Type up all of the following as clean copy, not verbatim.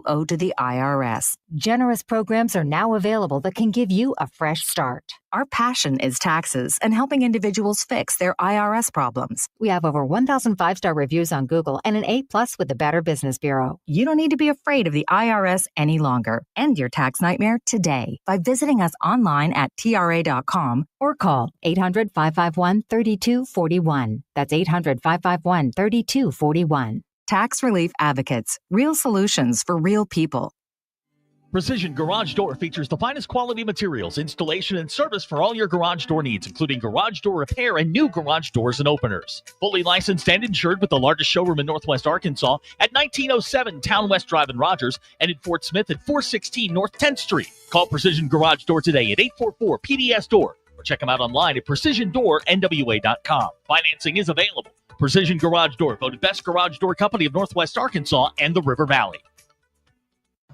owe to the IRS. Generous programs are now available that can give you a fresh start. Our passion is taxes and helping individuals fix their IRS problems. We have over 1,000 five-star reviews on Google and an A+ with the Better Business Bureau. You don't need to be afraid of the IRS any longer. End your tax nightmare today by visiting us online at TRA.com or call 800-551-3241. That's 800-551-3241. Tax Relief Advocates. Real solutions for real people. Precision Garage Door features the finest quality materials, installation, and service for all your garage door needs, including garage door repair and new garage doors and openers. Fully licensed and insured with the largest showroom in Northwest Arkansas at 1907 Town West Drive in Rogers and in Fort Smith at 416 North 10th Street. Call Precision Garage Door today at 844-PDS-DOOR or check them out online at PrecisionDoorNWA.com. Financing is available. Precision Garage Door, voted best garage door company of Northwest Arkansas and the River Valley.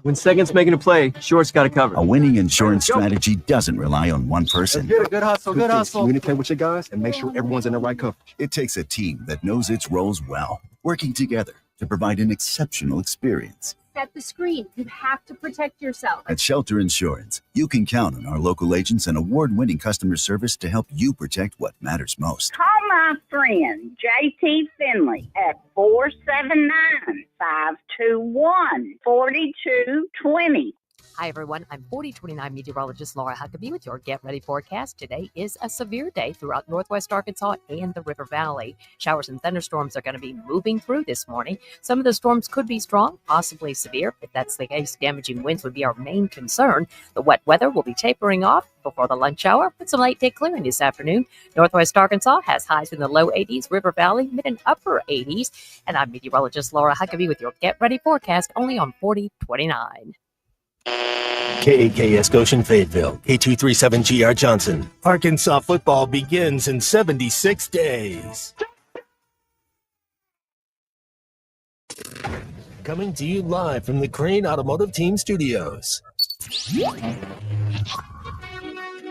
When Second's making a play, Short's got it covered. A winning insurance strategy doesn't rely on one person. Good hustle, good hustle. Communicate with your guys and make sure everyone's in the right coverage. It takes a team that knows its roles well, working together to provide an exceptional experience. At the screen, you have to protect yourself. At Shelter Insurance, you can count on our local agents and award-winning customer service to help you protect what matters most. Call my friend J.T. Finley at 479-521-4220. Hi, everyone. I'm 4029 meteorologist Laura Huckabee with your Get Ready forecast. Today is a severe day throughout Northwest Arkansas and the River Valley. Showers and thunderstorms are going to be moving through this morning. Some of the storms could be strong, possibly severe. If that's the case, damaging winds would be our main concern. The wet weather will be tapering off before the lunch hour, with some late day clearing this afternoon. Northwest Arkansas has highs in the low 80s, River Valley mid and upper 80s. And I'm meteorologist Laura Huckabee with your Get Ready forecast only on 4029. KAKS Goshen Fayetteville, K237GR Johnson. Arkansas football begins in 76 days. Coming to you live from the Crane Automotive Team Studios.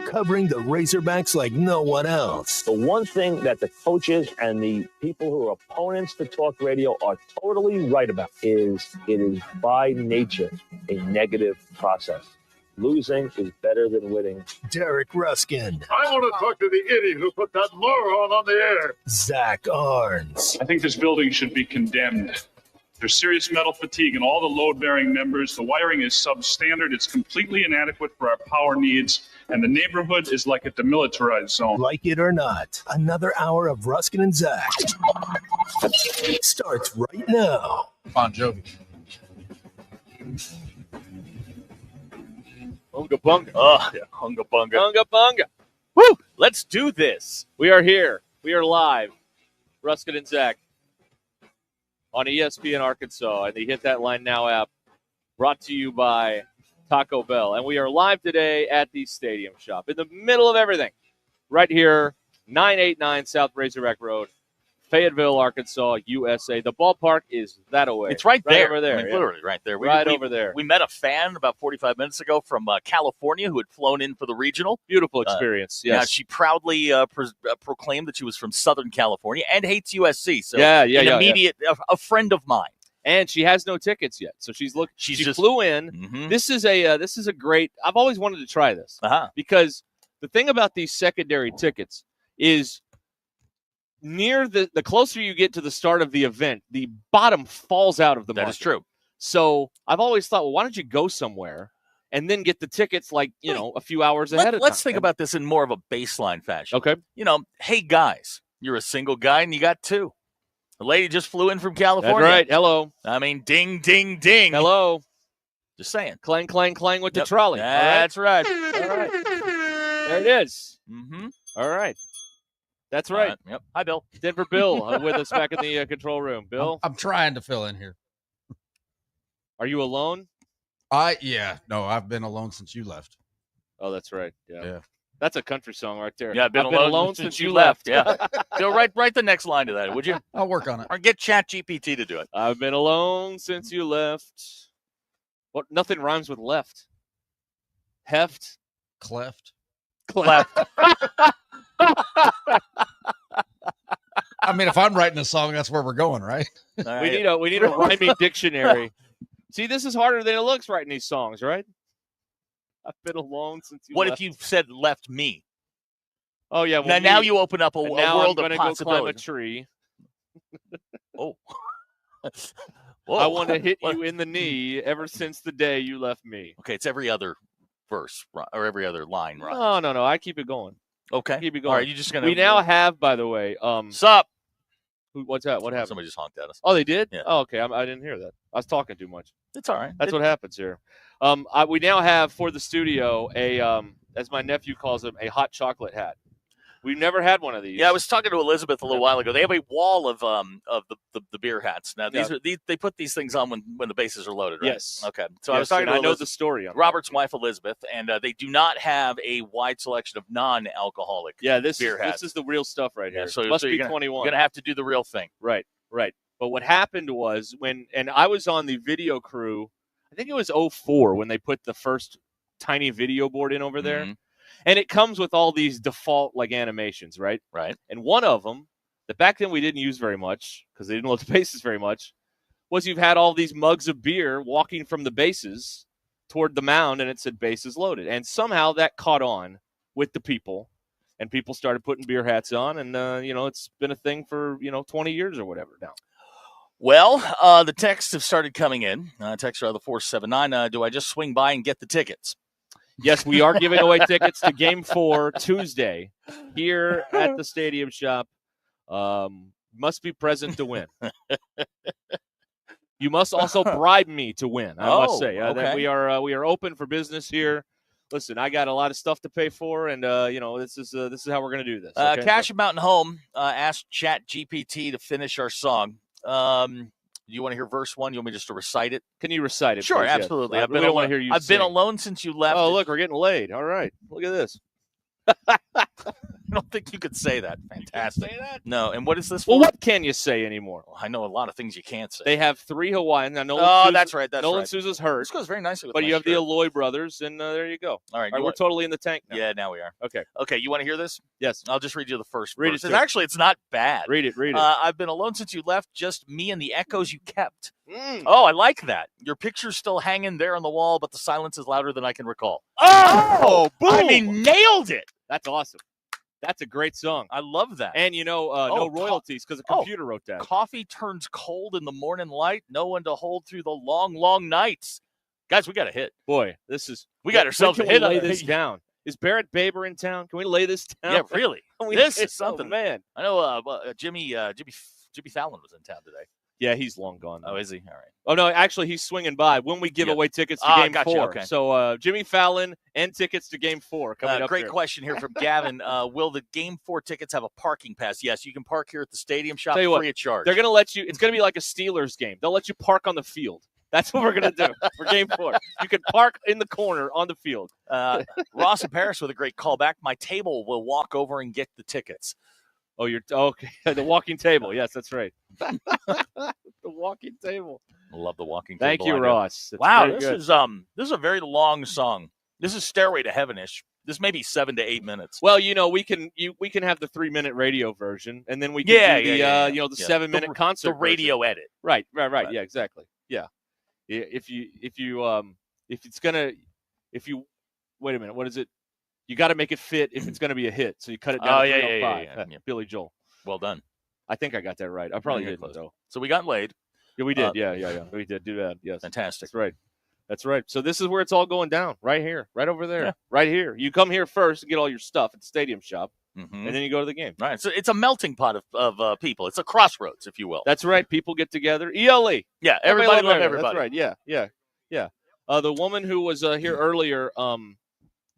Covering the Razorbacks like no one else. The one thing that the coaches and the people who are opponents to talk radio are totally right about is it is by nature a negative process. Losing is better than winning. Derek Ruscin. I want to talk to the idiot who put that moron on the air. Zach Arns. I think this building should be condemned. There's serious metal fatigue in all the load-bearing members. The wiring is substandard. It's completely inadequate for our power needs. And the neighborhood is like a demilitarized zone. Like it or not, another hour of Ruscin and Zach starts right now. Bon Jovi. Hunga bunga. Oh, yeah. Hunga bunga. Hunga bunga. Woo! Let's do this. We are here. We are live. Ruscin and Zach on ESPN Arkansas and the Hit That Line Now app, brought to you by Taco Bell. And we are live today at the Stadium Shop in the middle of everything. Right here, 989 South Razorback Road, Fayetteville, Arkansas, USA. The ballpark is that away. It's right there. Over there. I mean, literally right there. Over there. We met a fan about 45 minutes ago from California who had flown in for the regional. Beautiful experience. Yes. Yeah, she proudly proclaimed that she was from Southern California and hates USC. So immediate, a friend of mine. And she has no tickets yet, so she just flew in. Mm-hmm. This is a great. I've always wanted to try this because the thing about these secondary tickets is near the closer you get to the start of the event, the bottom falls out of the market. That is true. So I've always thought, well, why don't you go somewhere and then get the tickets a few hours ahead of time? Let's think about this in more of a baseline fashion. Okay. Hey guys, you're a single guy and you got two. The lady just flew in from California. That's right. Hello. I mean, ding, ding, ding. Hello. Just saying. Clang, clang, clang with the trolley. That's right. All right. There it is. Mm-hmm. All right. That's right. Yep. Hi, Bill. Denver Bill with us back in the control room. Bill? I'm trying to fill in here. Are you alone? No, I've been alone since you left. Oh, that's right. Yeah. That's a country song right there. Yeah, I've been alone since you left. Yeah. So write the next line to that, would you? I'll work on it. Or get ChatGPT to do it. I've been alone since you left. What? Nothing rhymes with left. Heft. Cleft. I mean, if I'm writing a song, that's where we're going, right? We need a rhyming dictionary See, this is harder than it looks writing these songs, right? I've been alone since you What left. if you said left me? Oh, yeah. Well, Now you open up a world I'm of gonna go climb a possibilities. tree. Oh. Whoa. I want to hit you in the knee ever since the day you left me. Okay, it's every other verse or every other line, right? No. I keep it going. Okay. Keep it going. All right, you're just going to... We now have, by the way... Sup? What's that? What happened? Somebody just honked at us. Oh, they did? Yeah. Oh, okay. I didn't hear that. I was talking too much. It's all right. That's what happens here. We now have for the studio as my nephew calls him, a hot chocolate hat. We've never had one of these. Yeah, I was talking to Elizabeth a little while ago. They have a wall of the beer hats. Now they put these things on when the bases are loaded, right? Yes. Okay. So I was talking to I know the story on Robert's wife Elizabeth, and they do not have a wide selection of non-alcoholic beer hats. This is the real stuff right here. Yeah, so must be you're 21. You're gonna have to do the real thing. Right. But what happened was and I was on the video crew, I think it was 2004 when they put the first tiny video board in over there. Mm-hmm. And it comes with all these default animations, right? Right. And one of them that back then we didn't use very much because they didn't load the bases very much was you've had all these mugs of beer walking from the bases toward the mound, and it said bases loaded. And somehow that caught on with the people, and people started putting beer hats on, and it's been a thing for 20 years or whatever now. Well, the texts have started coming in. Texts are the 479. Do I just swing by and get the tickets? Yes, we are giving away tickets to Game 4 Tuesday here at the Stadium Shop. Must be present to win. You must also bribe me to win. I must say okay. that we are open for business here. Listen, I got a lot of stuff to pay for, and this is how we're going to do this. Okay? Cash Mountain Home asked ChatGPT to finish our song. You want to hear verse 1? You want me just to recite it? Can you recite it? Sure, please? absolutely. Yes. We don't want to hear you. I've been alone since you left. Oh, look, we're getting laid. All right, look at this. I don't think you could say that. Fantastic. Say that? No, and what is this for? Well, what can you say anymore? Well, I know a lot of things you can't say. They have 3 Hawaiian. Now, Nolan that's right. Nolan Souza's hurt. This goes very nicely with But my you have shirt. the Alloy brothers, and there you go. All right, we're totally in the tank now. Yeah, now we are. Okay, you want to hear this? Yes. I'll just read you the first Read verse. it. Actually, it's not bad. Read it. I've been alone since you left, just me and the echoes you kept. Oh, I like that. Your picture's still hanging there on the wall, but the silence is louder than I can recall. Oh, boom! I mean, nailed it. That's awesome. That's a great song. I love that. And no royalties because a computer wrote that. Coffee turns cold in the morning light. No one to hold through the long, long nights. Guys, we got a hit. Boy, we got ourselves a hit. Lay this down. Is Barrett Baber in town? Can we lay this down? Yeah, really. This is something, man. I know. Jimmy Fallon was in town today. Yeah, he's long gone. Oh, is he? All right. Oh, no, actually, he's swinging by when we give away tickets to Game 4. Okay. So, Jimmy Fallon and tickets to Game 4 coming up. Great question here from Gavin. Will the Game 4 tickets have a parking pass? Yes, you can park here at the Stadium Shop free of charge. They're going to let you – it's going to be like a Steelers game. They'll let you park on the field. That's what we're going to do for Game 4. You can park in the corner on the field. Ross in Paris with a great callback. My table will walk over and get the tickets. Oh, you're okay. The walking table. Yes, that's right. The walking table. I love the walking table. Thank you, Ross. Wow, this is a very long song. This is Stairway to Heaven-ish. This may be 7 to 8 minutes. Well, we can have the 3-minute radio version, and then we can do the 7-minute concert. The radio version. Edit. Right. Yeah, exactly. Yeah. If wait a minute, what is it? You got to make it fit if it's going to be a hit. So you cut it down to 305. Yeah. Billy Joel. Well done. I think I got that right. I probably didn't, though. So we got laid. Yeah, we did. Yeah. We did do that. Yes. Fantastic. That's right. So this is where it's all going down. Right here. Right over there. Yeah. Right here. You come here first and get all your stuff at the Stadium Shop, and then you go to the game. Right. So it's a melting pot of people. It's a crossroads, if you will. That's right. People get together. ELE. Yeah. Everybody love everybody. That's right. Yeah. The woman who was here earlier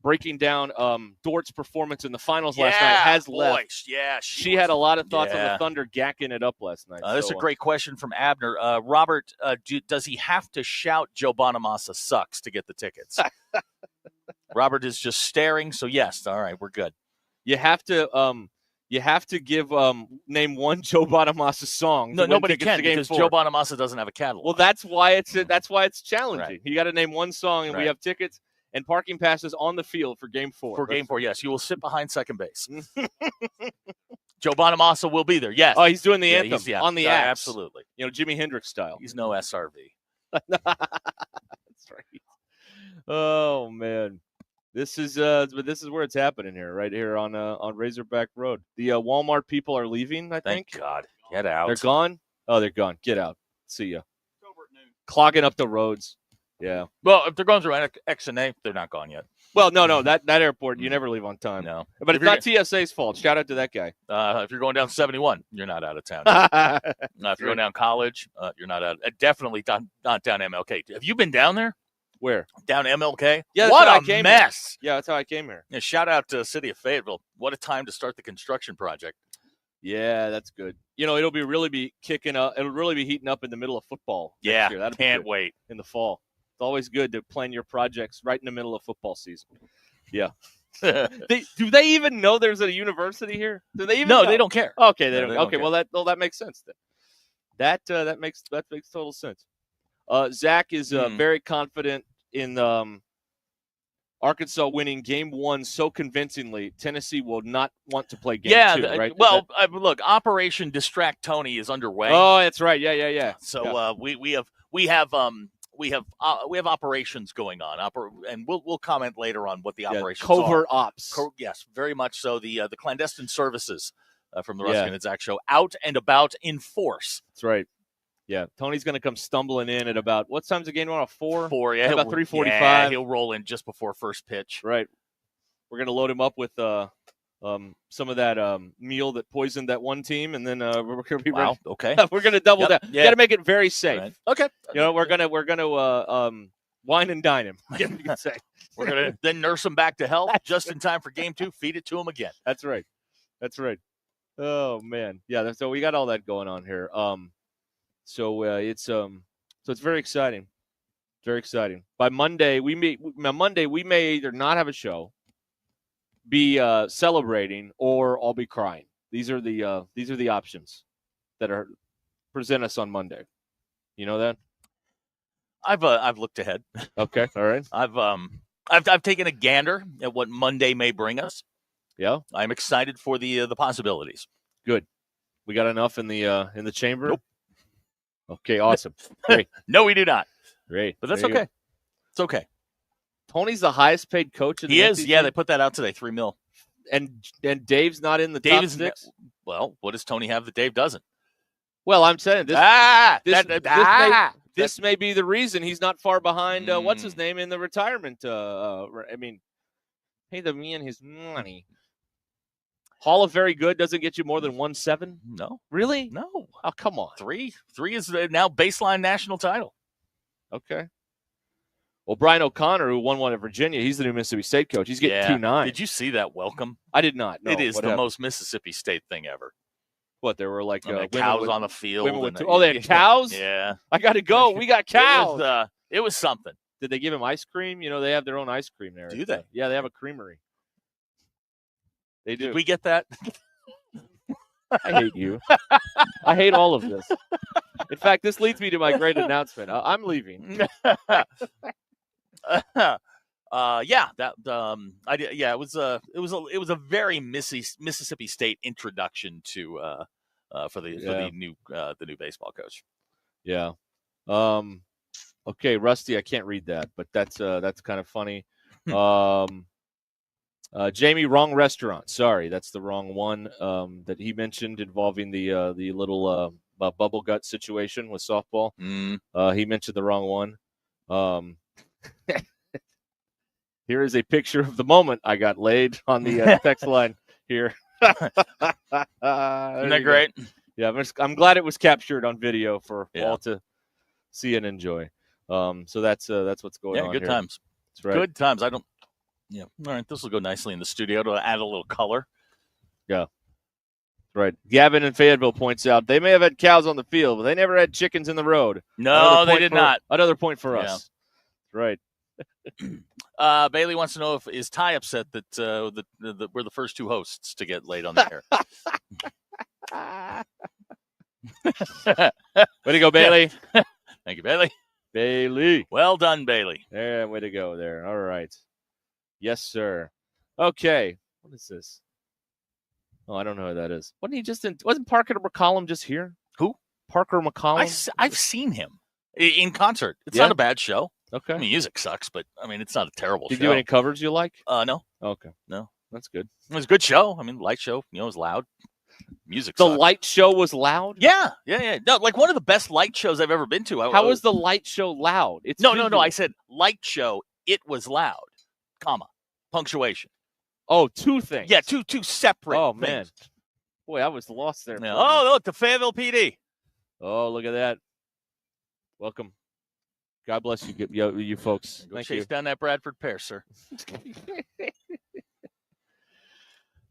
breaking down Dort's performance in the finals last night has left. Yeah, she had a lot of thoughts on the Thunder gacking it up last night. This is a great question from Abner. Robert, does he have to shout Joe Bonamassa sucks to get the tickets? Robert is just staring, so yes. All right, we're good. You have to give name one Joe Bonamassa song. No, nobody can because Joe Bonamassa doesn't have a catalog. Well, that's why it's challenging. Right. You got to name one song, and we have tickets and parking passes on the field for Game 4. For Game 4, yes. You will sit behind second base. Joe Bonamassa will be there, yes. Oh, he's doing the anthem on the axe. Absolutely. Jimi Hendrix style. He's no SRV. That's right. Oh man, this is where it's happening here, right here on Razorback Road. The Walmart people are leaving. I think. Thank God. Get out. They're gone. Oh, they're gone. Get out. See ya. Clogging up the roads. Yeah. Well, if they're going through X and A, they're not gone yet. Well, no, that airport, you never leave on time. No. But it's not TSA's fault. Shout out to that guy. If you're going down 71, you're not out of town. If you're going down College, you're not out. Definitely not down MLK. Have you been down there? Where? Down MLK? Yeah, what a mess. Here. Yeah, that's how I came here. Yeah, shout out to the city of Fayetteville. What a time to start the construction project. Yeah, that's good. It'll really be kicking up. It'll really be heating up in the middle of football. Yeah, can't wait. In the fall. It's always good to plan your projects right in the middle of football season. Yeah. Do they even know there's a university here? Do they even? No, know? They don't care. Okay, they don't. They don't okay, care. well that makes sense then. That makes total sense. Zach is very confident in Arkansas winning Game 1 so convincingly. Tennessee will not want to play Game 2. Right? Well, look, Operation Distract Tony is underway. Oh, that's right. Yeah. So we have operations going on, and we'll comment later on what the operations covert are. ops. Yes, very much so. The clandestine services from the Ruscin and Zach show out and about in force. That's right. Yeah, Tony's going to come stumbling in at about, what time's the game on? 4? 4, yeah. About 3:45. Yeah, he'll roll in just before first pitch. Right. We're going to load him up with some of that meal that poisoned that one team, and then we're going to be ready. Okay. We're going to double down. Yeah. Got to make it very safe. Right. Okay. We're gonna wine and dine him. You can say. We're gonna then nurse him back to health just in time for Game 2. Feed it to him again. That's right. Oh man, yeah. So we got all that going on here. So it's very exciting. Very exciting. By Monday, we may either not have a show, be celebrating, or I'll be crying. These are the options that are present us on Monday. You know that? I've looked ahead. Okay, all right. I've taken a gander at what Monday may bring us. Yeah, I'm excited for the possibilities. Good. We got enough in the chamber. Nope. Okay, awesome. Great. No, we do not. Great, but that's okay. Go. It's okay. Tony's the highest paid coach in the He is. SEC? Yeah, they put that out today. $3 million. And Dave's not in the top 6. Well, what does Tony have that Dave doesn't? Well, I'm saying this may be the reason he's not far behind. What's his name in the retirement? Pay the man his money. Hall of Very Good doesn't get you more than 1.7. No, really? No. Oh, come on. 3 is now baseline national title. Okay. Well, Brian O'Connor, who won one at Virginia, he's the new Mississippi State coach. He's getting 2.9. Did you see that welcome? I did not. No. It is the most Mississippi State thing ever. What, there were like cows on the field. They had cows? Yeah. I got to go. We got cows. It was something. Did they give him ice cream? They have their own ice cream there. Do they? Yeah, they have a creamery. They do. Did we get that? I hate you. I hate all of this. In fact, this leads me to my great announcement. I'm leaving. It was a very Mississippi State introduction to for the new baseball coach. Yeah. Okay, Rusty, I can't read that, but that's kind of funny. Jamie, wrong restaurant. Sorry, that's the wrong one that he mentioned involving the little bubble gut situation with softball. He mentioned the wrong one. Here is a picture of the moment I got laid on the text line here. Isn't that great? Yeah, I'm glad it was captured on video for all to see and enjoy. So that's what's going on. Good here. Times. That's right. Good times. All right, this will go nicely in the studio to add a little color. Yeah. Right. Gavin in Fayetteville points out they may have had cows on the field, but they never had chickens in the road. No, they did not. Another point for us. Right. Bailey wants to know is Ty upset that we're the first 2 hosts to get laid on the air. Way to go, Bailey. Thank you, Bailey. Bailey. Well done, Bailey. Yeah, way to go there. All right. Yes, sir. Okay. What is this? Oh, I don't know who that is. Wasn't Parker McCollum just here? Who? Parker McCollum. I've seen him. in concert. It's Yeah? not a bad show. Okay. I mean, music sucks, but I mean, it's not a terrible Did show. you do any covers you like? No. Okay. No. That's good. It was a good show. I mean, light show. You know, it was loud. Music The sucked. light show was loud? Yeah. No, like one of the best light shows I've ever been to. How was the light show loud? It's No. visual. I said light show. It was loud. Comma. Punctuation. Oh, two things. Yeah, two separate Oh, things. man. Boy, I was lost there. Yeah. Oh, look, the Fayetteville PD. Oh, look at that. Welcome. God bless you folks. Go Thank chase you. down that Bradford pear, sir.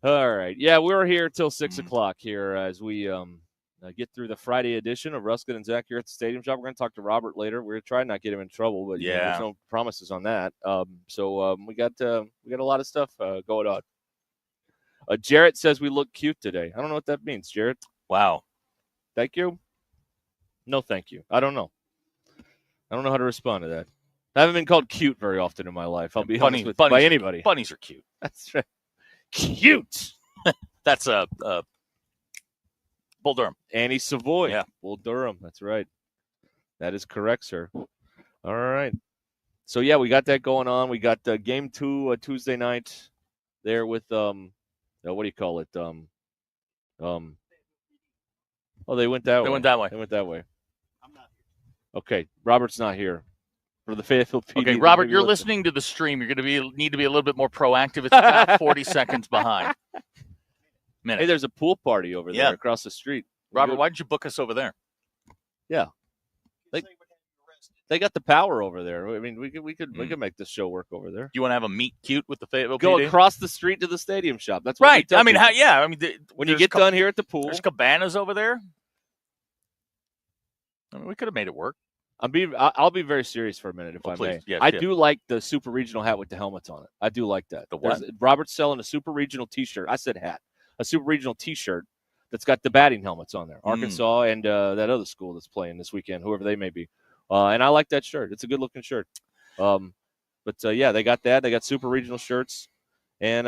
All right. Yeah, we're here till 6 o'clock here as we get through the Friday edition of Ruscin and Zach here at the Stadium Shop. We're going to talk to Robert later. We're going to try not get him in trouble, but there's no promises on that. So we got a lot of stuff going on. Jarrett says we look cute today. I don't know what that means, Jarrett. Wow. Thank you. No, thank you. I don't know. I don't know how to respond to that. I haven't been called cute very often in my life. I'll be honest with you, by anybody. Bunnies are cute. That's right. Cute. That's Bull Durham. Annie Savoy. Yeah. Bull Durham. That's right. That is correct, sir. All right. So, yeah, we got that going on. We got game 2 Tuesday night there with, what do you call it? Oh, they went that way. They went that way. They went that way. Okay, Robert's not here for the Fayetteville PD. Okay, Robert, you're listening to the stream. You're going to need to be a little bit more proactive. It's about 40 seconds behind. Hey, there's a pool party over there across the street. Robert, why did you book us over there? Yeah, they got the power over there. I mean, we could make this show work over there. You want to have a meet cute with the Fayetteville Go PD? across the street to the Stadium Shop. That's what right. we tell I mean, people. When you get done here at the pool, there's cabanas over there. I mean, we could have made it work. I'll be very serious for a minute, if I please. may. Yes, I do like the Super Regional hat with the helmets on it. I do like that. The what? Robert's selling a Super Regional T-shirt. I said hat. A Super Regional T-shirt that's got the batting helmets on there. Arkansas and that other school that's playing this weekend, whoever they may be. And I like that shirt. It's a good-looking shirt. But they got that. They got Super Regional shirts. And,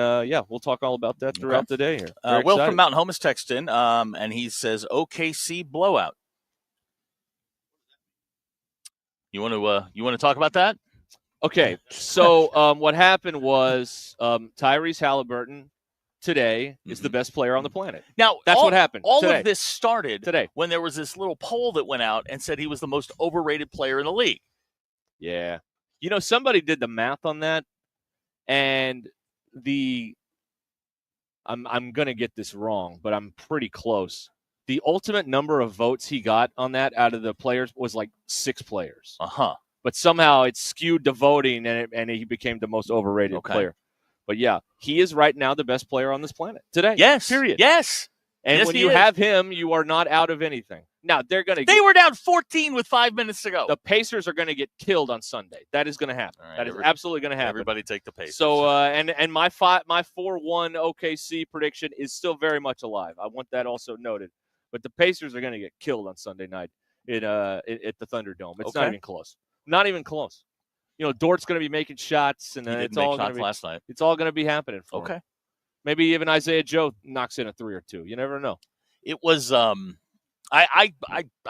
we'll talk all about that throughout the day here. Will from Mountain Home is texted in, and he says, OKC blowout. You want to talk about that? Okay, so what happened was Tyrese Halliburton today is the best player on the planet. Now, that's what happened. All today. of this started today when there was this little poll that went out and said he was the most overrated player in the league. Yeah. Somebody did the math on that, and I'm going to get this wrong, but I'm pretty close. The ultimate number of votes he got on that out of the players was like 6 players. Uh-huh. But somehow it skewed the voting, and he became the most overrated player. But, yeah, he is right now the best player on this planet today. Yes. Period. Yes. And yes, when you have him, you are not out of anything. Now, they were down 14 with 5 minutes to go. The Pacers are going to get killed on Sunday. That is going to happen. Right, that is absolutely going to happen. Everybody take the Pacers. So, and my 4-1 OKC prediction is still very much alive. I want that also noted. But the Pacers are going to get killed on Sunday night at the Thunderdome. It's not even close. Not even close. Dort's going to be making shots, and it's all going to be last night. It's all going to be happening for him. Maybe even Isaiah Joe knocks in a 3 or 2. You never know. It was I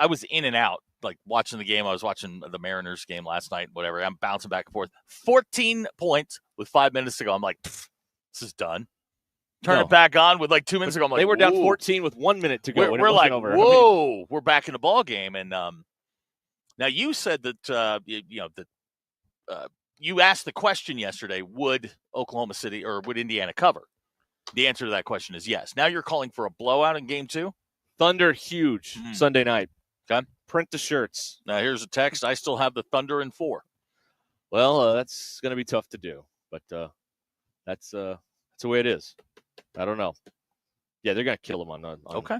was in and out, like watching the game. I was watching the Mariners game last night, whatever. I'm bouncing back and forth. 14 points with 5 minutes to go. I'm like, this is done. Turn it back on with like 2 minutes to go. I'm like, they were down whoa. 14 with 1 minute to go. We're like, over. Whoa, we're back in the ball game. And now you said that you asked the question yesterday: would Oklahoma City or would Indiana cover? The answer to that question is yes. Now you're calling for a blowout in game 2? Thunder huge Sunday night. Okay. Print the shirts. Now here's a text. I still have the Thunder in 4. Well, that's going to be tough to do, but that's the way it is. I don't know. Yeah, they're going to kill him on okay.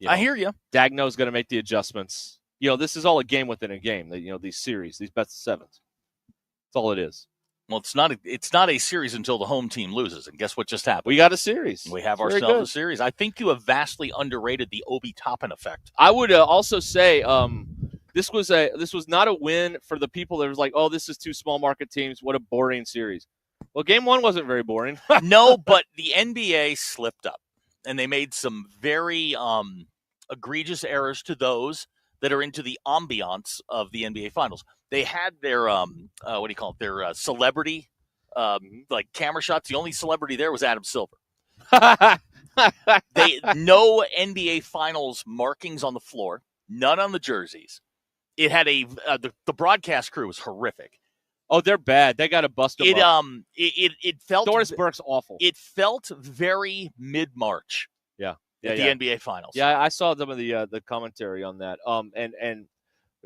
I hear you. Dagno's going to make the adjustments. This is all a game within a game. These series, these best of sevens. That's all it is. Well, it's not a series until the home team loses. And guess what just happened? We got a series. We have ourselves a series. I think you have vastly underrated the Obi Toppin effect. I would also say this was not a win for the people that was like, oh, this is 2 small market teams. What a boring series. Well, game 1 wasn't very boring. No, but the NBA slipped up, and they made some very egregious errors to those that are into the ambiance of the NBA Finals. They had their their celebrity like camera shots. The only celebrity there was Adam Silver. No NBA Finals markings on the floor, none on the jerseys. It had the broadcast crew was horrific. Oh, they're bad. They got to bust them up. It felt Doris Burke's awful. It felt very mid-March. Yeah. The NBA Finals. Yeah, I saw some of the commentary on that. And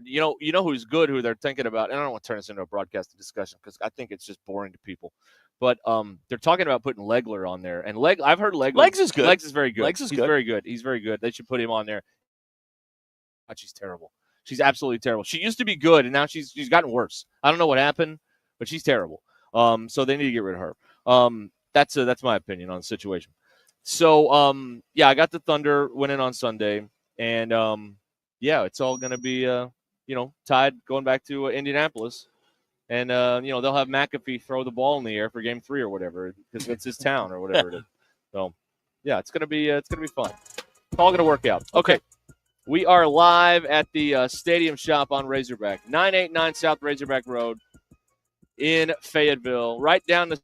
you know who's good, who they're thinking about, and I don't want to turn this into a broadcast discussion because I think it's just boring to people. But they're talking about putting Legler on there, and I've heard Legler. Legs is good. Legs is very good. He's very good. He's very good. They should put him on there. God, she's terrible. She's absolutely terrible. She used to be good, and now she's gotten worse. I don't know what happened, but she's terrible. So they need to get rid of her. That's my opinion on the situation. So I got the Thunder winning on Sunday, and it's all going to be tied going back to Indianapolis. And, they'll have McAfee throw the ball in the air for game 3 or whatever because it's his town or whatever it is. So, it's going to be fun. It's all going to work out. Okay. We are live at the Stadium Shop on Razorback, 989 South Razorback Road in Fayetteville, right down the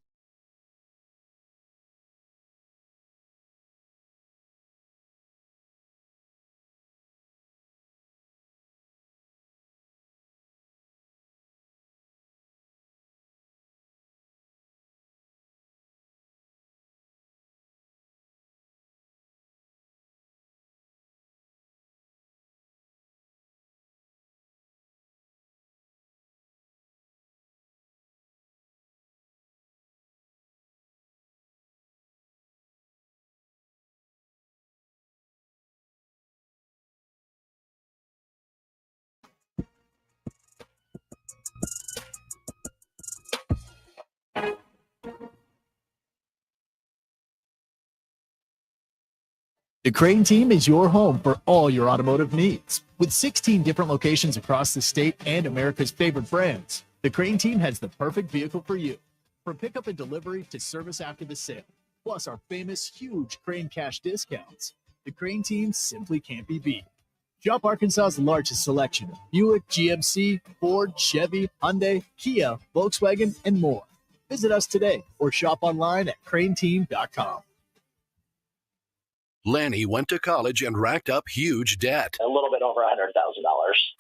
The Crane Team is your home for all your automotive needs. With 16 different locations across the state and America's favorite brands, the Crane Team has the perfect vehicle for you. From pickup and delivery to service after the sale, plus our famous huge Crane Cash discounts, the Crane Team simply can't be beat. Shop Arkansas's largest selection of Buick, GMC, Ford, Chevy, Hyundai, Kia, Volkswagen, and more. Visit us today or shop online at craneteam.com. Lanny went to college and racked up huge debt. A little bit over $100,000.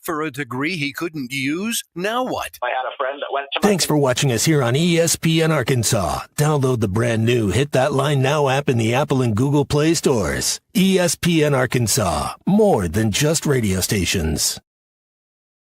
For a degree he couldn't use? Now what? I had a friend that went to Thanks for watching us here on ESPN Arkansas. Download the brand new Hit That Line Now app in the Apple and Google Play stores. ESPN Arkansas, more than just radio stations.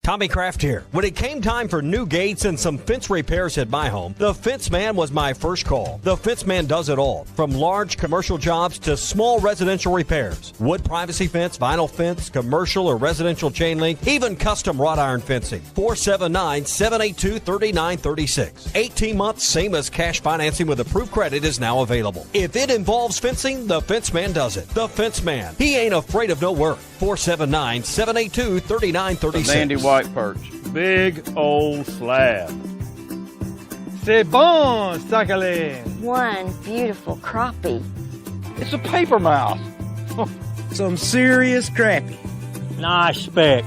Tommy Kraft here. When it came time for new gates and some fence repairs at my home, the Fence Man was my first call. The Fence Man does it all, from large commercial jobs to small residential repairs. Wood privacy fence, vinyl fence, commercial or residential chain link, even custom wrought iron fencing. 479-782-3936. 18 months, same as cash financing with approved credit is now available. If it involves fencing, the Fence Man does it. The Fence Man. He ain't afraid of no work. 479-782-3936. White perch. Big old slab. C'est bon, Sakhalin. One beautiful crappie. It's a paper mouse. Some serious crappie. Nice speck.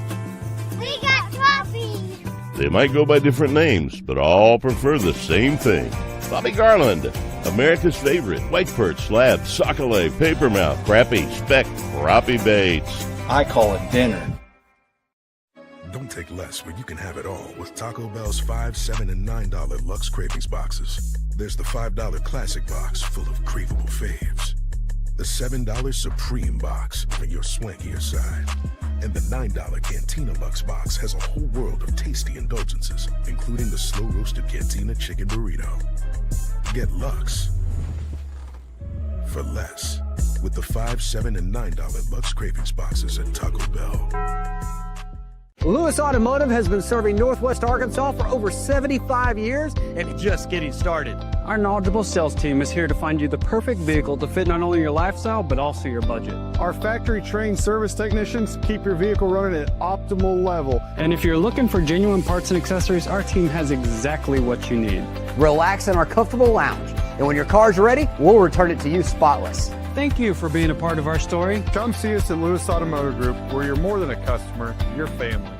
We got crappie. They might go by different names, but all prefer the same thing. Bobby Garland, America's favorite. White perch, slab, sockeye, papermouth, crappie, speck, crappie baits. I call it dinner. Don't take less when you can have it all with Taco Bell's $5, $7, and $9 Lux Cravings boxes. There's the $5 Classic box full of craveable faves. The $7 Supreme box for your swankier side. And the $9 Cantina Lux box has a whole world of tasty indulgences, including the slow-roasted Cantina Chicken Burrito. Get Lux for less with the $5, $7, and $9 Lux Cravings boxes at Taco Bell. Lewis Automotive has been serving Northwest Arkansas for over 75 years and just getting started. Our knowledgeable sales team is here to find you the perfect vehicle to fit not only your lifestyle, but also your budget. Our factory-trained service technicians keep your vehicle running at optimal level. And if you're looking for genuine parts and accessories, our team has exactly what you need. Relax in our comfortable lounge, and when your car's ready, we'll return it to you spotless. Thank you for being a part of our story. Come see us at Lewis Automotive Group, where you're more than a customer, you're family.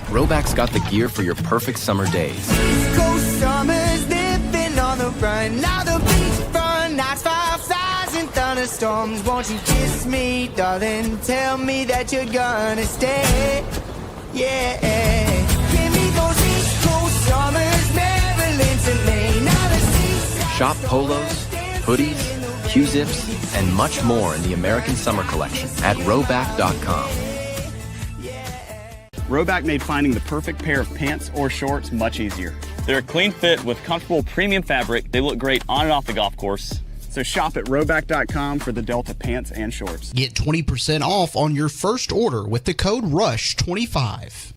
Roback's got the gear for your perfect summer days. East Coast summers living on the run. Now the beachfront nights, 5,000 thunderstorms. Won't you kiss me, darling? Tell me that you're gonna stay. Yeah. Give me those East Coast summers, Maryland to Maine. Now the seaside. Shop polos, hoodies, Q-zips, and much more in the American Summer Collection at Roback.com. Roback made finding the perfect pair of pants or shorts much easier. They're a clean fit with comfortable premium fabric. They look great on and off the golf course. So shop at Roback.com for the Delta pants and shorts. Get 20% off on your first order with the code RUSH25.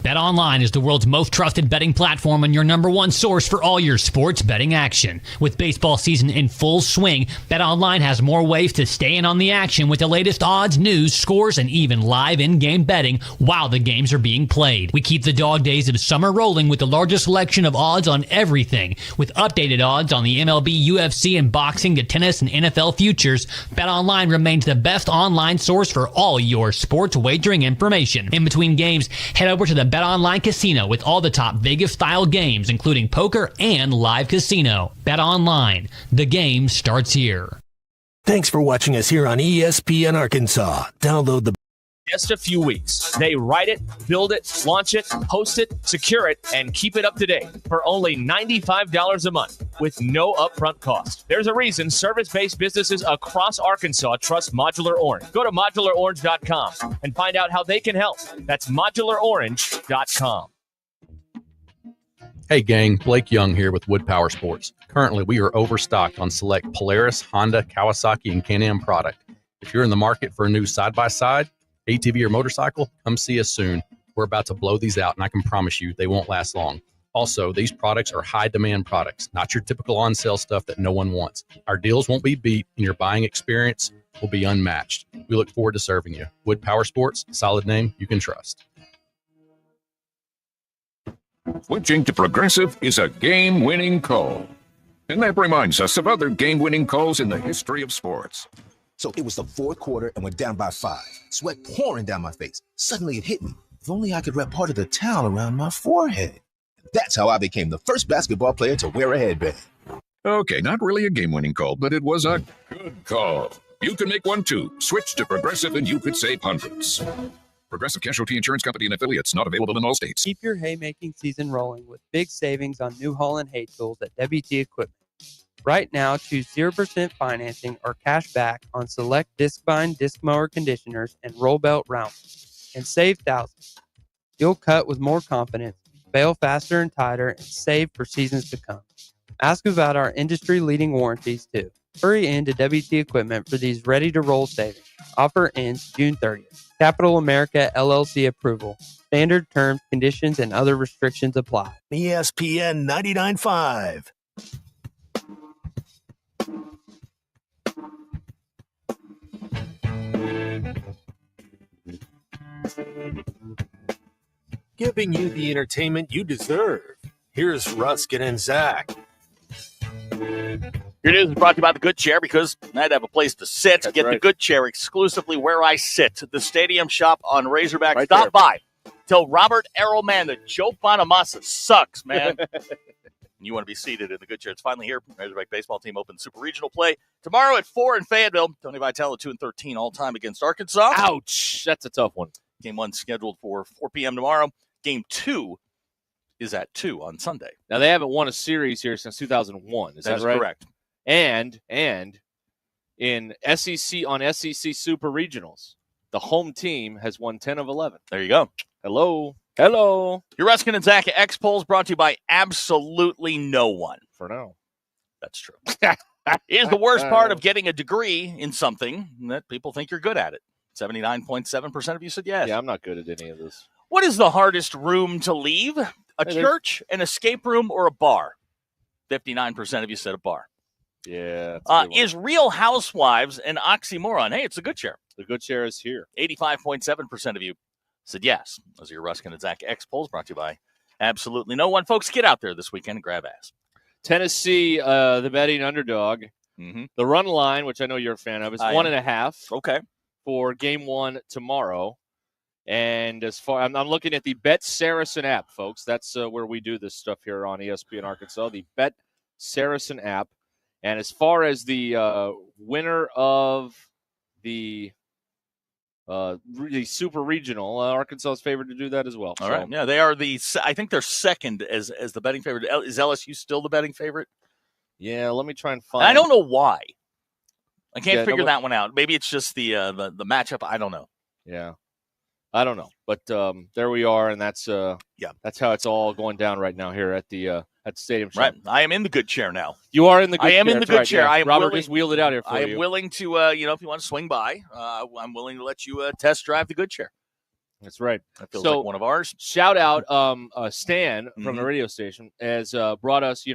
BetOnline is the world's most trusted betting platform and your number one source for all your sports betting action. With baseball season in full swing, BetOnline has more ways to stay in on the action with the latest odds, news, scores, and even live in-game betting while the games are being played. We keep the dog days of summer rolling with the largest selection of odds on everything. With updated odds on the MLB, UFC, and boxing to tennis and NFL futures, BetOnline remains the best online source for all your sports wagering information. In between games, head over to the BetOnline Casino with all the top Vegas-style games, including poker and live casino. BetOnline, the game starts here. Thanks for watching us here on ESPN Arkansas. Download the Just a few weeks. They write it, build it, launch it, host it, secure it, and keep it up to date for only $95 a month with no upfront cost. There's a reason service-based businesses across Arkansas trust Modular Orange. Go to modularorange.com and find out how they can help. That's modularorange.com. Hey gang, Blake Young here with Wood Power Sports. Currently, we are overstocked on select Polaris, Honda, Kawasaki, and Can-Am product. If you're in the market for a new side-by-side, ATV, or motorcycle, come see us soon. We're about to blow these out, and I can promise you they won't last long. Also, these products are high-demand products, not your typical on-sale stuff that no one wants. Our deals won't be beat, and your buying experience will be unmatched. We look forward to serving you. Wood Power Sports, solid name you can trust. Switching to Progressive is a game-winning call. And that reminds us of other game-winning calls in the history of sports. So it was the fourth quarter and we're down by 5. Sweat pouring down my face. Suddenly it hit me. If only I could wrap part of the towel around my forehead. That's how I became the first basketball player to wear a headband. Okay, not really a game-winning call, but it was a good call. You can make one too. Switch to Progressive and you could save hundreds. Progressive Casualty Insurance Company and affiliates, not available in all states. Keep your haymaking season rolling with big savings on New Holland hay tools at WT Equipment. Right now, choose 0% financing or cash back on select disc-bind disc mower conditioners and roll belt rounders, and save thousands. You'll cut with more confidence, bale faster and tighter, and save for seasons to come. Ask about our industry-leading warranties, too. Hurry into WT Equipment for these ready-to-roll savings. Offer ends June 30th. Capital America LLC approval. Standard terms, conditions, and other restrictions apply. ESPN 99.5. Giving you the entertainment you deserve. Here's Ruscin and Zach. Your news is brought to you by the Good Chair because I'd have a place to sit. That's Get right. The Good Chair exclusively where I sit. The Stadium Shop on Razorback. Right Stop there. By. Tell Robert Arrowman that Joe Bonamassa sucks, man. You want to be seated in the Good Chair. It's finally here. Razorback baseball team opens Super Regional play tomorrow at 4 in Fayetteville. Tony Vitello 2-13 all time against Arkansas. Ouch. That's a tough one. Game 1 scheduled for 4 p.m. tomorrow. Game 2 is at 2 on Sunday. Now, they haven't won a series here since 2001. Is that right? That's correct. And in SEC on SEC Super Regionals, the home team has won 10 of 11. There you go. Hello. Your Ruscin and Zach X polls brought to you by absolutely no one. For now. That's true. Here's the worst part of getting a degree in something that people think you're good at it. 79.7% of you said yes. Yeah, I'm not good at any of this. What is the hardest room to leave? A church, an escape room, or a bar? 59% of you said a bar. Yeah. Is Real Housewives an oxymoron? Hey, it's a Good Chair. The Good Chair is here. 85.7% of you said yes. Those are your Ruscin and Zach X polls brought to you by absolutely no one. Folks, get out there this weekend and grab ass. Tennessee, the betting underdog, Mm-hmm. The run line, which I know you're a fan of, is 1.5. Okay. For Game 1 tomorrow. And as far I'm looking at the Bet Saracen app, folks. That's where we do this stuff here on ESPN Arkansas, the Bet Saracen app. And as far as the winner of the Super Regional, Arkansas is favored to do that as well. All right. Yeah, they are I think they're second as the betting favorite. Is LSU still the betting favorite? Yeah, let me try and find. I don't know why. I can't figure that one out. Maybe it's just the matchup. I don't know. Yeah. I don't know, but there we are, and that's that's how it's all going down right now here at the stadium. Right, I am in the good chair now. You are in the good chair. I am in the good chair. Yeah. I am Robert willing, just wheeled it out here for you. I am willing to, if you want to swing by, I'm willing to let you test drive the good chair. That's right. That feels like one of ours. Shout out, Stan from the radio station has brought us.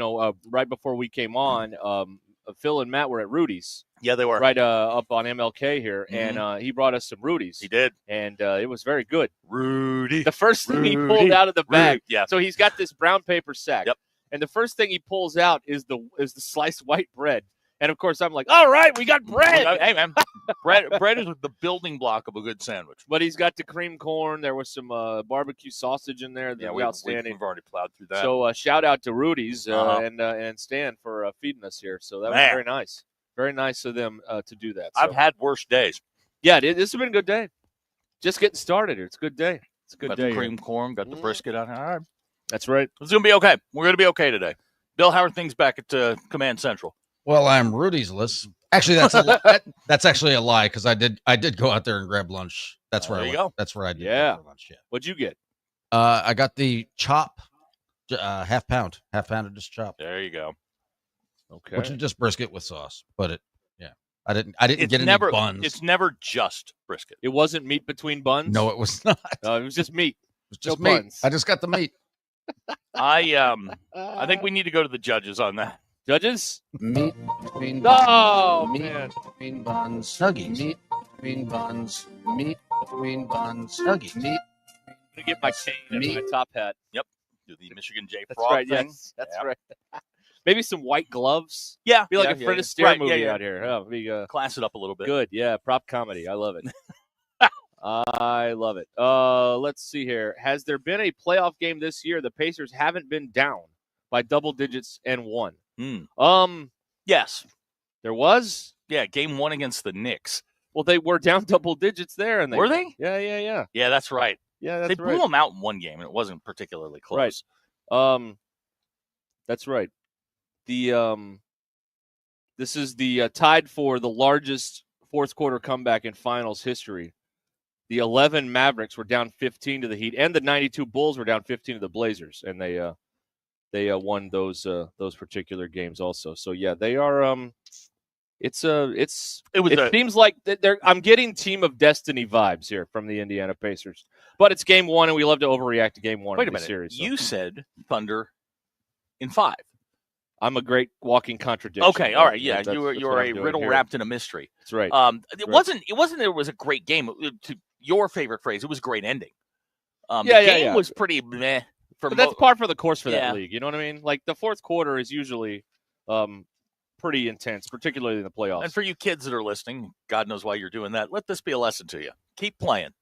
Right before we came on, Phil and Matt were at Rudy's. Yeah, they were. Right up on MLK here, and he brought us some Rudy's. He did. And it was very good. Rudy. The first thing he pulled out of the bag. Yeah. So he's got this brown paper sack. Yep. And the first thing he pulls out is the sliced white bread. And, of course, I'm like, all right, we got bread. Hey, man, bread is the building block of a good sandwich. But he's got the cream corn. There was some barbecue sausage in there. Yeah, outstanding. We've already plowed through that. So shout out to Rudy's and Stan for feeding us here. So that was very nice. Very nice of them to do that. So. I've had worse days. Yeah, this has been a good day. Just getting started here. It's a good day. It's a good day. Got the cream corn, got the brisket on. All right. That's right. It's going to be okay. We're going to be okay today. Bill, how are things back at Command Central? Well, I'm Rudy's-less. Actually, that's actually a lie because I did go out there and grab lunch. That's where I go. That's where I did go for lunch. Yeah. What'd you get? I got the chop, half pound of just chop. There you go. Okay. Which is just brisket with sauce, but I didn't get any buns. It's never just brisket. It wasn't meat between buns. No, it was not. It was just meat. It was just no meat. buns. I just got the meat. I think we need to go to the judges on that. Judges? Meat between man. Between buns, snuggies. Meat between buns, meat between buns, snuggies. Meat. I'm gonna get my cane and my top hat. Yep. Do the Michigan J That's Frog right. thing. Yes, that's right. Maybe some white gloves. Yeah, be like a Fred Astaire movie out here. Oh, class it up a little bit. Good, yeah. Prop comedy. I love it. I love it. Let's see here. Has there been a playoff game this year? The Pacers haven't been down by double digits and won. Yes, there was. Yeah, game 1 against the Knicks. Well, they were down double digits there, and were they? Yeah. Yeah, that's right. Yeah, they blew them out in one game, and it wasn't particularly close. Right. That's right. The this is the tied for the largest fourth quarter comeback in finals history. The 11 Mavericks were down 15 to the Heat, and the 92 Bulls were down 15 to the Blazers, and they won those particular games also. So yeah, they are. It seems like I'm getting Team of Destiny vibes here from the Indiana Pacers, but it's game 1, and we love to overreact to game 1 Wait of a the minute. series. So. You said Thunder in 5. I'm a great walking contradiction. Okay, all right, yeah, you are a riddle wrapped in a mystery. That's right. It wasn't that it was a great game. To your favorate phrase, it was a great ending. The game was pretty meh. But that's par for the course for that league. You know what I mean? Like the fourth quarter is usually pretty intense, particularly in the playoffs. And for you kids that are listening, God knows why you're doing that. Let this be a lesson to you. Keep playing.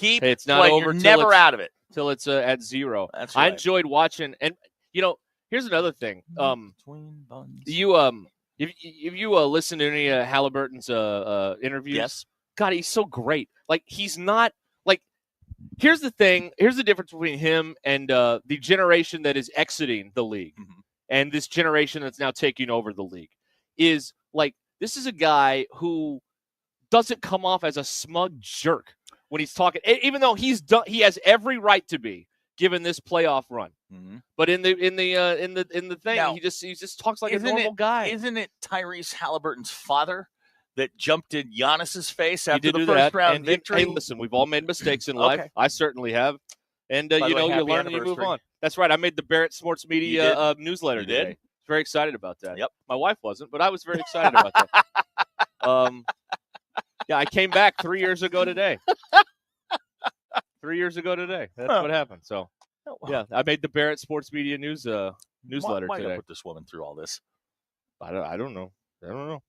It's not playing. over. You're never out of it till it's at 0. That's right. I enjoyed watching, and here's another thing. Between buns. If you listen to any of Halliburton's interviews, yes. God, he's so great. Like he's not like. Here's the thing. Here's the difference between him and the generation that is exiting the league, and this generation that's now taking over the league. Is like this is a guy who doesn't come off as a smug jerk when he's talking, even though he has every right to be given this playoff run. But in the thing, now, he just talks like a normal guy. Isn't it Tyrese Halliburton's father that jumped in Giannis's face after the first first round victory? Hey, listen, we've all made mistakes in life. Okay. I certainly have. And, you learn and you move on. That's right. I made the Barrett Sports Media newsletter today. Very excited about that. Yep. My wife wasn't, but I was very excited about that. Yeah, I came back 3 years ago today. 3 years ago today. That's what happened. So, yeah, I made the Barrett Sports Media newsletter why today. Why put this woman through all this? I don't know. I don't know.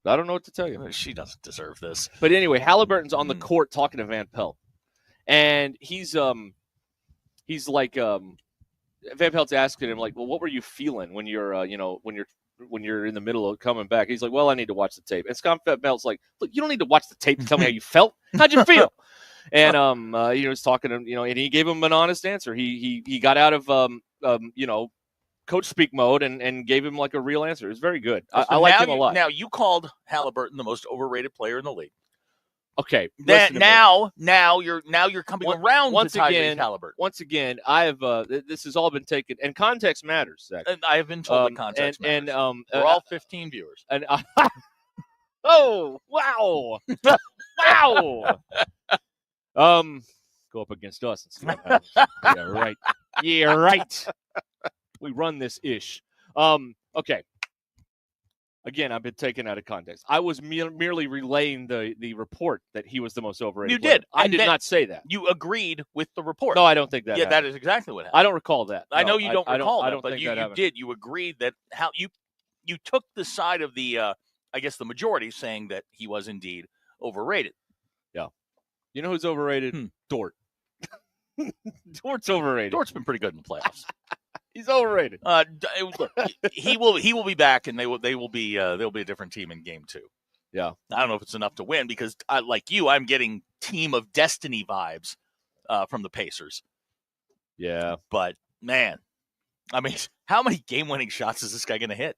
I don't know what to tell you. She doesn't deserve this. But anyway, Halliburton's on the court talking to Van Pelt, and he's like Van Pelt's asking him like, well, what were you feeling when you're when you're in the middle of coming back? He's like, well, I need to watch the tape. And Scott Van Pelt's like, look, you don't need to watch the tape to tell me how you felt. How'd you feel? And he was talking to him, and he gave him an honest answer. He got out of coach speak mode and gave him like a real answer. It was very good. I like him a lot. Now you called Halliburton the most overrated player in the league. Okay. Now you're coming around once to Tyrese again. Halliburton. Once again, I have this has all been taken, and context matters. Zach. And I have been told that context matters. And we're all 15 viewers. And oh wow, wow. Go up against us and see what happens. Yeah, right. Yeah, right. We run this ish. Okay. Again, I've been taken out of context. I was merely relaying the report that he was the most overrated. You player. did. I did not say that. You agreed with the report. No, I don't think that. Yeah, happened. that is exactly what happened. I don't recall that. I know you don't recall I that, don't but think you happened. did. You agreed that you took the side of the I guess the majority saying that he was indeed overrated. Yeah. You know who's overrated? Dort. Dort's overrated. Dort's been pretty good in the playoffs. He's overrated. Look, he will be back, and they'll be a different team in game 2. Yeah, I don't know if it's enough to win because like you, I'm getting Team of Destiny vibes from the Pacers. Yeah, but man, I mean, how many game-winning shots is this guy going to hit?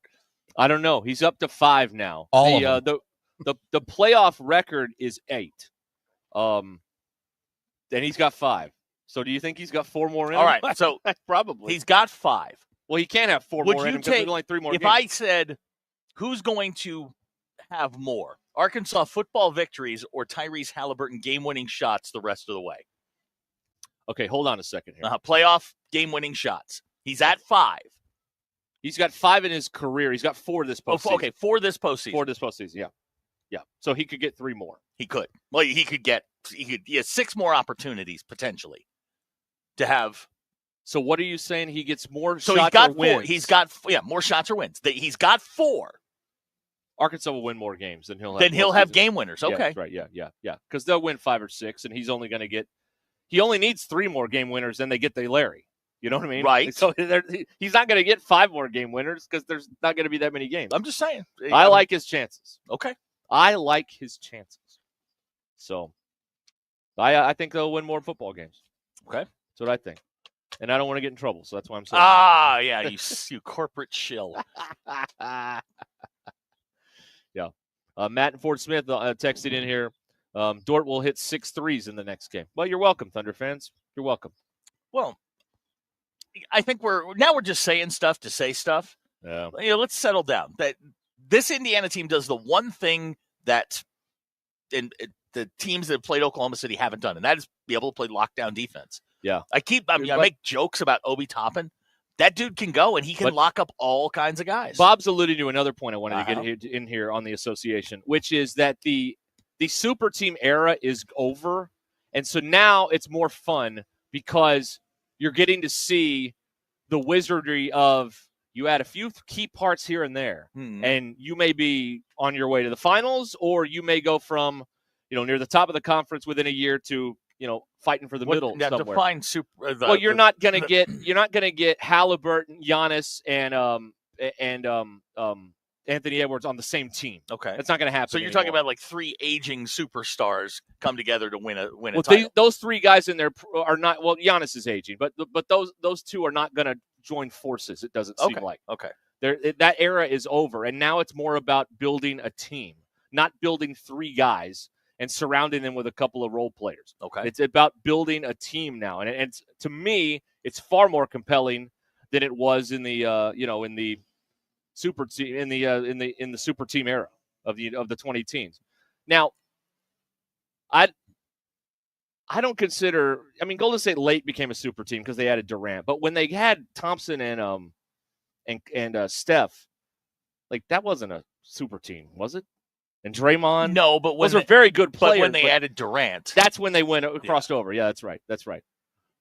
I don't know. He's up to 5 now. All of them. The playoff record is 8. Then he's got 5. So do you think he's got 4 more in him? All right, so probably. He's got 5. Well, he can't have 4 more in him because there's only 3 more if games. I said, who's going to have more, Arkansas football victories or Tyrese Halliburton game-winning shots the rest of the way? Okay, hold on a second here. Playoff game-winning shots. He's at 5. He's got 5 in his career. He's got 4 this postseason. Okay, 4 this postseason. 4 this postseason, yeah. Yeah, so he could get 3 more. He could. Well, he has 6 more opportunities, potentially, to have. So what are you saying? He gets more so shots he's got or 4. wins? He's got, more shots or wins. He's got 4. Arkansas will win more games than he'll have. Then he'll have game winners. Okay. Yeah, that's right. Yeah. Because they'll win 5 or 6, and he's only going to get. He only needs 3 more game winners, then they get the Larry. You know what I mean? Right. So he's not going to get 5 more game winners because there's not going to be that many games. I'm just saying. I like his chances. Okay. I like his chances. So I think they'll win more football games. Okay. That's what I think. And I don't want to get in trouble, so that's why I'm saying. Yeah, you corporate shill. Yeah. Matt and Fort Smith texted in here. Dort will hit 6 threes in the next game. Well, you're welcome, Thunder fans. You're welcome. Well, I think we're just saying stuff to say stuff. Yeah. Let's settle down. That this Indiana team does the one thing that the teams that have played Oklahoma City haven't done, and that is be able to play lockdown defense. Yeah. I make jokes about Obi Toppin. That dude can go, and he can lock up all kinds of guys. Bob's alluding to another point I wanted to get in here on the association, which is that the super team era is over, and so now it's more fun because you're getting to see the wizardry of you add a few key parts here and there, and you may be on your way to the finals, or you may go from near the top of the conference within a year to fighting for the middle somewhere. Define super. Well, you're not going to get Halliburton, Giannis, and Anthony Edwards on the same team. Okay, that's not going to happen. So you're talking about like 3 aging superstars come together to win a well, title. Those 3 guys in there are not. Well, Giannis is aging, but those 2 are not going to join forces. It doesn't seem like. Okay. That era is over, and now it's more about building a team, not building 3 guys and surrounding them with a couple of role players. Okay. It's about building a team now, and it's to me, it's far more compelling than it was in the in the super team in the super team era of the 20 teams. Now, I don't consider. I mean, Golden State late became a super team because they added Durant, but when they had Thompson and Steph, like that wasn't a super team, was it? And Draymond? No, but those are very good players. But when they added Durant, that's when they crossed over. Yeah, that's right.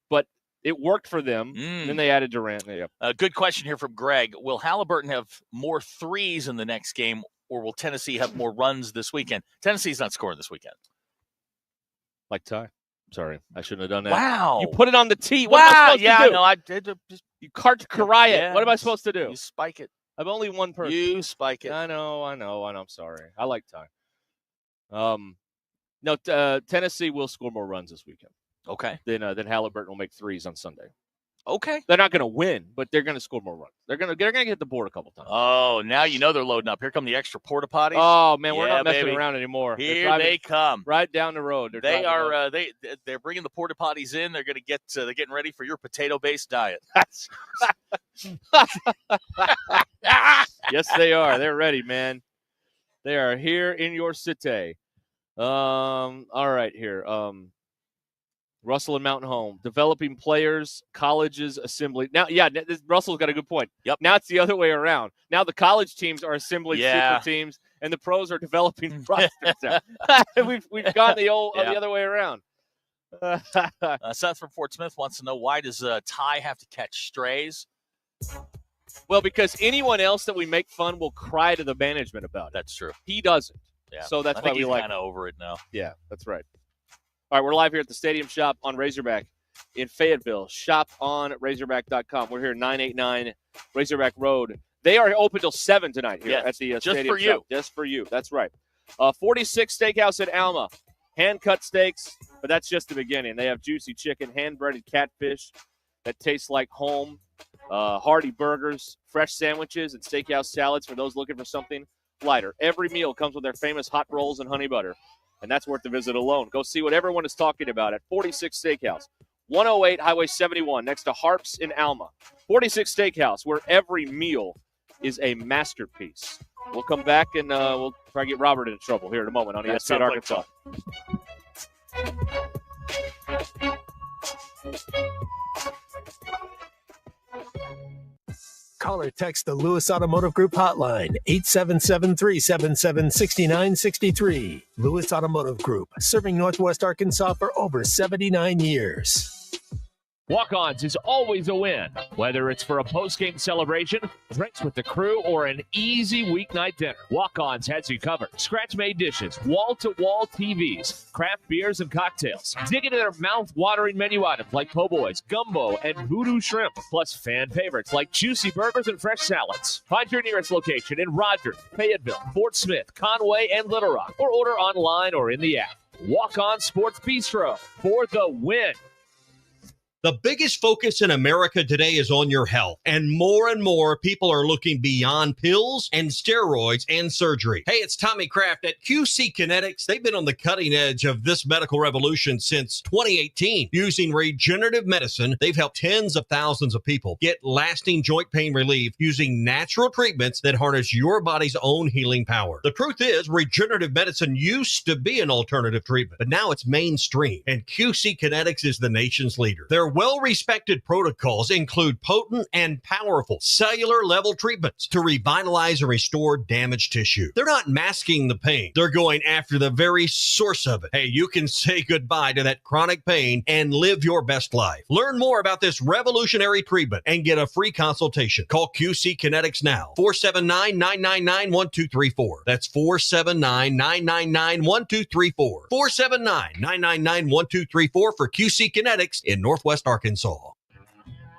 But It worked for them. And then they added Durant. Yeah. Good question here from Greg. Will Halliburton have more threes in the next game, or will Tennessee have more runs this weekend? Tennessee's not scoring this weekend. Like Ty. Sorry, I shouldn't have done that. Wow. You put it on the tee. What am I supposed to do? No, I did. You Karai it. Yeah, what am I supposed to do? You spike it. I'm only one person. You spike it. I know. I'm sorry. I like Ty. No, Tennessee will score more runs this weekend. Okay. Then Halliburton will make threes on Sunday. Okay. They're not going to win, but they're going to score more runs. They're going to hit the board a couple times. Oh, now you know they're loading up. Here come the extra porta potties. Oh man, we're not messing around anymore. Here they come, right down the road. They're bringing the porta potties in. They're going to get. They're getting ready for your potato-based diet. Yes, they are. They're ready, man. They are here in your city. All right, here. Russell and Mountain Home, developing players, colleges, assembly. Now, Russell's got a good point. Yep. Now it's the other way around. Now the college teams are assembling super teams, and the pros are developing rosters. We've gone the other way around. Seth from Fort Smith wants to know, why does Ty have to catch strays? Well, because anyone else that we make fun will cry to the management about it. That's true. He doesn't. Yeah. So that's I think why we he's like kind of over it now. Yeah, that's right. All right, we're live here at the Stadium Shop on Razorback in Fayetteville. Shop on Razorback.com. We're here 989 Razorback Road. They are open till 7 tonight here at the Stadium for you. Shop. Just for you. That's right. 46 Steakhouse in Alma. Hand-cut steaks, but that's just the beginning. They have juicy chicken, hand-breaded catfish that tastes like home, hearty burgers, fresh sandwiches, and steakhouse salads for those looking for something lighter. Every meal comes with their famous hot rolls and honey butter. And that's worth the visit alone. Go see what everyone is talking about at 46 Steakhouse, 108 Highway 71, next to Harps in Alma. 46 Steakhouse, where every meal is a masterpiece. We'll come back and we'll try to get Robert into trouble here in a moment on ESPN Arkansas. Call or text the Lewis Automotive Group hotline, 877-377-6963. Lewis Automotive Group, serving Northwest Arkansas for over 79 years. Walk-Ons is always a win, whether it's for a post-game celebration, drinks with the crew, or an easy weeknight dinner. Walk-Ons has you covered. Scratch-made dishes, wall-to-wall TVs, craft beers and cocktails. Dig into their mouth-watering menu items like po' boys, gumbo, and voodoo shrimp, plus fan favorites like juicy burgers and fresh salads. Find your nearest location in Rogers, Fayetteville, Fort Smith, Conway, and Little Rock, or order online or in the app. Walk-On Sports Bistro for the win. The biggest focus in America today is on your health, and more people are looking beyond pills and steroids and surgery. Hey, it's Tommy Kraft at QC Kinetics. They've been on the cutting edge of this medical revolution since 2018. Using regenerative medicine, they've helped tens of thousands of people get lasting joint pain relief using natural treatments that harness your body's own healing power. The truth is, regenerative medicine used to be an alternative treatment, but now it's mainstream, and QC Kinetics is the nation's leader. Their well-respected protocols include potent and powerful cellular-level treatments to revitalize and restore damaged tissue. They're not masking the pain. They're going after the very source of it. Hey, you can say goodbye to that chronic pain and live your best life. Learn more about this revolutionary treatment and get a free consultation. Call QC Kinetics now. 479-999-1234. That's 479-999-1234. 479-999-1234 for QC Kinetics in Northwest Arkansas.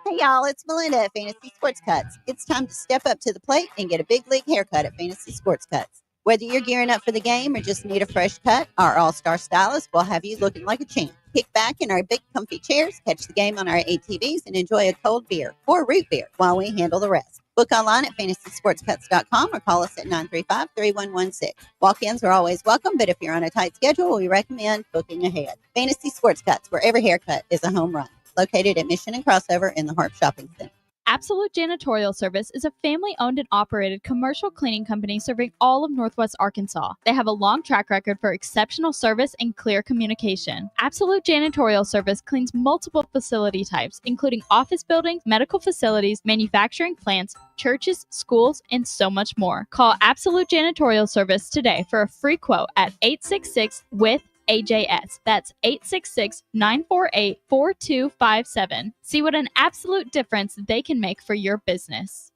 Hey y'all, it's Melinda at Fantasy Sports Cuts. It's time to step up to the plate and get a big league haircut at Fantasy Sports Cuts. Whether you're gearing up for the game or just need a fresh cut, our all-star stylist will have you looking like a champ. Kick back in our big comfy chairs, catch the game on our ATVs, and enjoy a cold beer or root beer while we handle the rest. Book online at fantasysportscuts.com or call us at 935-3116. Walk-ins are always welcome, but if you're on a tight schedule, we recommend booking ahead. Fantasy Sports Cuts, where every haircut is a home run. Located at Mission and Crossover in the Harp Shopping Center. Absolute Janitorial Service is a family-owned and operated commercial cleaning company serving all of Northwest Arkansas. They have a long track record for exceptional service and clear communication. Absolute Janitorial Service cleans multiple facility types, including office buildings, medical facilities, manufacturing plants, churches, schools, and so much more. Call Absolute Janitorial Service today for a free quote at 866-WITH AJS. That's 866-948-4257. See what an absolute difference they can make for your business.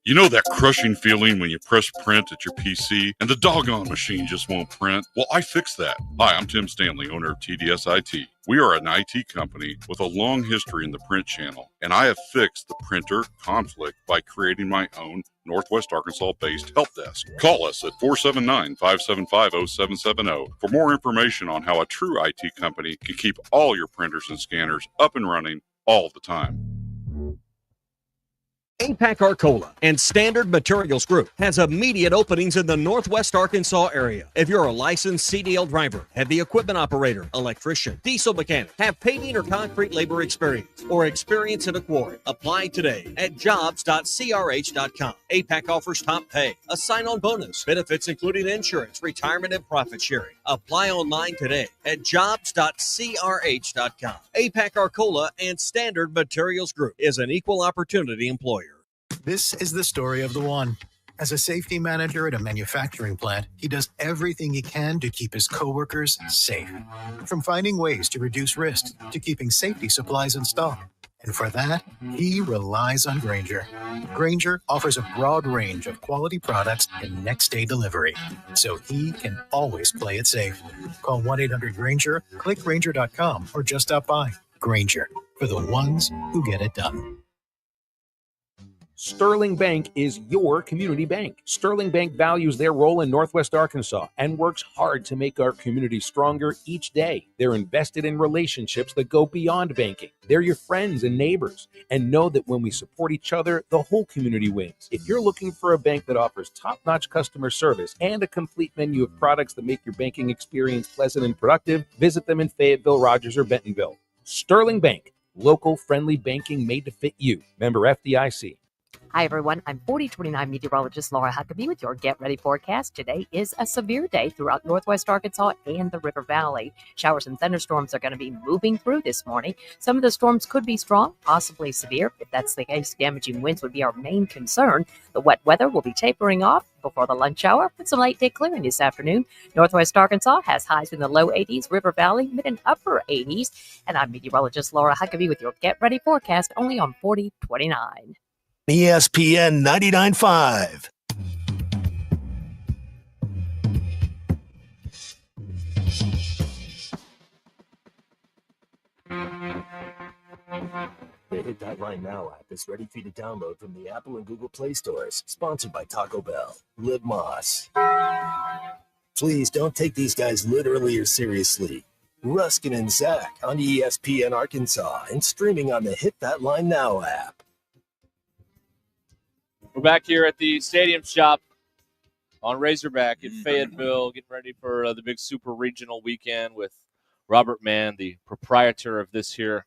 You know that crushing feeling when you press print at your PC and the doggone machine just won't print? Well, I fixed that. Hi, I'm Tim Stanley, owner of TDS IT. We are an IT company with a long history in the print channel, and I have fixed the printer conflict by creating my own Northwest Arkansas-based help desk. Call us at 479-575-0770 for more information on how a true IT company can keep all your printers and scanners up and running all the time. APAC Arcola and Standard Materials Group has immediate openings in the Northwest Arkansas area. If you're a licensed CDL driver, heavy equipment operator, electrician, diesel mechanic, have paving or concrete labor experience, or experience in a quarry, apply today at jobs.crh.com. APAC offers top pay, a sign-on bonus, benefits including insurance, retirement, and profit sharing. Apply online today at jobs.crh.com. APAC Arcola and Standard Materials Group is an equal opportunity employer. This is the story of the one. As a safety manager at a manufacturing plant, he does everything he can to keep his coworkers safe. From finding ways to reduce risk to keeping safety supplies in stock. And for that, he relies on Grainger. Grainger offers a broad range of quality products and next-day delivery, so he can always play it safe. Call 1-800-GRAINGER, click Grainger.com, or just stop by. Grainger, for the ones who get it done. Sterling Bank is your community bank. Sterling Bank values their role in Northwest Arkansas and works hard to make our community stronger each day. They're invested in relationships that go beyond banking. They're your friends and neighbors, and know that when we support each other, the whole community wins. If you're looking for a bank that offers top-notch customer service and a complete menu of products that make your banking experience pleasant and productive, visit them in Fayetteville, Rogers, or Bentonville. Sterling Bank, local friendly banking made to fit you. Member FDIC. Hi, everyone. I'm 4029 meteorologist Laura Huckabee with your Get Ready forecast. Today is a severe day throughout Northwest Arkansas and the River Valley. Showers and thunderstorms are going to be moving through this morning. Some of the storms could be strong, possibly severe. If that's the case, damaging winds would be our main concern. The wet weather will be tapering off before the lunch hour with some late day clearing this afternoon. Northwest Arkansas has highs in the low 80s, River Valley mid and upper 80s. And I'm meteorologist Laura Huckabee with your Get Ready forecast only on 4029. ESPN 99.5. The Hit That Line Now app is ready for you to download from the Apple and Google Play stores. Sponsored by Taco Bell. Live Moss. Please don't take these guys literally or seriously. Ruscin and Zach on ESPN Arkansas and streaming on the Hit That Line Now app. We're back here at the Stadium Shop on Razorback in Fayetteville, getting ready for the big super regional weekend with Robert Mann, the proprietor of this here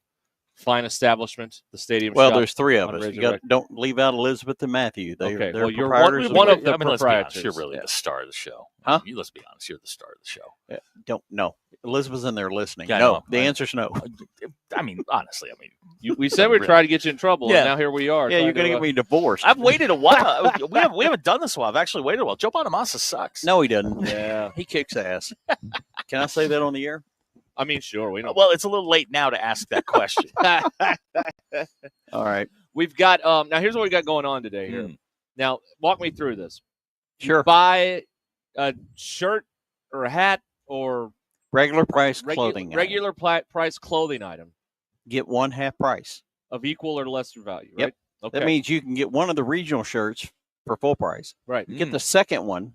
fine establishment, the Stadium Shop. Well, there's three of on us. Razorback. Don't leave out Elizabeth and Matthew. Okay, they're well, you're proprietors one of the I mean, let's be honest, proprietors. you're really the star of the show. Huh? Let's be honest, you're the star of the show. Don't know. Elizabeth's in there listening. Yeah, no, the answer's no. I mean, honestly, we said we'd try to get you in trouble, and now here we are. Yeah, you're going to get me divorced. I've waited a while. we haven't done this a while. I've actually waited a while. Joe Bonamassa sucks. No, he doesn't. Yeah, he kicks ass. Can I say that on the air? I mean, sure. We know. Well, it's a little late now to ask that question. All right. We've got now. Here's what we got going on today. Here, now walk me through this. Sure. You buy a shirt or a hat or regular price clothing. Regular price clothing item. Get one half price of equal or lesser value. Right. Yep. Okay. That means you can get one of the regional shirts for full price. Right. Get the second one,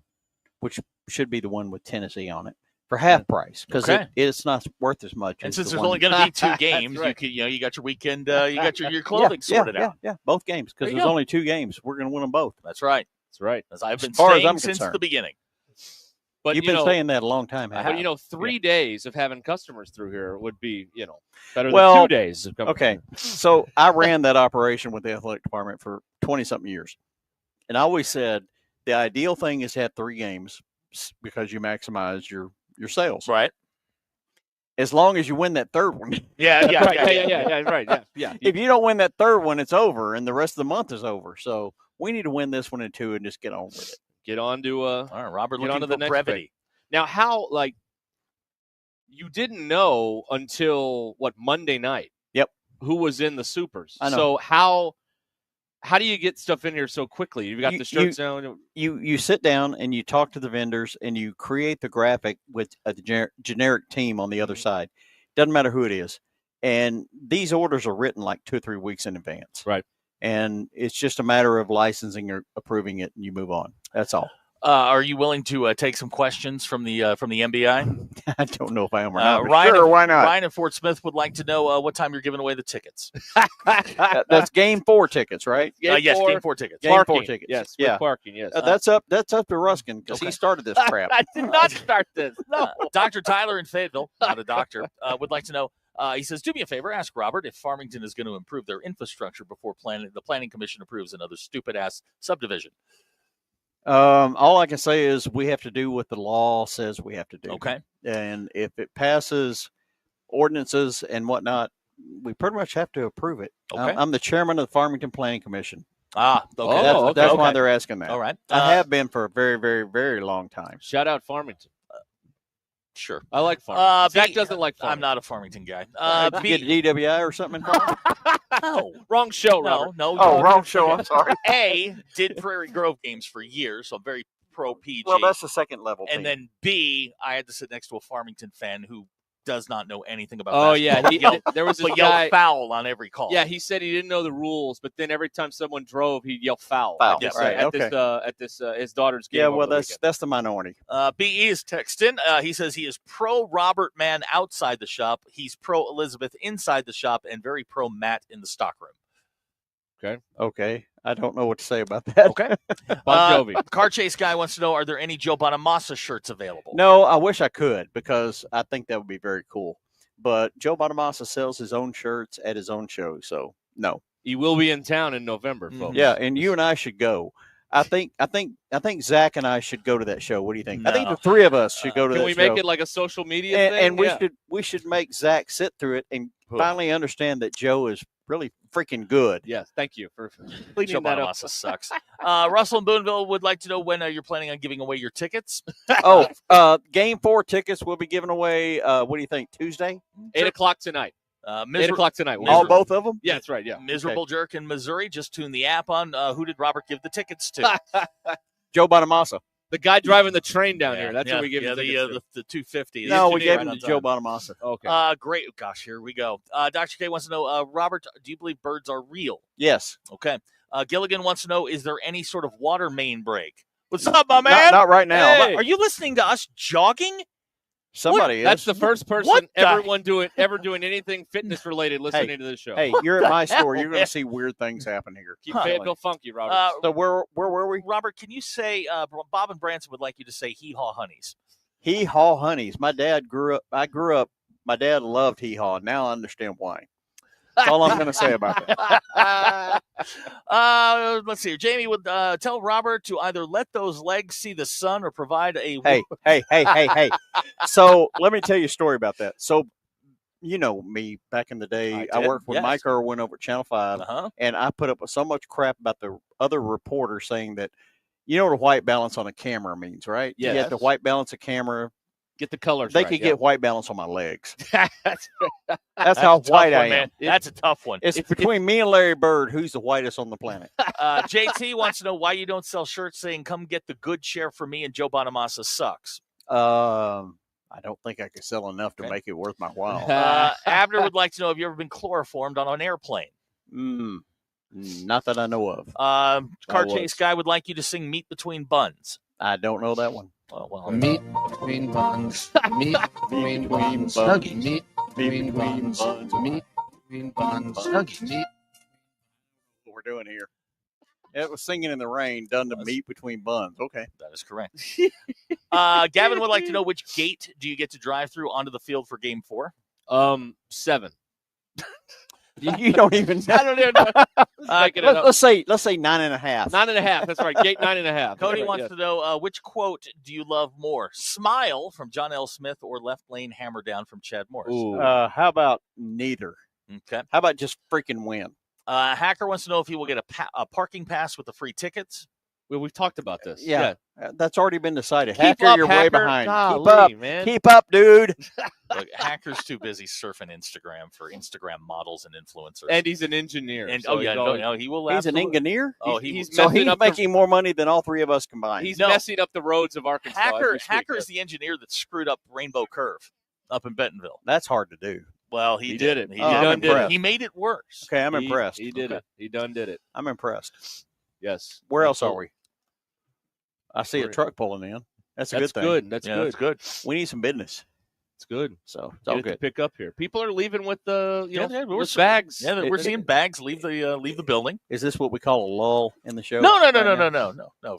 which should be the one with Tennessee on it, for half price because it's not worth as much. And as since the there's one only going to be two games, right. you got your weekend, you got your clothing sorted out. Yeah, both games because there's only two games. We're going to win them both. That's right. That's right. As I've been as far as saying I'm since concerned. the beginning. But you've been saying that a long time. But 3 days of having customers through here would be better than 2 days. Of coming okay. So I ran that operation with the athletic department for 20-something years, and I always said the ideal thing is to have 3 games because you maximize your sales. Right. As long as you win that third one. Yeah, Right. If you don't win that third one, it's over, and the rest of the month is over. So we need to win this one in 2 and just get on with it. Get on to all right, Robert. Get on to the the next brevity. thing. Now, how you didn't know until Monday night. Yep. Who was in the supers? I know. So how do you get stuff in here so quickly? You've got the shirts now. You sit down and you talk to the vendors and you create the graphic with a generic team on the other side. Doesn't matter who it is. And these orders are written like 2 or 3 weeks in advance. Right. And it's just a matter of licensing or approving it, and you move on. That's all. Are you willing to take some questions from the MBI? I don't know if I am or not. Ryan, Sure, why not? Ryan in Fort Smith would like to know what time you're giving away the tickets. That's Game 4 tickets, right? Yes, Game 4 tickets. Game 4 tickets. Yes, yeah. parking. Yes. That's up to Ruskin because he started this crap. I did not start this. No. Dr. Tyler in Fayetteville, not a doctor, would like to know. He says, do me a favor, ask Robert if Farmington is going to improve their infrastructure before the Planning Commission approves another stupid-ass subdivision. All I can say is we have to do what the law says we have to do. Okay. And if it passes ordinances and whatnot, we pretty much have to approve it. Okay. I'm the chairman of the Farmington Planning Commission. Okay. That's why they're asking that. All right. I have been for a very, very, very long time. Shout out Farmington. Sure. I like Farmington. Zach B, doesn't like I'm Farmington. not a Farmington guy. Did you get a DWI or something? No. Wrong show, Robert. No. Oh, wrong show. I'm sorry. A, did Prairie Grove games for years, so I'm very pro PG. Well, that's the second level. And then B, I had to sit next to a Farmington fan who does not know anything about Oh basketball. yeah, there was a but guy yelled foul on every call. Yeah, he said he didn't know the rules, but then every time someone drove, he'd yell foul. Foul. At this, Right, at this his daughter's game. Yeah, over well, the that's the minority. BE is texting. He says he is pro Robert Mann outside the shop. He's pro Elizabeth inside the shop, and very pro Matt in the stockroom. Okay. I don't know what to say about that. Okay. Bon Jovi. Car Chase guy wants to know, are there any Joe Bonamassa shirts available? No, I wish I could because I think that would be very cool. But Joe Bonamassa sells his own shirts at his own show, so no. He will be in town in November, folks. Yeah, and you and I should go. I think Zach and I should go to that show. What do you think? I think No. the three of us should go to that Can show. we make it like a social media thing? And we should make Zach sit through it and finally understand that Joe is really freaking good. Yes, thank you for Joe cleaning that up. Bonamassa sucks. Russell in Boonville would like to know when you're planning on giving away your tickets. Game 4 tickets will be given away. What do you think? Tuesday, 8 o'clock tonight. 8 o'clock tonight. All both of them? Yeah, that's right. Yeah. Miserable Jerk in Missouri. Just tune the app on. Who did Robert give the tickets to? Joe Bonamassa. The guy driving the train down here. That's what we give him the 250. No, we gave him to Joe Bonamassa. Okay. Great. Gosh, here we go. Dr. K wants to know, Robert, do you believe birds are real? Yes. Okay. Gilligan wants to know, is there any sort of water main break? What's up, my man? Not right now. Hey. Are you listening to us jogging? Somebody is. That's the first person What the- ever doing anything fitness related listening to this show. Hey, you're at my store. You're going to see weird things happen here. Keep Fayetteville funky, Robert. So where were we? Robert, can you say, Bob and Branson would like you to say hee-haw honeys. Hee-haw honeys. My dad my dad loved hee-haw. Now I understand why. That's all I'm going to say about that. Let's see here. Jamie would tell Robert to either let those legs see the sun or provide a... Hey. So let me tell you a story about that. So, you know me, back in the day, I worked with Mike Irwin over at Channel 5, and I put up with so much crap about the other reporters saying that, you know what a white balance on a camera means, right? Yes. You have to white balance a camera. Get the colors They right, could yeah. get white balance on my legs. That's how a tough white one, I am. man. That's a tough one. It's between me and Larry Bird, who's the whitest on the planet. JT wants to know why you don't sell shirts saying, come get the good share for me and Joe Bonamassa sucks. I don't think I could sell enough to make it worth my while. Abner would like to know, have you ever been chloroformed on an airplane? Not that I know of. Car Chase guy would like you to sing Meat Between Buns. I don't know that one. Oh, well. Meat between buns. Meat between buns. Nuggies. Meat between buns. Meat between buns. Nuggies. Meat. What we're doing here. It was singing in the rain, done to meat between buns. Okay. That is correct. Gavin would like to know, which gate do you get to drive through onto the field for Game 4? 7. You don't even know. I don't even know. Let's say 9.5. 9.5. That's right. Gate 9.5. Cody wants to know, which quote do you love more? Smile from John L. Smith or Left Lane Hammer Down from Chad Morris? How about neither? Okay. How about just freaking win? Hacker wants to know if he will get a parking pass with the free tickets. We've talked about this. Yeah. That's already been decided. Keep Hacker, up, you're way Hacker. behind. Golly, Keep up, man. Keep up, dude. Look, Hacker's too busy surfing Instagram for Instagram models and influencers. And he's an engineer. And so he will. He's an engineer. Oh, he's so messing he's up making more money than all three of us combined. He's messing up the roads of Arkansas. Hacker is the engineer that screwed up Rainbow Curve up in Bentonville. That's hard to do. Well, He did it. He made it worse. Okay, I'm impressed. He did it. He done did it. I'm impressed. Yes. Where else are we? I see a truck pulling in. That's a good thing. That's Yeah, good. that's good. We need some business. It's good. So it's Get all it to good. pick up here. People are leaving with the we're with seeing- bags. Yeah, we're seeing bags leave the building. Is this what we call a lull in the show? No.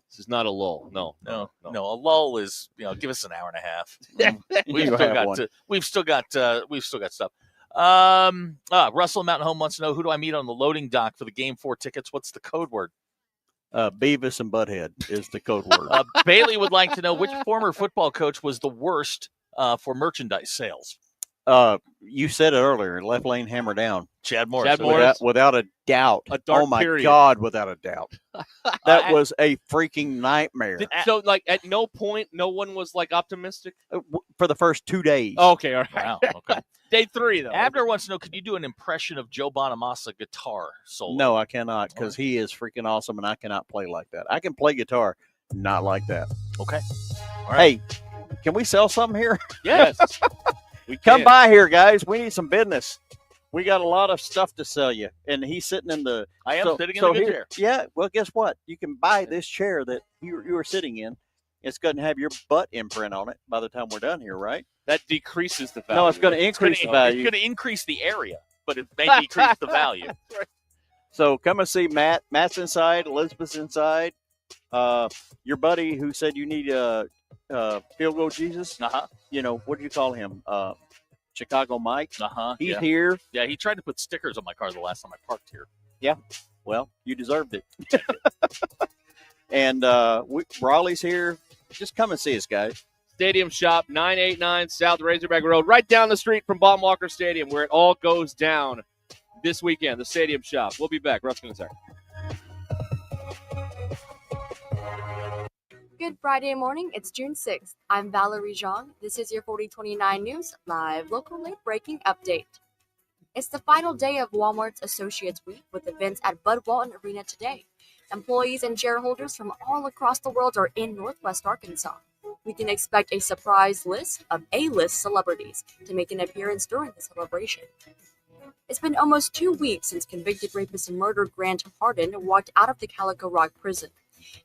This is not a lull. No. A lull is give us an hour and a half. We've still got stuff. Russell Mountain Home wants to know, who do I meet on the loading dock for the Game 4 tickets? What's the code word? Beavis and Butthead is the code word. Bailey would like to know, which former football coach was the worst for merchandise sales? You said it earlier. Left lane hammer down. Chad Morris. Without a doubt. A dark oh my period. God! Without a doubt. That was a freaking nightmare. So, like, at no point, no one was like optimistic for the first 2 days. Okay, all right. Wow. Okay. Day 3 though. Abner wants to know, could you do an impression of Joe Bonamassa guitar solo? No, I cannot, because he is freaking awesome, and I cannot play like that. I can play guitar, not like that. Okay. All right. Hey, can we sell something here? Yes. Come by here, guys. We need some business. We got a lot of stuff to sell you. And he's sitting in the... I am sitting in the good chair. Yeah, well, guess what? You can buy this chair that you are sitting in. It's going to have your butt imprint on it by the time we're done here, right? That decreases the value. No, it's going to increase the value. It's going to increase the area, but it may decrease the value. So come and see Matt. Matt's inside. Elizabeth's inside. Your buddy who said you need Field Goal Jesus. Uh-huh. What do you call him? Chicago Mike. Uh-huh. He's here. Yeah, he tried to put stickers on my car the last time I parked here. Yeah. Well, you deserved it. And Raleigh's here. Just come and see us, guys. Stadium Shop, 989 South Razorback Road, right down the street from Bob Walker Stadium, where it all goes down this weekend, the Stadium Shop. We'll be back. Ruscin and Zach. Good Friday morning. It's June 6th. I'm Valerie Jean. This is your 4029 News Live local late-breaking update. It's the final day of Walmart's Associates Week with events at Bud Walton Arena today. Employees and shareholders from all across the world are in Northwest Arkansas. We can expect a surprise list of A-list celebrities to make an appearance during the celebration. It's been almost 2 weeks since convicted rapist and murderer Grant Hardin walked out of the Calico Rock prison.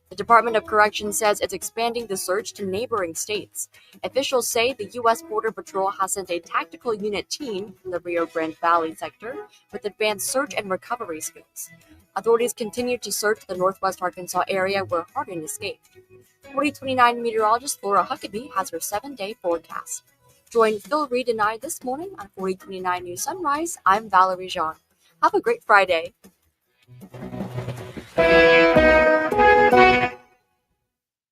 The Department of Corrections says it's expanding the search to neighboring states. Officials say the U.S. Border Patrol has sent a tactical unit team from the Rio Grande Valley sector with advanced search and recovery skills. Authorities continue to search the Northwest Arkansas area where Hardin escaped. 4029 meteorologist Laura Huckabee has her 7-day forecast. Join Phil Reed and I this morning on 4029 News Sunrise. I'm Valerie Jean. Have a great Friday.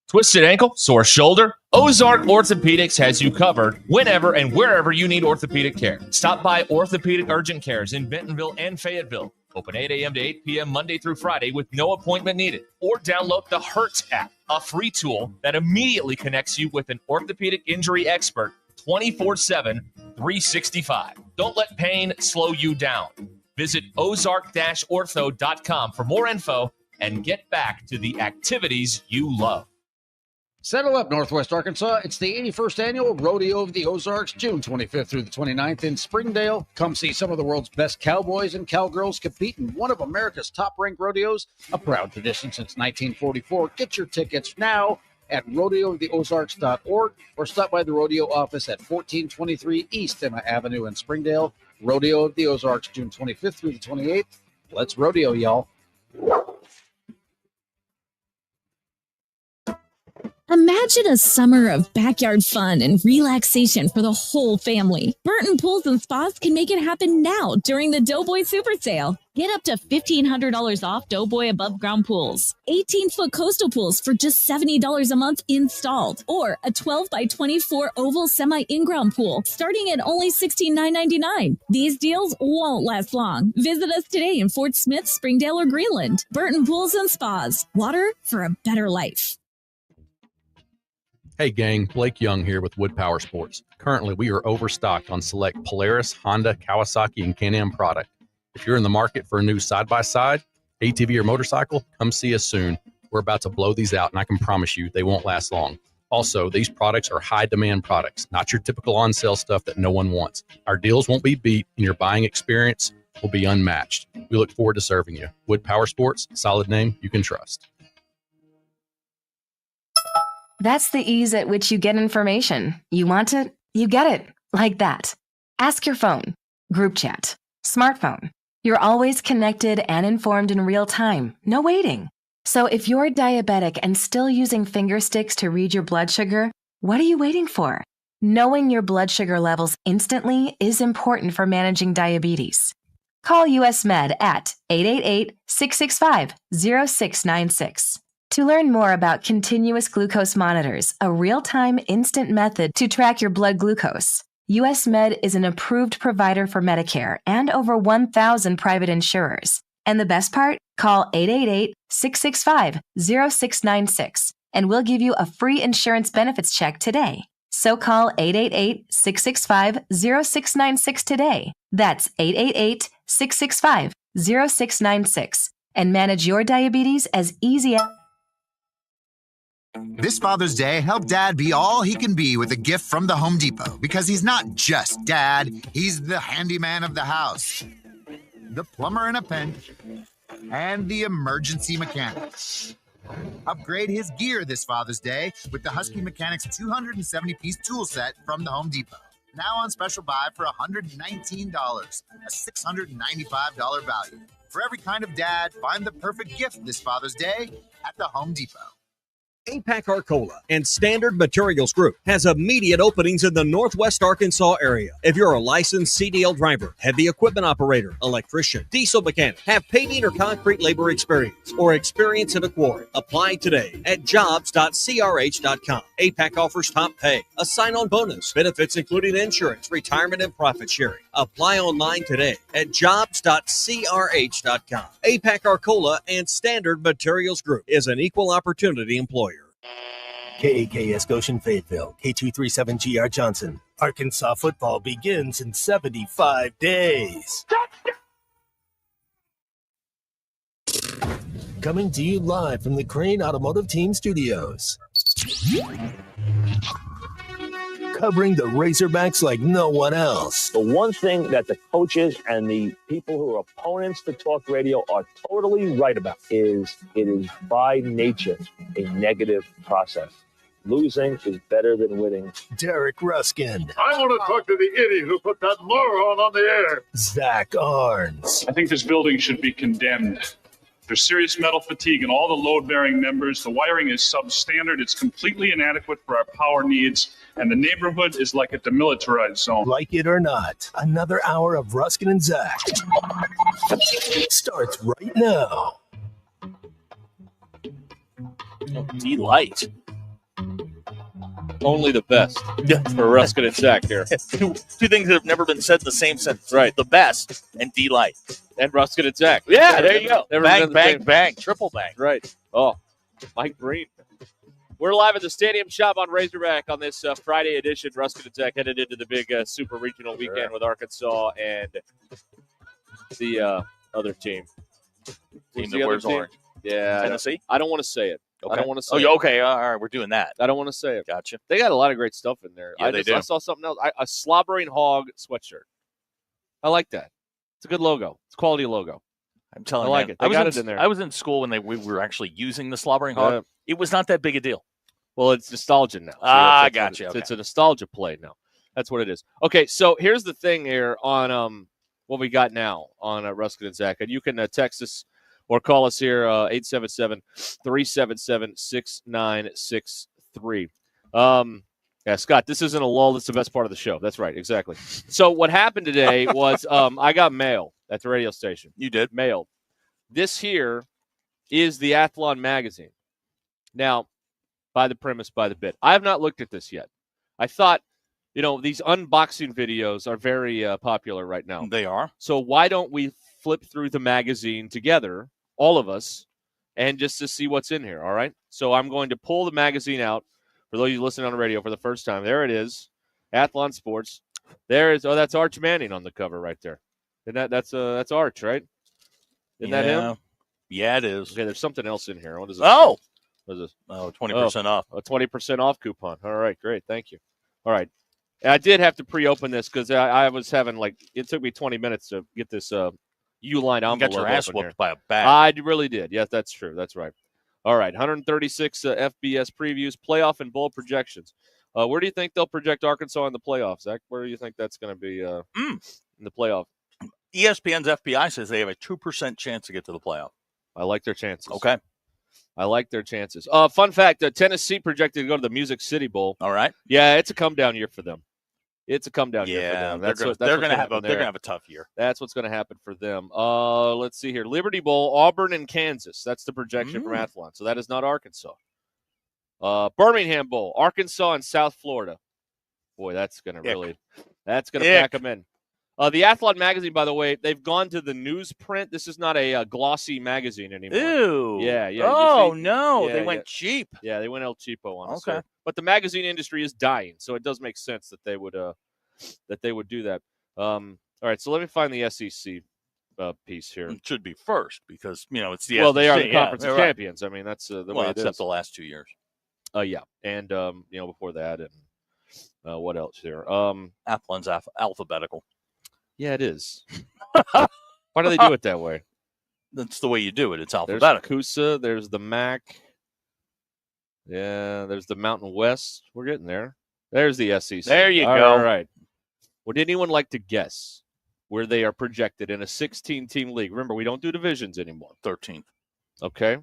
Twisted ankle, sore shoulder? Ozark Orthopedics has you covered whenever and wherever you need orthopedic care. Stop by Orthopedic Urgent Cares in Bentonville and Fayetteville. Open 8 a.m. to 8 p.m. Monday through Friday with no appointment needed. Or download the Hertz app, a free tool that immediately connects you with an orthopedic injury expert 24/7, 365. Don't let pain slow you down. Visit ozark-ortho.com for more info and get back to the activities you love. Settle up, Northwest Arkansas. It's the 81st Annual Rodeo of the Ozarks, June 25th through the 29th in Springdale. Come see some of the world's best cowboys and cowgirls compete in one of America's top-ranked rodeos, a proud tradition since 1944. Get your tickets now at rodeooftheozarks.org or stop by the rodeo office at 1423 East Emma Avenue in Springdale. Rodeo of the Ozarks, June 25th through the 28th. Let's rodeo, y'all. Imagine a summer of backyard fun and relaxation for the whole family. Burton Pools and Spas can make it happen now during the Doughboy Super Sale. Get up to $1,500 off Doughboy above ground pools. 18-foot coastal pools for just $70 a month installed. Or a 12 by 24 oval semi-in-ground pool starting at only $16,999. These deals won't last long. Visit us today in Fort Smith, Springdale, or Greenland. Burton Pools and Spas. Water for a better life. Hey gang, Blake Young here with Wood Power Sports. Currently, we are overstocked on select Polaris, Honda, Kawasaki, and Can-Am product. If you're in the market for a new side-by-side, ATV, or motorcycle, come see us soon. We're about to blow these out, and I can promise you they won't last long. Also, these products are high-demand products, not your typical on-sale stuff that no one wants. Our deals won't be beat, and your buying experience will be unmatched. We look forward to serving you. Wood Power Sports, solid name you can trust. That's the ease at which you get information. You want it, you get it, like that. Ask your phone, group chat, smartphone. You're always connected and informed in real time, no waiting. So if you're diabetic and still using finger sticks to read your blood sugar, what are you waiting for? Knowing your blood sugar levels instantly is important for managing diabetes. Call US Med at 888-665-0696. To learn more about continuous glucose monitors, a real-time instant method to track your blood glucose, US Med is an approved provider for Medicare and over 1,000 private insurers. And the best part? Call 888-665-0696 and we'll give you a free insurance benefits check today. So call 888-665-0696 today. That's 888-665-0696 and manage your diabetes as easy as... This Father's Day, help Dad be all he can be with a gift from the Home Depot, because he's not just Dad, he's the handyman of the house, the plumber in a pinch, and the emergency mechanic. Upgrade his gear this Father's Day with the Husky Mechanics 270-piece tool set from the Home Depot. Now on special buy for $119, a $695 value. For every kind of dad, find the perfect gift this Father's Day at the Home Depot. APAC Arcola and Standard Materials Group has immediate openings in the Northwest Arkansas area. If you're a licensed CDL driver, heavy equipment operator, electrician, diesel mechanic, have paving or concrete labor experience, or experience in a quarry, apply today at jobs.crh.com. APAC offers top pay, a sign-on bonus, benefits including insurance, retirement, and profit sharing. Apply online today at jobs.crh.com. APAC Arcola and Standard Materials Group is an equal opportunity employer. KAKS Goshen Fayetteville, K237GR Johnson. Arkansas football begins in 75 days. Coming to you live from the Crane Automotive Team Studios. Covering the Razorbacks like no one else. The one thing that the coaches and the people who are opponents to talk radio are totally right about is it is by nature a negative process. Losing is better than winning. Derek Ruscin. I want to talk to the idiot who put that moron on the air. Zach Arns. I think this building should be condemned. There's serious metal fatigue in all the load-bearing members. The wiring is substandard. It's completely inadequate for our power needs. And the neighborhood is like a demilitarized zone. Like it or not, another hour of Ruskin and Zach starts right now. Delight. Only the best for Ruskin and Zach here. Two things that have never been said in the same sentence. Right. The best and delight. And Ruskin and Zach. Yeah, there you go. Never Bang, bang, bang. Triple bang. Right. Oh, Mike Green. We're live at the Stadium Shop on Razorback on this Friday edition. Ruskin and Zach headed into the big super regional weekend with Arkansas and the other team. Team that wears orange. Yeah. Tennessee? I don't want to say it. Okay. I don't want to say it. Okay. All right. We're doing that. I don't want to say it. Gotcha. They got a lot of great stuff in there. Yeah, they do. I saw something else. A slobbering hog sweatshirt. I like that. It's a good logo. It's a quality logo. I'm telling you. I like it. They got it in there. I was in school when we were actually using the slobbering hog. It was not that big a deal. Well, it's nostalgia now. I got you. It's a nostalgia play now. That's what it is. Okay, so here's the thing here on what we got now on Ruskin and Zach. And you can text us or call us here, 877-377-6963. 3. Yeah, Scott, this isn't a lull. This is the best part of the show. That's right, exactly. So what happened today was I got mail at the radio station. You did? Mail. This here is the Athlon magazine. Now, by the premise, by the bit. I have not looked at this yet. I thought, these unboxing videos are very popular right now. They are. So why don't we flip through the magazine together, all of us, and just to see what's in here, all right? So I'm going to pull the magazine out for those of you listening on the radio for the first time. There it is, Athlon Sports. That's Arch Manning on the cover right there. And that's Arch, right? Isn't that him? Yeah, it is. Okay, there's something else in here. What is this? Oh! What is this? Oh, 20% off. A 20% off coupon. All right, great. Thank you. All right. And I did have to pre-open this because I was having, it took me 20 minutes to get this Uline envelope. You got your ass whooped by a bat. I really did. Yes, that's true. That's right. All right, 136 FBS previews, playoff and bowl projections. Where do you think they'll project Arkansas in the playoffs, Zach? Where do you think that's going to be in the playoff? ESPN's FBI says they have a 2% chance to get to the playoff. I like their chances. Okay. I like their chances. Fun fact, Tennessee projected to go to the Music City Bowl. All right. Yeah, it's a come-down year for them. It's a come-down year for them. They're going to have a tough year. That's what's going to happen for them. Let's see here. Liberty Bowl, Auburn, and Kansas. That's the projection from Athlon. So that is not Arkansas. Birmingham Bowl, Arkansas and South Florida. Boy, that's going to pack them in. The Athlon magazine, by the way, they've gone to the newsprint. This is not a glossy magazine anymore. Ew. Yeah. Oh, no. They went cheap. Yeah, they went El Cheapo on us. Okay. But the magazine industry is dying, so it does make sense that they would do that. All right, so let me find the SEC piece here. It should be first because, it's the well, SEC. they are the conference champions. I mean, that's the way it is. Except the last 2 years. Yeah, and before that, and what else here? Athlon's alphabetical. Yeah, it is. Why do they do it that way? That's the way you do it. It's There's alphabetical. CUSA. There's the MAC. Yeah, there's the Mountain West. We're getting there. There's the SEC. There you go. All right. Would anyone like to guess where they are projected in a 16-team league? Remember, we don't do divisions anymore. 13th. Okay.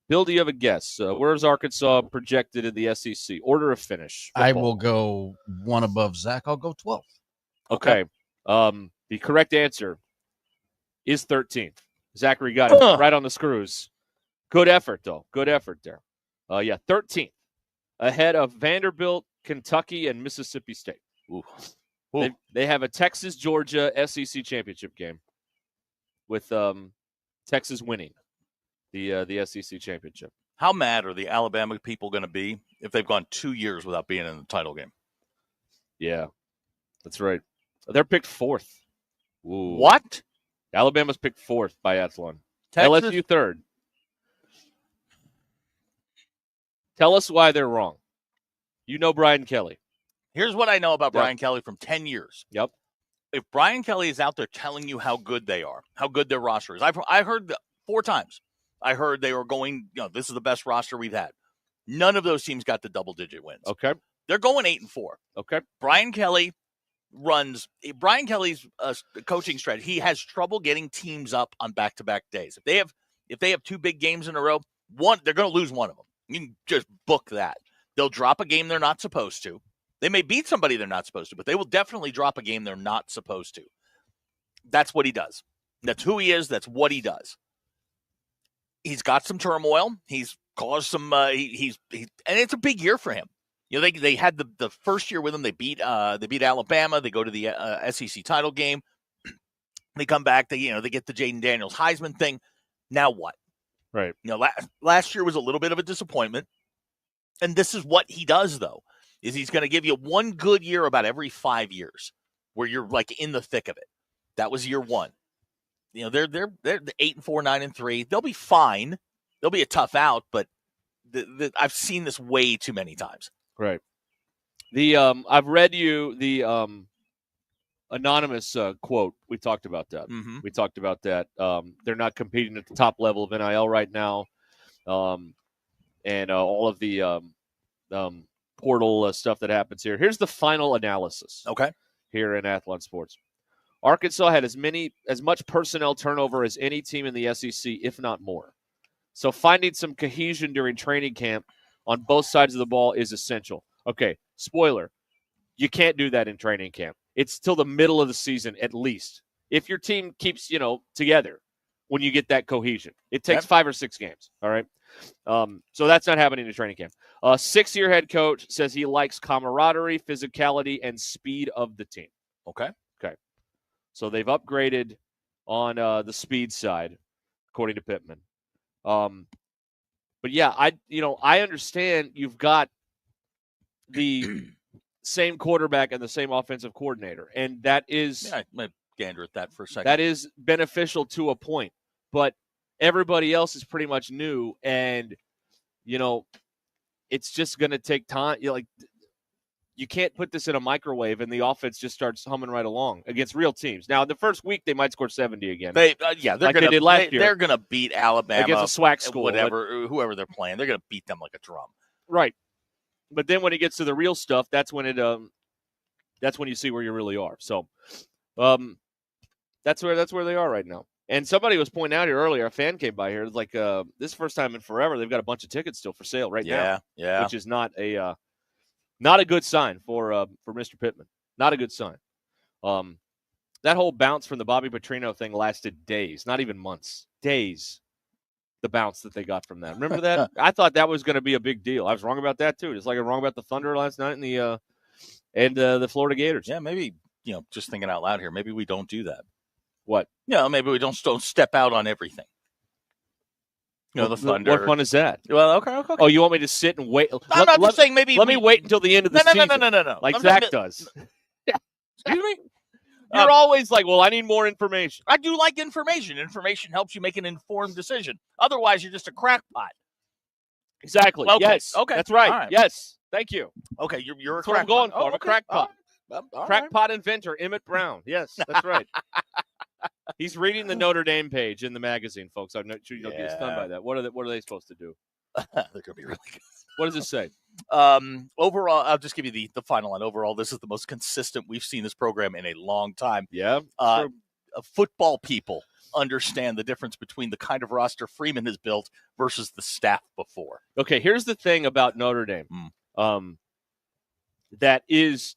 Bill, do you have a guess? Where's Arkansas projected in the SEC? Order of finish. I will go one above Zach. I'll go 12th. Okay. The correct answer is 13th. Zachary got it right on the screws. Good effort, though. Good effort there. 13th. Ahead of Vanderbilt, Kentucky, and Mississippi State. Ooh. They have a Texas-Georgia SEC championship game with Texas winning the SEC championship. How mad are the Alabama people going to be if they've gone 2 years without being in the title game? Yeah, that's right. They're picked 4th. Ooh. What? Alabama's picked 4th by Athlon. Texas? LSU 3rd. Tell us why they're wrong. You know Brian Kelly. Here's what I know about Brian Kelly from 10 years. Yep. If Brian Kelly is out there telling you how good they are, how good their roster is, I heard 4 times. I heard they were going, this is the best roster we've had. None of those teams got the double-digit wins. Okay. They're going 8-4. Okay. Brian Kelly's coaching strategy. He has trouble getting teams up on back-to-back days. If they have 2 big games in a row, they're going to lose one of them. You can just book that. They'll drop a game they're not supposed to. They may beat somebody they're not supposed to, but they will definitely drop a game they're not supposed to. That's what he does. That's who he is. That's what he does. He's got some turmoil. He's caused some. And it's a big year for him. They had the first year with him. They beat Alabama. They go to the SEC title game. They come back. They get the Jaden Daniels Heisman thing. Now what? Right. Last year was a little bit of a disappointment. And this is what he does, though, is he's going to give you one good year about every 5 years where you're in the thick of it. That was year 1. They're 8-4, 9-3. They'll be fine. They'll be a tough out, but I've seen this way too many times. Right. I've read you the anonymous quote. We talked about that. Mm-hmm. We talked about that. They're not competing at the top level of NIL right now, and all of the portal stuff that happens here. Here's the final analysis. Okay. Here in Athlon Sports, Arkansas had as much personnel turnover as any team in the SEC, if not more. So finding some cohesion during training camp on both sides of the ball is essential. Okay, spoiler, you can't do that in training camp. It's till the middle of the season at least. If your team keeps, together when you get that cohesion. It takes 5 or 6 games, all right? So that's not happening in training camp. 6-year head coach says he likes camaraderie, physicality, and speed of the team. Okay. So they've upgraded on the speed side, according to Pittman. But yeah, I understand you've got the same quarterback and the same offensive coordinator, and that is I might gander at that for a second. that is beneficial to a point. But everybody else is pretty much new, and it's just going to take time. You can't put this in a microwave and the offense just starts humming right along against real teams. Now, the first week they might score 70 again. They're like they did last year. They're going to beat Alabama against a SWAC school, whoever they're playing. They're going to beat them like a drum. Right. But then when it gets to the real stuff, that's when you see where you really are. So, that's where they are right now. And somebody was pointing out here earlier, a fan came by here. It's like this is the first time in forever they've got a bunch of tickets still for sale right now. Yeah. Which is not a good sign for Mr. Pittman. Not a good sign. That whole bounce from the Bobby Petrino thing lasted days, not even months. Days. The bounce that they got from that. Remember that? I thought that was going to be a big deal. I was wrong about that too. Just like I was wrong about the Thunder last night and the Florida Gators. Yeah, maybe just thinking out loud here. Maybe we don't do that. What? Maybe we don't step out on everything. The Thunder. What fun is that? Well, okay. Oh, you want me to sit and wait? I'm not just saying maybe. Let me wait until the end of the season. No. Like Zach does. Excuse me? You're always like, well, I need more information. I do like information. Information helps you make an informed decision. Otherwise, you're just a crackpot. Exactly. Okay. Yes. Okay. That's right. All right. Yes. Thank you. Okay. You're a That's what I'm crackpot. going for. Oh, I'm a okay. crackpot. All Crackpot inventor, Emmett Brown. Yes, that's right. He's reading the Notre Dame page in the magazine, folks. I'm not sure you don't get stunned by that. What are they supposed to do? They're going to be really good. What does it say? Overall, I'll just give you the final line. Overall, this is the most consistent we've seen this program in a long time. Yeah. Football people understand the difference between the kind of roster Freeman has built versus the staff before. Okay, here's the thing about Notre Dame. That is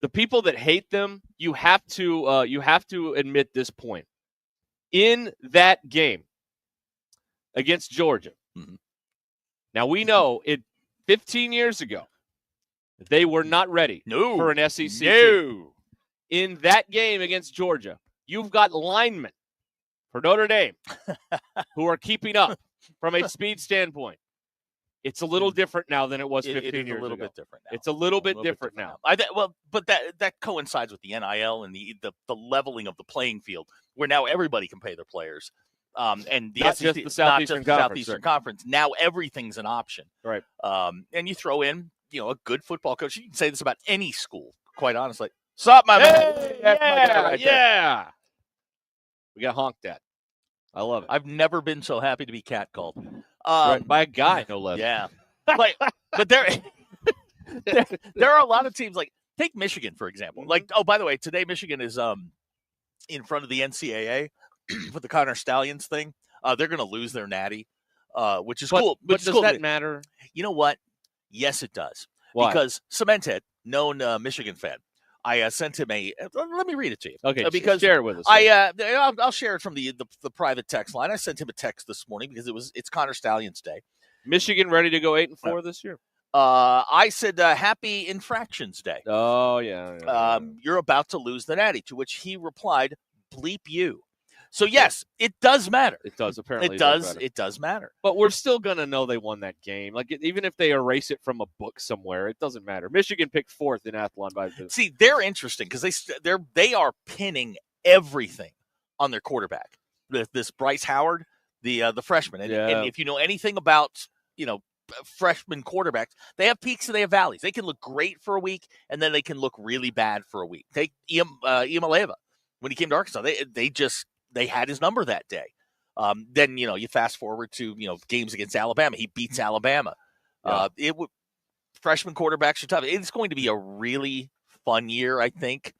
the people that hate them, you have to admit this point. In that game against Georgia. Now, we know 15 years ago, they were not ready for an SEC team. In that game against Georgia, you've got linemen for Notre Dame who are keeping up from a speed standpoint. It's a little different now than it was 15 years ago. It's a little bit different now. It's a little bit different now. But that coincides with the NIL and the leveling of the playing field, where now everybody can pay their players. And the Not SEC, just the Southeastern Conference. Now everything's an option. Right. And you throw in, a good football coach. You can say this about any school, quite honestly. Sup, my man? Yeah. We got honked at. I love it. I've never been so happy to be catcalled. By a guy, no less. Yeah. But there are a lot of teams, like, take Michigan, for example. Like, oh, by the way, today Michigan is in front of the NCAA with the Connor Stallions thing. They're going to lose their natty, which is cool. But does that matter? You know what? Yes, it does. Why? Because Cementhead, known Michigan fan, I sent him let me read it to you. Okay, because share it with us. I'll share it from the private text line. I sent him a text this morning because it's Connor Stallions Day. Michigan ready to go 8-4 this year. I said, Happy Infractions Day. Oh, yeah. You're about to lose the natty, to which he replied, bleep you. So, yes, it does matter. It does, apparently. It does matter. But we're still going to know they won that game. Like, even if they erase it from a book somewhere, it doesn't matter. Michigan picked 4th in Athlon by the... See, they're interesting because they are pinning everything on their quarterback. This Bryce Howard, the freshman. And if you know anything about, freshman quarterbacks, they have peaks and they have valleys. They can look great for a week, and then they can look really bad for a week. Take Iamaleava. When he came to Arkansas, they had his number that day. Then, you fast forward to, games against Alabama. He beats Alabama. Freshman quarterbacks are tough. It's going to be a really fun year, I think.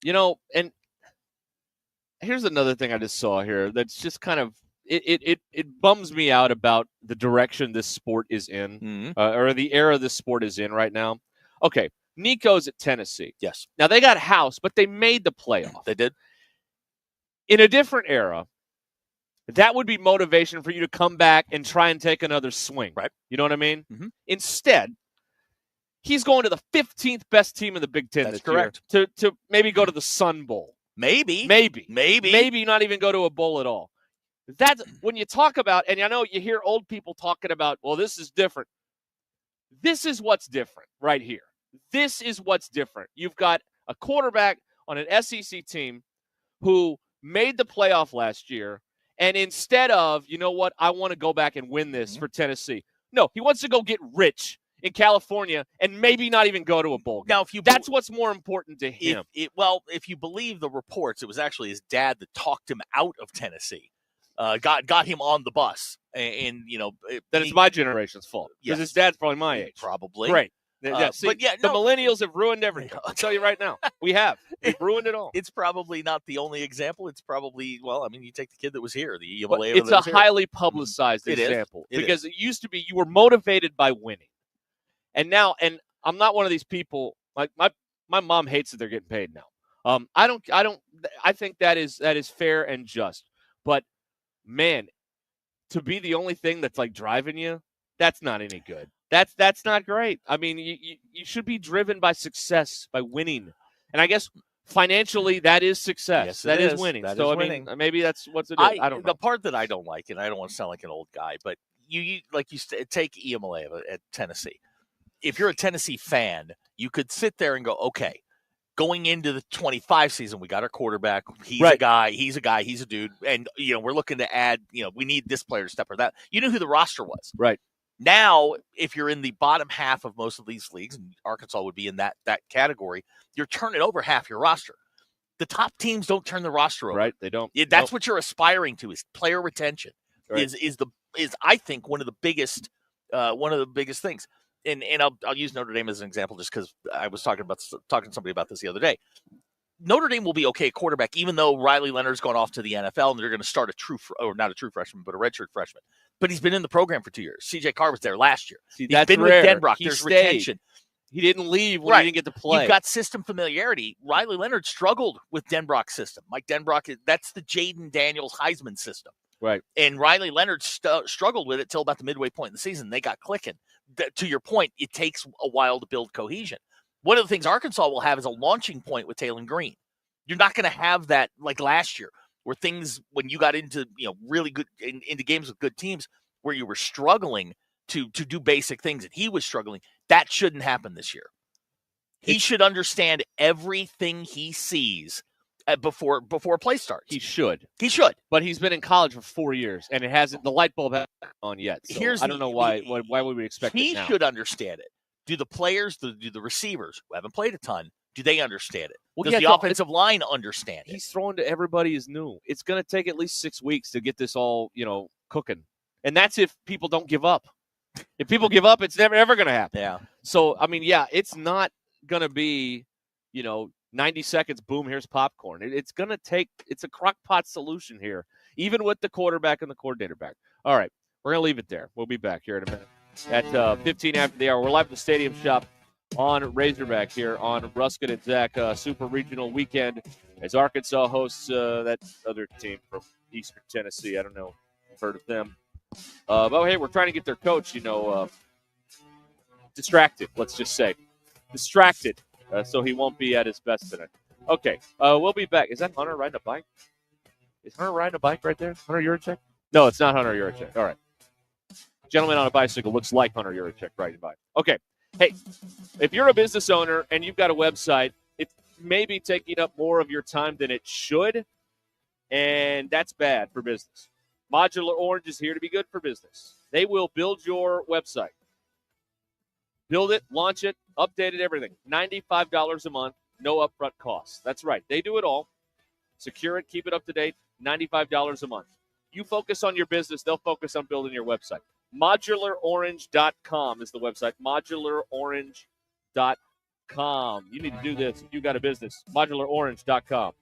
And here's another thing I just saw here that's just kind of, it bums me out about the direction this sport is in, or the era this sport is in right now. Okay, Nico's at Tennessee. Yes. Now they got housed, but they made the playoff. They did. In a different era, that would be motivation for you to come back and try and take another swing. Right. You know what I mean? Mm-hmm. Instead, he's going to the 15th best team in the Big Ten That's this correct. year to maybe go to the Sun Bowl. Maybe not even go to a bowl at all. That's when you talk about, and I know you hear old people talking about, well, this is different. This is what's different right here. This is what's different. You've got a quarterback on an SEC team who made the playoff last year, and instead of, you know what, I want to go back and win this for Tennessee. No, he wants to go get rich in California and maybe not even go to a bowl game. Now, that's what's more important to him. If you believe the reports, it was actually his dad that talked him out of Tennessee, got him on the bus, and then it's my generation's fault because his dad's probably my age. Probably. Right. The millennials have ruined everything. I'll tell you right now. We've ruined it all. It's probably not the only example. It's probably, you take the kid that was here, the EMLA. It's a highly publicized example because it used to be you were motivated by winning. And now, and I'm not one of these people, like my mom hates that they're getting paid now. I think that is fair and just. But man, to be the only thing that's like driving you, that's not any good. That's not great. I mean, you should be driven by success, by winning. And I guess financially that is success. Yes, that is winning. That so is I winning. mean, maybe that's what's it is. I don't know. The part that I don't like, and I don't want to sound like an old guy, but you take EMLA at Tennessee. If you're a Tennessee fan, you could sit there and go, okay, going into the 25 season, we got our quarterback. He's a guy. He's a dude. And, we're looking to add, we need this player to step or that. You knew who the roster was. Right. Now, if you're in the bottom half of most of these leagues, and Arkansas would be in that category, you're turning over half your roster. The top teams don't turn the roster over. Right. They don't. That's what you're aspiring to, is player retention. Right. Is I think one of the biggest things. And I'll use Notre Dame as an example just because I was talking to somebody about this the other day. Notre Dame will be okay at quarterback, even though Riley Leonard's gone off to the NFL and they're going to start not a true freshman, but a redshirt freshman. But he's been in the program for 2 years. C.J. Carr was there last year. He's been rare. with Denbrock. There's stayed. retention. He didn't leave when he didn't get to play. You've got system familiarity. Riley Leonard struggled with Denbrock's system. Mike Denbrock, that's the Jaden Daniels Heisman system. Right. And Riley Leonard struggled with it till about the midway point in the season. They got clicking. To your point, it takes a while to build cohesion. One of the things Arkansas will have is a launching point with Taylon Green. You're not going to have that like last year, where things, when you got into really good into games with good teams, where you were struggling to do basic things and he was struggling. That shouldn't happen this year. He should understand everything he sees before play starts. He should. But he's been in college for 4 years, and the light bulb hasn't on yet. So I don't know why would we expect he it now? should understand it. Do the players, do the receivers who haven't played a ton, do they understand it? Well, Does the offensive line understand it? He's throwing to everybody is new. It's going to take at least 6 weeks to get this all, cooking. And that's if people don't give up. If people give up, it's never, ever going to happen. Yeah. So, I mean, it's not going to be, 90 seconds, boom, here's popcorn. It's going to take – it's a crock pot solution here, even with the quarterback and the coordinator back. All right, we're going to leave it there. We'll be back here in a minute at 15 after the hour. We're live at the Stadium Shop on Razorback here on Ruscin and Zach Super Regional Weekend as Arkansas hosts that other team from Eastern Tennessee. I don't know if you've heard of them. But, hey, we're trying to get their coach, distracted, let's just say. Distracted, so he won't be at his best tonight. Okay, we'll be back. Is that Hunter riding a bike? Is Hunter riding a bike right there? Hunter Yurachek? No, it's not Hunter Yurachek. All right. Gentleman on a bicycle looks like Hunter Yurachek riding a bike. Okay. Hey, if you're a business owner and you've got a website, it's maybe taking up more of your time than it should, and that's bad for business. Modular Orange is here to be good for business. They will build your website. Build it, launch it, update it, everything. $95 a month, no upfront costs. That's right. They do it all. Secure it, keep it up to date, $95 a month. You focus on your business, they'll focus on building your website. ModularOrange.com is the website. ModularOrange.com. You need to do this if you've got a business. ModularOrange.com.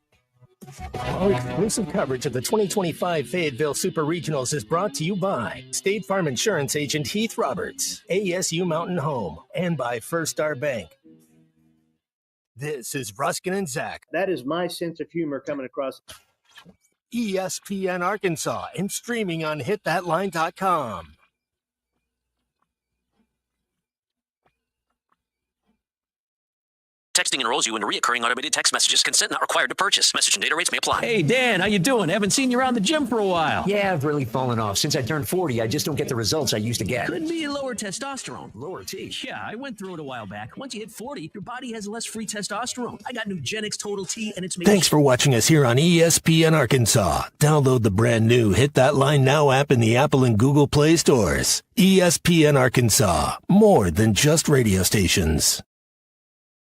All exclusive coverage of the 2025 Fayetteville Super Regionals is brought to you by State Farm Insurance Agent Heath Roberts, ASU Mountain Home, and by First Star Bank. This is Ruscin and Zach. That is my sense of humor coming across. ESPN Arkansas and streaming on hitthatline.com. Texting enrolls you in recurring automated text messages. Consent not required to purchase. Message and data rates may apply. Hey, Dan, how you doing? Haven't seen you around the gym for a while. Yeah, I've really fallen off. Since I turned 40, I just don't get the results I used to get. Could be lower testosterone. Lower T. Yeah, I went through it a while back. Once you hit 40, your body has less free testosterone. I got Nugenix Total T, and it's made... Thanks for watching us here on ESPN Arkansas. Download the brand new Hit That Line Now app in the Apple and Google Play stores. ESPN Arkansas. More than just radio stations.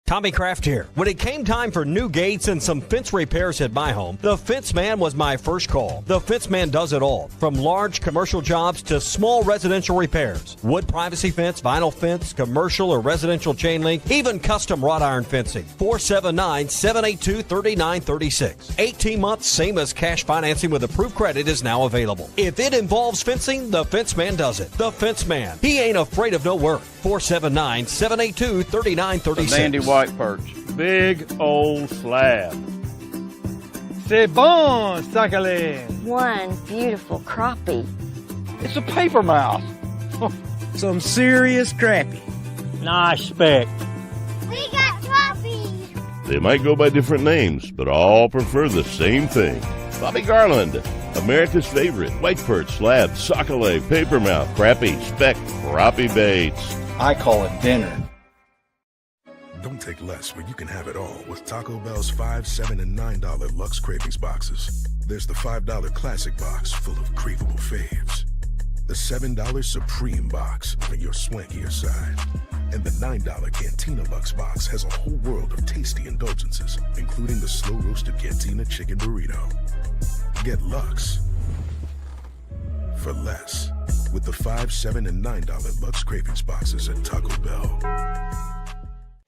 Tommy Kraft here. When it came time for new gates and some fence repairs at my home, the Fence Man was my first call. The Fence Man does it all, from large commercial jobs to small residential repairs. Wood privacy fence, vinyl fence, commercial or residential chain link, even custom wrought iron fencing. 479-782-3936. 18 months, same as cash financing with approved credit is now available. If it involves fencing, the Fence Man does it. The Fence Man. He ain't afraid of no work. 479-782-3936. White perch. Big old slab. C'est bon, Sakhalin. One beautiful crappie. It's a paper mouse. Some serious crappie. Nice speck. We got crappies. They might go by different names, but all prefer the same thing. Bobby Garland, America's favorite white perch, slab, sockeye, papermouth, crappie, speck, crappie baits. I call it dinner. Don't take less when you can have it all with Taco Bell's $5, $7, and $9 Lux Cravings boxes. There's the $5 Classic box full of craveable faves. The $7 Supreme box on your swankier side. And the $9 Cantina Lux box has a whole world of tasty indulgences, including the slow-roasted Cantina Chicken Burrito. Get Lux for less with the $5, $7, and $9 Lux Cravings boxes at Taco Bell.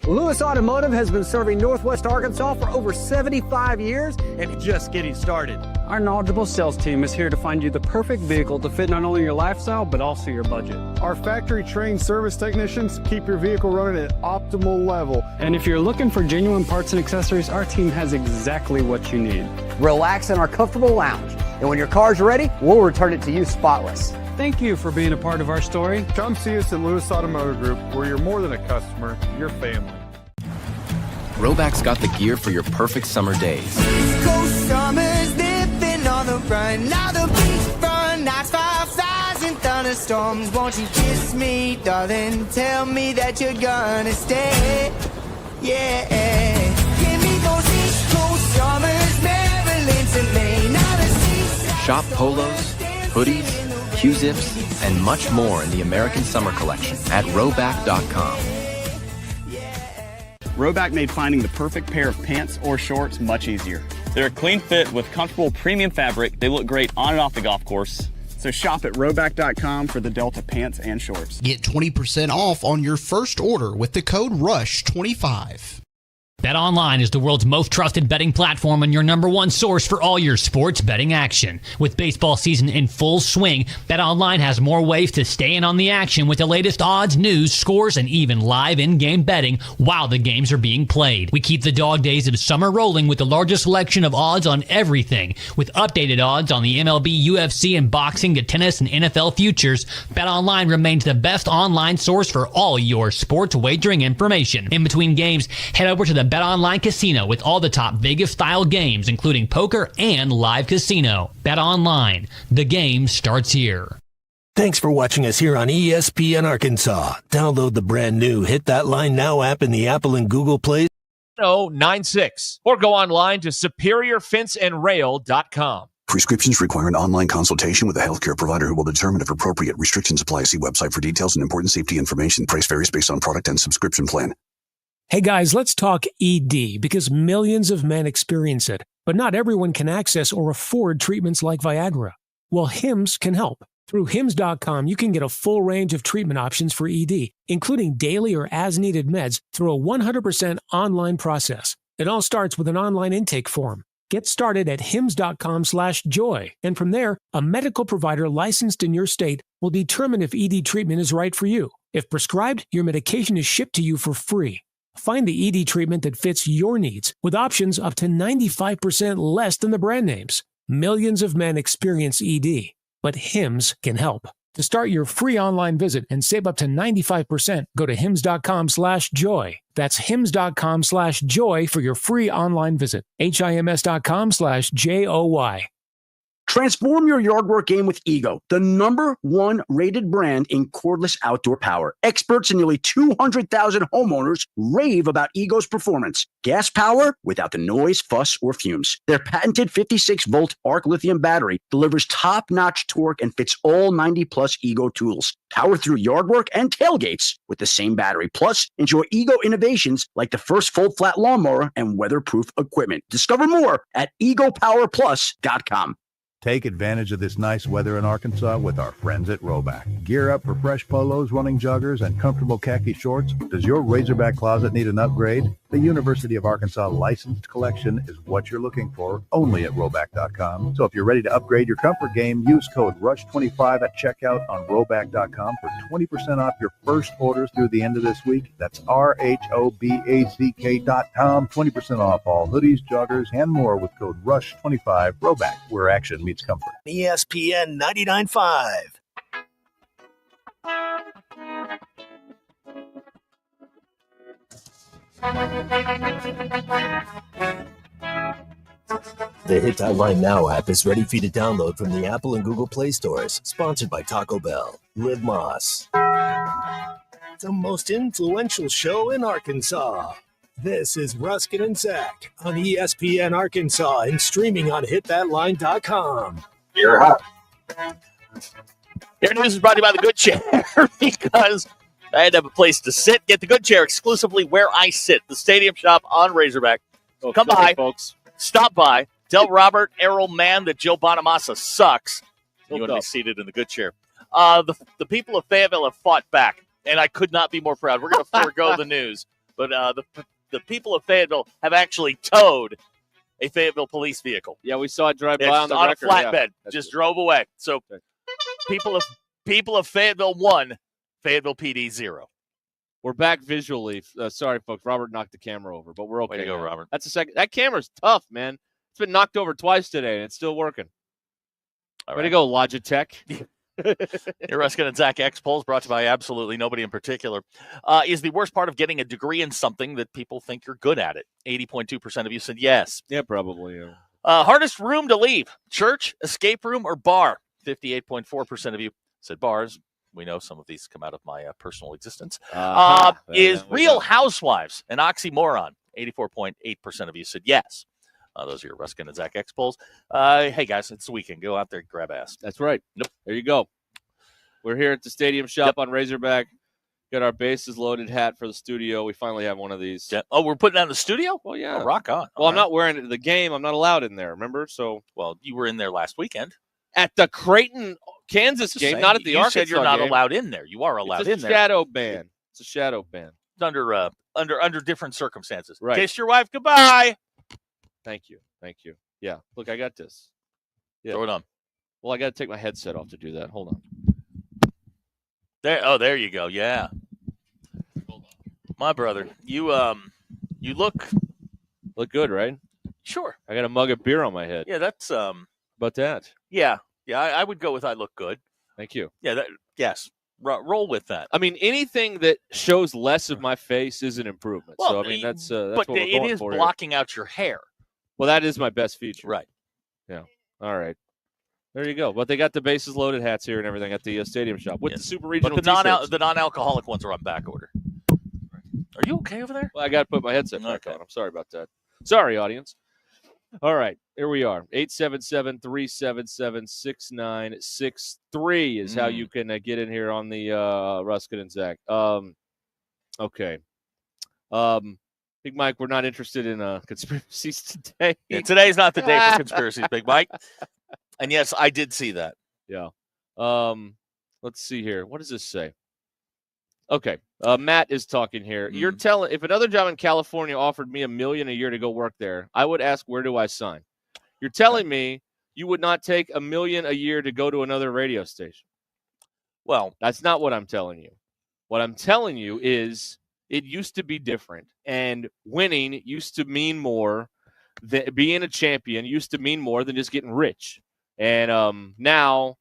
Lewis Automotive has been serving Northwest Arkansas for over 75 years and just getting started. Our knowledgeable sales team is here to find you the perfect vehicle to fit not only your lifestyle, but also your budget. Our factory-trained service technicians keep your vehicle running at optimal level. And if you're looking for genuine parts and accessories, our team has exactly what you need. Relax in our comfortable lounge. And when your car's ready, we'll return it to you spotless. Thank you for being a part of our story. Come see us at Lewis Automotive Group, where you're more than a customer, you're family. Roback's got the gear for your perfect summer days. East Coast summers living on the run. Now the beachfront nights, fireflies and thunderstorms. Won't you kiss me, darling? Tell me that you're gonna stay. Yeah. Give me those East Coast summers, Maryland to Maine. Now the seaside. Shop polos, hoodies, Q-zips, and much more in the American Summer Collection at Roback.com. Roback made finding the perfect pair of pants or shorts much easier. They're a clean fit with comfortable premium fabric. They look great on and off the golf course. So shop at Roback.com for the Delta pants and shorts. Get 20% off on your first order with the code RUSH25. BetOnline is the world's most trusted betting platform and your number one source for all your sports betting action. With baseball season in full swing, BetOnline has more ways to stay in on the action with the latest odds, news, scores, and even live in-game betting while the games are being played. We keep the dog days of summer rolling with the largest selection of odds on everything. With updated odds on the MLB, UFC, and boxing to tennis and NFL futures, BetOnline remains the best online source for all your sports wagering information. In between games, head over to the BetOnline Casino with all the top Vegas-style games, including poker and live casino. BetOnline. The game starts here. Thanks for watching us here on ESPN Arkansas. Download the brand new Hit That Line Now app in the Apple and Google Play. 096 or go online to superiorfenceandrail.com. Prescriptions require an online consultation with a healthcare provider who will determine if appropriate. Restrictions apply. See website for details and important safety information. Price varies based on product and subscription plan. Hey guys, let's talk ED because millions of men experience it, but not everyone can access or afford treatments like Viagra. Well, Hims can help. Through Hims.com, you can get a full range of treatment options for ED, including daily or as-needed meds through a 100% online process. It all starts with an online intake form. Get started at hims.com/joy. And from there, a medical provider licensed in your state will determine if ED treatment is right for you. If prescribed, your medication is shipped to you for free. Find the ED treatment that fits your needs with options up to 95% less than the brand names. Millions of men experience ED, but Hims can help. To start your free online visit and save up to 95%, go to hims.com/joy. That's hims.com/joy for your free online visit. HIMS.com/JOY. Transform your yard work game with Ego, the #1 rated brand in cordless outdoor power. Experts and nearly 200,000 homeowners rave about Ego's performance. Gas power without the noise, fuss, or fumes. Their patented 56-volt arc lithium battery delivers top-notch torque and fits all 90-plus Ego tools. Power through yard work and tailgates with the same battery. Plus, enjoy Ego innovations like the first fold-flat lawnmower and weatherproof equipment. Discover more at egopowerplus.com. Take advantage of this nice weather in Arkansas with our friends at Roback. Gear up for fresh polos, running joggers, and comfortable khaki shorts. Does your Razorback closet need an upgrade? The University of Arkansas licensed collection is what you're looking for, only at Roback.com. So if you're ready to upgrade your comfort game, use code RUSH25 at checkout on Roback.com for 20% off your first order through the end of this week. That's RHOBACK.com. 20% off all hoodies, joggers, and more with code RUSH25. Roback, where action meets comfort. ESPN 99.5. The Hit That Line Now app is ready for you to download from the Apple and Google Play stores. Sponsored by Taco Bell. Live Moss. The most influential show in Arkansas. This is Ruscin and Zach on ESPN Arkansas and streaming on hitthatline.com. You're hot. Your news is brought to you by the Good Chair because I had to have a place to sit. Get the Good Chair exclusively where I sit, the Stadium Shop on Razorback. Come by, folks. Stop by. Tell Robert Errol Mann that Joe Bonamassa sucks. You want to be seated in the Good Chair. The people of Fayetteville have fought back, and I could not be more proud. We're going to forego the news, but the people of Fayetteville have actually towed a Fayetteville police vehicle. Yeah, we saw it drive by on the record. record. On a flatbed. Yeah, just drove away. So people of Fayetteville 1, Fayetteville PD 0. We're back visually. Sorry, folks. Robert knocked the camera over, but we're okay. Way to go, Robert. That's a second. That camera's tough, man. It's been knocked over twice today, and it's still working. Way to go, Logitech. Your Ruscin and Zach X polls brought to you by absolutely nobody in particular. Is the worst part of getting a degree in something that people think you're good at it? 80.2% of you said yes. Yeah, probably. Yeah. Hardest room to leave, church, escape room, or bar? 58.4% of you said bars. We know some of these come out of my personal existence. Is Real Housewives an oxymoron? 84.8% of you said yes. Those are your Ruscin and Zach X polls. Hey, guys, it's the weekend. Go out there and grab ass. That's right. Nope. There you go. We're here at the Stadium Shop on Razorback. Got our bases loaded hat for the studio. We finally have one of these. Yeah. Oh, we're putting it in the studio? Well, yeah. Oh, rock on. Well, I'm not wearing it to the game. I'm not allowed in there, remember? So, well, you were in there last weekend. At the Creighton, Kansas game, not at the Arkansas game. You said you're not allowed in there. You are allowed in there. It's a shadow ban. It's a shadow ban. Under different circumstances. Right. Kiss your wife goodbye. Thank you. Yeah. Look, I got this. Yeah. Throw it on. Well, I got to take my headset off to do that. Hold on. There you go. Yeah. My brother, you look good, right? Sure. I got a mug of beer on my head. Yeah, that's about that. Yeah. I would go with I look good. Thank you. Yeah. Yes. Roll with that. I mean, anything that shows less of my face is an improvement. Well, so I mean, that's but what we're going it is for blocking out your hair. Well, that is my best feature. Right. Yeah. All right. There you go. But they got the bases loaded hats here and everything at the Stadium Shop with the super regional. But the non-alcoholic ones are on back order. Are you okay over there? Well, I got to put my headset back on. I'm sorry about that. Sorry, audience. All right. Here we are. 877-377-6963 is how you can get in here on the Ruscin and Zach. Okay. Big Mike, we're not interested in conspiracies today. Yeah, today's not the day for conspiracies, Big Mike. And yes, I did see that. Yeah. Let's see here. What does this say? Okay. Matt is talking here. You're telling if another job in California offered me $1 million a year to go work there, I would ask, where do I sign? You're telling me you would not take $1 million a year to go to another radio station. Well, that's not what I'm telling you. What I'm telling you is it used to be different, and winning used to mean more. Being a champion used to mean more than just getting rich. And now,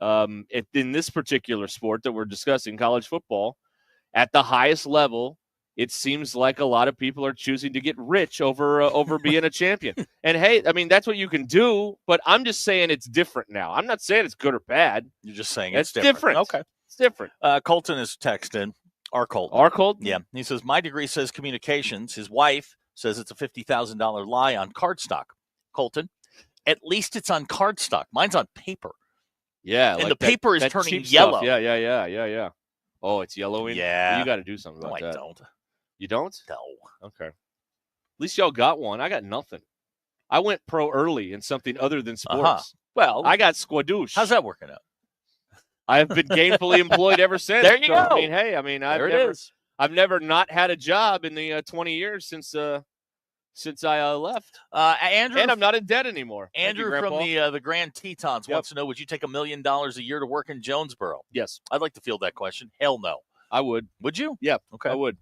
in this particular sport that we're discussing, college football, at the highest level, it seems like a lot of people are choosing to get rich over being a champion. And, hey, I mean, that's what you can do, but I'm just saying it's different now. I'm not saying it's good or bad. You're just saying it's different. Okay. It's different. Colton is texted. Our Colton. Our Colton? Yeah. He says, my degree says communications. His wife says it's a $50,000 lie on cardstock. Colton, at least it's on cardstock. Mine's on paper. Yeah. And like the paper is turning cheap yellow. Stuff. Yeah. Oh, it's yellowing? Yeah. Well, you got to do something about that. I don't. You don't? No. Okay. At least y'all got one. I got nothing. I went pro early in something other than sports. Well, I got squadoosh. How's that working out? I've been gainfully employed ever since. There you go. I mean, hey, I've never not had a job in the 20 years since I left. Andrew, and I'm not in debt anymore. Andrew Thank you, from the Grand Tetons wants to know, would you take $1 million a year to work in Jonesboro? Yes. I'd like to field that question. Hell no. I would. Would you? Yeah. Okay. I would.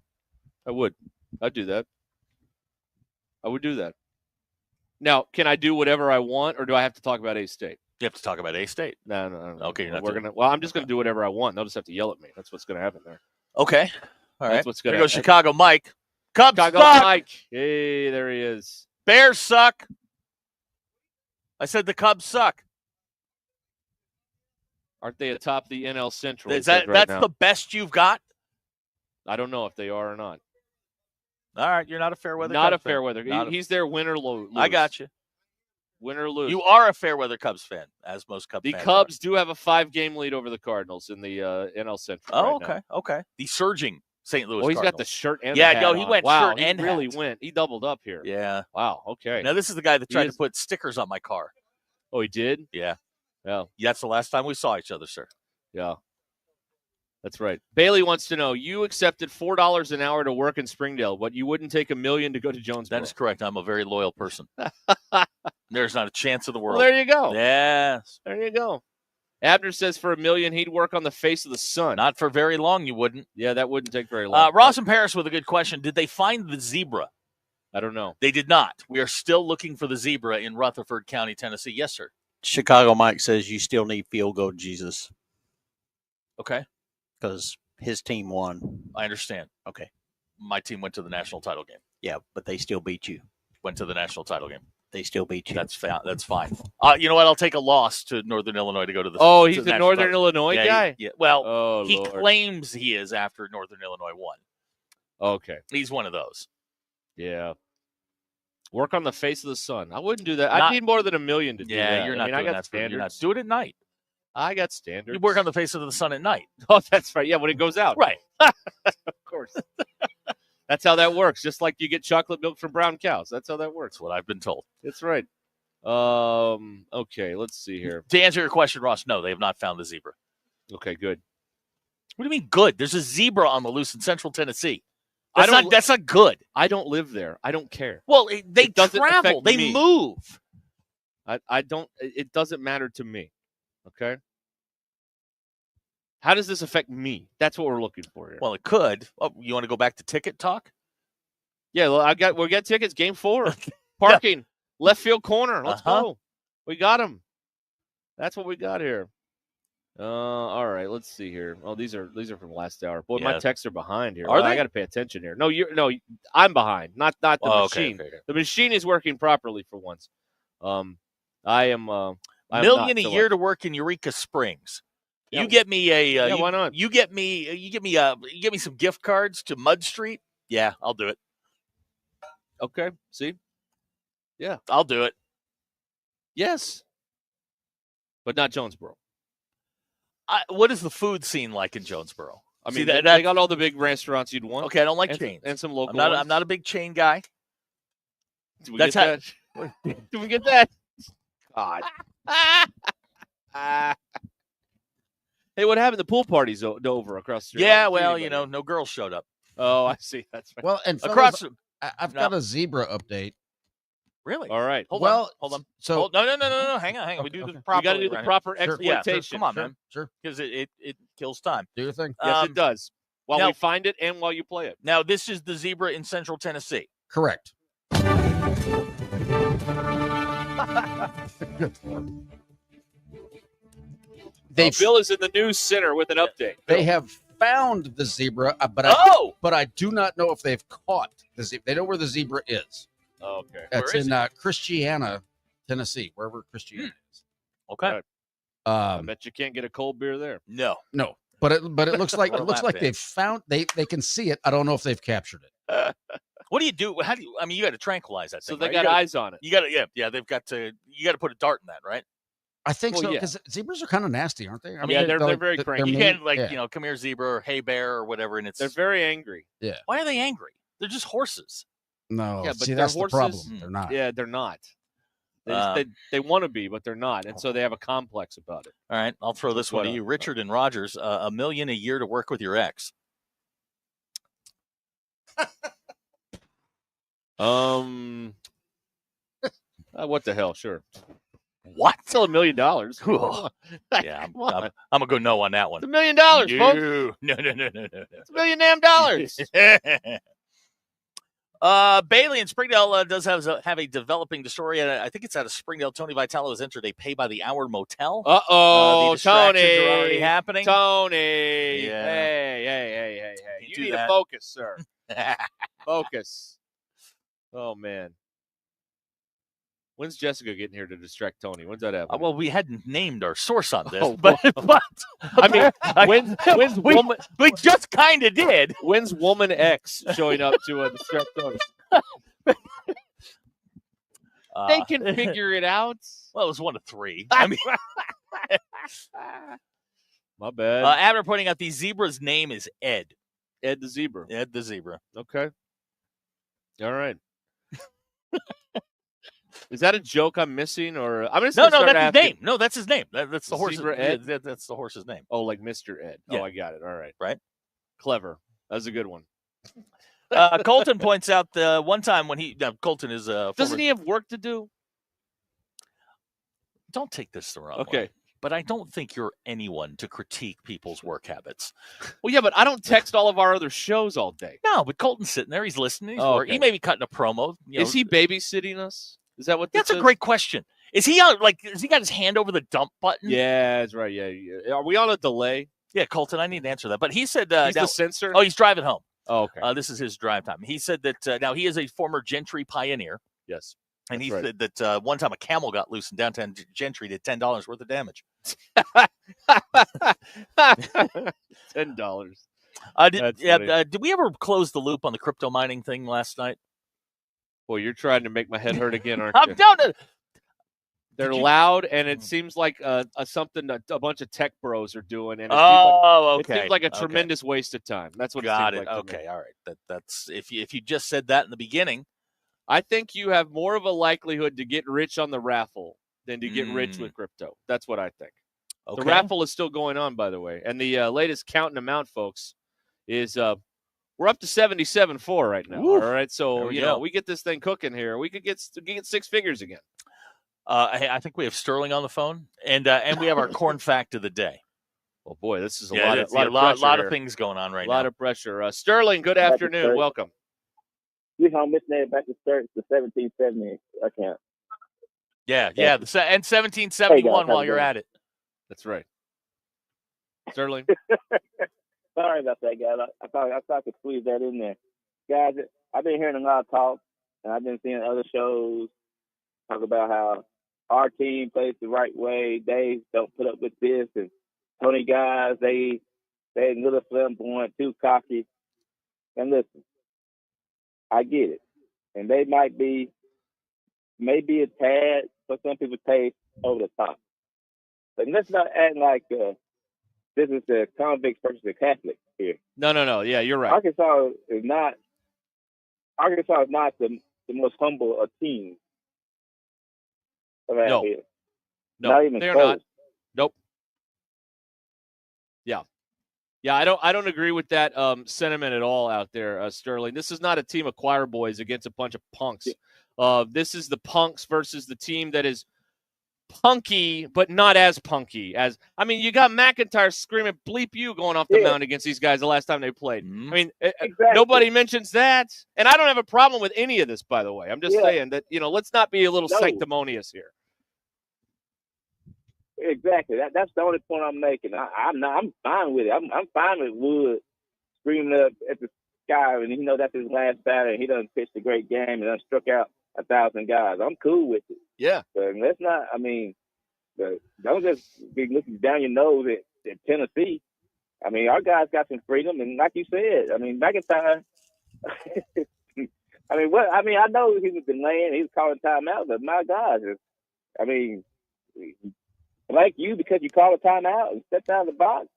I'd do that. I would do that. Now, can I do whatever I want, or do I have to talk about A-State? You have to talk about A-State. No. Okay, you're not I'm just going to do whatever I want. They'll just have to yell at me. That's what's going to happen there. Okay. All right. That's what's going to happen. Here goes Chicago Mike. Cubs Chicago suck. Mike. Hey, there he is. Bears suck. I said the Cubs suck. Aren't they atop the NL Central? That's now? the best you've got? I don't know if they are or not. All right, you're not a fair weather. Not Cubs a fair fan. weather. He's there, win or lose. I got you. Win or lose. You are a fair weather Cubs fan, as most Cubs fans The Cubs do have a 5-game lead over the Cardinals in the NL Central. Oh, right now. okay. The surging St. Louis. Oh, he's Cardinals. got the shirt and yeah, the hat no, he on. went wow, shirt and he really hat. went. He doubled up here. Yeah. Wow. Okay. Now this is the guy that tried to put stickers on my car. Oh, he did? Yeah. Yeah. That's the last time we saw each other, sir. Yeah. That's right. Bailey wants to know, you accepted $4 an hour to work in Springdale, but you wouldn't take $1 million to go to Jonesboro. That is correct. I'm a very loyal person. There's not a chance of the world. Well, there you go. Yes. There you go. Abner says for $1 million, he'd work on the face of the sun. Not for very long, you wouldn't. Yeah, that wouldn't take very long. Ross in Paris with a good question. Did they find the zebra? I don't know. They did not. We are still looking for the zebra in Rutherford County, Tennessee. Yes, sir. Chicago Mike says you still need field goal Jesus. Okay. Because his team won. I understand. Okay. My team went to the national title game. Yeah, but they still beat you. Went to the national title game. They still beat you. That's fine. You know what? I'll take a loss to Northern Illinois to go to the. Oh, he's the the Northern Illinois guy? Yeah. Well, oh, he Lord. claims he is after Northern Illinois won. Okay. He's one of those. Yeah. Work on the face of the sun. I wouldn't do that. I need more than $1 million to do that. Yeah, you're not doing I got that. standards. You're not. Do it at night. I got standards. You work on the face of the sun at night. Oh, that's right. Yeah, when it goes out. Right. Of course. That's how that works. Just like you get chocolate milk from brown cows. That's how that works. That's what I've been told. That's right. Okay, let's see here. To answer your question, Ross, no, they have not found the zebra. Okay, good. What do you mean good? There's a zebra on the loose in central Tennessee. That's not good. I don't live there. I don't care. Well, they doesn't travel. affect They me. move. I don't. It doesn't matter to me. Okay. How does this affect me? That's what we're looking for here. Well, it could. Oh, you want to go back to ticket talk? Yeah, well, we got tickets. Game 4, parking, left field corner. Let's go. We got them. That's what we got here. All right. Let's see here. Oh, these are from last hour. Boy, my texts are behind here. Are they? I got to pay attention here. No, I'm behind. Not the machine. Okay. The machine is working properly for once. I am. $1 million a year to work in Eureka Springs. Yeah. You get me a. why not? You get me some gift cards to Mud Street. Yeah, I'll do it. Okay. See. Yeah, I'll do it. Yes. But not Jonesboro. What is the food scene like in Jonesboro? I mean, they got all the big restaurants you'd want. Okay, I don't like chains. And some local I'm not a big chain guy. Do we get that? Do we get that? God. Hey, what happened? The pool party's over across the street. Yeah, well, no girls showed up. Oh, I see. That's right. Well, and across. I've got a zebra update. Really? All right. Hold on. So no. Hang on. We do the proper. We got to do the proper exploitation. Come on, man. Sure. Because it kills time. Do your thing. Yes, it does. While now- we find it and while you play it. Now, this is the zebra in Central Tennessee. Correct. Bill is in the news center with an update. They have found the zebra, but I do not know if they've caught the zebra. They know where the zebra is. Okay. That's in Christiana, Tennessee, wherever Christiana is. Okay. I bet you can't get a cold beer there. No. But it looks like they've found they can see it. I don't know if they've captured it. What do you do? How do you? I mean, you got to tranquilize that thing. So they right? got eyes on it. You got to, yeah. They've got to. You got to put a dart in that, right? I think so yeah. because zebras are kind of nasty, aren't they? I Yeah, they're very cranky. You can't come here, zebra or hey bear or whatever, and They're very angry. Yeah. Why are they angry? They're just horses. No, Yeah, but see, they're that's horses. the problem. They're not. Yeah, they're not. They want to be, but they're not, and so they have a complex about it. All right, I'll throw this one to you, Richard and Rogers. $1 million a year to work with your ex. What the hell? Sure. What? Still $1 million. Yeah, I'm gonna go no on that one. It's $1 million, folks. No. It's $1 million damn dollars. Bailey in Springdale does have a developing story. I think it's out of Springdale. Tony Vitello has entered a pay-by-the-hour motel. Uh-oh, the distractions Tony. are already happening. Tony. Yeah. Hey. You need that. to focus, sir. Focus. Oh, man. When's Jessica getting here to distract Tony? When's that happen? Well, we hadn't named our source on this, Oh, but I mean, when's woman? We just kind of did. When's woman X showing up to distract Tony? They can figure it out. Well, it was 1 of 3. I mean, my bad. Abner pointing out the zebra's name is Ed. Ed the zebra. Ed the zebra. Okay. All right. Is that a joke I'm missing, or I'm no? That's his name. No, that's his name. That's the horse. Ed? That's the horse's name. Oh, like Mr. Ed. Yeah. Oh, I got it. All right. Right. Clever. That was a good one. Colton points out the one time when Colton is doesn't he have work to do? Don't take this the wrong Okay. way. But I don't think you're anyone to critique people's work habits. Well, yeah, but I don't text all of our other shows all day. No, but Colton's sitting there. He's listening. He's working. Okay. He may be cutting a promo. Is he babysitting us? Is that what this That's is? a great question. Is he on, has he got his hand over the dump button? Yeah, that's right. Yeah. Are we on a delay? Yeah, Colton, I need to answer that. But he said He's the censor? Oh, he's driving home. Oh, okay. This is his drive time. He said that now he is a former Gentry pioneer. Yes. And he said that one time a camel got loose in downtown Gentry, did $10 worth of damage. $10. Did we ever close the loop on the crypto mining thing last night? Well, you're trying to make my head hurt again, aren't you? I'm down to. They're loud, and it seems like something that a bunch of tech bros are doing. And it seems like a tremendous waste of time. That's what got it it. seems like. Okay, all right. That's if you just said that in the beginning. I think you have more of a likelihood to get rich on the raffle than to get rich with crypto. That's what I think. Okay. The raffle is still going on, by the way, and the latest count and amount, folks, is we're up to 77.4 right now. Ooh, all right, so we get this thing cooking here. We could get 6 figures again. I think we have Sterling on the phone, and we have our corn fact of the day. Oh boy, this is a lot of things going on right now. A lot of pressure. Sterling, good afternoon. Welcome. We home missionary back to start the 1770 account. Yeah, and 1771 while you're at it. That's right. Sterling. Sorry about that, guys. I thought I could squeeze that in there. Guys, I've been hearing a lot of talk, and I've been seeing other shows talk about how our team plays the right way. They don't put up with this, and Tony guys, they a little flamboyant, too cocky. And listen, I get it. And they might be maybe a tad, for some people's taste, over the top. But let's not act like this is the convict versus the Catholic here. No. Yeah, you're right. Arkansas is not the most humble of teams around here. No, not even they're close. not. Nope. Yeah, I don't agree with that sentiment at all out there, Sterling. This is not a team of choir boys against a bunch of punks. This is the punks versus the team that is punky, but not as punky as. I mean, you got McIntyre screaming "bleep you" going off the mound against these guys the last time they played. Mm-hmm. I mean, nobody mentions that, and I don't have a problem with any of this, by the way. I'm just saying that let's not be a little sanctimonious here. Exactly. That's the only point I'm making. I'm fine with it. I'm fine with Wood screaming up at the sky, and that's his last batter, and he doesn't pitch a great game and done struck out 1,000 guys. I'm cool with it. Yeah. But let's not. I mean, don't just be looking down your nose at Tennessee. I mean, our guys got some freedom, and like you said, I mean, McIntyre. I mean, what? I mean, I know he was delaying, he was calling timeout, but my God, I mean, like you because you call a timeout and step out of the box,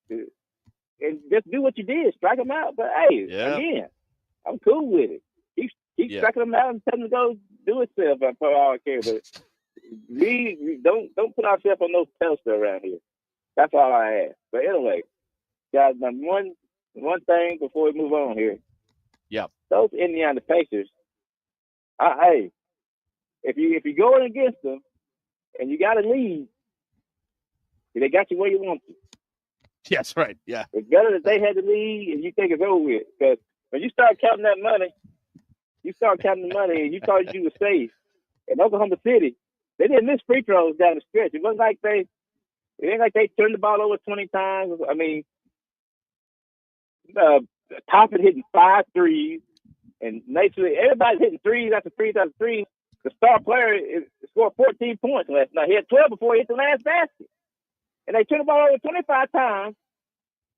and just do what you did, strike him out. But hey, again, I'm cool with it. Keep striking him out and tell him to go do itself for all I care. But we don't put ourselves on those pedestals around here. That's all I ask. But anyway, guys, one thing before we move on here. Yeah. Those Indiana Pacers, hey, if you're going against them and you got a lead, they got you where you want to. Yes, right. Yeah. It's better that they had the lead and you think it's over with. Because when you start counting that money, and you thought you were safe. In Oklahoma City, they didn't miss free throws down the stretch. It ain't like they turned the ball over 20 times. I mean, Toppin hitting 5 threes, and naturally everybody's hitting threes after threes after threes. The star player scored 14 points last night. He had 12 before he hit the last basket. And they turn the ball over 25 times,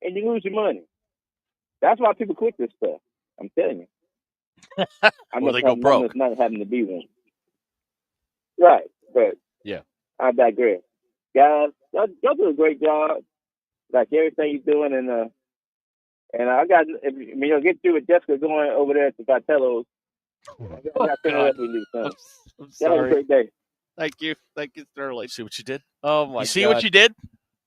and you lose your money. That's why people quit this stuff. I'm telling you. Or they go broke. It's not having to be one. Right, but I digress. Guys, y'all do a great job, like everything you're doing, and I got. You'll get through with Jessica going over there to Vitello's. I'm sorry. Have a great day. Thank you, Sterling. See what you did? Oh my! You see what you did?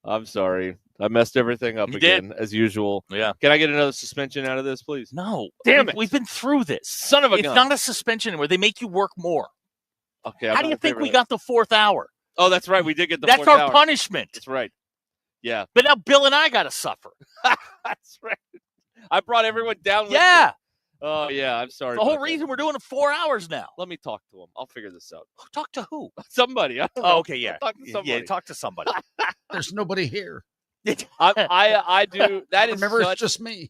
I'm sorry. I messed everything up again, as usual. Yeah. Can I get another suspension out of this, please? No. Damn it. We've been through this. Son of a gun. It's not a suspension where they make you work more. Okay. How do you think we got the 4th hour? Oh, that's right. We did get the That's 4th our hour. punishment. That's right. Yeah. But now Bill and I got to suffer. That's right. I brought everyone down with Yeah. me. Oh, yeah. I'm sorry. The whole reason we're doing it 4 hours now. Let me talk to him. I'll figure this out. Talk to who? Somebody. I don't know. Oh, okay, yeah. Talk to somebody. Yeah, talk to somebody. There's nobody here. I do. That is Remember, it's just me.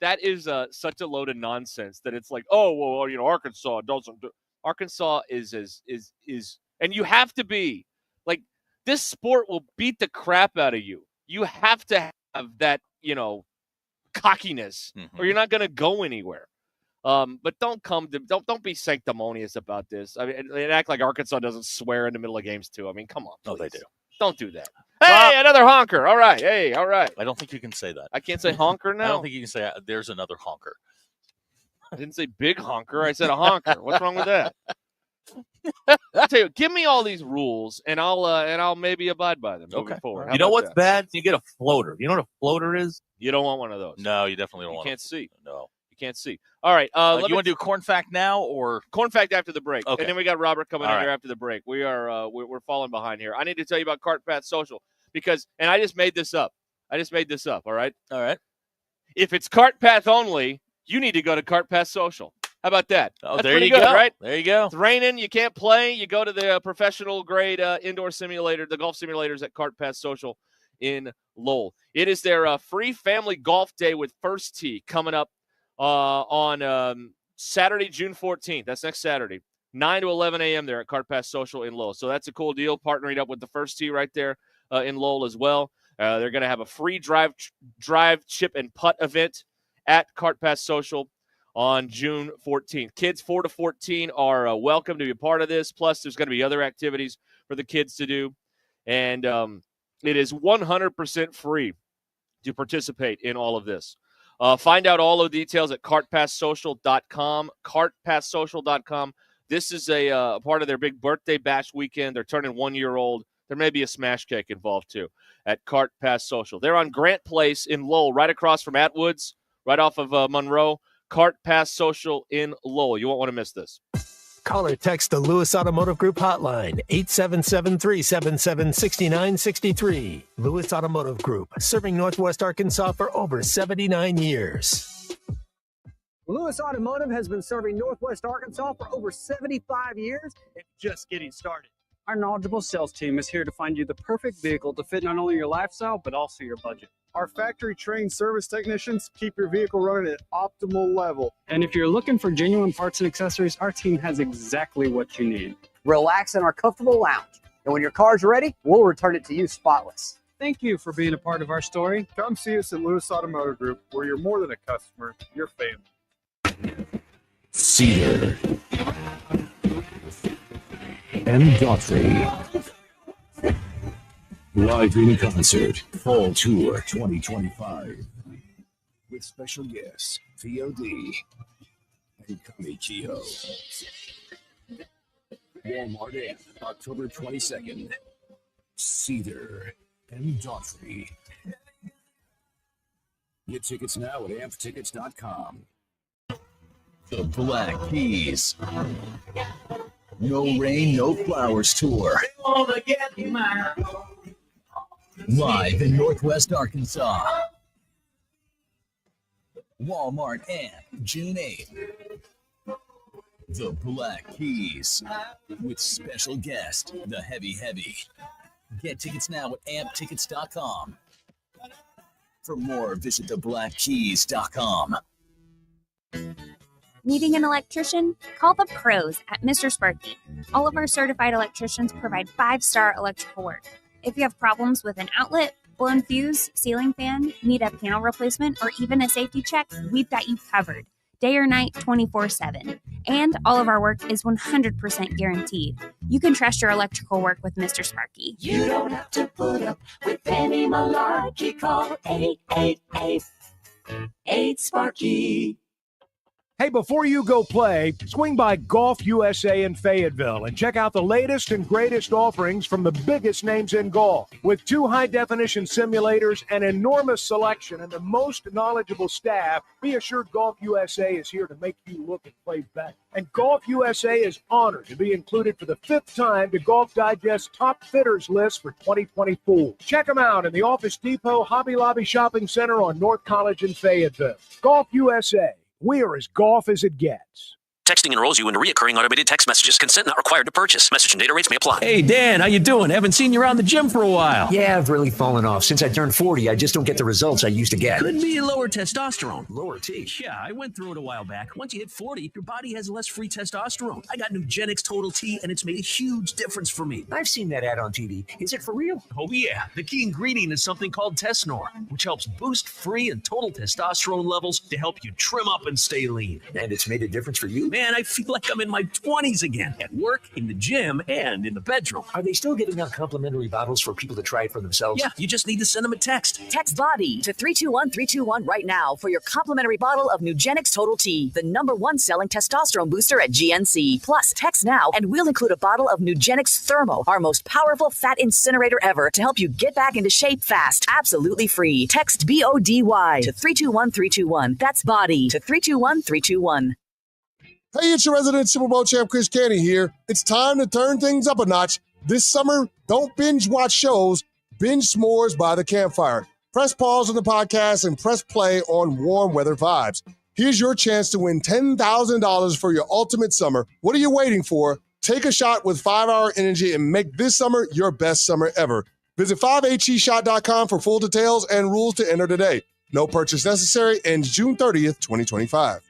That is such a load of nonsense that it's like, oh, well, Arkansas doesn't do. Arkansas is, and you have to be like, this sport will beat the crap out of you. You have to have that, cockiness, or you're not going to go anywhere. But don't be sanctimonious about this. I mean, and act like Arkansas doesn't swear in the middle of games too. I mean, come on. No, they do. Don't do that. Hey, another honker. All right. Hey, all right. I don't think you can say that. I can't say honker now? I don't think you can say there's another honker. I didn't say big honker. I said a honker. What's wrong with that? I'll tell you, give me all these rules, and I'll maybe abide by them moving forward. You know what's bad? You get a floater. You know what a floater is? You don't want one of those. No, you definitely don't You want can't see. No. You can't see. All right. You want to do corn fact now or corn fact after the break? Okay. And then we got Robert coming in All here right. after the break. We are we're falling behind here. I need to tell you about Cart Path Social and I just made this up. All right. All right. If it's Cart Path only, you need to go to Cart Path Social. How about that? Oh, That's there pretty you good, go. right? There you go. It's raining. You can't play. You go to the professional grade indoor simulator, the golf simulators at Cart Path Social in Lowell. It is their free family golf day with First Tee coming up on Saturday, June 14th. That's next Saturday, 9 to 11 a.m. there at Cart Path Social in Lowell. So that's a cool deal, partnering up with the First Tee right there in Lowell as well. They're going to have a free drive, chip, and putt event at Cart Path Social on June 14th. Kids 4 to 14 are welcome to be a part of this. Plus, there's going to be other activities for the kids to do. And it is 100% free to participate in all of this. Find out all the details at cartpathsocial.com. Cartpathsocial.com. This is a part of their big birthday bash weekend. They're turning 1 year old. There may be a smash cake involved, too, at Cart Path Social. They're on Grant Place in Lowell, right across from Atwoods, right off of Monroe. Cart Path Social in Lowell. You won't want to miss this. Call or text the Lewis Automotive Group hotline, 877-377-6963. Lewis Automotive Group, serving Northwest Arkansas for over 79 years. Lewis Automotive has been serving Northwest Arkansas for over 75 years and just getting started. Our knowledgeable sales team is here to find you the perfect vehicle to fit not only your lifestyle, but also your budget. Our factory-trained service technicians keep your vehicle running at optimal level. And if you're looking for genuine parts and accessories, our team has exactly what you need. Relax in our comfortable lounge. And when your car's ready, we'll return it to you spotless. Thank you for being a part of our story. Come see us at Lewis Automotive Group, where you're more than a customer, you're family. Cedar and Daughtry. Live in concert, Fall Tour 2025. With special guests, VOD and Kami Kehoe. Walmart Amp, October 22nd. Cedar and Daughtry. Get tickets now at amptickets.com. The Black Keys. No Rain, No Flowers Tour. Live in Northwest Arkansas. Walmart Amp, June 8th. The Black Keys. With special guest, The Heavy Heavy. Get tickets now at amptickets.com. For more, visit theblackkeys.com. Needing an electrician? Call the pros at Mr. Sparky. All of our certified electricians provide 5-star electrical work. If you have problems with an outlet, blown fuse, ceiling fan, need a panel replacement, or even a safety check, we've got you covered. Day or night, 24/7. And all of our work is 100% guaranteed. You can trust your electrical work with Mr. Sparky. You don't have to put up with any malarkey. Call 888-8-SPARKY. Hey, before you go play, swing by Golf USA in Fayetteville and check out the latest and greatest offerings from the biggest names in golf. With 2 high-definition simulators, an enormous selection, and the most knowledgeable staff, be assured Golf USA is here to make you look and play better. And Golf USA is honored to be included for the 5th time to Golf Digest's Top Fitters list for 2024. Check them out in the Office Depot Hobby Lobby Shopping Center on North College in Fayetteville. Golf USA. We are as golf as it gets. Texting enrolls you in recurring automated text messages. Consent not required to purchase. Message and data rates may apply. Hey, Dan, how you doing? Haven't seen you around the gym for a while. Yeah, I've really fallen off. Since I turned 40, I just don't get the results I used to get. Could be lower testosterone. Lower T? Yeah, I went through it a while back. Once you hit 40, your body has less free testosterone. I got Nugenix Total T, and it's made a huge difference for me. I've seen that ad on TV. Is it for real? Oh, yeah. The key ingredient is something called Tesnor, which helps boost free and total testosterone levels to help you trim up and stay lean. And it's made a difference for you? Man, I feel like I'm in my 20s again, at work, in the gym, and in the bedroom. Are they still giving out complimentary bottles for people to try it for themselves? Yeah, you just need to send them a text. Text BODY to 321-321 right now for your complimentary bottle of Nugenix Total T, the #1 selling testosterone booster at GNC. Plus, text now and we'll include a bottle of Nugenix Thermo, our most powerful fat incinerator ever, to help you get back into shape fast, absolutely free. Text BODY to 321-321. That's BODY to 321-321. Hey, it's your resident Super Bowl champ, Chris Canty here. It's time to turn things up a notch. This summer, don't binge watch shows, binge s'mores by the campfire. Press pause on the podcast and press play on Warm Weather Vibes. Here's your chance to win $10,000 for your ultimate summer. What are you waiting for? Take a shot with 5-Hour Energy and make this summer your best summer ever. Visit 5HEshot.com for full details and rules to enter today. No purchase necessary. Ends June 30th, 2025.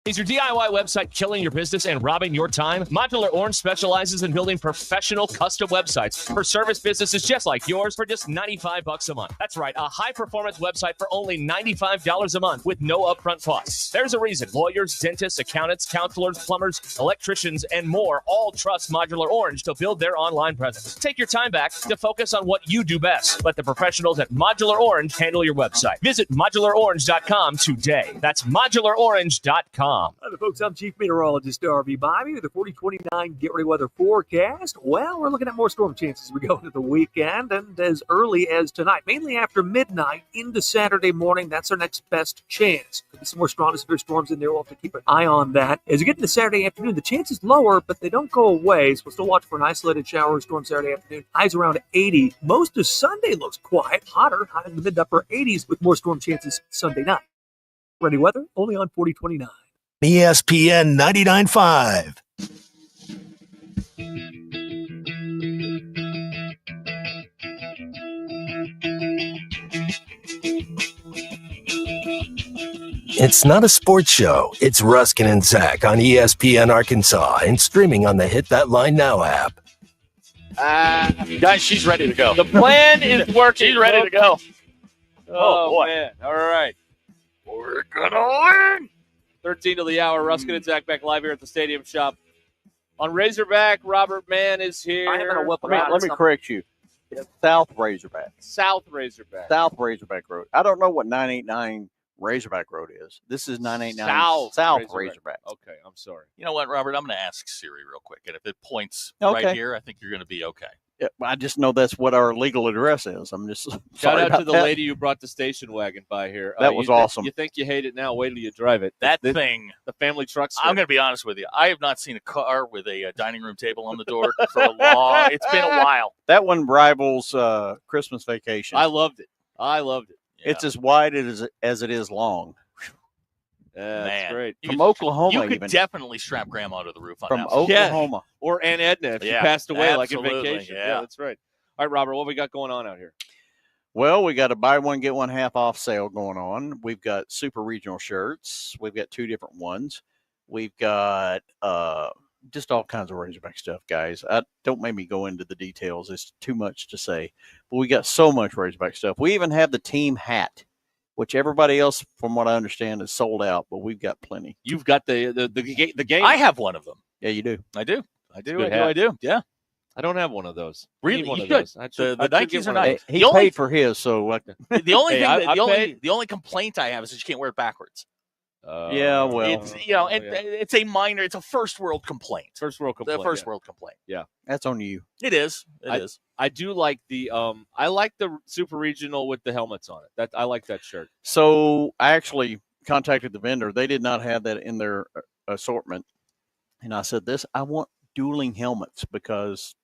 Is your DIY website killing your business and robbing your time? Modular Orange specializes in building professional custom websites for service businesses just like yours for just $95 a month. That's right, a high-performance website for only $95 a month with no upfront costs. There's a reason lawyers, dentists, accountants, counselors, plumbers, electricians, and more all trust Modular Orange to build their online presence. Take your time back to focus on what you do best. Let the professionals at Modular Orange handle your website. Visit modularorange.com today. That's modularorange.com. Hi, folks. I'm Chief Meteorologist RV Bobby with the 4029 Get Ready Weather forecast. Well, we're looking at more storm chances as we go into the weekend and as early as tonight, mainly after midnight into Saturday morning. That's our next best chance. Could be some more strong to severe storms in there. We'll have to keep an eye on that. As you get into Saturday afternoon, the chances lower, but they don't go away. So we'll still watch for an isolated shower or storm Saturday afternoon. Highs around 80. Most of Sunday looks quiet, hotter, high in the mid to upper 80s with more storm chances Sunday night. Ready weather only on 4029. ESPN 99.5. It's not a sports show. It's Ruscin and Zach on ESPN Arkansas and streaming on the Hit That Line Now app. Guys, she's ready to go. The plan is working. She's ready to go. Oh, boy. man. All right. We're going to win. 13 to the hour. Ruskin and Zach back live here at the Stadium Shop. On Razorback, Robert Mann is here. Let me correct you. It's South Razorback. South Razorback. South Razorback Road. I don't know what 989 Razorback Road is. This is 989 South Razorback. Okay, I'm sorry. You know what, Robert? I'm going to ask Siri real quick, and if it points Okay. right here, I think you're going to be okay. Yeah, I just know that's what our legal address is. I'm just Shout sorry out about to the that. lady who brought the station wagon by here. That was awesome. You think you hate it now? Wait till you drive it. That thing. The family truck. I'm going to be honest with you. I have not seen a car with a dining room table on the door for a long. It's been a while. That one rivals Christmas Vacation. I loved it. It's as wide as it is long. That's Man. great. From Oklahoma, You could even. definitely strap Grandma to the roof on From that one. Oklahoma. Yeah. Or Aunt Edna if she Yeah, passed away like in absolutely, vacation. yeah. That's right. All right, Robert, what we got going on out here? Well, we got a buy one, get one half off sale going on. We've got super regional shirts. We've got 2 different ones. We've got just all kinds of Razorback stuff, guys. Don't make me go into the details. It's too much to say. But we got so much Razorback stuff. We even have the team hat, which everybody else, from what I understand, is sold out, but we've got plenty. You've got the game. I have one of them. Yeah, you do. I do. good hat. I do. Yeah. I don't have one of those. Really? Need one You of should. those. I should The get Nikes are one of nice. those. He paid for his, so The only Hey, thing, I the only complaint I have is that you can't wear it backwards. yeah, well, It's it's a minor. It's a first world complaint. First world complaint. The first yeah. world complaint. Yeah. that's on you. It is. It is. I do like the I like the super regional with the helmets on it. I like that shirt. So I actually contacted the vendor. They did not have that in their assortment. And I said, I want dueling helmets because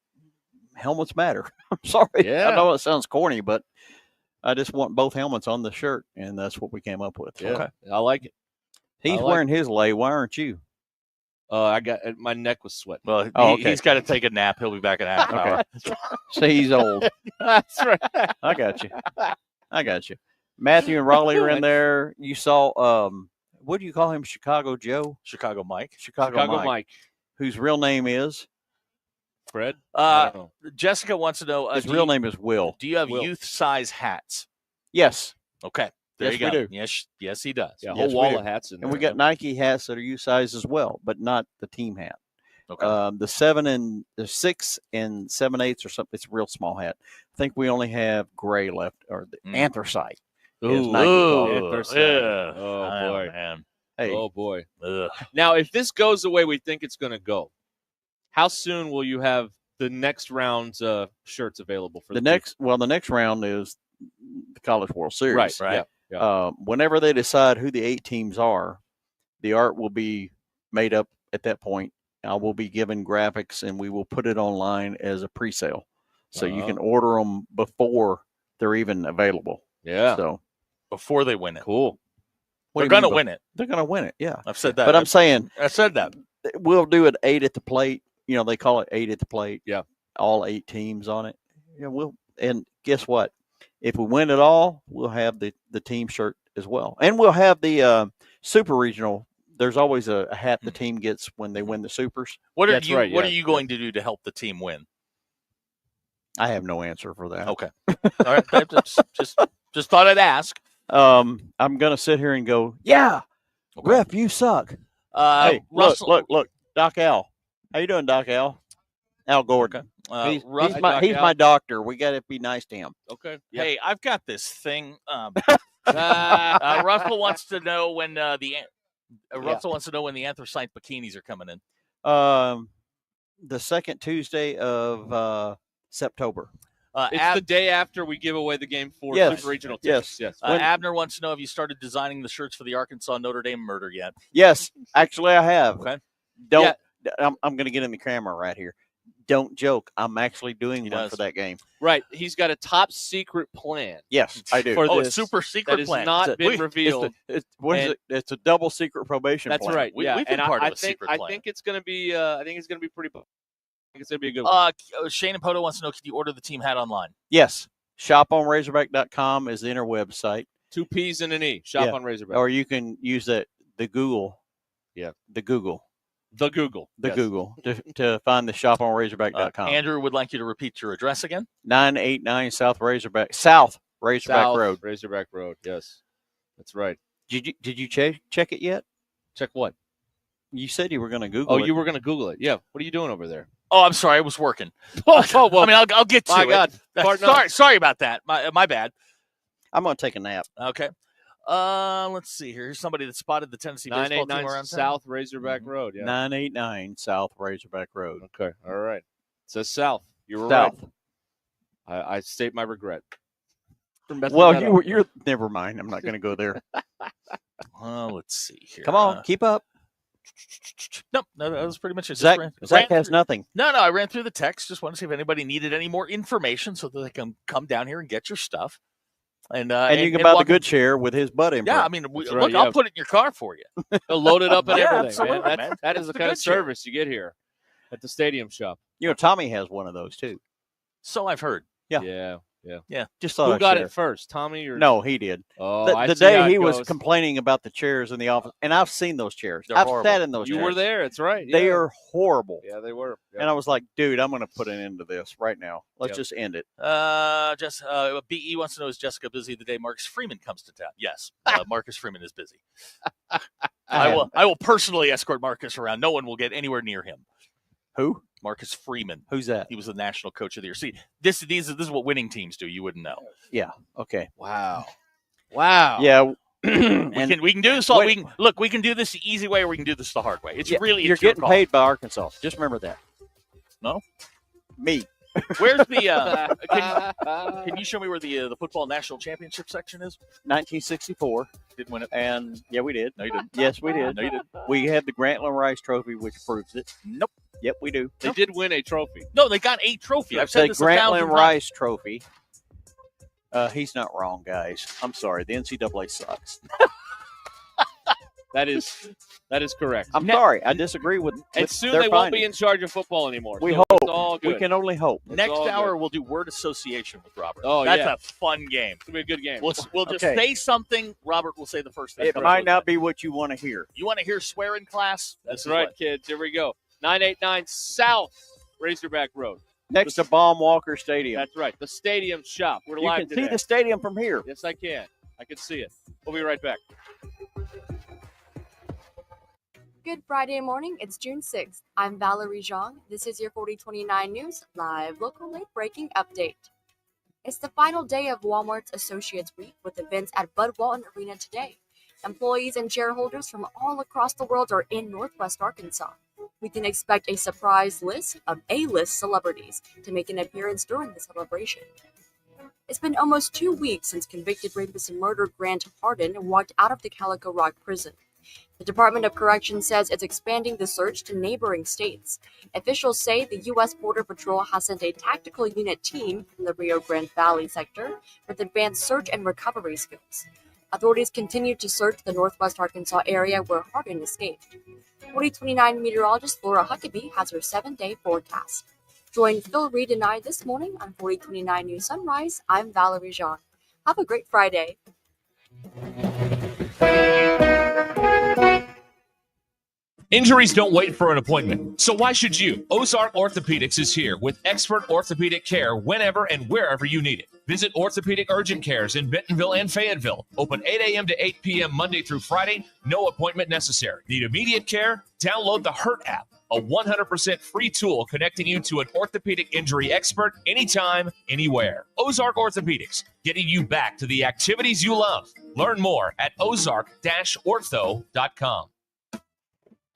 helmets matter. I'm sorry. Yeah. I know it sounds corny, but I just want both helmets on the shirt. And that's what we came up with. Yeah. Okay. I like it. He's wearing his lay. Why aren't you? I got my neck was sweating. Well, okay. he's got to take a nap. He'll be back in half an hour. See, he's old. That's right. I got you. Matthew and Raleigh are in there. You saw, what do you call him? Chicago Joe? Chicago Mike. Chicago Mike. Whose real name is? Fred? I don't know. Jessica wants to know. His real name is Will. Do you have youth size hats? Yes. Okay. There Yes, you we go. do. Yes, he does. Yeah, a Yes, whole we wall do. of hats in And there. we got Nike hats that are youth size as well, but not the team hat. Okay. The 7 and the 6 and 7/8 or something. It's a real small hat. I think we only have gray left, or the anthracite. as Nike called it. Oh boy, man. Hey. Oh boy. Ugh. Now, if this goes the way we think it's going to go, how soon will you have the next round's shirts available for The next round is the College World Series. Right. Yeah. Whenever they decide who the 8 teams are, the art will be made up at that point. I will be given graphics, and we will put it online as a pre-sale, so you can order them before they're even available. Yeah. So before they win it. Cool. They're going to win it. They're going to win it. Yeah. I've said that. But I'm saying I said that. We'll do it 8 at the plate. You know, they call it 8 at the plate. Yeah. All 8 teams on it. Yeah. And guess what? If we win it all, we'll have the team shirt as well. And we'll have the super regional. There's always a hat the team gets when they win the supers. What are you going to do to help the team win? I have no answer for that. Okay. All right. Just thought I'd ask. I'm gonna sit here and go, yeah, ref, you suck. Hey, Russell, look, Doc Al. How you doing, Doc Al? Al Gordon. He's my doctor. We got to be nice to him. Okay. Yep. Hey, I've got this thing. Russell wants to know when Russell wants to know when the anthracite bikinis are coming in. The second Tuesday of September. It's the day after we give away the Game 4 Yes. Super Regional Yes. tickets. Yes. Abner wants to know if you started designing the shirts for the Arkansas Notre Dame murder yet. Yes, actually, I have. Okay. Don't. I'm going to get in the camera right here. Don't joke. I'm actually doing one for that game. Right. He's got a top secret plan. Yes, I do. For it's super secret that plan. has not been revealed. It's a double secret probation That's plan. right. We've been part of a secret plan. I think it's going to be. I think it's going to be pretty. I think it's going to be a good one. Shane and Poto wants to know: can you order the team hat online? Yes. ShopOnRazorback.com is the interweb site. 2 P's and an E. Shop on Razorback. Or you can use the Google. Yeah. The Google. The Google. The Google to find the ShopOnRazorback.com. Andrew would like you to repeat your address again. 989 South Razorback Road. Razorback Road. Yes, that's right. Did you check it yet? Check what? You said you were going to Google it. Oh, you were going to Google it. Yeah. What are you doing over there? Oh, I'm sorry. I was working. Well, I mean, I'll get to my it. God. Sorry about that. My bad. I'm going to take a nap. Okay. Let's see here. Here's somebody that spotted the Tennessee baseball team 989 around South Razorback Road. Yeah. 989 South Razorback Road. Okay. All right. It says South. You were South. right. I state my regret. Well, you're never mind. I'm not going to go there. Let's see here. Come on, keep up. Nope, no, that was pretty much it. Zach has nothing. No, I ran through the text. Just want to see if anybody needed any more information so that they can come down here and get your stuff. And you can buy the good chair with his butt in. Yeah, I mean, look, I'll put it in your car for you. They'll load it up and Yeah, everything. Man. man. That is the kind of service you get here at the Stadium Shop. You know, Tommy has one of those too. So I've heard. Yeah. Just thought Who I'd got share. it first, Tommy or No, he did. Oh, I the see how day it he was goes. complaining about the chairs in the office, and I've seen those chairs. They're I've horrible. sat in those You chairs. were there. It's right. They yeah. are horrible. Yeah, they were. Yep. And I was like, dude, I'm going to put an end to this right now. Let's Yep. just end it. BE wants to know, is Jessica busy the day Marcus Freeman comes to town? Yes, Marcus Freeman is busy. I will personally escort Marcus around. No one will get anywhere near him. Who? Marcus Freeman. Who's that? He was the national coach of the year. See, this is what winning teams do. You wouldn't know. Yeah. Okay. Wow. Yeah. We can do this all. We can do this the easy way, or we can do this the hard way. It's really you're it's your getting call. paid by Arkansas. Just remember that. No. Me. Where's the? Can you show me where the football national championship section is? 1964. Didn't win it. And yeah, we did. No, you didn't. Yes, we did. No, you didn't. We had the Grantland Rice Trophy, which proves it. Nope. Yep, we do. They did win a trophy. No, they got a trophy. I've said The this 1,000 Grantland times. Rice Trophy. He's not wrong, guys. I'm sorry. The NCAA sucks. That is correct. I'm sorry. I disagree with. And soon their they won't be findings. in charge of football anymore. We So hope. It's all good. We can only hope. Next all hour, good. we'll do word association with Robert. Oh, That's yeah. a fun game. It's gonna be a good game. We'll just Okay. say something. Robert will say the first thing. It comes might with not be what you want to hear. You want to hear swear in class? That's This is right, what- kids. Here we go. 989 South Razorback Road. Next to Baum Walker Stadium. That's right. The Stadium Shop. We're You live can today. see the stadium from here. Yes, I can. I can see it. We'll be right back. Good Friday morning. It's June 6th. I'm Valerie Zhang. This is your 4029 News Live Local Late Breaking Update. It's the final day of Walmart's Associates Week with events at Bud Walton Arena today. Employees and shareholders from all across the world are in Northwest Arkansas. We can expect a surprise list of A-list celebrities to make an appearance during the celebration. It's been almost 2 weeks since convicted rapist and murderer Grant Hardin walked out of the Calico Rock prison. The Department of Corrections says it's expanding the search to neighboring states. Officials say the U.S. Border Patrol has sent a tactical unit team from the Rio Grande Valley sector with advanced search and recovery skills. Authorities continue to search the Northwest Arkansas area where Hardin escaped. 4029 meteorologist Laura Huckabee has her 7-day forecast. Join Phil Reed and I this morning on 4029 News Sunrise. I'm Valerie Zhang. Have a great Friday. Injuries don't wait for an appointment, so why should you? Ozark Orthopedics is here with expert orthopedic care whenever and wherever you need it. Visit Orthopedic Urgent Cares in Bentonville and Fayetteville. Open 8 a.m. to 8 p.m. Monday through Friday. No appointment necessary. Need immediate care? Download the HURT app, a 100% free tool connecting you to an orthopedic injury expert anytime, anywhere. Ozark Orthopedics, getting you back to the activities you love. Learn more at ozark-ortho.com.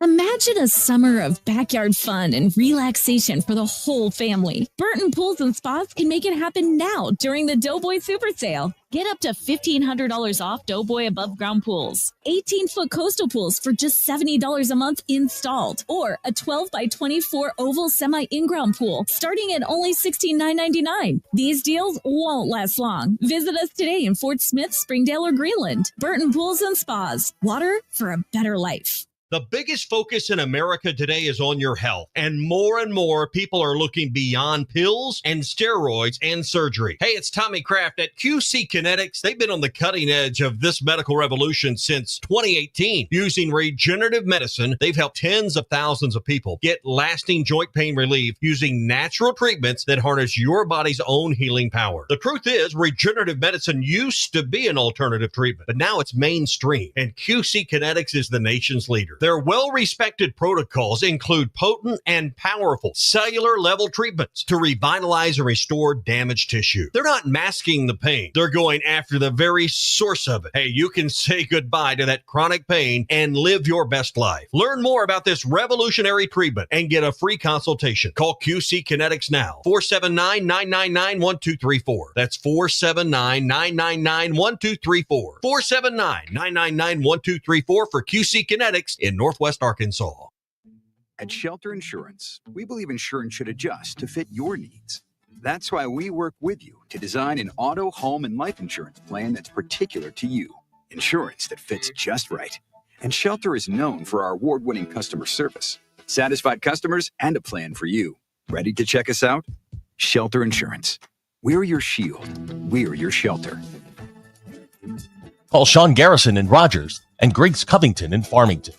Imagine a summer of backyard fun and relaxation for the whole family. Burton Pools and Spas can make it happen now during the Doughboy Super Sale. Get up to $1,500 off Doughboy above ground pools. 18-foot coastal pools for just $70 a month installed. Or a 12 by 24 oval semi in-ground pool starting at only $16,999. These deals won't last long. Visit us today in Fort Smith, Springdale, or Greenland. Burton Pools and Spas. Water for a better life. The biggest focus in America today is on your health, and more people are looking beyond pills and steroids and surgery. Hey, it's Tommy Kraft at QC Kinetics. They've been on the cutting edge of this medical revolution since 2018. Using regenerative medicine, they've helped tens of thousands of people get lasting joint pain relief using natural treatments that harness your body's own healing power. The truth is, regenerative medicine used to be an alternative treatment, but now it's mainstream, and QC Kinetics is the nation's leader. Their well-respected protocols include potent and powerful cellular-level treatments to revitalize and restore damaged tissue. They're not masking the pain. They're going after the very source of it. Hey, you can say goodbye to that chronic pain and live your best life. Learn more about this revolutionary treatment and get a free consultation. Call QC Kinetics now. 479-999-1234. That's 479-999-1234. 479-999-1234 for QC Kinetics in Northwest Arkansas. At Shelter Insurance, we believe insurance should adjust to fit your needs. That's why we work with you to design an auto, home, and life insurance plan that's particular to you. Insurance that fits just right. And Shelter is known for our award-winning customer service, satisfied customers, and a plan for you. Ready to check us out? Shelter Insurance. We're your shield. We're your shelter. Call Sean Garrison in Rogers and Griggs Covington in Farmington.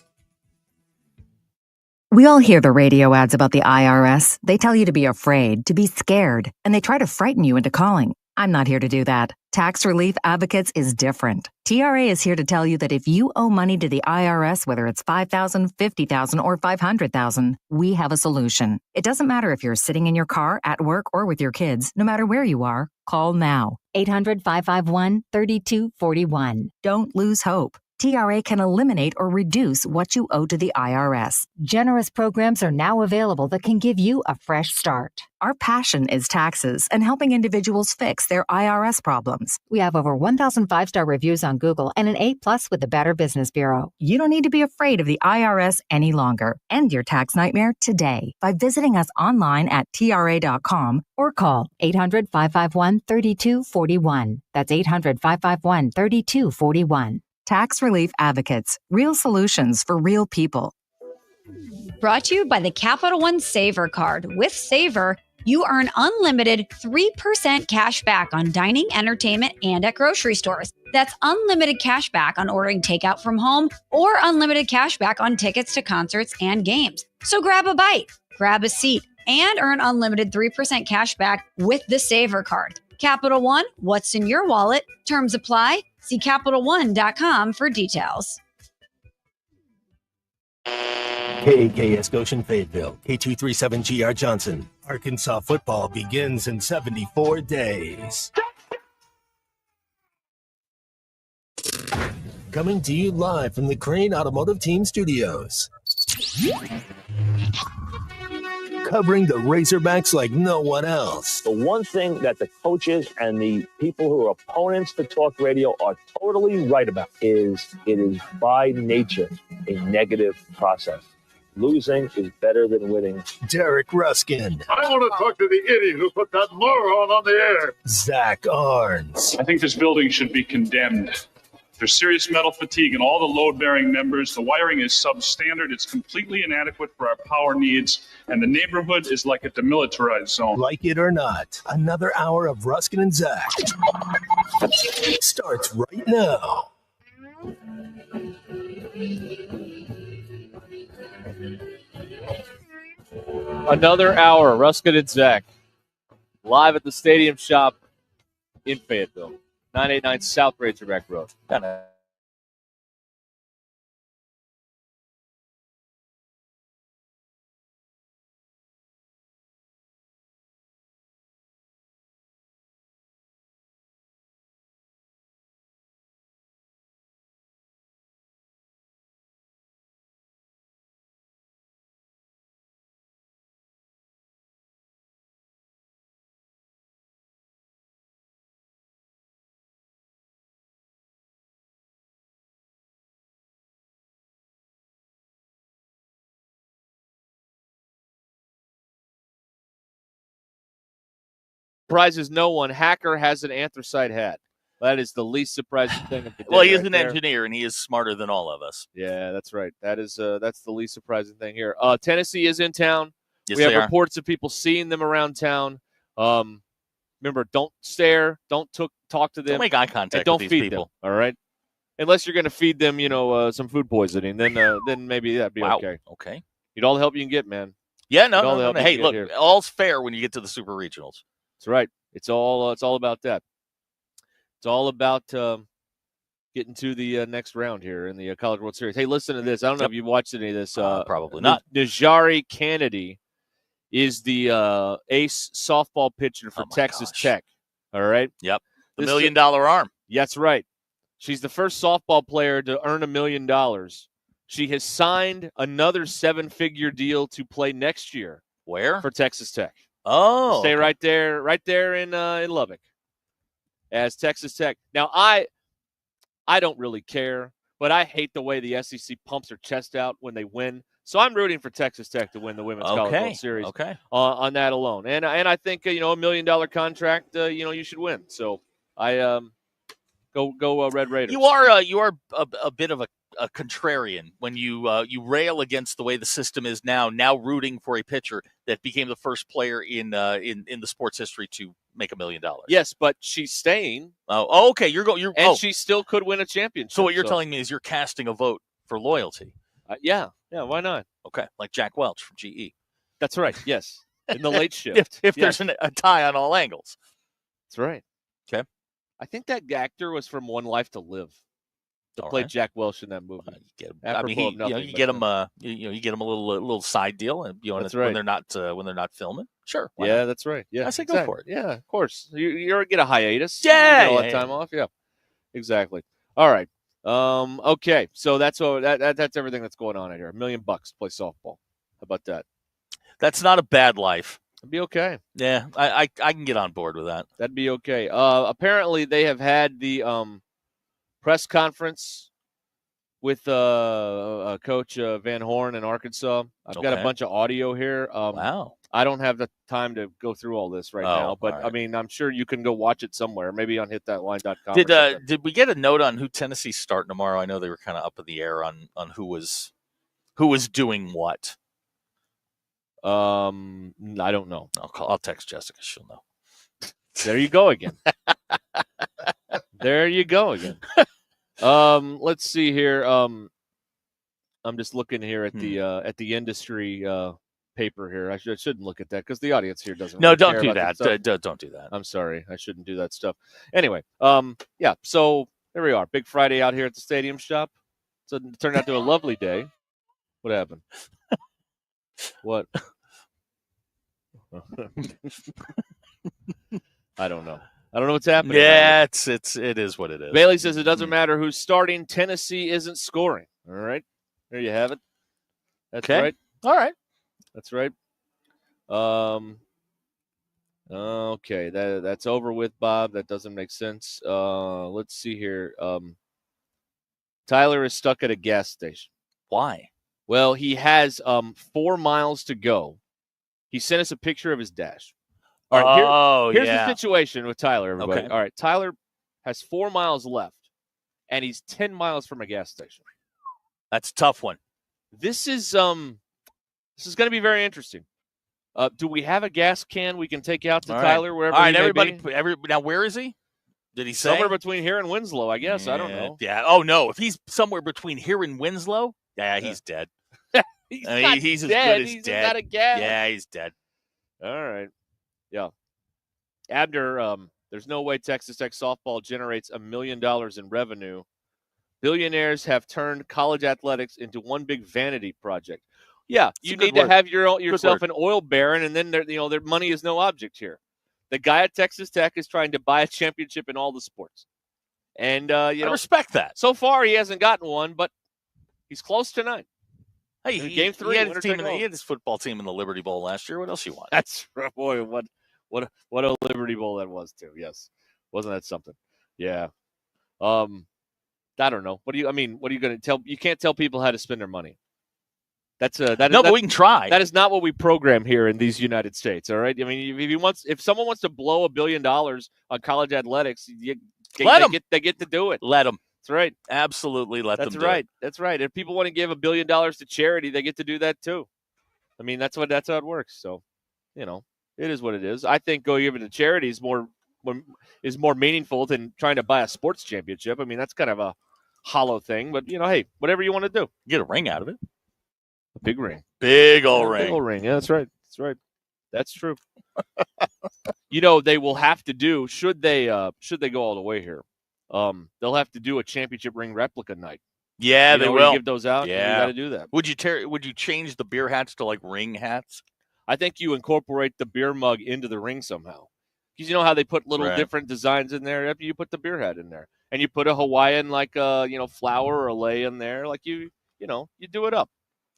We all hear the radio ads about the IRS. They tell you to be afraid, to be scared, and they try to frighten you into calling. I'm not here to do that. Tax Relief Advocates is different. TRA is here to tell you that if you owe money to the IRS, whether it's $5,000, $50,000, or $500,000, we have a solution. It doesn't matter if you're sitting in your car, at work, or with your kids. No matter where you are, call now. 800-551-3241. Don't lose hope. TRA can eliminate or reduce what you owe to the IRS. Generous programs are now available that can give you a fresh start. Our passion is taxes and helping individuals fix their IRS problems. We have over 1,000 5-star reviews on Google and an A+ with the Better Business Bureau. You don't need to be afraid of the IRS any longer. End your tax nightmare today by visiting us online at TRA.com or call 800-551-3241. That's 800-551-3241. Tax Relief Advocates. Real solutions for real people. Brought to you by the Capital One Saver Card. With Saver, you earn unlimited 3% cash back on dining, entertainment, and at grocery stores. That's unlimited cash back on ordering takeout from home or unlimited cash back on tickets to concerts and games. So grab a bite, grab a seat, and earn unlimited 3% cash back with the Saver Card. Capital One, what's in your wallet? Terms apply. See CapitalOne.com for details. KKS Goshen Fayetteville, K237GR Johnson. Arkansas football begins in 74 days. Coming to you live from the Crane Automotive Team Studios. Covering the Razorbacks like no one else. The one thing that the coaches and the people who are opponents to talk radio are totally right about is it is by nature a negative process. Losing is better than winning. Derek Ruskin. I want to talk to the idiot who put that moron on the air. Zach Arns. I think this building should be condemned. There's serious metal fatigue in all the load-bearing members. The wiring is substandard. It's completely inadequate for our power needs. And the neighborhood is like a demilitarized zone. Like it or not, another hour of Ruskin and Zach starts right now. Another hour, Ruskin and Zach, live at the Stadium Shop in Fayetteville. 989 South Razorback Road. surprises no one. Hacker has an anthracite hat. That is the least surprising thing of the day. Well, he is right an there. engineer, and he is smarter than all of us. Yeah, that's right. That's the least surprising thing here. Tennessee is in town. Yes, we have they are. reports of people seeing them around town. Remember, don't stare. Don't talk to them. Don't make eye contact and don't with these feed people. them. All right. Unless you're going to feed them, some food poisoning, then maybe that'd be okay. Okay. Need all the help you can get, man. Yeah, Need all the no. help you Hey, can look, get here. all's fair when you get to the Super Regionals. That's right. It's all about that. It's all about getting to the next round here in the College World Series. Hey, listen to this. I don't know if you've watched any of this. Probably not. Najari Kennedy is the ace softball pitcher for Texas Tech. All right? Yep. The This $1 million arm. That's right. She's the first softball player to earn $1 million. She has signed another 7-figure deal to play next year. Where? For Texas Tech. Oh. Stay right there in Lubbock as Texas Tech. Now, I don't really care, but I hate the way the SEC pumps their chest out when they win. So I'm rooting for Texas Tech to win the Women's College World Series. Okay. On that alone, and I think $1 million contract, you should win. So I go Red Raiders. You are a bit of a contrarian when you rail against the way the system is now rooting for a pitcher that became the first player in the sports history to make $1 million. Yes, but she's staying. Oh, okay. She still could win a championship. So what you're telling me is you're casting a vote for loyalty. Yeah. Why not? Okay, like Jack Welch from GE. That's right. Yes, in the late shift. if there's a tie on all angles. That's right. Okay. I think that actor was from One Life to Live. To play Jack Welch in that movie. You get him you get him a little side deal, and That's when right. they're not filming. Sure. why Yeah, not? that's right. Yeah, I say go for it. Yeah, of course. You get a hiatus. Yeah, You get all yeah, that time yeah. off. Yeah, exactly. All right. Okay. So that's everything that's going on out here. $1 million to play softball. How about that? That's not a bad life. That'd be okay. Yeah, I can get on board with that. That'd be okay. Apparently they have had the press conference with Coach Van Horn in Arkansas. I've got a Okay. bunch of audio here. Wow. I don't have the time to go through all this right now, but all right. I mean, I'm sure you can go watch it somewhere, maybe on hitthatline.com. Did we get a note on who Tennessee's starting tomorrow? I know they were kind of up in the air on who was doing what. I don't know. I'll text Jessica. She'll know. There you go again. There you go again. Let's see here. I'm just looking here at the industry paper here. I shouldn't look at that because the audience here doesn't. No, really don't care do about that. stuff. Don't do that. I'm sorry. I shouldn't do that stuff. Anyway, yeah. So there we are. Big Friday out here at the stadium shop. So it turned out to a lovely day. What happened? What? I don't know. I don't know what's happening. Yeah, it is what it is. Bailey says it doesn't matter who's starting. Tennessee isn't scoring. All right. There you have it. That's Okay. right. All right. That's right. Okay. That's over with, Bob. That doesn't make sense. Let's see here. Tyler is stuck at a gas station. Why? Well, he has 4 miles to go. He sent us a picture of his dash. All right, here's the situation with Tyler, everybody. Okay. All right, Tyler has 4 miles left, and he's 10 miles from a gas station. That's a tough one. This is going to be very interesting. Do we have a gas can we can take out to All right. Tyler wherever? All right, he may everybody. be? Now, where is he? Did he say Somewhere between here and Winslow, I guess. I don't know. Yeah. Oh no, if he's somewhere between here and Winslow, he's dead. He's I mean, not he's dead. as good as He's dead. out of gas. Yeah, he's dead. All right. Yeah. Abner, there's no way Texas Tech softball generates $1 million in revenue. Billionaires have turned college athletics into one big vanity project. Yeah, you need to have yourself an oil baron, and then their money is no object here. The guy at Texas Tech is trying to buy a championship in all the sports, and I respect that. So far, he hasn't gotten one, but he's close tonight. Hey, Game 3, he had, winner his team take all. he had his football team in the Liberty Bowl last year. What else you want? That's boy, what a Liberty Bowl that was too. Yes, wasn't that something? Yeah. I don't know. What are you going to tell? You can't tell people how to spend their money. but we can try. That is not what we program here in these United States. All right. I mean, if someone wants to blow $1 billion on college athletics, they get to do it. Let them. That's right. Absolutely, let them. That's right. That's right. If people want to give $1 billion to charity, they get to do that too. I mean, that's how it works. So, it is what it is. I think going even to charity is more meaningful than trying to buy a sports championship. I mean, that's kind of a hollow thing. But hey, whatever you want to do, get a ring out of it. A big ring. Big old ring. Big old ring. Yeah, that's right. That's right. That's true. They will have to do, should they go all the way here, they'll have to do a championship ring replica night. Yeah, they will give those out. Yeah, you got to do that. Would you change the beer hats to like ring hats? I think you incorporate the beer mug into the ring somehow, because you know how they put little different designs in there. After you put the beer hat in there, and you put a Hawaiian flower or a lei in there, like you do it up.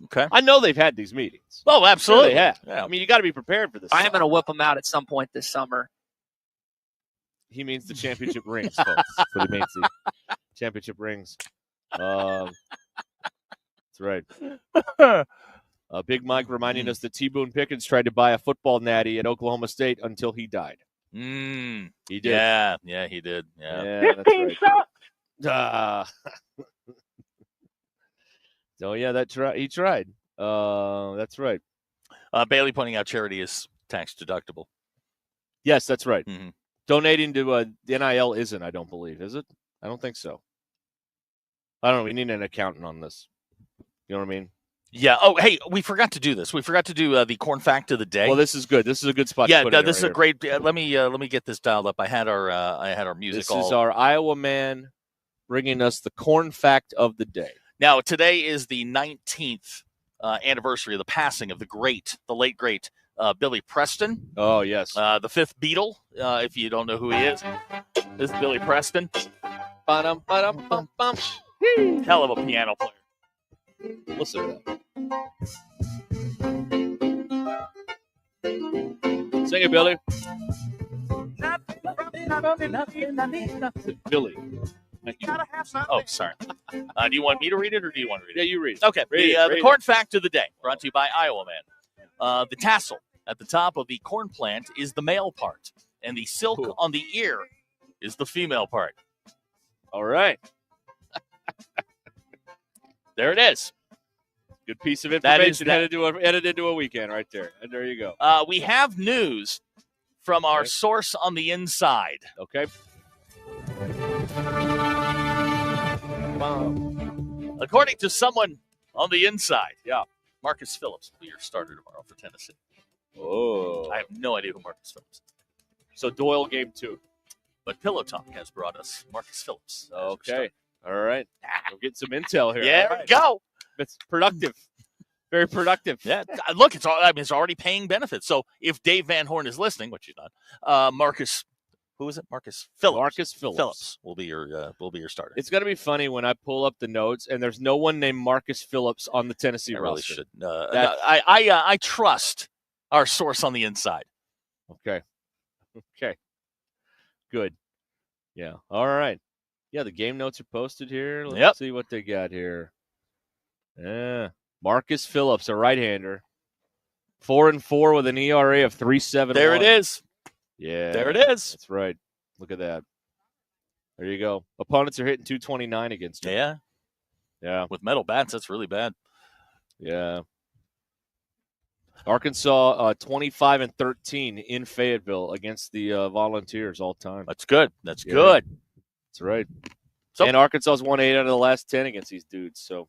Okay. I know they've had these meetings. Oh, absolutely. Sure they have. Yeah. I mean, you got to be prepared for this. I am going to whip them out at some point this summer. He means the championship rings, folks. That's what he means. The championship rings. That's right. Big Mike reminding us that T. Boone Pickens tried to buy a football natty at Oklahoma State until he died. He did. Yeah, he did. Yeah, that's right. So he tried. That's right. Bailey pointing out charity is tax deductible. Yes, that's right. Mm-hmm. Donating to the NIL isn't, I don't believe, is it? I don't think so. I don't know. We need an accountant on this. You know what I mean? Yeah. Oh, hey, we forgot to do this. We forgot to do the corn fact of the day. Well, this is good. This is a good spot. Yeah, to put this is right a great. Let me get this dialed up. I had our music. This is our Iowa man bringing us the corn fact of the day. Now, today is the 19th anniversary of the passing of the late great Billy Preston. Oh, yes. The fifth Beatle, if you don't know who he is. This is Billy Preston. Hell of a piano player. Listen to that. Sing it, Billy. Billy. Oh, sorry. Do you want me to read it, or do you want to read it? Yeah, you read it. Okay. Read The corn fact of the day, brought to you by Iowa Man. The tassel at the top of the corn plant is the male part, and the silk on the ear is the female part. All right. There it is. Good piece of information edited into a weekend right there. And there you go. We have news from our source on the inside. Okay. According to someone on the inside, Marcus Phillips will be your starter tomorrow for Tennessee. Oh. I have no idea who Marcus Phillips is. So Doyle game 2. But Pillow Talk has brought us Marcus Phillips. Okay. All right. We'll get some intel here. Yeah, there we go. It's productive. Very productive. Yeah. Look, it's already paying benefits. So if Dave Van Horn is listening, which he's not, Marcus, who is it? Marcus Phillips. Marcus Phillips will be your starter. It's going to be funny when I pull up the notes and there's no one named Marcus Phillips on the Tennessee roster. Really should. I trust our source on the inside. Okay. Good. Yeah. All right. Yeah, the game notes are posted here. Let's see what they got here. Yeah. Marcus Phillips, a right-hander. 4-4 with an ERA of 3.71. There it is. Yeah. There it is. That's right. Look at that. There you go. Opponents are hitting 229 against him. Yeah. Yeah. With metal bats, that's really bad. Yeah. Arkansas 25-13 in Fayetteville against the Volunteers all time. That's good. That's good. That's right. And Arkansas's won 8 out of the last 10 against these dudes. So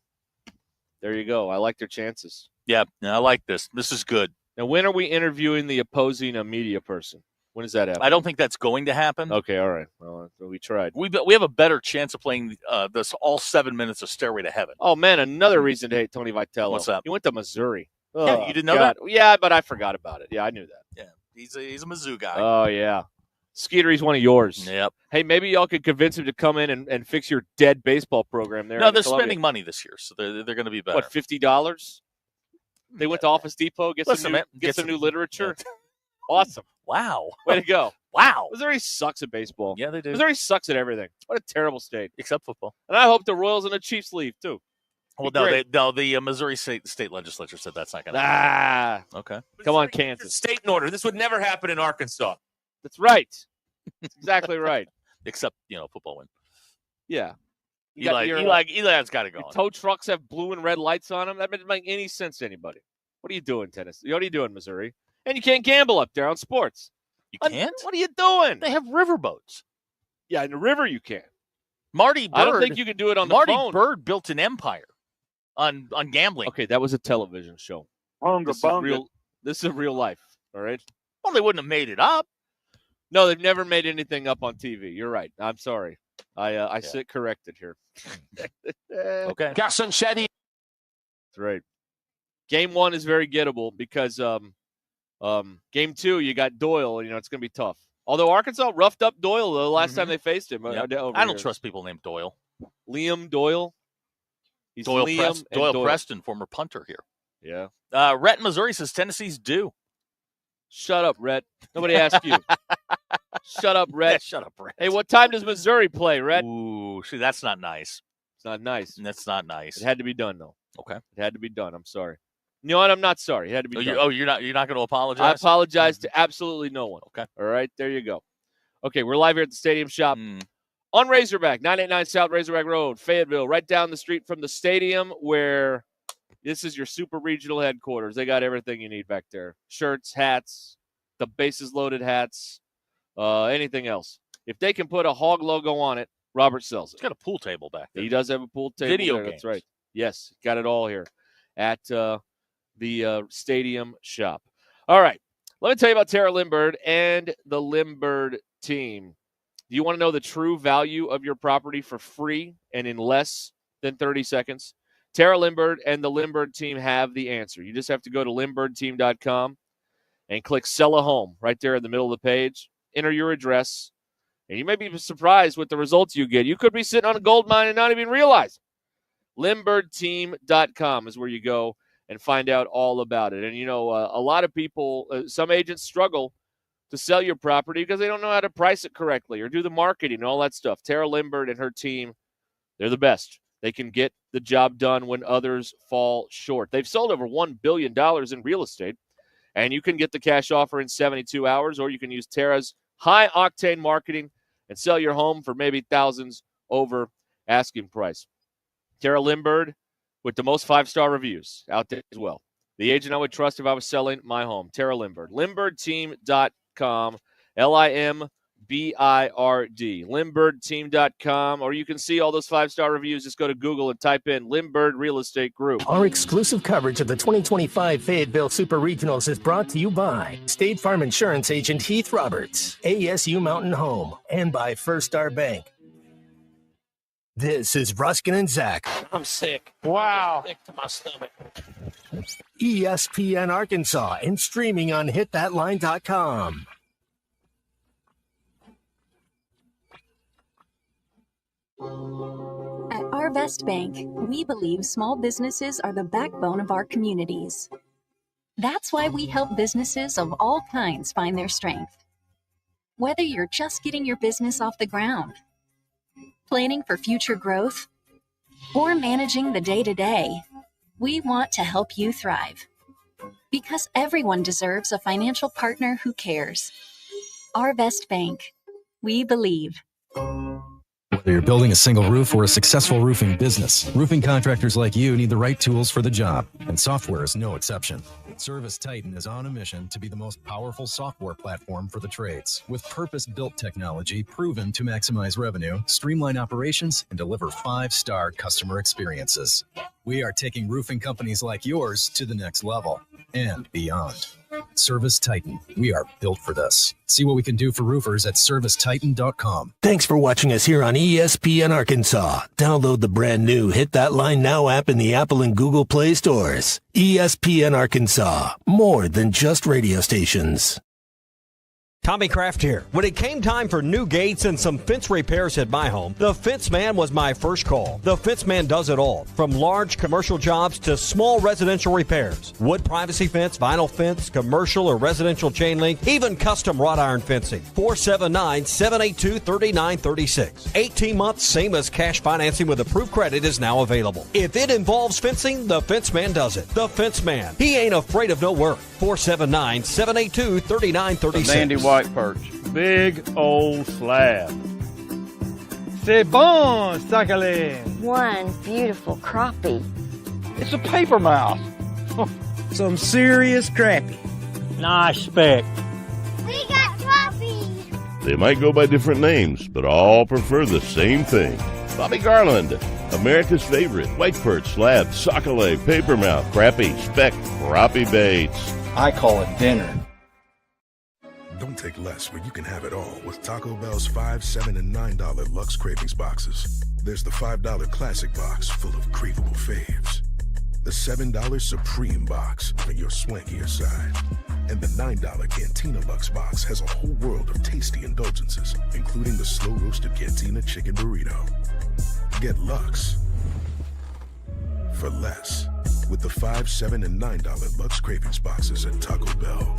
there you go. I like their chances. Yeah, I like this. This is good. Now, when are we interviewing the opposing media person? When does that happen? I don't think that's going to happen. Okay, all right. Well, we tried. We have a better chance of playing this all 7 minutes of Stairway to Heaven. Oh, man, another reason to hate Tony Vitello. What's that? He went to Missouri. Yeah, you didn't know that? Yeah, but I forgot about it. Yeah, I knew that. Yeah, he's a Mizzou guy. Oh, yeah. Skeeter, he's one of yours. Yep. Hey, maybe y'all could convince him to come in and fix your dead baseball program there. No, they're spending money this year, so they're going to be better. What, $50? They went to Office Depot, get some new literature. Awesome. Wow. Way to go. Wow. Missouri sucks at baseball. Yeah, they do. Missouri sucks at everything. What a terrible state. Except football. And I hope the Royals and the Chiefs leave, too. Well, the Missouri state legislature said that's not going to happen. Okay. Come on, Kansas. State and order. This would never happen in Arkansas. That's right. That's exactly right. Except, football win. Yeah. Eli's got to go. Tow trucks have blue and red lights on them. That doesn't make any sense to anybody. What are you doing, Tennessee? What are you doing, Missouri? And you can't gamble up there on sports. You can't? What are you doing? They have riverboats. Yeah, in the river you can. Marty Bird. I don't think you can do it on the phone. Marty Bird built an empire on gambling. Okay, that was a television show. This is real life, all right? Well, they wouldn't have made it up. No, they've never made anything up on TV. You're right. I'm sorry. I sit corrected here. Okay. Garson Shetty. That's right. Game 1 is very gettable because game 2 you got Doyle. It's going to be tough. Although Arkansas roughed up Doyle the last time they faced him. Yep. I don't trust people named Doyle. Liam Doyle. He's Doyle Doyle Preston, former punter here. Yeah. Rhett, Missouri says Tennessee's due. Shut up, Rhett. Nobody asked you. Shut up, Rhett. Yeah, shut up, Rhett. Hey, what time does Missouri play, Rhett? Ooh, see, that's not nice. It's not nice. That's not nice. It had to be done, though. Okay. It had to be done. I'm sorry. You know what? I'm not sorry. It had to be done. You're not going to apologize? I apologize to absolutely no one. Okay. All right, there you go. Okay, we're live here at the Stadium Shop on Razorback, 989 South Razorback Road, Fayetteville, right down the street from the stadium where this is your super regional headquarters. They got everything you need back there. Shirts, hats, the bases loaded hats, anything else. If they can put a hog logo on it, Robert sells it. He's got a pool table back there. He does have a pool table. Video there. games. That's right. Yes, got it all here at the Stadium Shop. All right. Let me tell you about Tara Limbird and the Limbird team. Do you want to know the true value of your property for free and in less than 30 seconds? Tara Limbird and the Limbird team have the answer. You just have to go to limbirdteam.com and click Sell a Home right there in the middle of the page. Enter your address, and you may be surprised with the results you get. You could be sitting on a gold mine and not even realize it. Limbirdteam.com is where you go and find out all about it. And, a lot of people, some agents struggle to sell your property because they don't know how to price it correctly or do the marketing and all that stuff. Tara Limbird and her team, they're the best. They can get the job done when others fall short. They've sold over $1 billion in real estate, and you can get the cash offer in 72 hours, or you can use Tara's high-octane marketing and sell your home for maybe thousands over asking price. Tara Limbird with the most 5-star reviews out there as well. The agent I would trust if I was selling my home. Tara Limbird. LimbirdTeam.com. Limbird. Limbirdteam.com. Or you can see all those 5-star reviews. Just go to Google and type in Limbird Real Estate Group. Our exclusive coverage of the 2025 Fayetteville Super Regionals is brought to you by State Farm Insurance Agent Heath Roberts, ASU Mountain Home, and by First Star Bank. This is Ruskin and Zach. I'm sick. Wow. Sick to my stomach. ESPN Arkansas and streaming on hitthatline.com. At Arvest Bank, we believe small businesses are the backbone of our communities. That's why we help businesses of all kinds find their strength. Whether you're just getting your business off the ground, planning for future growth, or managing the day-to-day, we want to help you thrive. Because everyone deserves a financial partner who cares. Arvest Bank. We believe. Whether you're building a single roof or a successful roofing business, roofing contractors like you need the right tools for the job, and software is no exception. Service Titan is on a mission to be the most powerful software platform for the trades, with purpose-built technology proven to maximize revenue, streamline operations, and deliver 5-star customer experiences. We are taking roofing companies like yours to the next level and beyond. Service Titan. We are built for this. See what we can do for roofers at servicetitan.com. Thanks for watching us here on ESPN Arkansas. Download the brand new Hit That Line Now app in the Apple and Google Play stores. ESPN Arkansas. More than just radio stations. Tommy Kraft here. When it came time for new gates and some fence repairs at my home, the Fence Man was my first call. The Fence Man does it all, from large commercial jobs to small residential repairs. Wood privacy fence, vinyl fence, commercial or residential chain link, even custom wrought iron fencing. 479-782-3936. 18 months, same as cash financing with approved credit is now available. If it involves fencing, the Fence Man does it. The Fence Man. He ain't afraid of no work. 479-782-3936. Sandy white perch. Big old slab. C'est bon, sacalé. One beautiful crappie. It's a paper mouse. Some serious crappie. Nice speck. We got crappie. They might go by different names, but all prefer the same thing. Bobby Garland, America's favorite. White perch, slab, sockeye, papermouth, crappie, speck, crappie baits. I call it dinner. Don't take less when you can have it all with Taco Bell's $5, $7, and $9 Luxe Cravings boxes. There's the $5 Classic box full of craveable faves. The $7 Supreme box for your swankier side. And the $9 Cantina Luxe box has a whole world of tasty indulgences, including the slow-roasted Cantina Chicken Burrito. Get Luxe for less with the $5, $7, and $9 Luxe Cravings boxes at Taco Bell.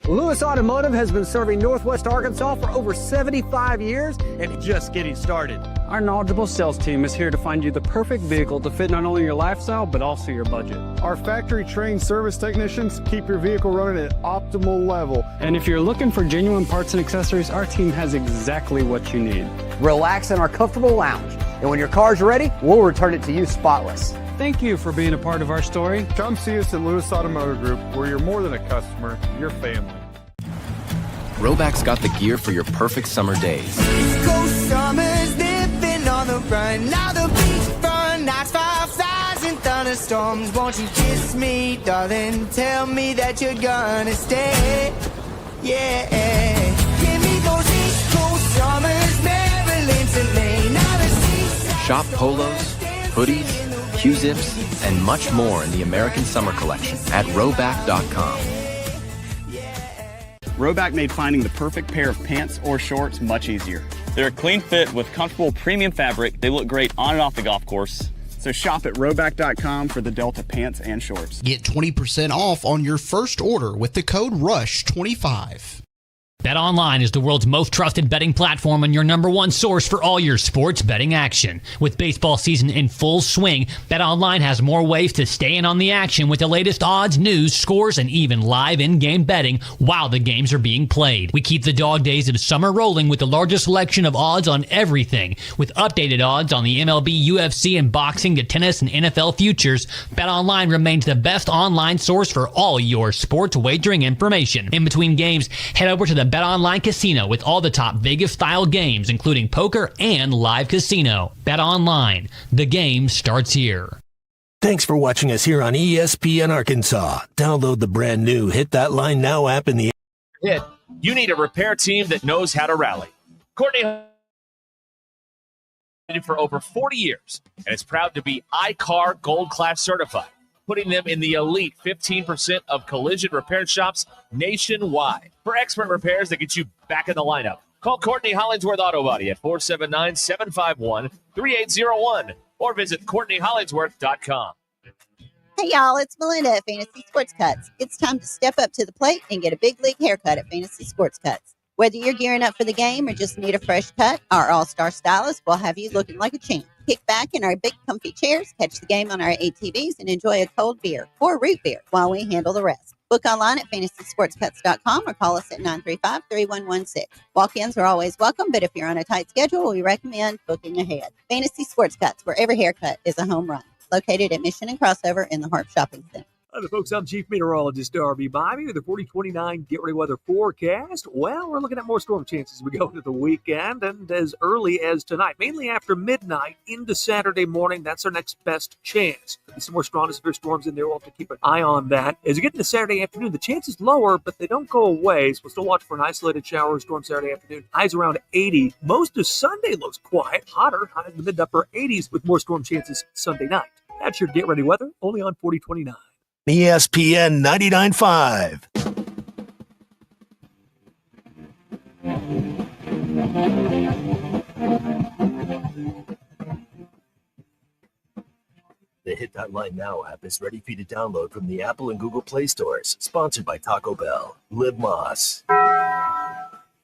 Lewis Automotive has been serving Northwest Arkansas for over 75 years and just getting started. Our knowledgeable sales team is here to find you the perfect vehicle to fit not only your lifestyle, but also your budget. Our factory-trained service technicians keep your vehicle running at optimal level. And if you're looking for genuine parts and accessories, our team has exactly what you need. Relax in our comfortable lounge. And when your car's ready, we'll return it to you spotless. Thank you for being a part of our story. Come see us at Lewis Automotive Group, where you're more than a customer, you're family. Roback's got the gear for your perfect summer days. East Coast summers living on the run. Now the beachfront nights, fireflies and thunderstorms. Won't you kiss me, darling? Tell me that you're gonna stay. Yeah. Give me those East Coast summers, Maryland to Maine. Now the seaside. Shop polos, hoodies, Q-zips, and much more in the American Summer Collection at Roback.com. Roback made finding the perfect pair of pants or shorts much easier. They're a clean fit with comfortable premium fabric. They look great on and off the golf course. So shop at Roback.com for the Delta pants and shorts. Get 20% off on your first order with the code RUSH25. BetOnline is the world's most trusted betting platform and your number one source for all your sports betting action. With baseball season in full swing, BetOnline has more ways to stay in on the action with the latest odds, news, scores, and even live in-game betting while the games are being played. We keep the dog days of summer rolling with the largest selection of odds on everything. With updated odds on the MLB, UFC, and boxing to tennis and NFL futures, BetOnline remains the best online source for all your sports wagering information. In between games, head over to the BetOnline Casino with all the top Vegas-style games, including poker and live casino. BetOnline, the game starts here. Thanks for watching us here on ESPN Arkansas. Download the brand new Hit That Line Now app in the Hit. You need a repair team that knows how to rally. Courtney for over 40 years and is proud to be iCar Gold Class certified, putting them in the elite 15% of collision repair shops nationwide. For expert repairs that get you back in the lineup, call Courtney Hollingsworth Auto Body at 479-751-3801 or visit CourtneyHollingsworth.com. Hey, y'all, it's Melinda at Fantasy Sports Cuts. It's time to step up to the plate and get a big league haircut at Fantasy Sports Cuts. Whether you're gearing up for the game or just need a fresh cut, our all-star stylist will have you looking like a champ. Kick back in our big comfy chairs, catch the game on our ATVs, and enjoy a cold beer or root beer while we handle the rest. Book online at fantasysportscuts.com or call us at 935-3116. Walk-ins are always welcome, but if you're on a tight schedule, we recommend booking ahead. Fantasy Sports Cuts, where every haircut is a home run. Located at Mission and Crossover in the Harp Shopping Center. Hi, folks. I'm Chief Meteorologist Darby Bobby with the 4029 Get Ready Weather forecast. Well, we're looking at more storm chances as we go into the weekend and as early as tonight, mainly after midnight into Saturday morning. That's our next best chance. Some more strong to severe storms in there. We'll have to keep an eye on that. As you get into Saturday afternoon, the chances lower, but they don't go away. So we'll still watch for an isolated shower or storm Saturday afternoon. Highs around 80. Most of Sunday looks quiet, hotter, high in the mid to upper 80s with more storm chances Sunday night. That's your Get Ready Weather, only on 4029. ESPN 99.5. The Hit That Line Now app is ready for you to download from the Apple and Google Play stores. Sponsored by Taco Bell. Live Moss.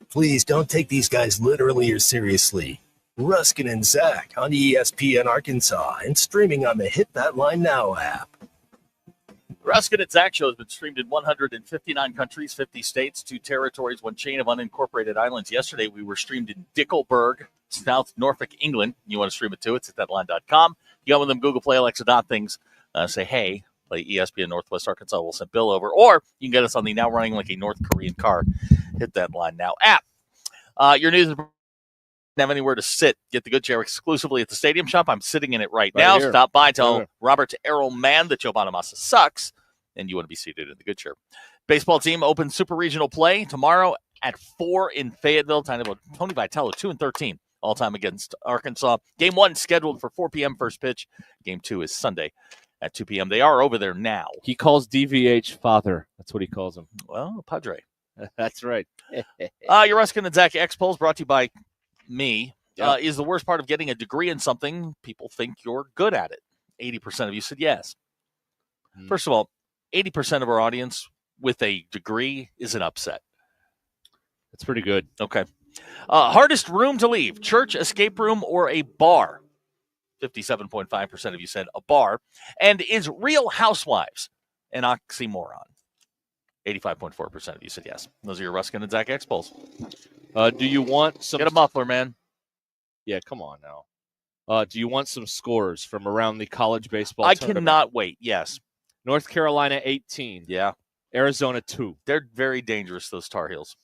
Please don't take these guys literally or seriously. Ruscin and Zach on ESPN Arkansas and streaming on the Hit That Line Now app. Ruscin and Zach show has been streamed in 159 countries, 50 states, 2 territories, 1 chain of unincorporated islands. Yesterday, we were streamed in Dickleburg, South Norfolk, England. You want to stream it too? It's at thatline.com. You got one of them Google Play, Alexa dot things. Say, hey, play ESPN Northwest Arkansas. We'll send Bill over. Or you can get us on the now running like a North Korean car Hit That Line Now app. Your news have anywhere to sit. Get the good chair exclusively at the Stadium Shop. I'm sitting in it right now. Here. Stop by. Tell Robert Errol-Mann that Joe Bonamassa sucks, and you want to be seated in the good chair. Baseball team opens Super Regional play tomorrow at 4 in Fayetteville. Tony Vitello, 2-13 all-time against Arkansas. Game 1 scheduled for 4 p.m. first pitch. Game 2 is Sunday at 2 p.m. They are over there now. He calls DVH father. That's what he calls him. Well, Padre. That's right. Your Ruscin and Zach X polls brought to you by me. Is the worst part of getting a degree in something people think you're good at it? 80% of you said yes. First of all, 80% of our audience with a degree is an upset. That's pretty good. Okay. Hardest room to leave, church, escape room, or a bar? 57.5% of you said a bar. And is Real Housewives an oxymoron? 85.4% of you said yes. Those are your Ruscin and Zach X polls. Do you want some... Get a muffler, man. Yeah, come on now. Do you want some scores from around the college baseball I tournament? cannot wait, yes. North Carolina, 18. Yeah. Arizona, 2. They're very dangerous, those Tar Heels.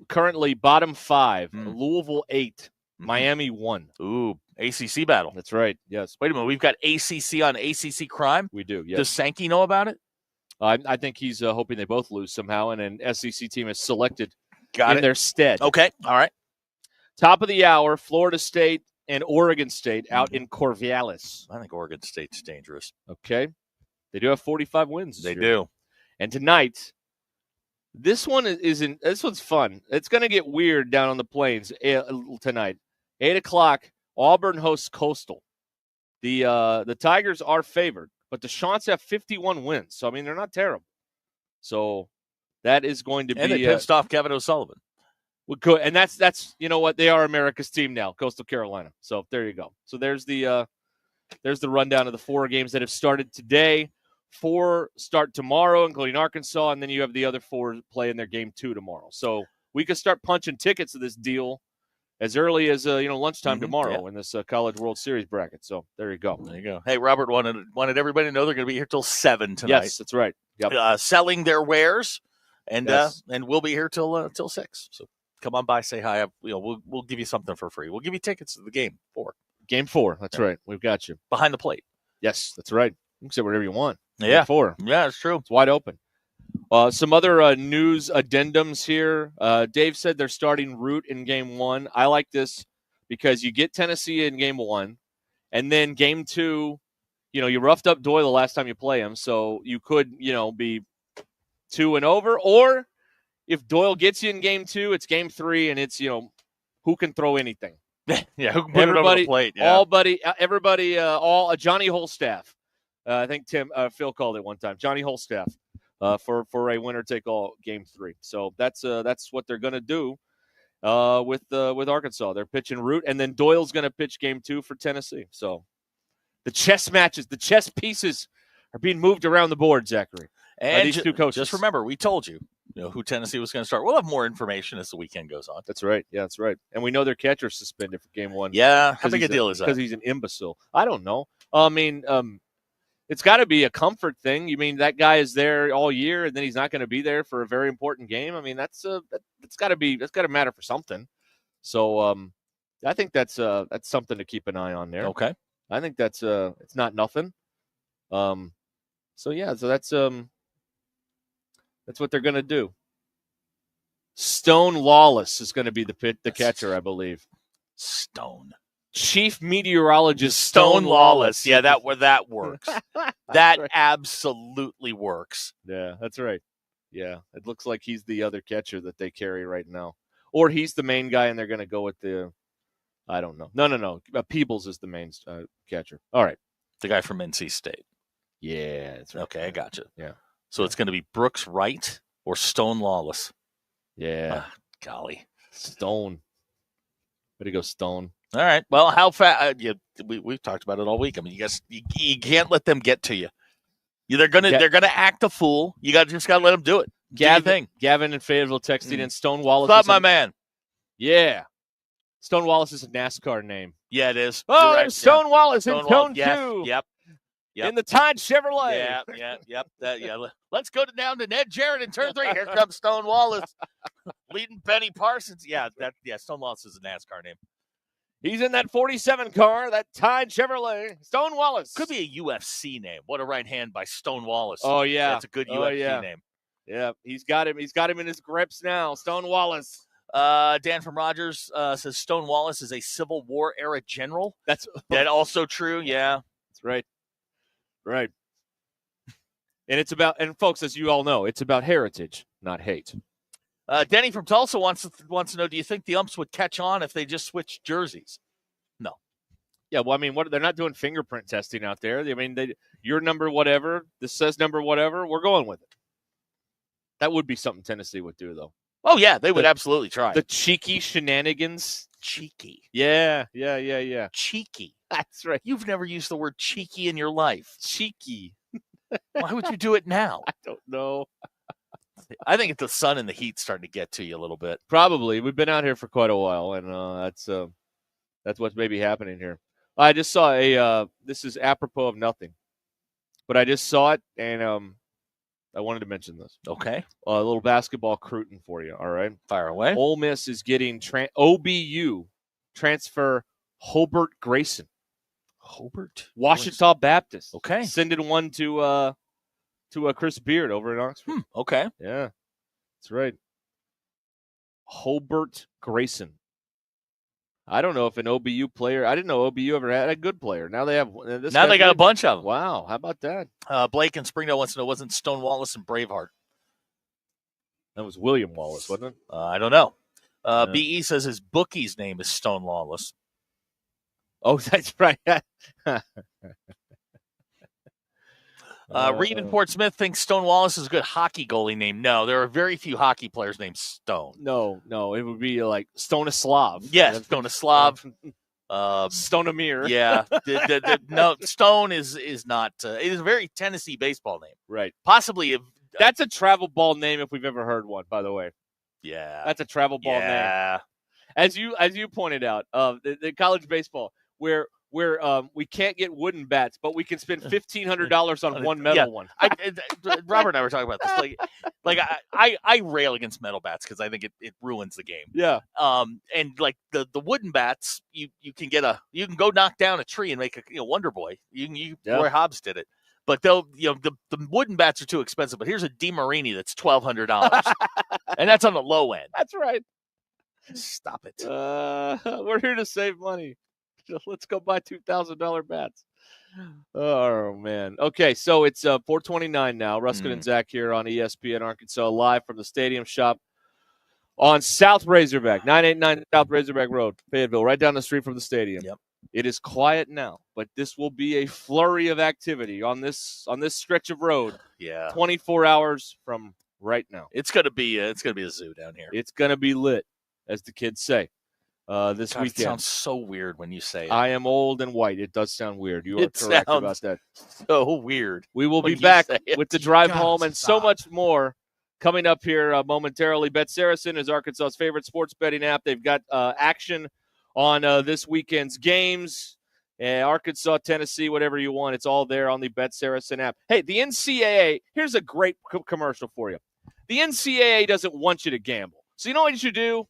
Currently, bottom 5. Louisville, 8. Miami, 1. Ooh, ACC battle. That's right, yes. Wait a minute, we've got ACC on ACC crime? We do, yes. Does Sankey know about it? I think he's hoping they both lose somehow, and an SEC team is selected in their stead. Okay, all right. Top of the hour, Florida State and Oregon State out in Corvallis. I think Oregon State's dangerous. Okay. They do have 45 wins. They do. And tonight, this one's fun. It's going to get weird down on the plains tonight. 8 o'clock, Auburn hosts Coastal. The Tigers are favored, but the Chants have 51 wins. So, I mean, they're not terrible. So, that is going to be... And they pissed off Kevin O'Sullivan. Well, good. And that's you know what? They are America's team now, Coastal Carolina. So, there you go. So, there's the rundown of the 4 games that have started today. 4 start tomorrow, including Arkansas, and then you have the other 4 play in their game 2 tomorrow. So, we could start punching tickets to this deal as early as lunchtime tomorrow in this College World Series bracket. So there you go. There you go. Hey, Robert wanted everybody to know they're going to be here till 7 tonight. Yes, that's right. Yep. Selling their wares, and we'll be here till 6. So come on by, say hi. We'll give you something for free. We'll give you tickets to the game 4. Game 4. That's right. We've got you behind the plate. Yes, that's right. You can say whatever you want. Yeah, Game 4. Yeah, it's true. It's wide open. Some other news addendums here. Dave said they're starting Root in Game 1. I like this because you get Tennessee in Game 1, and then Game 2, you roughed up Doyle the last time you play him, so you could, be 2 and over. Or if Doyle gets you in Game 2, it's Game 3, and it's, who can throw anything. Yeah, who can put it over the plate. Yeah. Everybody, all Johnny Holstaff. I think Phil called it one time. Johnny Holstaff. For a winner-take-all Game 3. So that's what they're going to do with Arkansas. They're pitching Root, and then Doyle's going to pitch Game 2 for Tennessee. So the chess matches, the chess pieces are being moved around the board, Zachary. And these 2 coaches. Just remember, we told you, who Tennessee was going to start. We'll have more information as the weekend goes on. That's right. Yeah, that's right. And we know their catcher's suspended for Game 1. Yeah, how big a deal is that? Because he's an imbecile. I don't know. I mean, it's got to be a comfort thing. You mean that guy is there all year, and then he's not going to be there for a very important game? I mean, that's got to matter for something. So I think that's something to keep an eye on there. Okay, I think that's it's not nothing. So that's what they're going to do. Stone Lawless is going to be the catcher, I believe. Stone. Chief meteorologist Stone Lawless. Yeah, that works. That right. absolutely works. Yeah, that's right. Yeah, it looks like he's the other catcher that they carry right now. Or he's the main guy, and they're going to go with I don't know. No. Peebles is the main catcher. All right. The guy from NC State. Yeah, that's right. Okay, I got you. Yeah. So it's going to be Brooks Wright or Stone Lawless. Yeah. Golly. Stone. Way to go, Stone. All right. Well, how fast? We've talked about it all week. I mean, you can't let them get to you. They're gonna act a fool. You just gotta let them do it. Gavin in Fayetteville texting in Stone Wallace. What's up, my man? Yeah. Stone Wallace is a NASCAR name. Yeah, it is. Oh, there's Stone Wallace in Cone 2. Yep. In the Tide Chevrolet. Yeah. Let's go down to Ned Jarrett in turn 3. Here comes Stone Wallace leading Benny Parsons. Stone Wallace is a NASCAR name. He's in that 47 car, that Tide Chevrolet. Stone Wallace. Could be a UFC name. What a right hand by Stone Wallace. Oh, yeah. That's a good UFC name. Yeah, he's got him. He's got him in his grips now. Stone Wallace. Dan from Rogers says Stone Wallace is a Civil War era general. That also true. Yeah, that's right. Right. And it's about, and folks, as you all know, it's about heritage, not hate. Denny from Tulsa wants to know: do you think the umps would catch on if they just switched jerseys? No. Yeah, well, I mean, they're not doing fingerprint testing out there. I mean, your number whatever, this says number whatever, we're going with it. That would be something Tennessee would do, though. Oh yeah, they would absolutely try the cheeky shenanigans. Cheeky. Yeah. Cheeky. That's right. You've never used the word cheeky in your life. Cheeky. Why would you do it now? I don't know. I think it's the sun and the heat starting to get to you a little bit. Probably. We've been out here for quite a while, and that's what's maybe happening here. I just saw this is apropos of nothing, but I just saw it, and I wanted to mention this. Okay. A little basketball cruton for you, all right? Fire away. Ole Miss is getting OBU transfer Hobart Grayson. Hobart? Washita Baptist. Okay. Sending one to Chris Beard over in Oxford. Okay. Yeah, that's right. Hobart Grayson. I don't know if an OBU player. I didn't know OBU ever had a good player. Now they have. Now they got a bunch of them. Wow, how about that? Blake in Springdale wants to know: wasn't Stone Wallace and Braveheart? That was William Wallace, wasn't it? I don't know. BE says his bookie's name is Stone Lawless. Oh, that's right. Reed in Fort Smith thinks Stone Wallace is a good hockey goalie name. No, there are very few hockey players named Stone. No, it would be like Stonislav. Yes, Stonislav. Stonemir. Yeah. No, Stone is not. It is a very Tennessee baseball name. Right. Possibly. That's a travel ball name if we've ever heard one, by the way. Yeah. That's a travel ball name. As you pointed out, the college baseball, where we can't get wooden bats, but we can spend $1,500 on one metal one. Robert and I were talking about this. I rail against metal bats because I think it ruins the game. Yeah. And like the wooden bats, you can go knock down a tree and make a Wonder Boy. Roy Hobbs did it. But the wooden bats are too expensive. But here's a DeMarini that's $1,200, and that's on the low end. That's right. Stop it. We're here to save money. Let's go buy $2,000 bats. Oh, man. Okay, so it's 4:29 now. Ruscin and Zach here on ESPN Arkansas, live from the Stadium Shop on South Razorback, 989 South Razorback Road, Fayetteville, right down the street from the stadium. Yep. It is quiet now, but this will be a flurry of activity on this stretch of road. Yeah. 24 hours from right now. It's gonna be a zoo down here. It's gonna be lit, as the kids say. This weekend. It sounds so weird when you say it. I am old and white. It does sound weird. You are correct about that. So weird. We will be back with the drive home and so much more coming up here momentarily. Bet Saracen is Arkansas's favorite sports betting app. They've got action on this weekend's games. Arkansas, Tennessee, whatever you want. It's all there on the Bet Saracen app. Hey, the NCAA, here's a great commercial for you. The NCAA doesn't want you to gamble. So you know what you should do?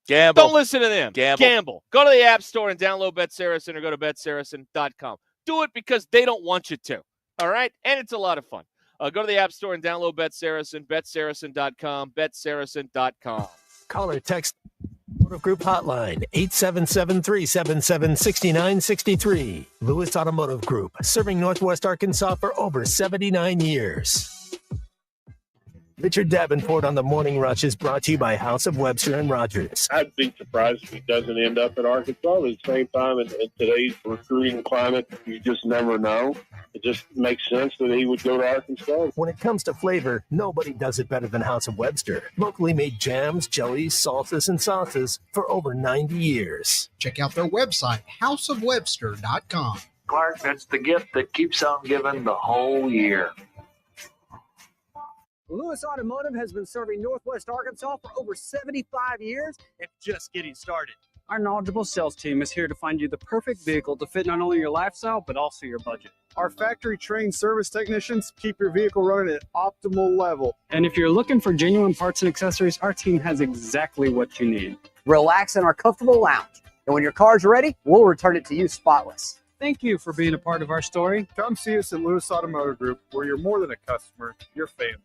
Gamble. Don't listen to them. Gamble. Go to the App Store and download Bet Saracen or go to betsaracen.com. Do it because they don't want you to. All right? And it's a lot of fun. Go to the App Store and download Bet Saracen, betsaracen.com, betsaracen.com. Call or text Automotive Group hotline 877-377-6963. Lewis Automotive Group, serving Northwest Arkansas for over 79 years. Richard Davenport on the Morning Rush is brought to you by House of Webster and Rogers. I'd be surprised if he doesn't end up at Arkansas. But at the same time, in today's recruiting climate, you just never know. It just makes sense that he would go to Arkansas. When it comes to flavor, nobody does it better than House of Webster. Locally made jams, jellies, salsas, and sauces for over 90 years. Check out their website, houseofwebster.com. Clark, that's the gift that keeps on giving the whole year. Lewis Automotive has been serving Northwest Arkansas for over 75 years and just getting started. Our knowledgeable sales team is here to find you the perfect vehicle to fit not only your lifestyle, but also your budget. Our factory-trained service technicians keep your vehicle running at optimal level. And if you're looking for genuine parts and accessories, our team has exactly what you need. Relax in our comfortable lounge. And when your car's ready, we'll return it to you spotless. Thank you for being a part of our story. Come see us at Lewis Automotive Group, where you're more than a customer, you're family.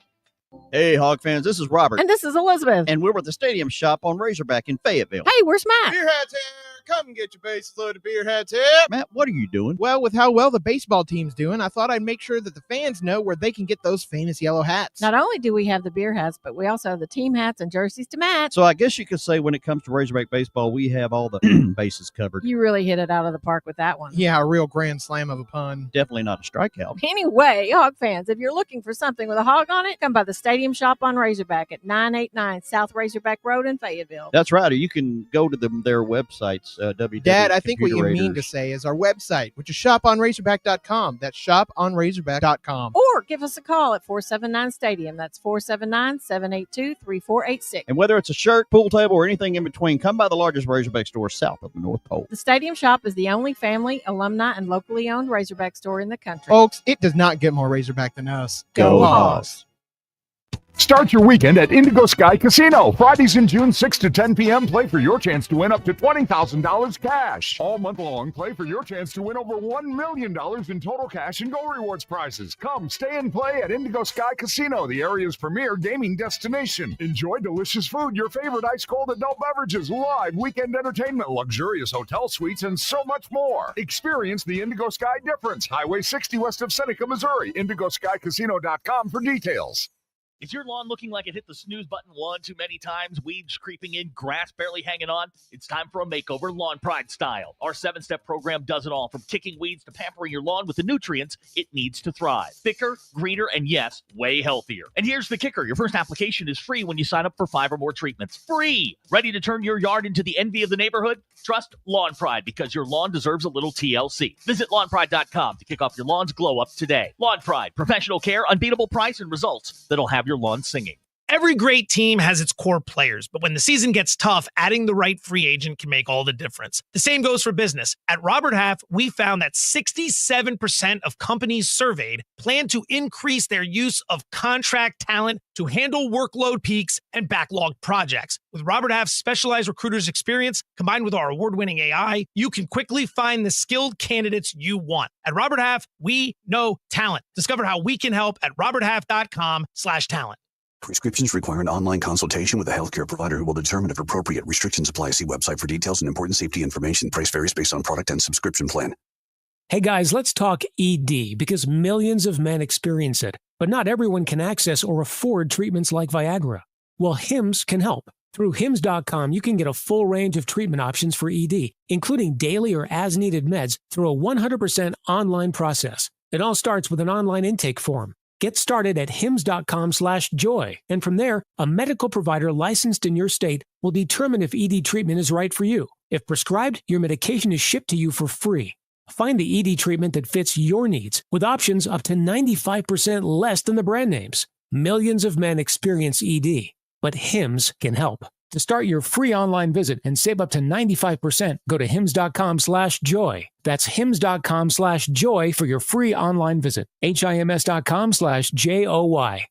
Hey, Hog fans, this is Robert. And this is Elizabeth. And we're at the Stadium Shop on Razorback in Fayetteville. Hey, where's Matt? Beer hats here. Come and get your bases loaded of beer hats here. Matt, what are you doing? Well, with how well the baseball team's doing, I thought I'd make sure that the fans know where they can get those famous yellow hats. Not only do we have the beer hats, but we also have the team hats and jerseys to match. So I guess you could say when it comes to Razorback baseball, we have all the bases covered. You really hit it out of the park with that one. Yeah, a real grand slam of a pun. Definitely not a strikeout. Anyway, Hog fans, if you're looking for something with a hog on it, come by the Stadium Shop on Razorback at 989 South Razorback Road in Fayetteville. That's right. Or you can go to their websites, Dad, I think what you mean to say is our website, which is shoponrazorback.com. That's shoponrazorback.com. Or give us a call at 479-STADIUM. That's 479-782-3486. And whether it's a shirt, pool table, or anything in between, come by the largest Razorback store south of the North Pole. The Stadium Shop is the only family, alumni, and locally owned Razorback store in the country. Folks, it does not get more Razorback than us. Go Hogs! Start your weekend at Indigo Sky Casino. Fridays in June, 6 to 10 p.m. Play for your chance to win up to $20,000 cash. All month long, play for your chance to win over $1 million in total cash and Go Rewards prizes. Come, stay and play at Indigo Sky Casino, the area's premier gaming destination. Enjoy delicious food, your favorite ice-cold adult beverages, live weekend entertainment, luxurious hotel suites, and so much more. Experience the Indigo Sky difference. Highway 60 west of Seneca, Missouri. IndigoSkyCasino.com for details. Is your lawn looking like it hit the snooze button one too many times, weeds creeping in, grass barely hanging on? It's time for a makeover Lawn Pride style. Our 7-step program does it all, from kicking weeds to pampering your lawn with the nutrients it needs to thrive. Thicker, greener, and yes, way healthier. And here's the kicker. Your first application is free when you sign up for 5 or more treatments. Free! Ready to turn your yard into the envy of the neighborhood? Trust Lawn Pride, because your lawn deserves a little TLC. Visit lawnpride.com to kick off your lawn's glow up today. Lawn Pride, professional care, unbeatable price, and results that'll have your lawn singing. Every great team has its core players, but when the season gets tough, adding the right free agent can make all the difference. The same goes for business. At Robert Half, we found that 67% of companies surveyed plan to increase their use of contract talent to handle workload peaks and backlogged projects. With Robert Half's specialized recruiters' experience, combined with our award-winning AI, you can quickly find the skilled candidates you want. At Robert Half, we know talent. Discover how we can help at roberthalf.com/talent. Prescriptions require an online consultation with a healthcare provider who will determine if appropriate. Restrictions apply. See website for details and important safety information. Price varies based on product and subscription plan. Hey guys, let's talk ED, because millions of men experience it, but not everyone can access or afford treatments like Viagra. Well, Hims can help. Through Hims.com, you can get a full range of treatment options for ED, including daily or as-needed meds, through a 100% online process. It all starts with an online intake form. Get started at hims.com/joy, and from there, a medical provider licensed in your state will determine if ED treatment is right for you. If prescribed, your medication is shipped to you for free. Find the ED treatment that fits your needs, with options up to 95% less than the brand names. Millions of men experience ED, but Hims can help. To start your free online visit and save up to 95%, go to hims.com/joy. That's hims.com/joy for your free online visit. HIMS.com/JOY.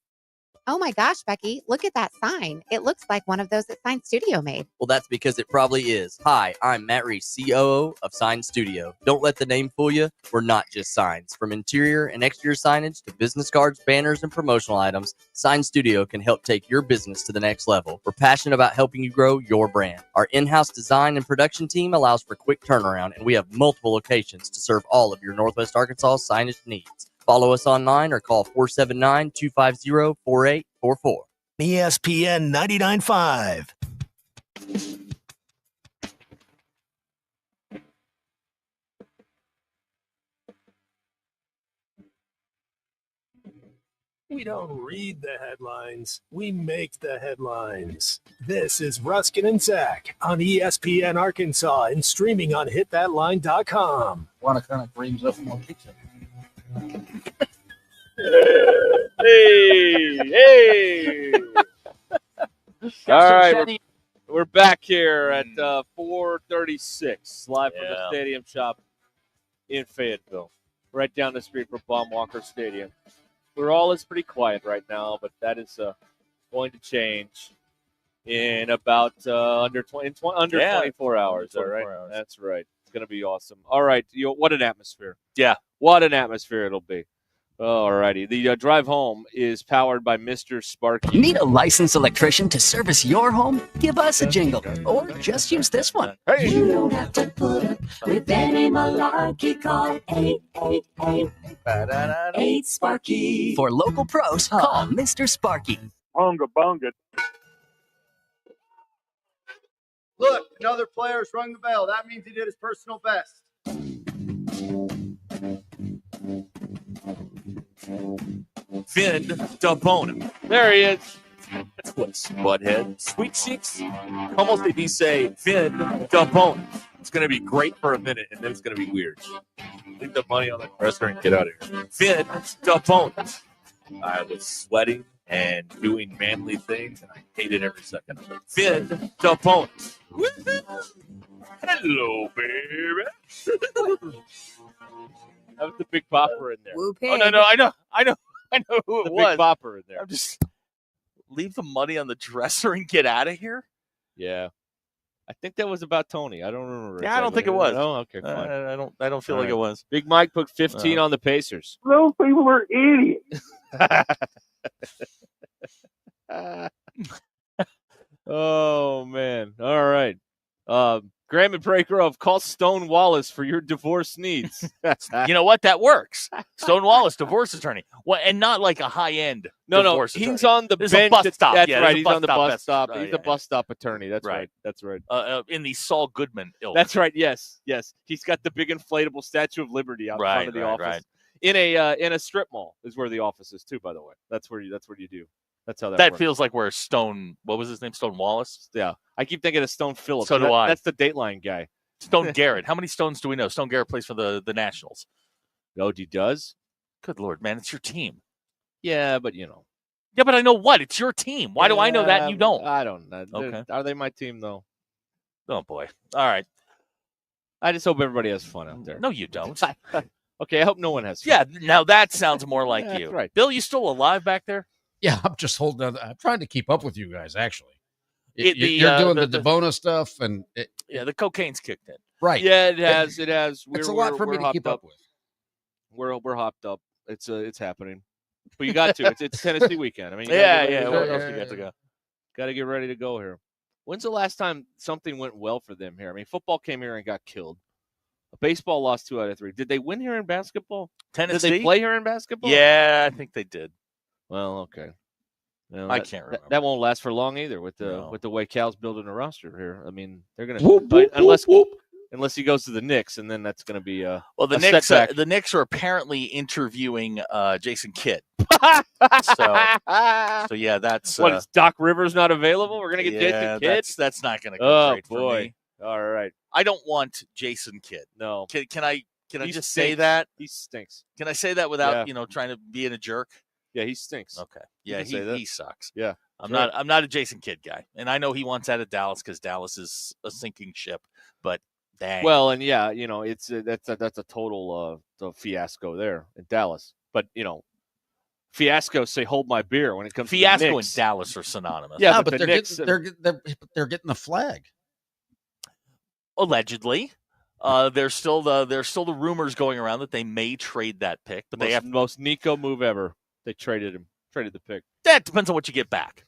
Oh my gosh, Becky, look at that sign. It looks like one of those that Sign Studio made. Well, that's because it probably is. Hi, I'm Matt Reese, COO of Sign Studio. Don't let the name fool you. We're not just signs. From interior and exterior signage to business cards, banners, and promotional items, Sign Studio can help take your business to the next level. We're passionate about helping you grow your brand. Our in-house design and production team allows for quick turnaround, and we have multiple locations to serve all of your Northwest Arkansas signage needs. Follow us online or call 479-250-4844. ESPN 99.5. We don't read the headlines. We make the headlines. This is Ruscin and Zach on ESPN Arkansas and streaming on hitthatline.com. Want to kind of brings up more pizza. Hey. All right, we're back here at 436, live from the Stadium Shop in Fayetteville, right down the street from Baum-Walker Stadium. All is pretty quiet right now, but that is going to change in about under 24 hours. All right, that's right. It's going to be awesome. All right, what an atmosphere! Yeah, what an atmosphere it'll be. All righty. The drive home is powered by Mr. Sparky. Need a licensed electrician to service your home? Give us a jingle, or just use this one. Hey. You don't have to put up with any malarkey. Call 888-8-Sparky. For local pros, call Mr. Sparky. Bunga bunga. Look, another player's rung the bell. That means he did his personal best. Vin DeBona. There he is. That's what's butthead. Sweet Cheeks. Almost did he say Vin DeBona. It's going to be great for a minute, and then it's going to be weird. Leave the money on the restaurant and get out of here. Vin DeBona. I was sweating and doing manly things, and I hated every second of it. Vin DeBona. Hello, baby. That was the Big Bopper in there. Woo Oh, no, I know who it was. Big Bopper in there. I'm just leave the money on the dresser and get out of here. Yeah, I think that was about Tony. I don't remember. Yeah, I don't think it was. Oh, okay, fine. I don't feel like it was. Big Mike put 15 on the Pacers. Those people are idiots. Oh man! All right. Graham and Prairie Grove, call Stone Wallace for your divorce needs. You know what? That works. Stone Wallace, divorce attorney. Well, and not like a high-end divorce attorney. He's on the There's bench. a bus stop. That's Yeah, right. there's a He's bus on the stop. bus stop. That's- He's the bus stop attorney. That's right. That's right. In the Saul Goodman ilk. That's right. Yes. He's got the big inflatable Statue of Liberty out in front of the office. Right. In a strip mall is where the office is too. By the way, that's where you do. That's how that That works. feels like where Stone. What was his name? Stone Wallace. Yeah, I keep thinking of Stone Phillips. So do I. That's the Dateline guy. Stone Garrett. How many Stones do we know? Stone Garrett plays for the Nationals. Oh, he does? Good Lord, man. It's your team. Yeah, but you know. Yeah, but I know what? It's your team. Why do I know that and you don't? I don't know. Okay. Are they my team, though? Oh, boy. All right. I just hope everybody has fun out there. No, you don't. Okay, I hope no one has fun. Yeah, now that sounds more like That's you. right. Bill, you still alive back there? Yeah, I'm just holding on. I'm trying to keep up with you guys, actually. You're You're doing the DeBona stuff. And the cocaine's kicked in. Right. Yeah, it has. It has. It's a lot for me to keep up with. We're hopped up. It's happening. But you got to. It's Tennessee weekend. I mean, What else you got to go? Got to get ready to go here. When's the last time something went well for them here? I mean, football came here and got killed. Baseball lost 2 out of 3. Did they win here in basketball? Tennessee? Did they play here in basketball? Yeah, I think they did. Well, okay. Well, I can't remember. That won't last for long either with the way Cal's building a roster here. I mean, they're going Whoop, unless he goes to the Knicks, and then that's going to be the a Knicks. setback. The Knicks are apparently interviewing Jason Kidd. so yeah, that's what is Doc Rivers not available? We're going to get Jason Kidd. That's not going to go great boy. for me. All right, I don't want Jason Kidd. No, can I He just stinks. say that? He stinks. Can I say that without trying to be in a jerk? Yeah, he stinks. Okay. Yeah, he sucks. Yeah. I'm not a Jason Kidd guy. And I know he wants out of Dallas because Dallas is a sinking ship, but dang. Well, and it's that's a total fiasco there in Dallas. But fiasco say hold my beer when it comes fiasco to the and Knicks. Dallas are synonymous. Yeah, but the Knicks, they're getting the flag. Allegedly. There's still the rumors going around that they may trade that pick, but they have most Nico move ever. They traded the pick. That depends on what you get back.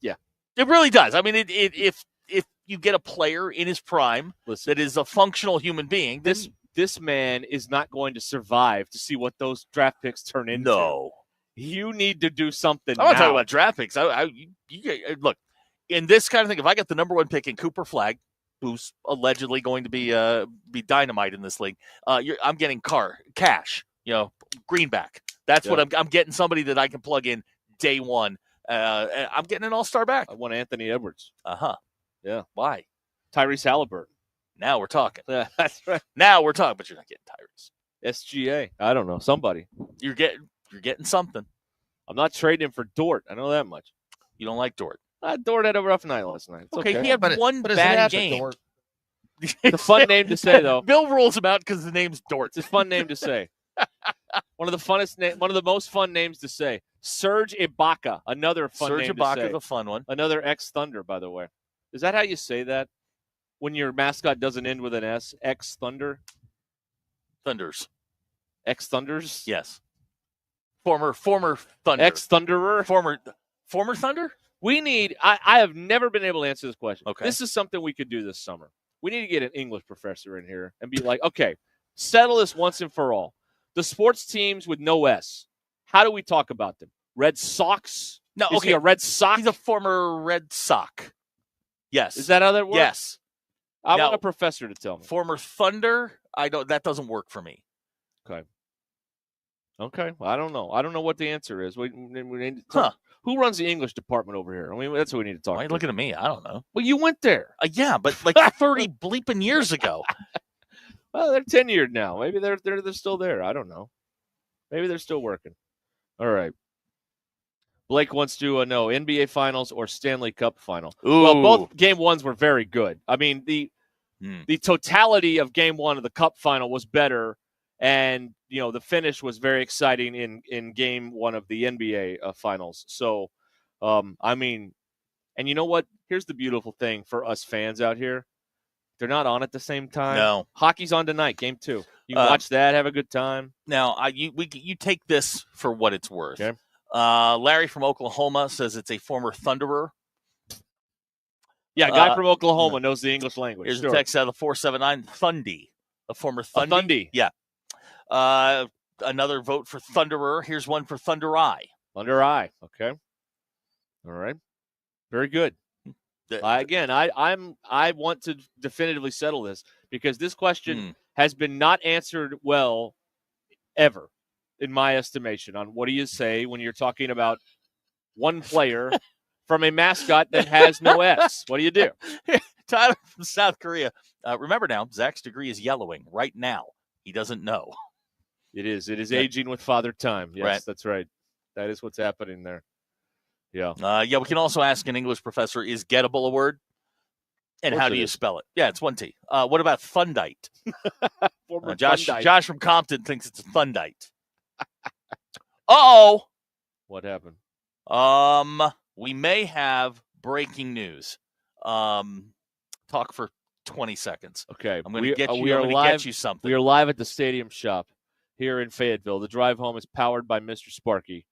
Yeah, it really does. I mean, if you get a player in his prime that is a functional human being, this man is not going to survive to see what those draft picks turn into. No, You need to do something. I'm not now. talking about draft picks. Look, in this kind of thing, if I get the number 1 pick in Cooper Flagg, who's allegedly going to be dynamite in this league, I'm getting cash, greenback. That's what I'm getting, somebody that I can plug in day one. I'm getting an all-star back. I want Anthony Edwards. Yeah. Why? Tyrese Halliburton. Now we're talking. That's right. Now we're talking, but you're not getting Tyrese. SGA. I don't know. Somebody. You're getting something. I'm not trading him for Dort. I know that much. You don't like Dort. Dort had a rough night last night. It's okay. He had one bad game. It's a fun name to say, though. Bill rules him out because the name's Dort. It's a fun name to say. One of the most fun names to say. Serge Ibaka, another fun name to say. Serge Ibaka's a fun one. Another ex-Thunder, by the way. Is that how you say that? When your mascot doesn't end with an S? Ex-Thunder? Thunders. Ex-Thunders? Yes. Former Thunder. Ex-Thunderer? Former Thunder? We need – I have never been able to answer this question. Okay. This is something we could do this summer. We need to get an English professor in here and be like, okay, settle this once and for all. The sports teams with no S, how do we talk about them? Red Sox? No, Is he a Red Sox? He's a former Red Sox. Yes. Is that how that works? Yes. I want a professor to tell me. Former Thunder, that doesn't work for me. Okay. Well, I don't know. I don't know what the answer is. We need to talk. Who runs the English department over here? I mean, that's what we need to talk about. Why are you looking at me? I don't know. Well, you went there. Yeah, but like 30 bleeping years ago. Well, they're tenured now. Maybe they're still there. I don't know. Maybe they're still working. All right. Blake wants to know NBA Finals or Stanley Cup Final. Ooh. Well, both game ones were very good. I mean, the totality of game one of the Cup Final was better, and the finish was very exciting in game one of the NBA Finals. So, I mean, and you know what? Here's the beautiful thing for us fans out here. They're not on at the same time. No. Hockey's on tonight, game 2. You can watch that, have a good time. Now, you take this for what it's worth. Okay. Larry from Oklahoma says it's a former Thunderer. Yeah, a guy from Oklahoma knows the English language. Here's a text out of the 479, Thundy, a former Thundy. Thundy. Yeah. Another vote for Thunderer. Here's one for Thunder Eye. Thunder Eye. Okay. All right. Very good. I want to definitively settle this because this question has been not answered well ever, in my estimation, on what do you say when you're talking about one player from a mascot that has no S. What do you do? Tyler from South Korea. Remember now, Zach's degree is yellowing right now. He doesn't know. It is aging with Father Time. Yes, right. That's right. That is what's happening there. Yeah. We can also ask an English professor, is gettable a word? And how do you spell it? Yeah, it's one T. What about Thundite? Josh from Compton thinks it's a Thundite. Uh-oh. What happened? We may have breaking news. Talk for 20 seconds. Okay. I'm going to get you something. We are live at the Stadium Shop here in Fayetteville. The drive home is powered by Mr. Sparky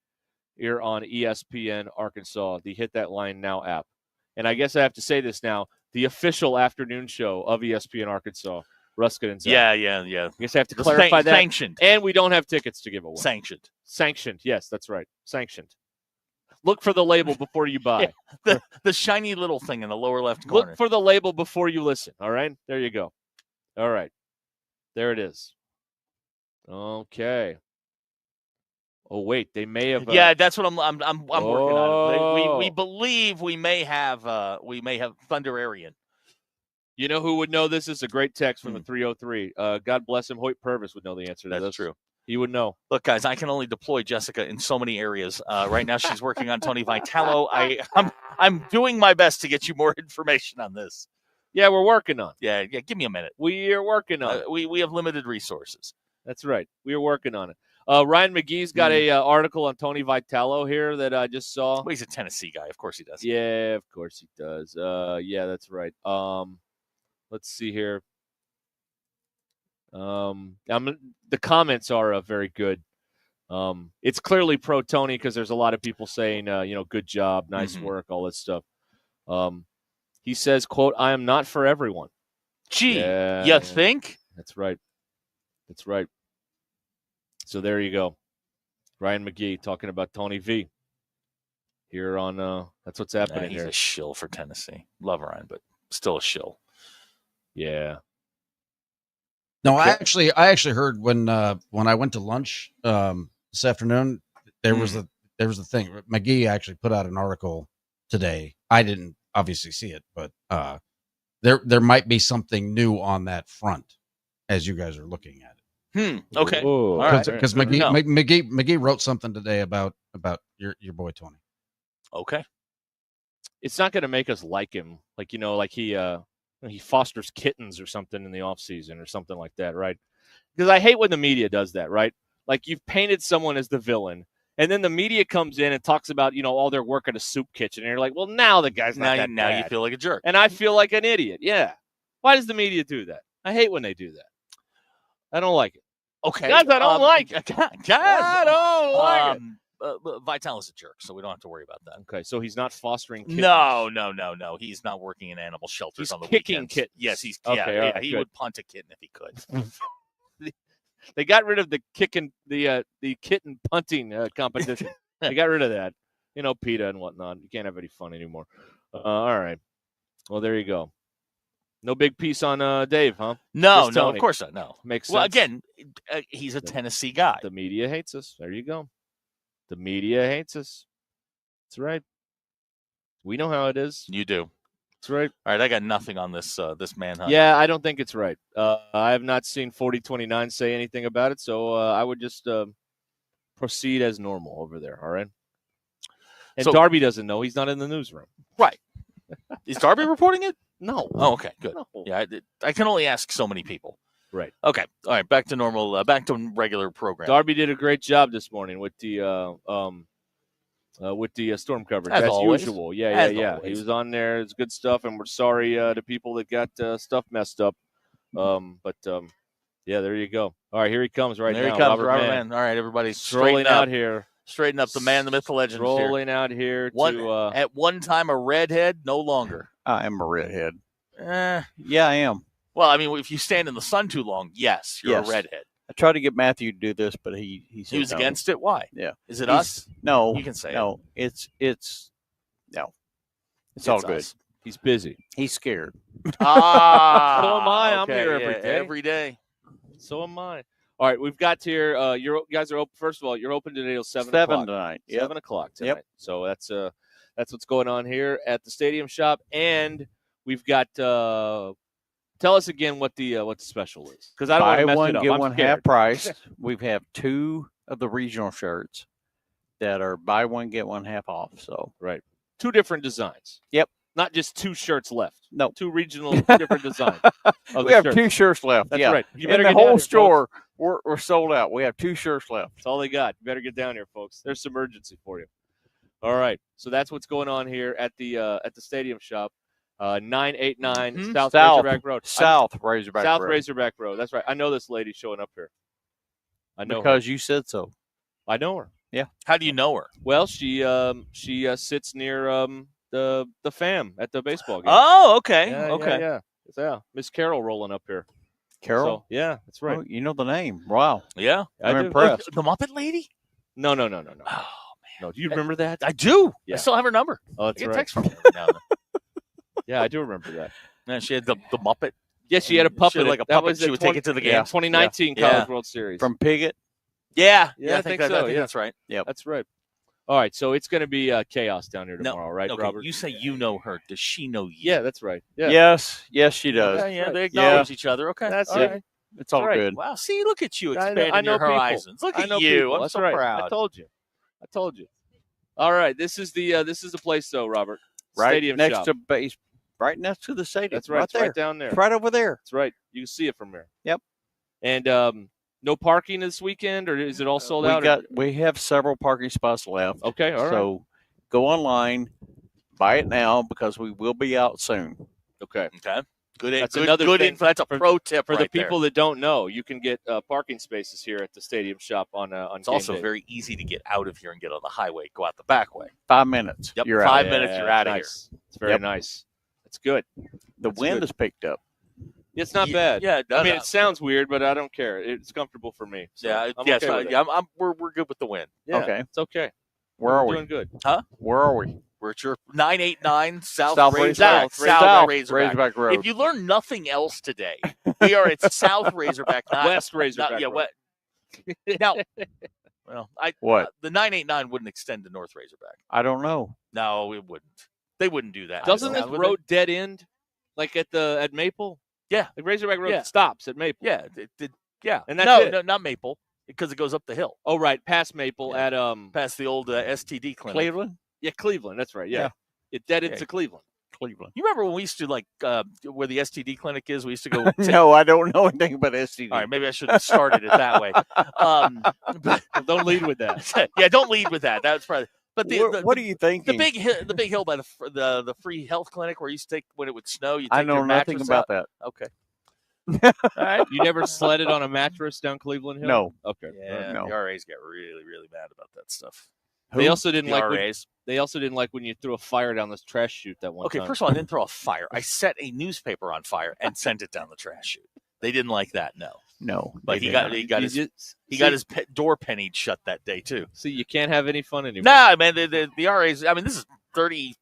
here on ESPN Arkansas, the Hit That Line Now app. And I guess I have to say this now, the official afternoon show of ESPN Arkansas, Ruscin and Zach. Yeah. I guess I have to clarify that. Sanctioned. And we don't have tickets to give away. Sanctioned. Yes, that's right. Sanctioned. Look for the label before you buy. Yeah, the shiny little thing in the lower left corner. Look for the label before you listen. All right? There you go. All right. There it is. Okay. Oh, wait. They may have. Yeah, that's what I'm working on. We believe we may have Thunderarian. You know who would know this? Is a great text from the 303. God bless him. Hoyt Purvis would know the answer to this. That's true. He would know. Look, guys, I can only deploy Jessica in so many areas. Right now, she's working on Tony Vitello. I'm doing my best to get you more information on this. Yeah, we're working on it. Yeah. Give me a minute. We are working on it. We have limited resources. That's right. We are working on it. Ryan McGee's got a article on Tony Vitello here that I just saw. Well, he's a Tennessee guy. Of course he does. Yeah, of course he does. Yeah, that's right. Let's see here. The comments are very good. It's clearly pro Tony because there's a lot of people saying, good job, nice work, all that stuff. He says, quote, I am not for everyone. Gee, you think? That's right. That's right. So there you go. Ryan McGee talking about Tony V. Here on that's what's happening he's here. a shill for Tennessee. Love Ryan, but still a shill. Yeah. No, I actually heard when I went to lunch this afternoon, there was the thing. McGee actually put out an article today. I didn't obviously see it, but there might be something new on that front as you guys are looking at it. Okay. All right. Because McGee wrote something today about your boy Tony. Okay. It's not going to make us like him, like he fosters kittens or something in the off season or something like that, right? Because I hate when the media does that, right? Like you've painted someone as the villain, and then the media comes in and talks about all their work at a soup kitchen, and you're like, well, now the guy's not that now bad. you feel like a jerk, and I feel like an idiot. Yeah. Why does the media do that? I hate when they do that. I don't like it. Okay, guys, I don't like it. Guys, I don't like it. Vital is a jerk, so we don't have to worry about that. Okay, so he's not fostering kittens. No. He's not working in animal shelters He's on the kicking weekends. kittens. Yes, he's Okay, all right, he good. would punt a kitten if he could. They got rid of the kitten punting competition. They got rid of that. PETA and whatnot. You can't have any fun anymore. All right. Well, there you go. No big piece on Dave, huh? No, Just of Tony. course not. No. Makes sense. Well, again, he's a Tennessee guy. The media hates us. There you go. The media hates us. That's right. We know how it is. You do. That's right. All right, I got nothing on this manhunt. Yeah, I don't think it's right. I have not seen 4029 say anything about it, so I would just proceed as normal over there, all right? And So- Darby doesn't know. He's not in the newsroom. Right. Is Darby reporting it? No. Oh, okay, good. No. Yeah, I can only ask so many people. Right. Okay. All right. Back to normal. Back to regular program. Darby did a great job this morning with the storm coverage as always. usual. Yeah. As He always. was on there. It's good stuff, and we're sorry to people that got stuff messed up. Yeah, there you go. All right, here he comes right There now. he comes, Robert Mann. All right, everybody, strolling out here. Straighten up, the man, the myth, the legend. Strolling out here to at one time a redhead, no longer. I am a redhead. Eh. Yeah, I am. Well, I mean, if you stand in the sun too long, yes, you're Yes. a redhead. I tried to get Matthew to do this, but he said He was no. against it. Why? Yeah. Is it He's- us? No. You can say no. it. It's no. It's all It's good. us. He's busy. He's scared. So am I. I'm okay, here yeah, every day. Every day. So am I. All right, we've got here. You guys are open. First of all, you're open today till 7 o'clock. tonight. Yep. 7 o'clock tonight. Yep. So that's what's going on here at the Stadium Shop, and we've got. Tell us again what the special is, because I don't want Buy to mess one, it up. get I'm one scared. half price. We have 2 of the regional shirts that are buy one, get one half off. So Right. 2 different designs. Yep. Not just 2 shirts left. No. 2 regional different designs. Of we the have shirts. 2 shirts left. That's yeah. right. You In better the get down whole here, store, folks. we're sold out. We have 2 shirts left. That's all they got. You better get down here, folks. There's some urgency for you. All right. So that's what's going on here at the Stadium Shop. 989 South Razorback Road. South Razorback South Road. Razorback Road. That's right. I know this lady showing up here. I know Because her. you said so. I know her. Yeah. How do you know her? Well, she sits near the fam at the baseball game. Oh, okay. Yeah, okay. Yeah. Miss Carol rolling up here. Carol? So, yeah, that's right. Oh, you know the name. Wow. Yeah. I'm I do. impressed. The Muppet Lady? No. Oh, man. No, do you remember that? I do. Yeah. I still have her number. Oh, I that's get right. text from her every now and then. Yeah, I do remember that. And she had the Muppet. Yeah, she had a puppet. She had like a That puppet was she the would take it to the game. 2019 Yeah. College World Series. From Piggott? Yeah. Yeah, I think so. that's right. Yep. That's right. All right, so it's going to be chaos down here tomorrow, right, okay, Robert? You say you know her. Does she know you? Yeah, that's right. Yeah. Yes, she does. Okay, yeah, they acknowledge each other. Okay. That's all it. right. It's all right. good. Wow, see, look at you I expanding know your people. horizons. Look I at know you. people. I'm That's so right. proud. I told you. All right, this is the place, though, Robert. Right Stadium next Shop. to base, right next to the stadium. That's right. It's there. right down there. It's right over there. That's right. You can see it from there. Yep. And no parking this weekend, or is it all sold out? We have several parking spots left. Okay, all right. So go online, buy it now because we will be out soon. Okay. Okay. Good. That's good, another good thing info. That's a pro tip for right the people that don't know. You can get parking spaces here at the Stadium Shop on. It's game also day. very easy to get out of here and get on the highway. Go out the back way. 5 minutes. Yep. You're 5 out. minutes. You're out of nice. It's very nice. It's good. The That's wind good. has picked up. It's not bad. Yeah, I mean, it sounds weird, but I don't care. It's comfortable for me. So yeah, I'm yes, okay with it. yeah. We're good with the win. Yeah, Okay. it's okay. Where are We're we? doing good. Huh? Where are we? We're at your 989 South Razorback. South Razorback Road. If you learn nothing else today, we are at South Razorback, not West Razorback. Not, Road. Now, well, What? The 989 wouldn't extend to North Razorback. I don't know. No, it wouldn't. They wouldn't do that. Doesn't this road dead end, like at Maple? Yeah, like Razorback Road stops at Maple. Yeah, yeah, and that's it. No, not Maple, because it goes up the hill. Oh, right, past Maple at past the old STD clinic. Cleveland. Yeah, Cleveland. That's right. Yeah, it dead ends to Cleveland. Cleveland. You remember when we used to where the STD clinic is? We used to go. No, I don't know anything about STD. All right, maybe I should have started it that way. But don't lead with that. Yeah, don't lead with that. That's probably. But what are you thinking? The big hill by the free health clinic where you used to take when it would snow. You take I know your nothing mattress about out. that. Okay. All right. You never sledded on a mattress down Cleveland Hill? No. Okay. Yeah, No. the RAs get really, really mad about that stuff. They also didn't The like. RAs. They also didn't like when you threw a fire down this trash chute that one time. Okay, first of all, I didn't throw a fire. I set a newspaper on fire and sent it down the trash chute. They didn't like that. No. But he got his door pennied shut that day too. See, you can't have any fun anymore. Nah, man, the RAs. I mean, this is 30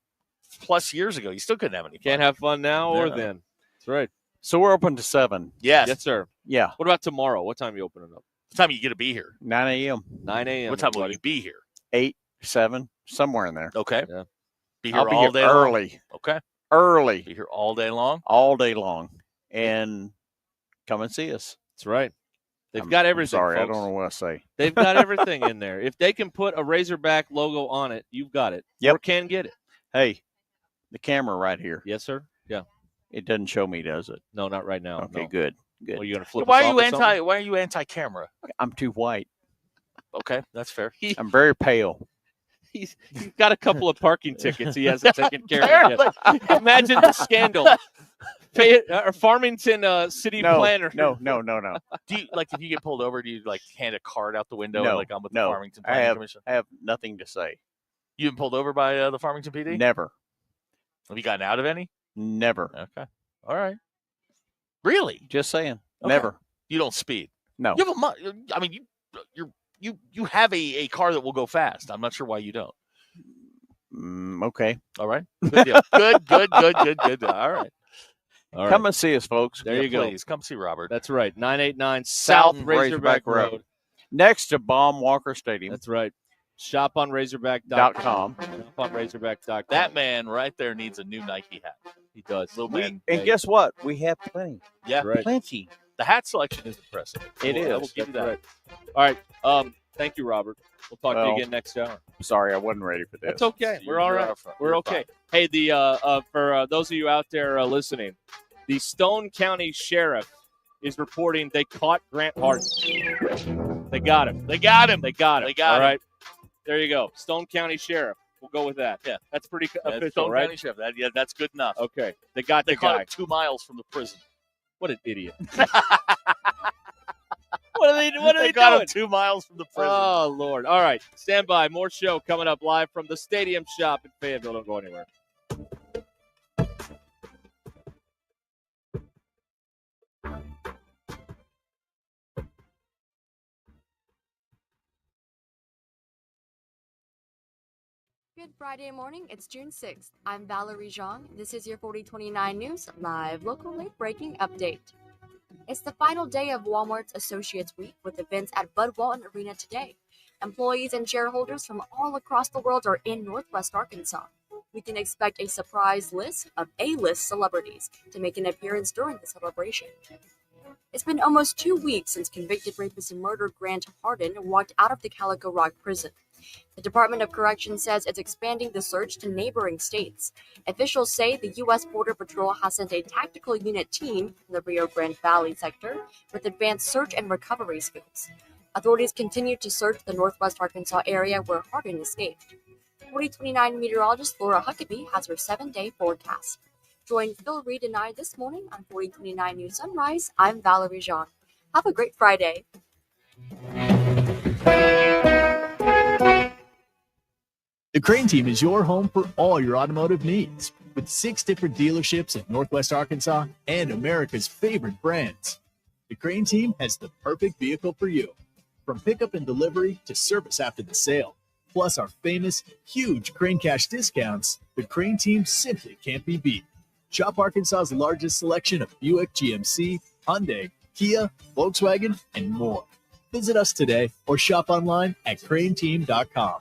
plus years ago. You still couldn't have any fun. Can't have fun now or then. That's right. So we're open to 7. Yes, sir. Yeah. What about tomorrow? What time are you opening up? What time are you going to be here? 9 a.m. 9 a.m. What time will you be here? 8, 7, somewhere in there. Okay. Yeah. Be here I'll be all here day early. long. Okay. Early. Be here all day long. All day long. And come and see us. That's right. They've got everything. I'm sorry, folks. I don't know what I say. They've got everything in there. If they can put a Razorback logo on it, you've got it. Yep. Or can get it. Hey, the camera right here. Yes, sir. Yeah. It doesn't show me, does it? No, not right now. Okay, no. good. Well, you going to flip Why us are off you or something? Why are you anti-camera? I'm too white. Okay, that's fair. I'm very pale. He's got a couple of parking tickets he hasn't taken care of yet. Imagine the scandal. Farmington city planner. No. Do you if you get pulled over, do you hand a card out the window No, and I'm with no. the Farmington Planning Commission? I have nothing to say. You been pulled over by the Farmington PD? Never. Have you gotten out of any? Never. Okay. All right. Really? Just saying. Okay. Never. You don't speed. No. You have I mean, you have a car that will go fast. I'm not sure why you don't. Okay. All right. Good deal. Good. All right. Come and see us, folks. There you go. Please come see Robert. That's right. 989 South Razorback Road. Next to Baum Walker Stadium. That's right. ShopOnRazorback.com. ShopOnRazorback.com. That man right there needs a new Nike hat. He does. Little man. And guess what? We have plenty. Yeah. Right. Plenty. The hat selection is impressive. It is. I will give you that. Right. All right. Thank you, Robert. We'll talk to you Well, again next hour. Sorry, I wasn't ready for this. That's okay. We're all right. We're okay. Hey, for those of you out there listening, the Stone County Sheriff is reporting they caught Grant Harden. They got him. All right. There you go. Stone County Sheriff. We'll go with that. Yeah. That's pretty official, Stone right? County Sheriff. That's good enough. Okay. They got They the caught guy. him 2 miles from the prison. What an idiot. What are they They got doing? him 2 miles from the prison. Oh, Lord. All right. Stand by. More show coming up live from the Stadium Shop in Fayetteville. Don't go anywhere. Good Friday morning. It's June 6th. I'm Valerie Zhang. This is your 4029 News Live Local Late Breaking Update. It's the final day of Walmart's Associates Week with events at Bud Walton Arena today. Employees and shareholders from all across the world are in Northwest Arkansas. We can expect a surprise list of A-list celebrities to make an appearance during the celebration. It's been almost 2 weeks since convicted rapist and murderer Grant Harden walked out of the Calico Rock prison. The Department of Corrections says it's expanding the search to neighboring states. Officials say the U.S. Border Patrol has sent a tactical unit team in the Rio Grande Valley sector with advanced search and recovery skills. Authorities continue to search the Northwest Arkansas area where Harden escaped. 4029 meteorologist Laura Huckabee has her 7-day forecast. Join Phil Reed and I this morning on 4029 News Sunrise. I'm Valerie Zhang. Have a great Friday. The Crane Team is your home for all your automotive needs, with 6 different dealerships in Northwest Arkansas and America's favorite brands. The Crane Team has the perfect vehicle for you, from pickup and delivery to service after the sale. Plus our famous, huge Crane Cash discounts, the Crane Team simply can't be beat. Shop Arkansas's largest selection of Buick, GMC, Hyundai, Kia, Volkswagen, and more. Visit us today or shop online at craneteam.com.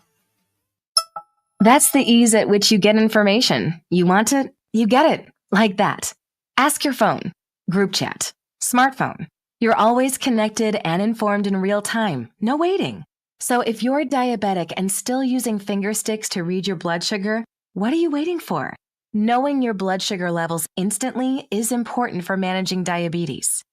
That's the ease at which you get information. You want it, you get it, like that. Ask your phone, group chat, smartphone. You're always connected and informed in real time, no waiting. So if you're diabetic and still using finger sticks to read your blood sugar, what are you waiting for? Knowing your blood sugar levels instantly is important for managing diabetes.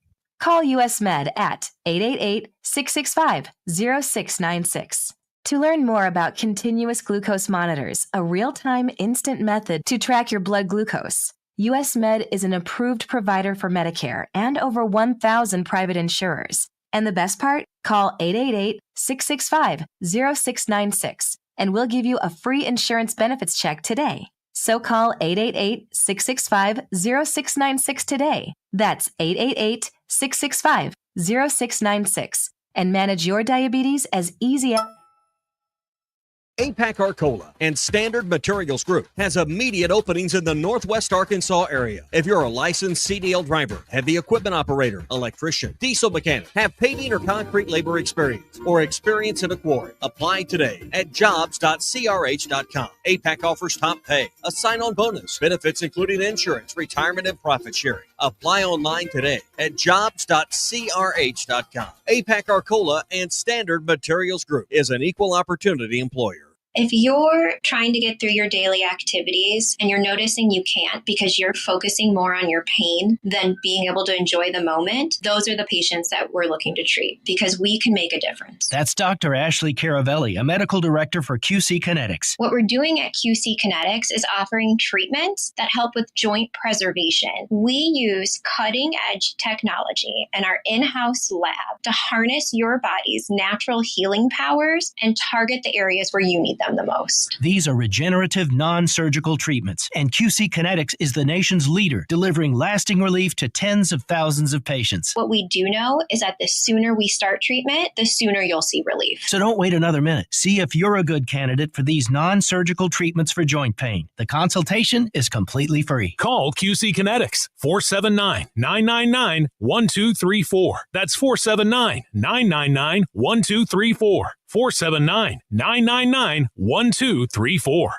Call US Med at 888-665-0696. To learn more about continuous glucose monitors, a real-time instant method to track your blood glucose, US Med is an approved provider for Medicare and over 1,000 private insurers. And the best part? Call 888-665-0696 and we'll give you a free insurance benefits check today. So call 888-665-0696 today. That's 888-665-0696 and manage your diabetes as easy as APAC Arcola and Standard Materials Group has immediate openings in the Northwest Arkansas area. If you're a licensed CDL driver, heavy equipment operator, electrician, diesel mechanic, have paving or concrete labor experience, or experience in a quarry, apply today at jobs.crh.com. APAC offers top pay, a sign-on bonus, benefits including insurance, retirement, and profit sharing. Apply online today at jobs.crh.com. APAC Arcola and Standard Materials Group is an equal opportunity employer. If you're trying to get through your daily activities and you're noticing you can't because you're focusing more on your pain than being able to enjoy the moment, those are the patients that we're looking to treat because we can make a difference. That's Dr. Ashley Caravelli, a medical director for QC Kinetics. What we're doing at QC Kinetics is offering treatments that help with joint preservation. We use cutting-edge technology in our in-house lab to harness your body's natural healing powers and target the areas where you need them the most. These are regenerative, non-surgical treatments, and QC Kinetics is the nation's leader, delivering lasting relief to tens of thousands of patients. What we do know is that the sooner we start treatment, the sooner you'll see relief. So don't wait another minute. See if you're a good candidate for these non-surgical treatments for joint pain. The consultation is completely free. Call QC Kinetics, 479-999-1234. That's 479-999-1234. 479-999-1234.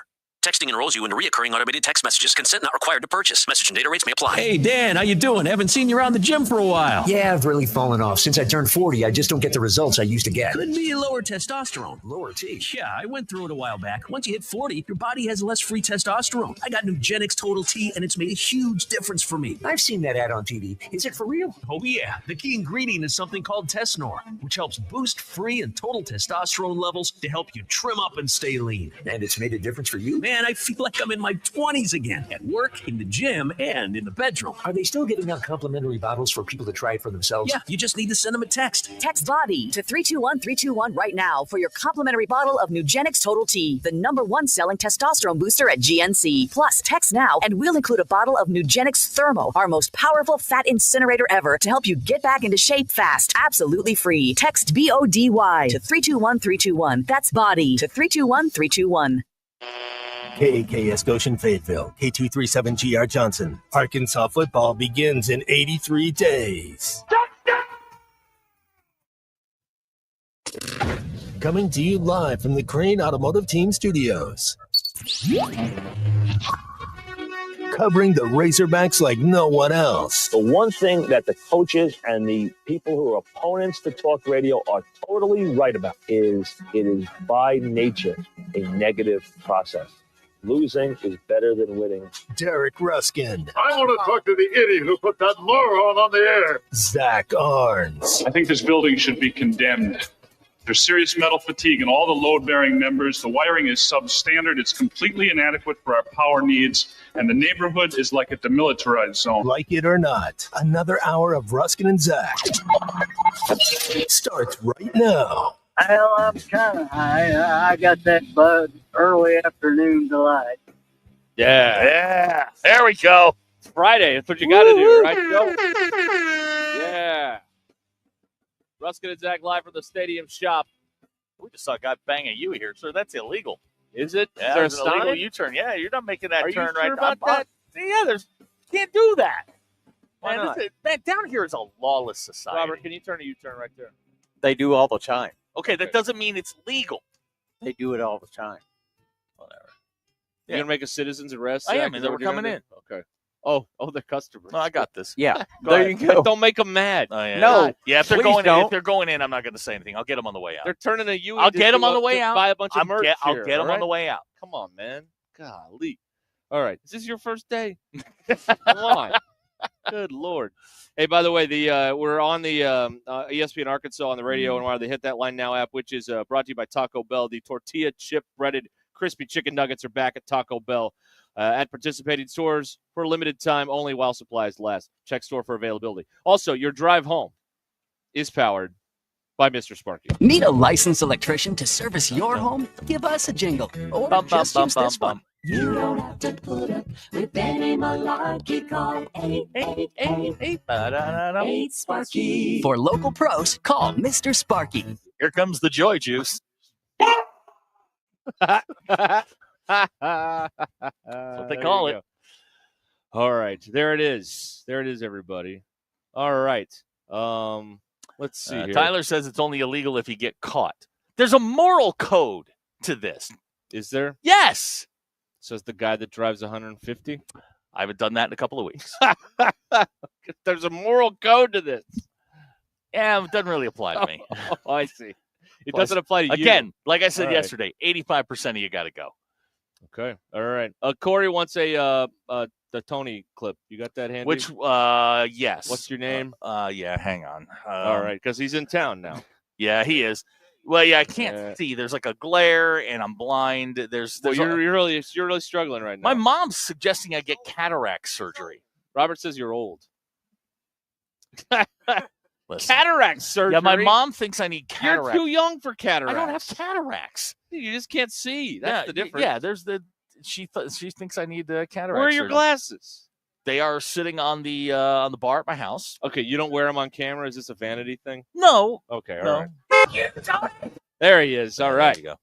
Texting enrolls you in recurring automated text messages. Consent not required to purchase. Message and data rates may apply. Hey, Dan, how you doing? Haven't seen you around the gym for a while. Yeah, I've really fallen off. Since I turned 40, I just don't get the results I used to get. Could be lower testosterone. Lower T. Yeah, I went through it a while back. Once you hit 40, your body has less free testosterone. I got Nugenix Total T, and it's made a huge difference for me. I've seen that ad on TV. Is it for real? Oh, yeah. The key ingredient is something called Tesnor, which helps boost free and total testosterone levels to help you trim up and stay lean. And it's made a difference for you? Man, I feel like I'm in my 20s again, at work, in the gym, and in the bedroom. Are they still giving out complimentary bottles for people to try it for themselves? Yeah, you just need to send them a text. Text BODY to 321-321 right now for your complimentary bottle of Nugenix Total T, the #1 selling testosterone booster at GNC. Plus, text now and we'll include a bottle of Nugenix Thermo, our most powerful fat incinerator ever, to help you get back into shape fast. Absolutely free. Text BODY to 321-321. That's BODY to 321-321. KAKS Goshen Fayetteville, K237GR Johnson. Arkansas football begins in 83 days. Coming to you live from the Crane Automotive Team Studios. Covering the Razorbacks like no one else. The one thing that the coaches and the people who are opponents to talk radio are totally right about is it is by nature a negative process. Losing is better than winning. Derek Ruscin. I want to talk to the idiot who put that moron on the air. Zach Arns. I think this building should be condemned. There's serious metal fatigue in all the load-bearing members. The wiring is substandard. It's completely inadequate for our power needs. And the neighborhood is like a demilitarized zone. Like it or not, another hour of Ruscin and Zach starts right now. Well, I'm kind of high. I got that bud early afternoon delight. Yeah. Yeah. There we go. It's Friday. That's what you got to do, right, Joe? Yeah. Ruscin and Zach live from the stadium shop. We just saw a guy bang a U here, sir. That's illegal. Is it? Yeah, Is there there's a an illegal sign? U-turn. Yeah, you're not making that Are turn you sure right about that? Yeah, can't do that. Why not? Man, down here is a lawless society. Robert, can you turn a U-turn right there? They do all the time. Okay, that doesn't mean it's legal. They do it all the time. Whatever. You gonna make a citizen's arrest? I Zach? am, Is and that we're what you're coming gonna in. do? Okay. Oh, they're customers. No, I got this. Yeah, Go there ahead. you go. Don't make them mad. Oh, yeah. No, Yeah, if they're please going in, don't. if they're going in, I'm not going to say anything. I'll get them on the way out. They're turning a U. I'll get them on the way out. Buy a bunch of merch. I'll here, get them all on the right? way out. Come on, man. Golly. All right. Is this your first day? Come on. Good Lord. Hey, by the way, we're on the ESPN Arkansas on the radio and wire the Hit That Line Now app, which is brought to you by Taco Bell. The tortilla chip breaded crispy chicken nuggets are back at Taco Bell at participating stores for a limited time only while supplies last. Check store for availability. Also, your drive home is powered by Mr. Sparky. Need a licensed electrician to service your home? Give us a jingle. Or just use this one. You don't have to put up with any malarkey. Call 888-8 For local pros, call Mr. Sparky. Here comes the joy juice. That's what they call it. All right. There it is. There it is, everybody. All right. Let's see here. Tyler says it's only illegal if you get caught. There's a moral code to this. Is there? Yes. Says the guy that drives 150. I haven't done that in a couple of weeks. There's a moral code to this. Yeah, it doesn't really apply to me. Oh, I see. It doesn't apply to you. Again, like I said All right. yesterday, 85% of you got to go. Okay. All right. Corey wants the Tony clip. You got that handy? Which, yes. What's your name? Yeah, hang on. All right, because he's in town now. Yeah, he is. Well, yeah, I can't see. There's like a glare, and I'm blind. There's you're really struggling right now. My mom's suggesting I get cataract surgery. Robert says you're old. Listen. Cataract surgery? Yeah, my mom thinks I need cataracts. You're too young for cataracts. I don't have cataracts. You just can't see. That's the difference. Yeah, there's she thinks I need cataracts. Where are your surgery. glasses? They are sitting on the bar at my house. Okay, you don't wear them on camera? Is this a vanity thing? No. Okay, all No. right. There he is. All right. There you go.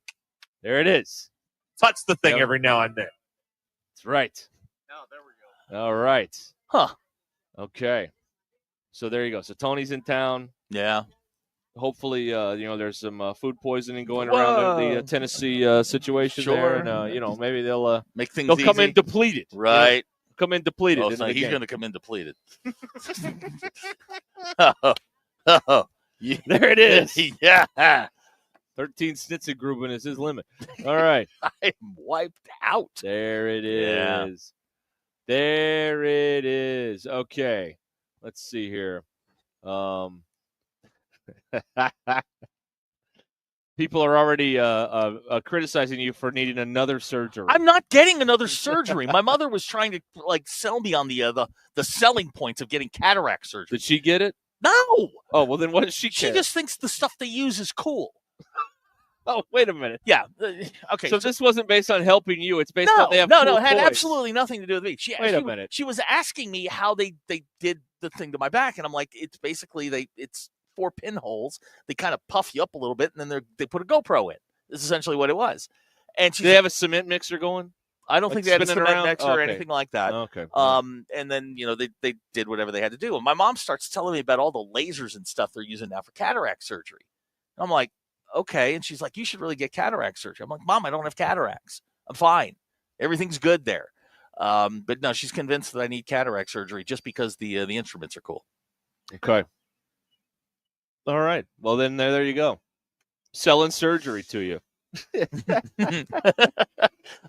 There it is. Touch the thing every now and then. That's right. Oh, there we go. All right. Huh. Okay. So there you go. So Tony's in town. Yeah. Hopefully, there's some food poisoning going around the Tennessee situation there, and maybe they'll make things. They'll come easy. in depleted, right? Come in depleted. Oh, in so the he's game. going to come in depleted. There it is. Yeah. 13 Schnitzengruben is his limit. All right. I'm wiped out. There it is. Yeah. There it is. Okay. Let's see here. People are already criticizing you for needing another surgery. I'm not getting another surgery. My mother was trying to sell me on the selling points of getting cataract surgery. Did she get it? No. Oh, well, then what does she She care? just thinks the stuff they use is cool. Oh, wait a minute. Yeah. Okay. So this wasn't based on helping you. It's based on they have no, cool it had toys. absolutely nothing to do with me. Wait a minute. She was asking me how they did the thing to my back, and I'm like, it's basically it's 4 pinholes. They kind of puff you up a little bit, and then they put a GoPro in. This is essentially what it was. And Do they have a cement mixer going? I don't think they had a spinning cement around? mixer or anything like that. Okay. And then they did whatever they had to do. And my mom starts telling me about all the lasers and stuff they're using now for cataract surgery. I'm like, okay. And she's like, you should really get cataract surgery. I'm like, Mom, I don't have cataracts. I'm fine. Everything's good there. But no, she's convinced that I need cataract surgery just because the instruments are cool. Okay. All right. Well, then there you go. Selling surgery to you.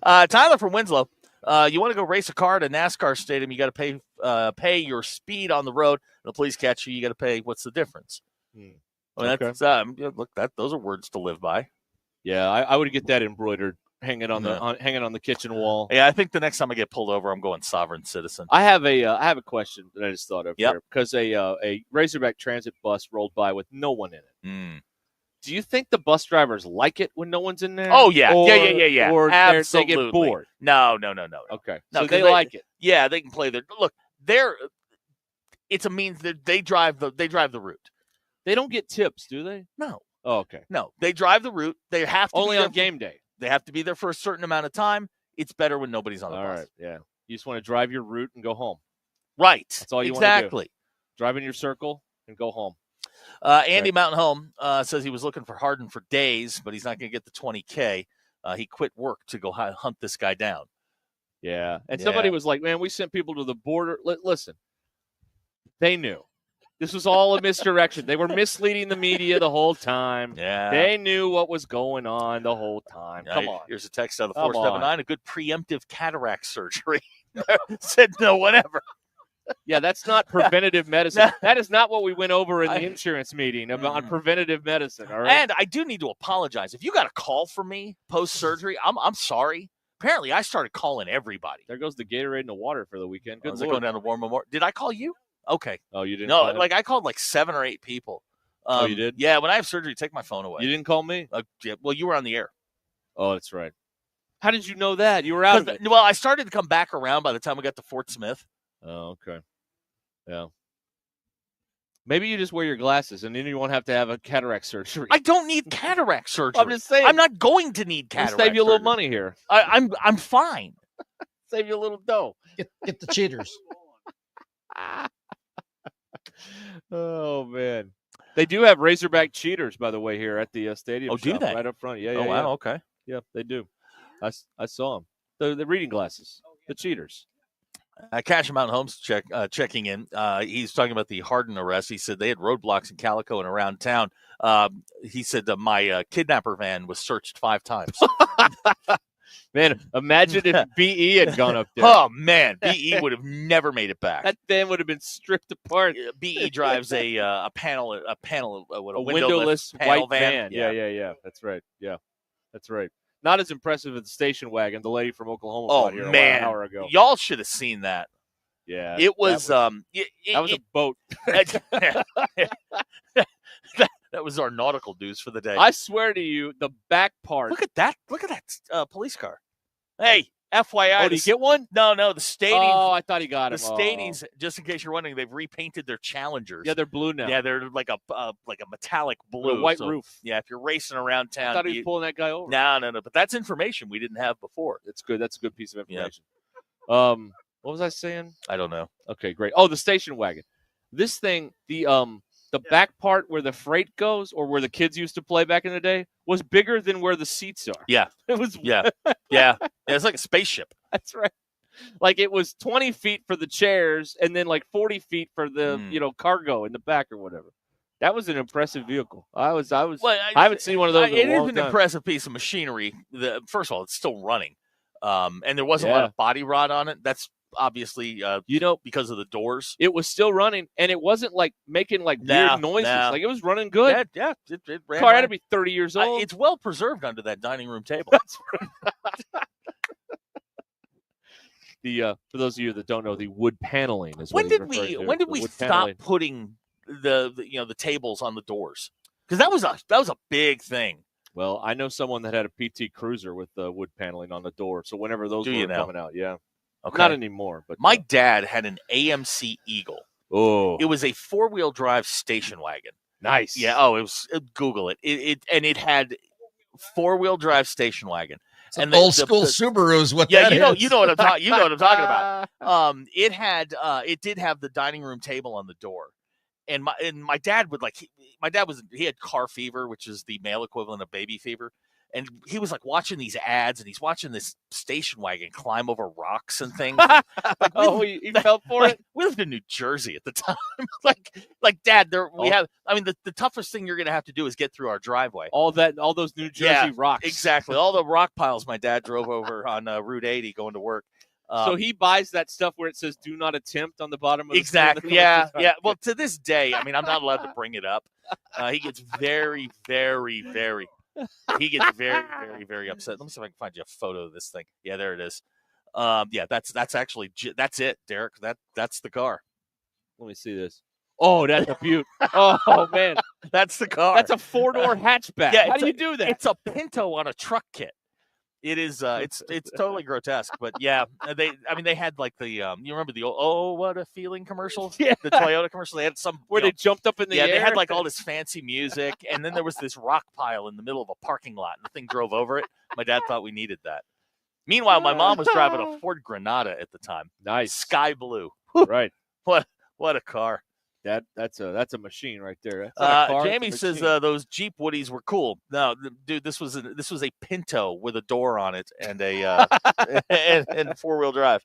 Tyler from Winslow. You want to go race a car at a NASCAR stadium, you got to pay your speed on the road. The police catch you, you got to pay. What's the difference? Well, that's look, those are words to live by. Yeah, I would get that embroidered, hanging on the kitchen wall. Yeah, I think the next time I get pulled over, I'm going sovereign citizen. I have a question that I just thought of Yep. here because a Razorback transit bus rolled by with no one in it. Do you think the bus drivers like it when no one's in there? Oh, yeah. Or, Yeah. Or Absolutely. they get bored? No. Okay. No, so 'cause they like it. Yeah, they can play their – look, it's a means that they drive the route. They don't get tips, do they? No. Oh, okay. No, they drive the route. They have to only be on game day. They have to be there for a certain amount of time. It's better when nobody's on the bus. All right, yeah. You just want to drive your route and go home. Right. That's all you want to do. Exactly. Drive in your circle and go home. Andy Mountain Home says he was looking for Harden for days, but he's not going to get the $20K. He quit work to go hunt this guy down. Yeah. And somebody was like, man, we sent people to the border. Listen, they knew. This was all a misdirection. They were misleading the media the whole time. Yeah. They knew what was going on the whole time. Come on. Here's a text out of Come 479, a good preemptive cataract surgery. Said no one ever. Yeah, that's not preventative medicine. That is not what we went over in the insurance meeting about preventative medicine, all right? And I do need to apologize. If you got a call from me post-surgery, I'm sorry. Apparently, I started calling everybody. There goes the Gatorade and the water for the weekend. Good Lord. Lord. Going down to War Memorial. Did I call you? Okay. Oh, you didn't? No, I called like 7 or 8 people. You did? Yeah, when I have surgery, take my phone away. You didn't call me? Yeah, well, you were on the air. Oh, that's right. How did you know that? You were out of it. Well, I started to come back around by the time we got to Fort Smith. Oh, okay. Yeah. Maybe you just wear your glasses, and then you won't have to have a cataract surgery. I don't need cataract surgery. I'm just saying. I'm not going to need cataract save you a little surgery. money here. I'm fine. Save you a little dough. Get the cheaters. Oh, man. They do have Razorback cheaters, by the way, here at the stadium. Oh, do shop, they? Right up front. Yeah, Oh, yeah. wow, yeah. okay. Yeah, they do. I saw them. The reading glasses. The cheaters. Cash Mountain Homes checking in. He's talking about the Harden arrest. He said they had roadblocks in Calico and around town. He said my kidnapper van was searched 5 times. Man, imagine if BE had gone up there. Oh, man. BE would have never made it back. That van would have been stripped apart. BE drives a windowless panel white van. Yeah. That's right. Yeah, that's right. Not as impressive as the station wagon the lady from Oklahoma brought here an hour ago. Y'all should have seen that. Yeah. It was that was a boat. That was our nautical news for the day. I swear to you, the back part. Look at that police car. Hey, FYI. Oh, did he get one? No, the Stadies. Oh, I thought he got him. The Stadies, just in case you're wondering, they've repainted their Challengers. Yeah, they're blue now. Yeah, they're like a metallic blue. With a white roof. Yeah, if you're racing around town. I thought he was pulling that guy over. No. But that's information we didn't have before. That's good. That's a good piece of information. Yeah. What was I saying? I don't know. Okay, great. Oh, the station wagon. This thing, the back part where the freight goes, or where the kids used to play back in the day, was bigger than where the seats are. Yeah. It was. Yeah. It's like a spaceship. That's right. Like it was 20 feet for the chairs, and then like 40 feet for the cargo in the back or whatever. That was an impressive vehicle. I haven't seen one of those. It is an impressive piece of machinery. First of all, it's still running, and there wasn't a lot of body rot on it. That's obviously because of the doors. It was still running, and it wasn't like making like weird noises. Like it was running good. Yeah, it ran. Car had to be 30 years old. It's well preserved under that dining room table. That's right. For those of you that don't know, the wood paneling is when did we stop putting the tables on the doors? Because that was a big thing. Well, I know someone that had a PT Cruiser with the wood paneling on the door. So whenever those were coming out, yeah. Okay. Not anymore. But my dad had an AMC Eagle. Oh, it was a 4-wheel drive station wagon. Nice. Yeah. Oh, it was. Google it. It had 4-wheel drive station wagon. And old school Subarus. What? Yeah, that is. you know what I'm talking. You know what I'm talking about. It did have the dining room table on the door, and my dad would he had car fever, which is the male equivalent of baby fever. And he was like watching these ads, and he's watching this station wagon climb over rocks and things. He fell for it. We lived in New Jersey at the time. like Dad, the toughest thing you're gonna have to do is get through our driveway. All those New Jersey rocks. Exactly. All the rock piles my dad drove over on Route 80 going to work. So he buys that stuff where it says "Do not attempt" on the bottom of the exactly. Yeah. Well, to this day, I'm not allowed to bring it up. He gets very, very, very. He gets very, very, very upset. Let me see if I can find you a photo of this thing. Yeah, there it is. That's actually that's it, Derek. That's the car. Let me see this. Oh, that's a beaut. Oh man, That's the car. That's a 4-door hatchback. Yeah, How do you do that? It's a Pinto on a truck kit. It is. It's totally grotesque. But yeah, they had like the. You remember the "Oh, what a feeling" commercial? Yeah. The Toyota commercial. They had some where they jumped up in the air. They had like all this fancy music, and then there was this rock pile in the middle of a parking lot, and the thing drove over it. My dad thought we needed that. Meanwhile, my mom was driving a Ford Granada at the time. Nice, sky blue. Right. What a car. That's a machine right there. That's car, Jamie says those Jeep Woodies were cool. No, dude, this was a Pinto with a door on it and a and 4-wheel drive.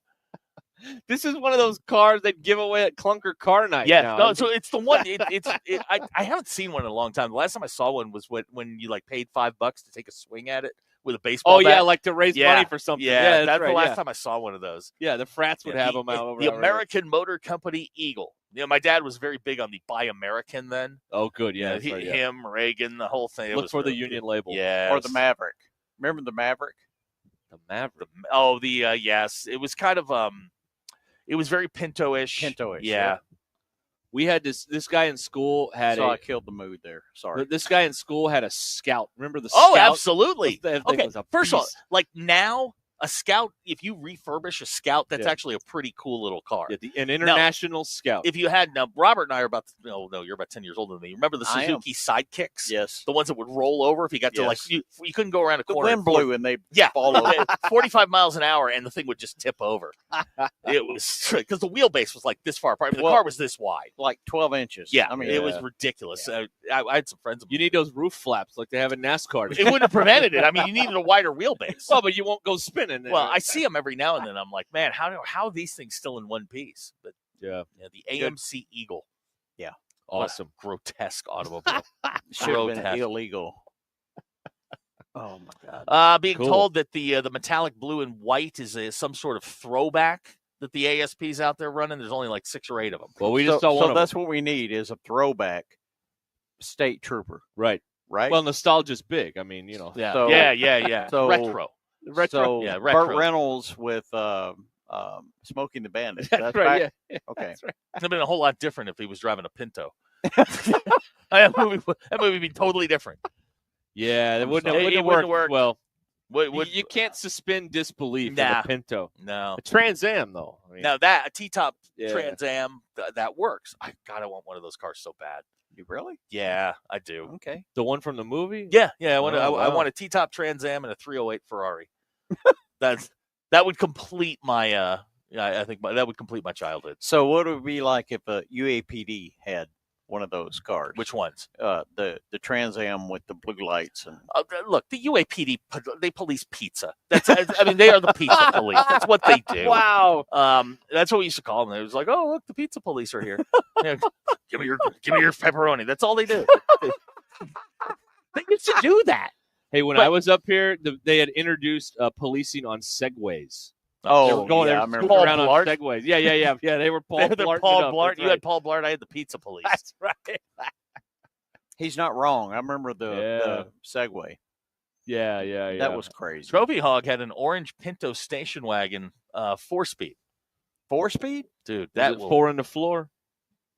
This is one of those cars they'd give away at Clunker Car Night. Yeah, now. no, so it's the one. I haven't seen one in a long time. The last time I saw one was when you like paid $5 to take a swing at it with a baseball. Oh bat. yeah, like to raise money for something. Yeah, that's right, the last time I saw one of those. Yeah, the frats would have them out over the American Motor Company Eagle. You know, my dad was very big on the Buy American then. Oh, good. Yeah, him, Reagan, the whole thing. Look for the Union label. Yeah, or the Maverick. Remember the Maverick? The Maverick. Yes, it was kind of it was very Pinto-ish. Yeah. We had this guy in school had I killed the mood there. Sorry. This guy in school had a Scout. Remember the Scout? Oh, absolutely. Okay. First of all, like now, a Scout, if you refurbish a Scout, that's actually a pretty cool little car. Yeah, an international Scout. If you had, Robert and I are about, you're about 10 years older than me. Remember the Suzuki Sidekicks? Yes. The ones that would roll over if you got to you couldn't go around a corner. The wind blew and they fall over. 45 miles an hour and the thing would just tip over. It was, because the wheelbase was like this far apart. I mean, the car was this wide. Like 12 inches. Yeah. I mean, it was ridiculous. Yeah. I had some friends. You need those roof flaps like they have in NASCAR. It wouldn't have prevented it. I mean, you needed a wider wheelbase. Well, but you won't go spinning. Well, I see them every now and then. I'm like, man, how are these things still in one piece? But yeah, the AMC Eagle. Yeah, awesome, grotesque automobile. Should have been illegal. Oh my God! Being told that the metallic blue and white is some sort of throwback that the ASP's out there running. There's only like 6 or 8 of them. Well, we just saw one. So that's what we need is a throwback state trooper. Right. Well, nostalgia's big. I mean, Yeah. So, yeah. So retro. So retro. Burt Reynolds with Smoking the Bandit. That's right. Yeah. Okay. That's right. It'd have been a whole lot different if he was driving a Pinto. that movie would be totally different. Yeah, it wouldn't have worked. Well, you can't suspend disbelief in a Pinto. No. A Trans Am, though. I mean, now that a T-top Trans Am that works. I want one of those cars so bad. You really? Yeah, I do. Okay. The one from the movie? Yeah. I want a T-top Trans Am and a 308 Ferrari. that would complete my. I think that would complete my childhood. So what would it be like if a UAPD had one of those cars? Which ones? The Trans Am with the blue lights and. Look, the UAPD they police pizza. They are the pizza police. That's what they do. Wow. That's what we used to call them. It was like, oh, look, the pizza police are here. Give me your pepperoni. That's all they do. They used to do that. Hey, when I was up here, they had introduced policing on Segways. Oh, they were going I there remember. Paul around Blart? On Segways. Yeah. They were Paul Blart. Paul Blart. You had Paul Blart. I had the pizza police. That's right. He's not wrong. I remember the Segway. Yeah. That was crazy. Trophy Hog had an orange Pinto station wagon, 4-speed. 4-speed? Dude, that was 4 on the floor.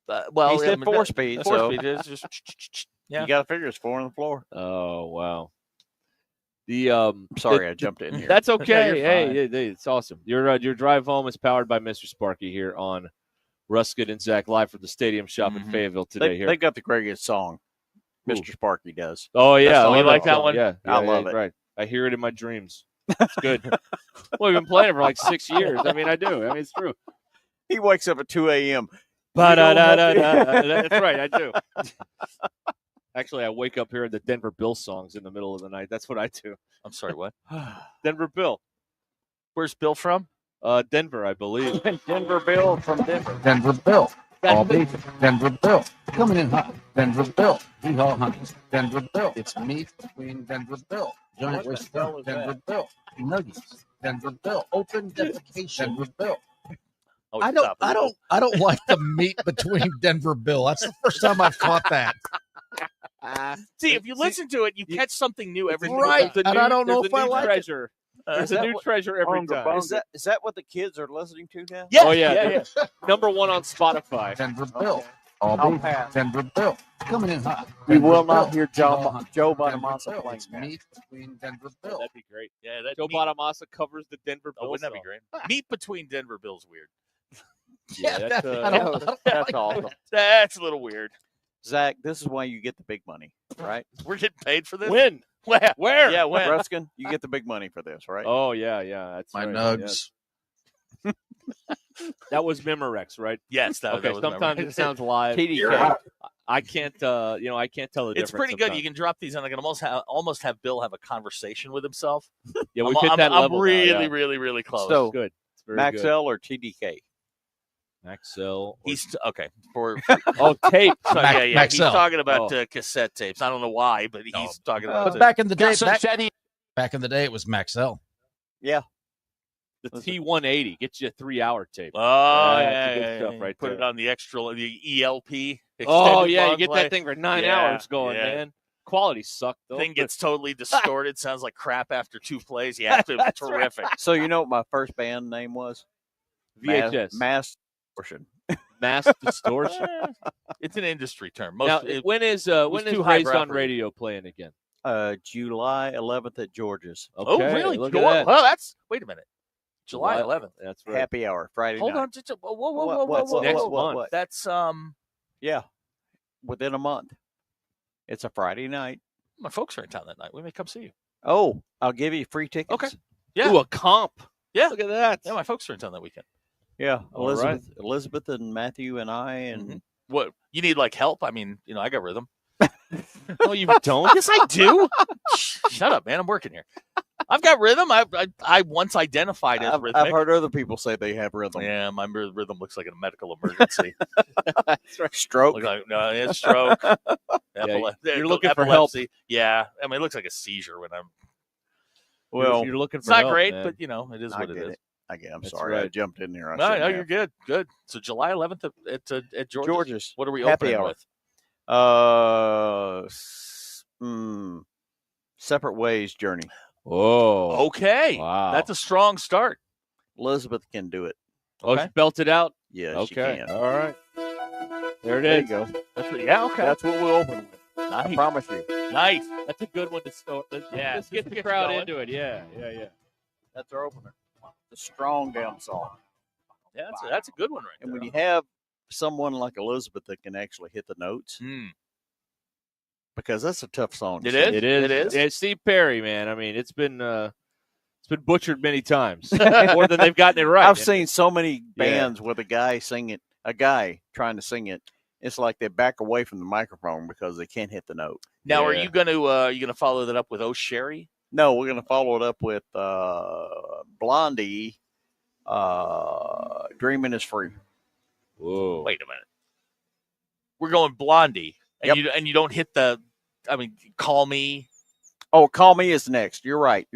He said 4-speed. 4-speed is just. Yeah. You got to figure it's 4 on the floor. Oh wow. Sorry, I jumped in here. That's okay. Hey, it's awesome. Your drive home is powered by Mr. Sparky here on Ruscin and Zach live from the Stadium Shop in Fayetteville today. They got the greatest song. Mr. Sparky does. Oh yeah, you like that one? Yeah, I love it. Right, I hear it in my dreams. It's good. Well, we've been playing it for like 6 years. I mean, I do. I mean, it's true. He wakes up at 2 a.m. That's right, I do. Actually, I wake up hearing the Denver Bill songs in the middle of the night. That's what I do. I'm sorry, what? Denver Bill. Where's Bill from? Denver, I believe. Denver Bill from Denver. Denver Bill. All beef. Denver Bill. Coming in hot. Denver Bill. Hee-haw hunties. Denver Bill. It's meat between Denver Bill. Giant oyster. Denver Bill. Nuggets. Denver Bill. Open defecation. Denver Bill. I don't like the meat between Denver Bill. That's the first time I've caught that. See, if you listen to it, you catch something new every right. time. And I don't know if I like treasure. There's a new treasure every time. Is that what the kids are listening to now? Yeah. Oh yeah. Number 1 on Spotify. Denver Bill. All I'll beef, pass. Denver Bill. Coming in hot. You Denver will not Bill. hear He haul Joe hunches. Bonamassa Denver Bill. playing It's that. meat between Denver Bill. That'd be great. Yeah, that Joe meat, Bonamassa covers the Denver oh, Bills. wouldn't that be great? Meat between Denver Bills weird. Yeah, that's, That's awesome. That's a little weird. Zach, this is why you get the big money, right? We're getting paid for this. When? Where? Yeah, when? Ruskin, you get the big money for this, right? Oh yeah, that's My right. nugs. Yes. That was Memorex, right? Yes, that Okay, was sometimes Memorex. it sounds live. TDK. I can't, I can't tell the difference. It's pretty good. sometimes. You can drop these, and I can almost have Bill have a conversation with himself. Yeah, we've hit that level. I'm really, now, yeah. really, really close. So, Good. It's very good. Maxell or TDK? Maxell. He's okay for tape. So, yeah. He's Maxell. talking about cassette tapes. I don't know why, but he's talking about. But back in the day, Cassette. back in the day, it was Maxell. Yeah. The T180 gets you a 3-hour tape. Oh, that's the good stuff right Put there. it on the the ELP. Oh, extended yeah, you long get play. that thing for 9 Yeah, hours going, yeah. man. Quality sucked, though. Thing gets totally distorted. Sounds like crap after 2 plays. Yeah, it's terrific. So you know what my first band name was? VHS. Mass Distortion. Mass distortion. It's an industry term. Now, when is too high Raised for on effort. Radio playing again? July 11th at George's. Okay, Oh, really? look at that. Well, that's wait a minute. July 11th. That's right. Happy hour Friday Hold night. on. Just, whoa. next month? That's Yeah, within a month. It's a Friday night. my folks are in town that night. We may come see you. Oh, I'll give you free tickets. Okay. Yeah. Ooh, a comp. Yeah. Look at that. Yeah, my folks are in town that weekend. Yeah, All right. Elizabeth and Matthew and I and What you need like help? I mean, I got rhythm. No, you don't. Yes, I do. Shut up, man. I'm working here. I've got rhythm. I once identified as rhythmic. I've heard other people say they have rhythm. Yeah, my rhythm looks like a medical emergency. That's right. Stroke. Look like, no, it's stroke. You're looking for help. Epilepsy. Yeah, I mean, it looks like a seizure when I'm. Well, you're looking It's for not help, great, man. but it is what it is. I'm That's sorry, I right. jumped in there. I No, shouldn't no, have. you're good. Good. So July 11th at George's. George's. What are we Happy opening hour. with? Separate Ways Journey. Whoa. Okay. Wow. That's a strong start. Elizabeth can do it. Oh, Okay. she belted out? Yeah, she Okay. can. All right. There it There is. you go. Yeah, okay. That's what we'll open with. Nice. I promise you. Nice. That's a good one to start. Yeah, Let's get just the get crowd going. into it. Yeah. That's our opener. The strong down song. Yeah, that's a good one right And there. when you have someone like Elizabeth that can actually hit the notes, because that's a tough song. to It sing. is? It is. It is? It's Steve Perry, man. I mean, it's been butchered many times, more than they've gotten it right. I've seen so many bands with a guy trying to sing it. It's like they back away from the microphone because they can't hit the note. Now, are Yeah. you gonna follow that up with Oh Sherry? No, we're going to follow it up with Blondie. Dreaming is free. Whoa. Wait a minute. We're going Blondie, and Yep. you don't hit the. I mean, Call Me. Oh, Call Me is next. You're right.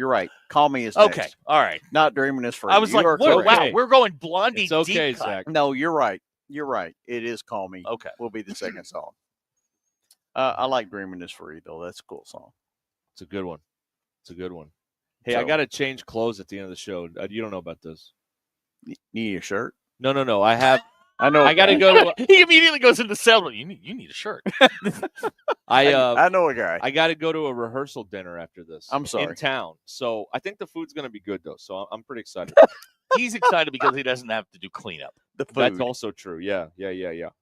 Call Me is next. Okay, all right. Not Dreaming is free. I was You like, are wow, correct. we're going Blondie. It's okay, deep cut. Zach. No, you're right. It is Call Me. Okay. Will be the second song. I like Dreaming is free, though. That's a cool song. It's a good one. Hey, I So- got to change clothes at the end of the show. You don't know about this. You need a shirt? No. I have. I know. I got to go to. He immediately goes into salesman. You need a shirt. I know a guy. I got to go to a rehearsal dinner after this. I'm sorry. In town. So I think the food's going to be good, though. So I'm pretty excited. He's excited because he doesn't have to do cleanup. The food. That's also true. Yeah.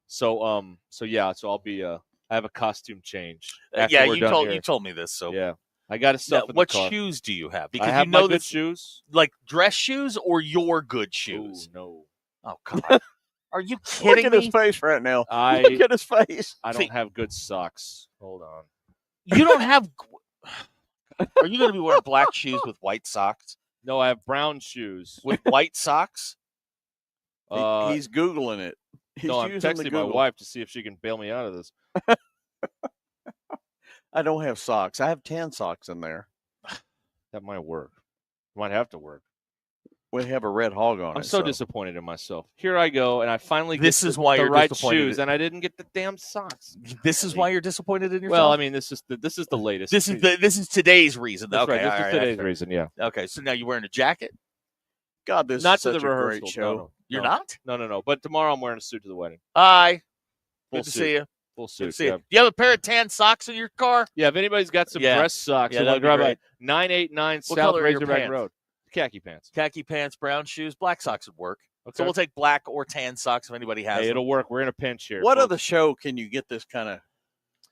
So I'll be. I have a costume change. after Yeah, we're you done here. told me this. So Yeah. I got to Now, stuff in the what car. shoes do you have? I Because have you know my good this, shoes. like dress shoes or your good Ooh, shoes. no. Oh God, are you Look kidding at me? his face right now. Look I at his face. I See- don't have good socks. Hold on. You don't have. Are you going to be wearing black shoes with white socks? No, I have brown shoes. With white socks? He's Googling it. He's No, I'm using the texting my Google. wife to see if she can bail me out of this. I don't have socks. I have 10 socks in there. That might work. Might have to work. We have a red hog on I'm it. so disappointed in myself. Here I go, and I finally This get is why the you're right disappointed shoes, in- and I didn't get the damn socks. This is why you're disappointed in yourself. Well, I mean, this is the latest. this is today's reason. That's Okay, right. This all is right, today's that's reason. Yeah. fair. Okay, so now you're wearing a jacket. God, this Not is to such the a rehearsal. great show. No. You're not. No. But tomorrow I'm wearing a suit to the wedding. Hi. Full Good to suit. see you. Full Good to suit. see you. Yeah. Do you have a pair of tan socks in your car? Yeah, if anybody's got some dress socks, yeah, you want that'd to grab be a great. 989 What South color are your Razorback pants? Road. Khaki pants. Khaki pants, brown shoes, black socks would work. Okay. So we'll take black or tan socks if anybody has Hey, them. it'll work. We're in a pinch here. What folks. other show can you get this kind of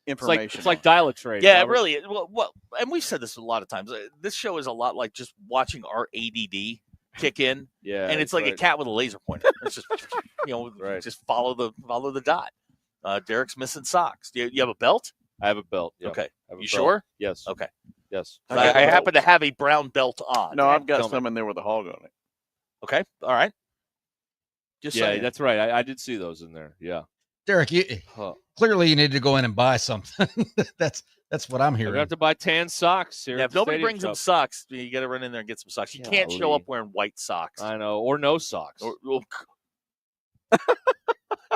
information? It's like Dial-A-Trade. Yeah, Robert. really. Well, and we've said this a lot of times. This show is a lot like just watching our ADD kick in. Yeah, and it's like a cat with a laser pointer. It's just just follow the dot. Derek's missing socks. Do you have a belt? I have a belt. Yeah. Okay. I have a You belt. sure? Yes. Okay. Yes. I happen to have a brown belt on. No, I've got some in there with a hog on it. Okay. All right. Just yeah, saying. that's right. I did see those in there. Yeah. Derek, clearly you need to go in and buy something. that's what I'm You're hearing. gonna have to buy tan socks here. Yeah, at if the nobody stadium brings them shop. socks, you got to run in there and get some socks. You can't show Golly. up wearing white socks. I know, or no socks.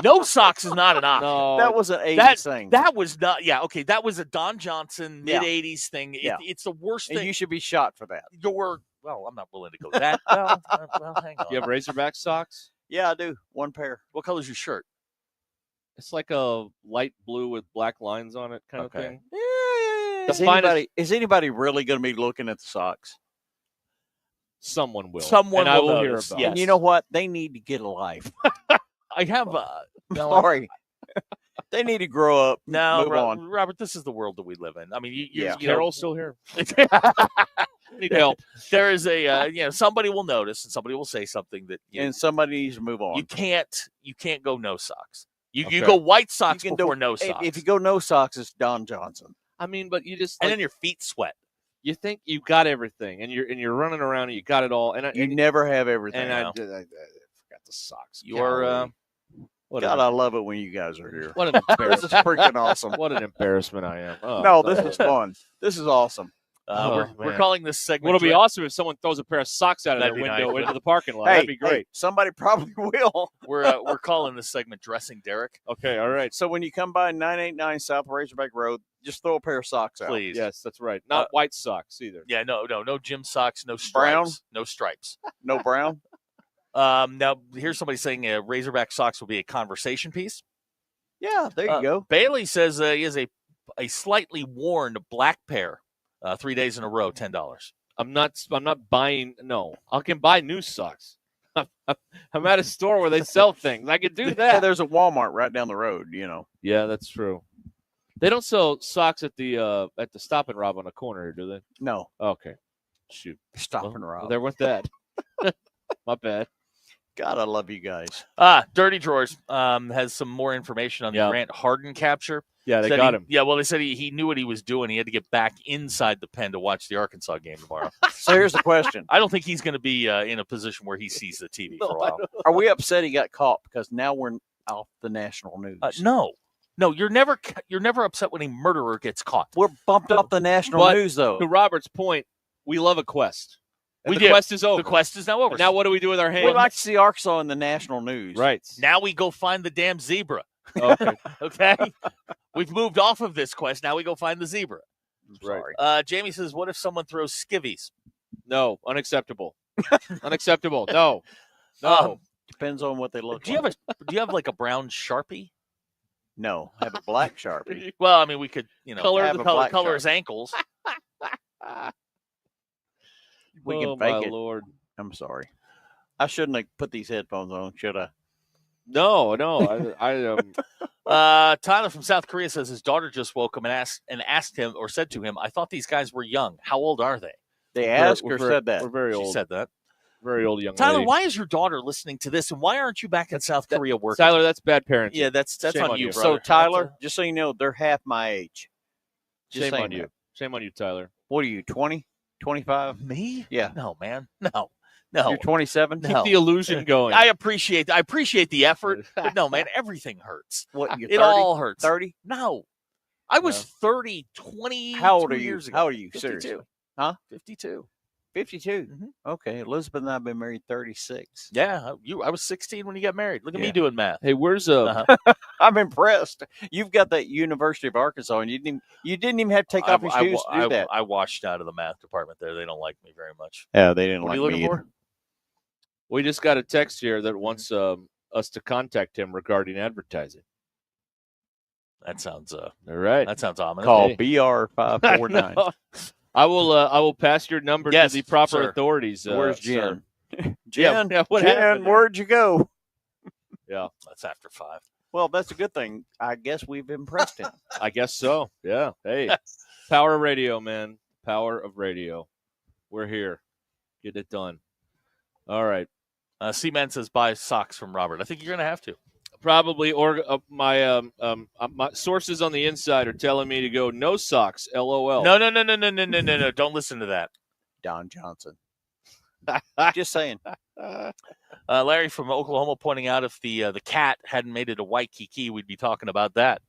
No socks is not an option. No, That was an 80s thing. That was not. Yeah, okay. That was a Don Johnson Yeah. mid '80s thing. Yeah. It's the worst And thing. you should be shot for that. Well, I'm not willing to go that. well, hang on. You have Razorback socks? Yeah, I do. One pair. What color's your shirt? It's like a light blue with black lines on it, kind of thing. Is anybody really going to be looking at the socks? Someone will. Someone and I will will hear notice, about yes. it. And you know what? They need to get a life. I have. Sorry. They need to grow up. No, move on. Robert. This is the world that we live in. I mean, Yeah. Carol's still here. Need help. There is a somebody will notice and somebody will say something that And somebody needs to move on. you can't go no socks. You Okay. go white socks You can before do- no if- socks. If you go no socks, it's Don Johnson. I mean, but you just and like, then your feet sweat. you think you got everything, and you're running around and you got it all, and You never have everything. and I now. forgot the socks. You're What God, an, I love it when you guys are here. what an This is embarrassment! freaking awesome. What an embarrassment I am. Oh, No, this is fun. This is awesome. We're man. calling this segment. What'll be awesome if someone throws a pair of socks out of That'd their be window nice. into the parking lot. Hey, That'd be great. somebody probably will. We're calling this segment "Dressing Derek." Okay, all right. So when you come by 989 South Razorback Road, just throw a pair of socks out. Please. Yes, that's right. Not white socks either. Yeah, no gym socks, no stripes, Brown? no stripes. No brown. Now here's somebody saying Razorback socks will be a conversation piece. Yeah, there you go. Bailey says he has a slightly worn black pair. 3 days in a row, $10. I'm not buying. No, I can buy new socks. I'm at a store where they sell things. I could do Yeah, that. there's a Walmart right down the road. You know. Yeah, that's true. They don't sell socks at the Stop and Rob on the corner here, do they? No. Okay. Shoot. Stop and Rob. Well, there went that. My bad. God, I love you guys. Dirty Drawers has some more information on the Grant Harden capture. Yeah, they Said got him. Yeah, well, they said he knew what he was doing. He had to get back inside the pen to watch the Arkansas game tomorrow. So here's the question. I don't think he's going to be in a position where he sees the TV for a while. Are we upset he got caught because now we're off the national news? No, you're never upset when a murderer gets caught. We're bumped off the national But news, though. To Robert's point, we love a quest. And We the do. quest is over. The quest is now over. And now what do we do with our hands? We'd like to see Arkansas in the national news. Right. Now we go find the damn zebra. Okay. Okay? We've moved off of this quest. Now we go find the zebra. Right. Jamie says, what if someone throws skivvies? No, unacceptable. Unacceptable. No. No. Depends on what they look Do you like. have like a brown Sharpie? No, I have a black Sharpie. Well, I mean, we could, I have a black color his Sharpie. ankles. We Oh, can fake my it. Lord. I'm sorry. I shouldn't have put these headphones on, should I? No. Tyler from South Korea says his daughter just woke him and asked him or said to him, I thought these guys were young. How old are they? They asked we're or very- said that. We're very She old. said that. Very old young Tyler, lady. why is your daughter listening to this, and why aren't you back in South Korea working? Tyler, that's bad parenting. Yeah, that's Shame on on you, you. brother. So, Tyler, just so you know, they're half my age. Just Shame saying on you. that. Shame on you, Tyler. What are you, 20? 25? Me? Yeah. No, man. No. No. You're 27? No. Keep the illusion going. I appreciate the effort, but no, man, everything hurts. What, you It 30? all hurts. 30? No. I was No. 30, 20 How old are you? years ago. How old are you? 52. Seriously? Huh? 52. 52? Okay. Elizabeth and I have been married 36. Yeah, I was 16 when you got married. Look at me Yeah. doing math. Hey, where's I'm impressed. You've got that University of Arkansas, and you didn't even have to take off your shoes to do that. I washed out of the math department there. They don't like me very much. Yeah, they didn't What like are you looking me for? We just got a text here that wants us to contact him regarding advertising. That sounds all right. That sounds ominous. Call BR549. I will pass your number to the proper authorities. Where's Jen? Jen, What Jen, happened? Where'd you go? Yeah, that's after 5. Well, that's a good thing. I guess we've impressed him. I guess so. Yeah. Hey, power of radio, man. Power of radio. We're here. Get it done. All right. C-Man says buy socks from Robert. I think you're going to have to. Probably, or my sources on the inside are telling me to go no socks, LOL. No. Don't listen to that. Don Johnson. Just saying. Larry from Oklahoma pointing out if the cat hadn't made it a Waikiki, we'd be talking about that.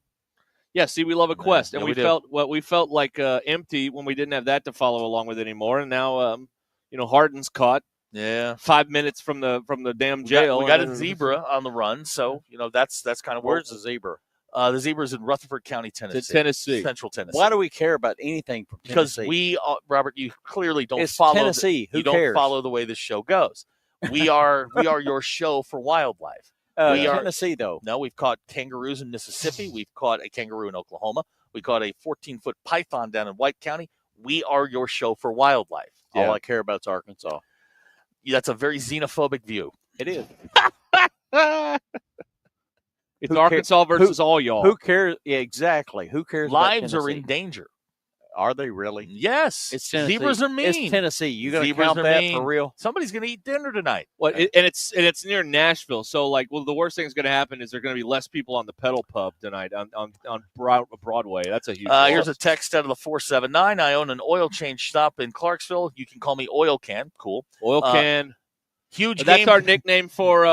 Yeah, see, we love a quest, and yeah, we felt like empty when we didn't have that to follow along with anymore, and now Harden's caught. Yeah, 5 minutes from the damn jail. We got a zebra on the run, so that's kind of where's the zebra? The zebra's in Rutherford County, Tennessee. Central Tennessee. Why do we care about anything from Tennessee? Because we, Robert, you clearly don't it's follow Tennessee. Who you cares? Don't follow the way this show goes. We are your show for wildlife. We are Tennessee, though. No, we've caught kangaroos in Mississippi. We've caught a kangaroo in Oklahoma. We caught a 14-foot python down in White County. We are your show for wildlife. All I care about is Arkansas. That's a very xenophobic view. It is. It's Arkansas versus all y'all. Who cares? Yeah, exactly. Who cares? Lives are in danger. Are they really? Yes. It's Tennessee. Zebras are mean. It's Tennessee. You going to Zebras count are that mean. for real? Somebody's going to eat dinner tonight. Well, and it's near Nashville, so the worst thing that's going to happen is there are going to be less people on the Pedal Pub tonight on Broadway. That's a huge. Here's a text out of the 479. I own an oil change shop in Clarksville. You can call me Oil Can. Cool. Oil Can. Huge. That's game. our nickname for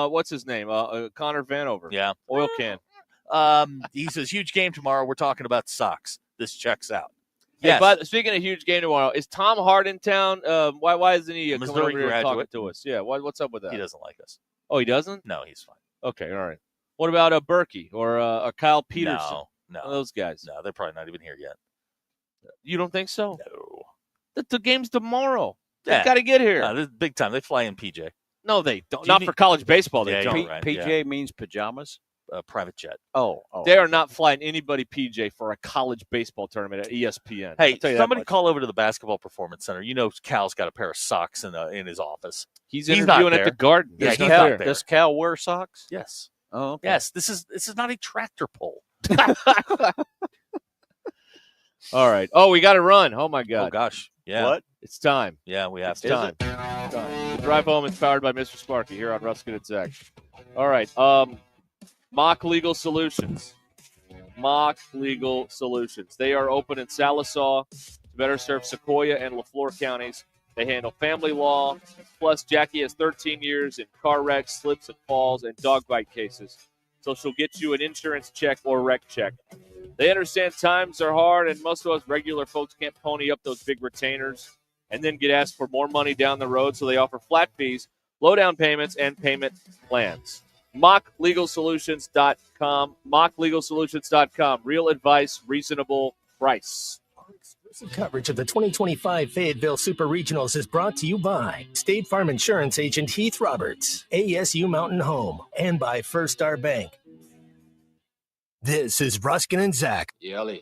what's his name? Connor Vanover. Yeah. Oil Can. He says huge game tomorrow. We're talking about socks. This checks out. Hey, Yes. but speaking of huge game tomorrow, is Tom Hart in town? Why isn't he coming Missouri over here graduate. talking to us? Yeah, what's up with that? He doesn't like us. Oh, he doesn't? No, he's fine. Okay, all right. What about Berkey or Kyle Peterson? No. One of those guys. No, they're probably not even here yet. You don't think so? No. The game's tomorrow. Yeah. They've got to get here. No, this is big time. They fly in PJ. No, they don't. Not for college baseball. They Yeah, don't. you're right. PJ means pajamas. Private jet. Oh. They are not flying anybody PJ for a college baseball tournament at ESPN. Hey, somebody somebody call over to the Basketball Performance Center. Cal's got a pair of socks in his office. He's interviewing at the Garden. Yeah, He's he's not not there. there. Does Cal wear socks? Yes. Oh, okay. Yes. This is not a tractor pull. All right. Oh, we got to run. Oh my God. Oh gosh. Yeah. What? It's time. Yeah, we have It's to. time. The drive home is powered by Mr. Sparky here on Ruscin and Zach. All right. Mock Legal Solutions. Mock Legal Solutions. They are open in Sallisaw to better serve Sequoia and LaFleur counties. They handle family law. Plus, Jackie has 13 years in car wrecks, slips and falls, and dog bite cases. So she'll get you an insurance check or wreck check. They understand times are hard, and most of us regular folks can't pony up those big retainers and then get asked for more money down the road. So they offer flat fees, low down payments, and payment plans. MockLegalSolutions.com. MockLegalSolutions.com. Real advice, reasonable price. Coverage of the 2025 Fayetteville Super Regionals is brought to you by State Farm Insurance Agent Heath Roberts, ASU Mountain Home, and by First Star Bank. This is Ruscin and Zach. ELE.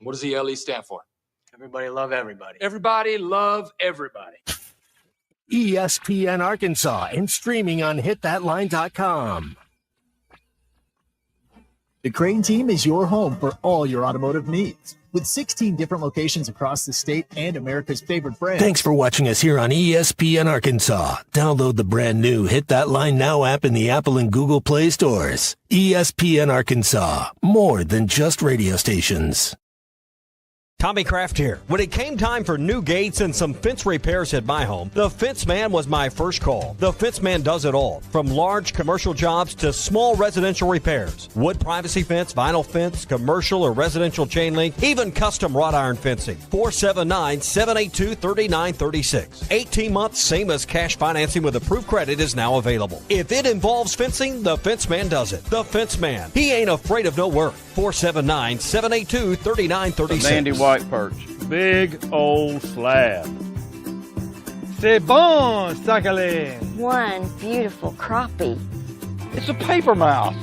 What does ELE stand for? Everybody love everybody. Everybody love everybody. ESPN Arkansas and streaming on hitthatline.com. The Crane team is your home for all your automotive needs. With 16 different locations across the state and America's favorite brand. Thanks for watching us here on ESPN Arkansas. Download the brand new Hit That Line Now app in the Apple and Google Play stores. ESPN Arkansas, more than just radio stations. Tommy Kraft here. When it came time for new gates and some fence repairs at my home, the Fence Man was my first call. The Fence Man does it all, from large commercial jobs to small residential repairs. Wood privacy fence, vinyl fence, commercial or residential chain link, even custom wrought iron fencing. 479-782-3936. 18 months, same as cash financing with approved credit is now available. If it involves fencing, the Fence Man does it. The Fence Man. He ain't afraid of no work. 479-782-3936. White perch. Big old slab. C'est bon, Sakhalin. One beautiful crappie. It's a paper mouse.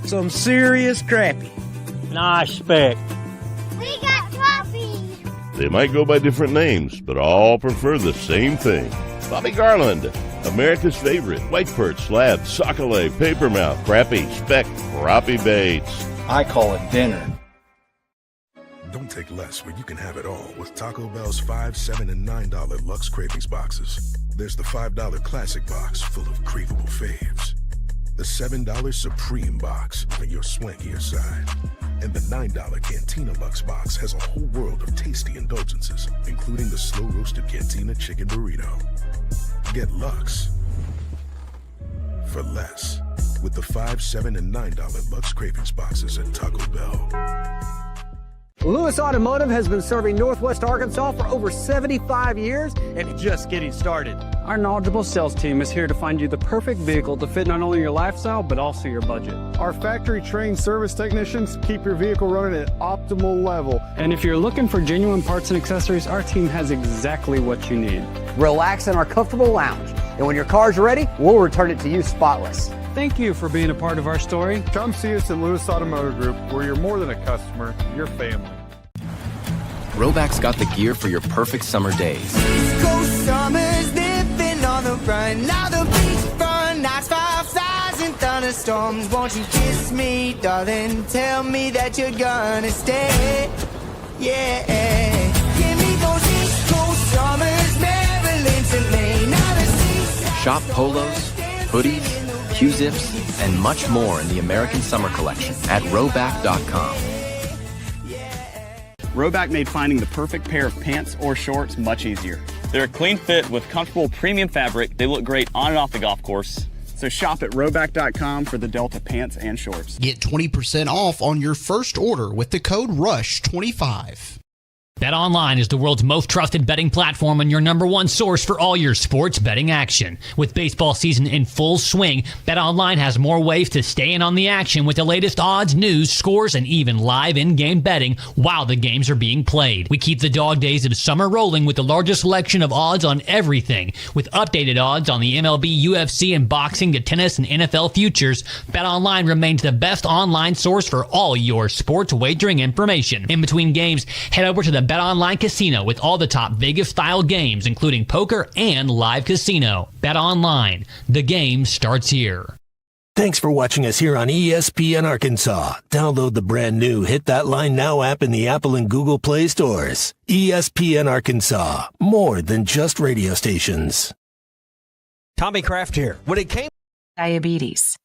Some serious crappie. Nice spec. We got coffee. They might go by different names, but all prefer the same thing. Bobby Garland, America's favorite, white perch, slab, sockeye, papermouth, crappie, speck, crappie baits. I call it dinner. Don't take less when you can have it all with Taco Bell's $5, $7, and $9 Lux Cravings boxes. There's the $5 Classic box full of craveable faves. The $7 Supreme box for your swankier side. And the $9 Cantina Lux box has a whole world of tasty indulgences, including the slow-roasted Cantina Chicken Burrito. Get Lux for less with the $5, $7, and $9 Lux Cravings boxes at Taco Bell. Lewis Automotive has been serving Northwest Arkansas for over 75 years and just getting started. Our knowledgeable sales team is here to find you the perfect vehicle to fit not only your lifestyle, but also your budget. Our factory-trained service technicians keep your vehicle running at optimal level. And if you're looking for genuine parts and accessories, our team has exactly what you need. Relax in our comfortable lounge. And when your car's ready, we'll return it to you spotless. Thank you for being a part of our story. Come see us at Lewis Automotive Group, where you're more than a customer, you're family. Roback's got the gear for your perfect summer days. East Coast summers living on the run. Now the beachfront nights, 5,000 thunderstorms. Won't you kiss me, darling? Tell me that you're gonna stay. Yeah. Give me those East Coast summers, Maryland to Maine. Now the seaside. Shop polos, hoodies, Q-zips, and much more in the American Summer Collection at Roback.com. Roback made finding the perfect pair of pants or shorts much easier. They're a clean fit with comfortable premium fabric. They look great on and off the golf course. So shop at Roback.com for the Delta pants and shorts. Get 20% off on your first order with the code RUSH25. BetOnline is the world's most trusted betting platform and your number one source for all your sports betting action. With baseball season in full swing, BetOnline has more ways to stay in on the action with the latest odds, news, scores, and even live in-game betting while the games are being played. We keep the dog days of summer rolling with the largest selection of odds on everything. With updated odds on the MLB, UFC, and boxing to tennis and NFL futures, BetOnline remains the best online source for all your sports wagering information. In between games, head over to the BetOnline Casino with all the top Vegas-style games, including poker and live casino. BetOnline. The game starts here. Thanks for watching us here on ESPN Arkansas. Download the brand new Hit That Line Now app in the Apple and Google Play stores. ESPN Arkansas. More than just radio stations. Tommy Kraft here. When it came diabetes,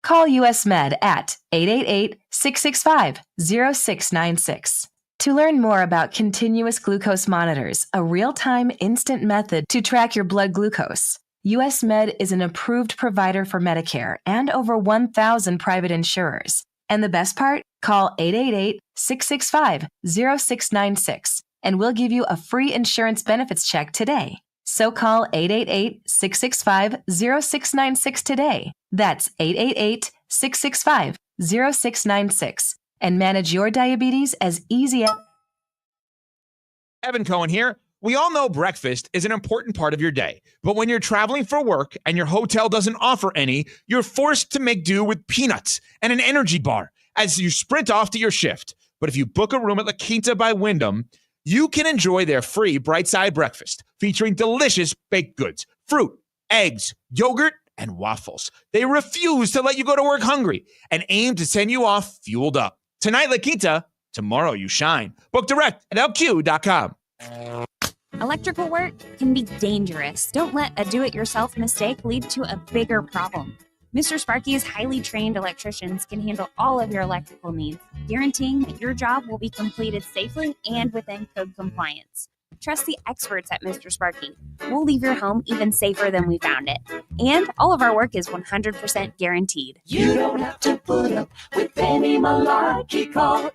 call US Med at 888-665-0696. To learn more about continuous glucose monitors, a real-time instant method to track your blood glucose, US Med is an approved provider for Medicare and over 1,000 private insurers. And the best part? Call 888-665-0696 and we'll give you a free insurance benefits check today. So call 888-665-0696 today. That's 888-665-0696. And manage your diabetes as easy as... Evan Cohen here. We all know breakfast is an important part of your day, but when you're traveling for work and your hotel doesn't offer any, you're forced to make do with peanuts and an energy bar as you sprint off to your shift. But if you book a room at La Quinta by Wyndham, you can enjoy their free Bright Side breakfast featuring delicious baked goods, fruit, eggs, yogurt, and waffles. They refuse to let you go to work hungry and aim to send you off fueled up. Tonight, La Quinta, tomorrow you shine. Book direct at LQ.com. Electrical work can be dangerous. Don't let a do-it-yourself mistake lead to a bigger problem. Mr. Sparky's highly trained electricians can handle all of your electrical needs, guaranteeing that your job will be completed safely and within code compliance. Trust the experts at Mr. Sparky. We'll leave your home even safer than we found it. And all of our work is 100% guaranteed. You don't have to put up with any malarkey. Call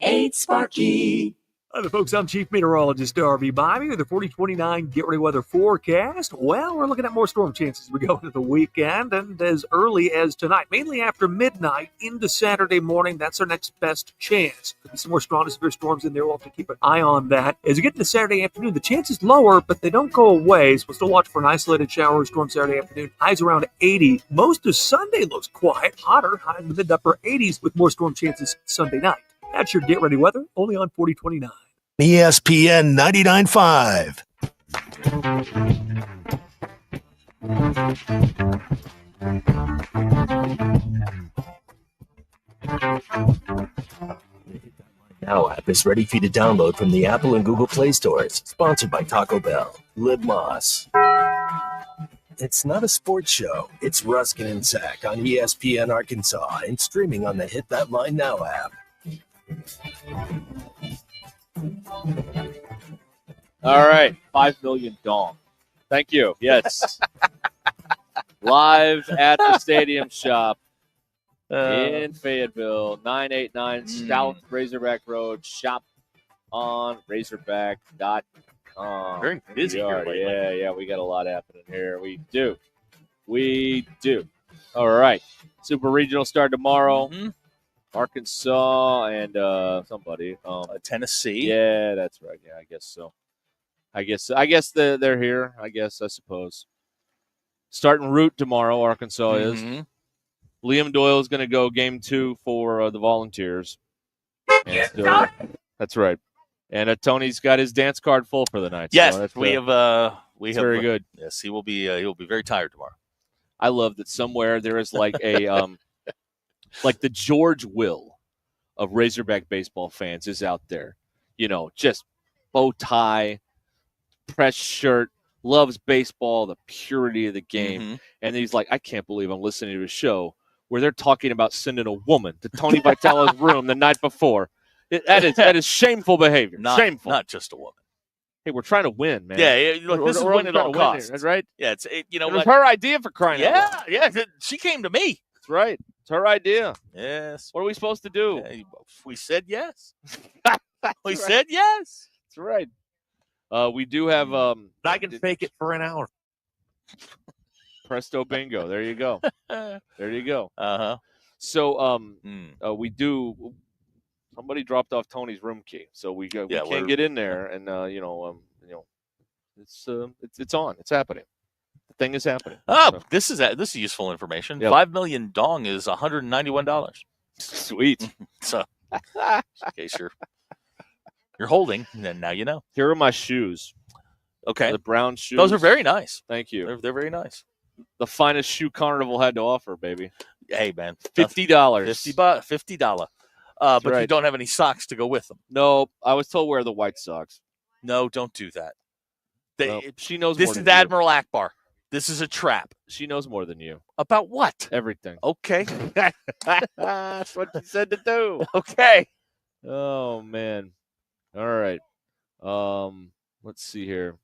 888-8-SPARKY. Hi there, folks. I'm Chief Meteorologist RV Bobby with the 4029 Get Ready Weather forecast. Well, we're looking at more storm chances as we go into the weekend and as early as tonight, mainly after midnight into Saturday morning. That's our next best chance. Could be some more strong to severe storms in there. We'll have to keep an eye on that. As we get into Saturday afternoon, the chance is lower, but they don't go away. So we'll still watch for an isolated shower or storm Saturday afternoon. Highs around 80. Most of Sunday looks quiet, hotter, high in the mid to upper 80s with more storm chances Sunday night. That's your Get Ready Weather, only on 4029. ESPN 99.5. Now app is ready for you to download from the Apple and Google Play stores. Sponsored by Taco Bell. Live Moss. It's not a sports show. It's Ruscin and Zach on ESPN Arkansas and streaming on the Hit That Line Now app. All right, 5 million dong. Thank you. Yes. Live at the Stadium Shop in Fayetteville, 989 South Razorback Road. Shop on razorback.com. Very busy here lately. Yeah, we got a lot happening here. We do. All right. Super Regional start tomorrow. Arkansas and somebody. Tennessee. Yeah, that's right. Yeah, I guess so. I guess they're here. I suppose. Starting route tomorrow, Arkansas is. Liam Doyle is going to go game 2 for the Volunteers. That's right. And Tony's got his dance card full for the night. Yes, so we have. Very good. Yes, he will be very tired tomorrow. I love that somewhere there is like a like the George Will of Razorback baseball fans is out there. You know, just bow tie, press shirt, loves baseball, the purity of the game. And he's like, I can't believe I'm listening to a show where they're talking about sending a woman to Tony Vitello's room the night before. That is shameful behavior. Shameful. Not just a woman. Hey, we're trying to win, man. Yeah, look, this is winning at all costs. That's right. Yeah, it was her idea for crying out loud. Yeah, she came to me. That's right. It's her idea. Yes. What are we supposed to do? We said yes. We said yes. That's right. We do have. I can fake it for an hour. Presto bingo. There you go. There you go. Uh-huh. So we do. Somebody dropped off Tony's room key, so we can't get in there, and it's on. It's happening. The thing is happening. This is useful information. Yep. 5 million dong is $191. Sweet. So, in case you're holding, then now you know. Here are my shoes. Okay, the brown shoes. Those are very nice. Thank you. They're very nice. The finest shoe Carnival had to offer, baby. Hey, man, $50. $50. But right. You don't have any socks to go with them. No, I was told wear the white socks. No, don't do that. She knows this more is than Admiral Akbar. This is a trap. She knows more than you. About what? Everything. Okay. That's what you said to do. Okay. Oh, man. All right. Let's see here.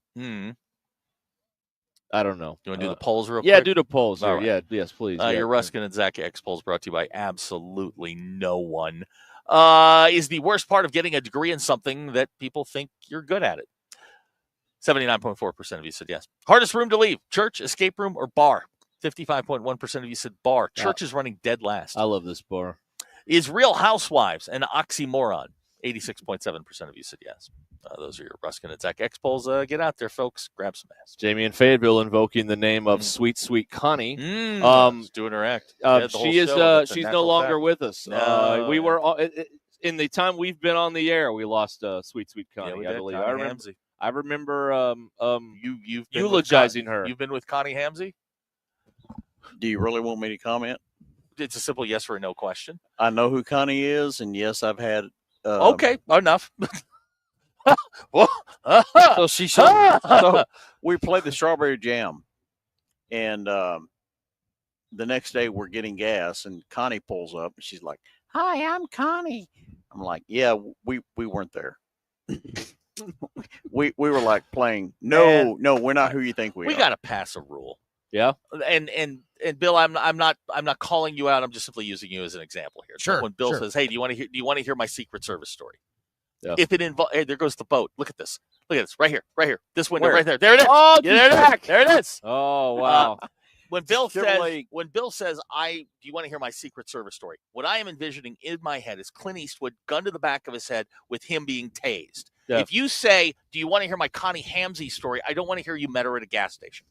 I don't know. You want to do the polls real quick? Yeah, do the polls here. Right. Yeah, yes, please. Your Ruscin and Zach X polls brought to you by absolutely no one. Is the worst part of getting a degree in something that people think you're good at it? 79.4% of you said yes. Hardest room to leave, church, escape room, or bar? 55.1% of you said bar. Church is running dead last. I love this bar. Is Real Housewives an oxymoron? 86.7% of you said yes. Those are your Ruscin and Zach X polls. Get out there, folks. Grab some ass. Jamie in Fayetteville invoking the name of Sweet Connie. She's doing her act. She is. She's no longer with us. No. We were in the time we've been on the air. We lost Sweet Connie. I believe. Connie I remember. You've eulogizing her. You've been with Connie Hamsey. Do you really want me to comment? It's a simple yes or no question. I know who Connie is, and yes, I've had. Okay, enough. So she said, so we played the strawberry jam, and the next day we're getting gas, and Connie pulls up, and she's like, "Hi, I'm Connie." I'm like, "Yeah, we weren't there." we were like playing. No, we're not who you think we are. We got to pass a rule. Yeah, and Bill, I'm not calling you out. I'm just simply using you as an example here. Sure. So when Bill says, "Hey, do you want to hear my Secret Service story?" Yeah. If it involves, hey, there goes the boat. Look at this. Right here. This window Where? right there. There it is. Oh, there it is. Oh, wow. When Bill Chevrolet. says, do you want to hear my Secret Service story? What I am envisioning in my head is Clint Eastwood, gun to the back of his head with him being tased. Yeah. If you say, do you want to hear my Connie Hamsey story? I don't want to hear you met her at a gas station.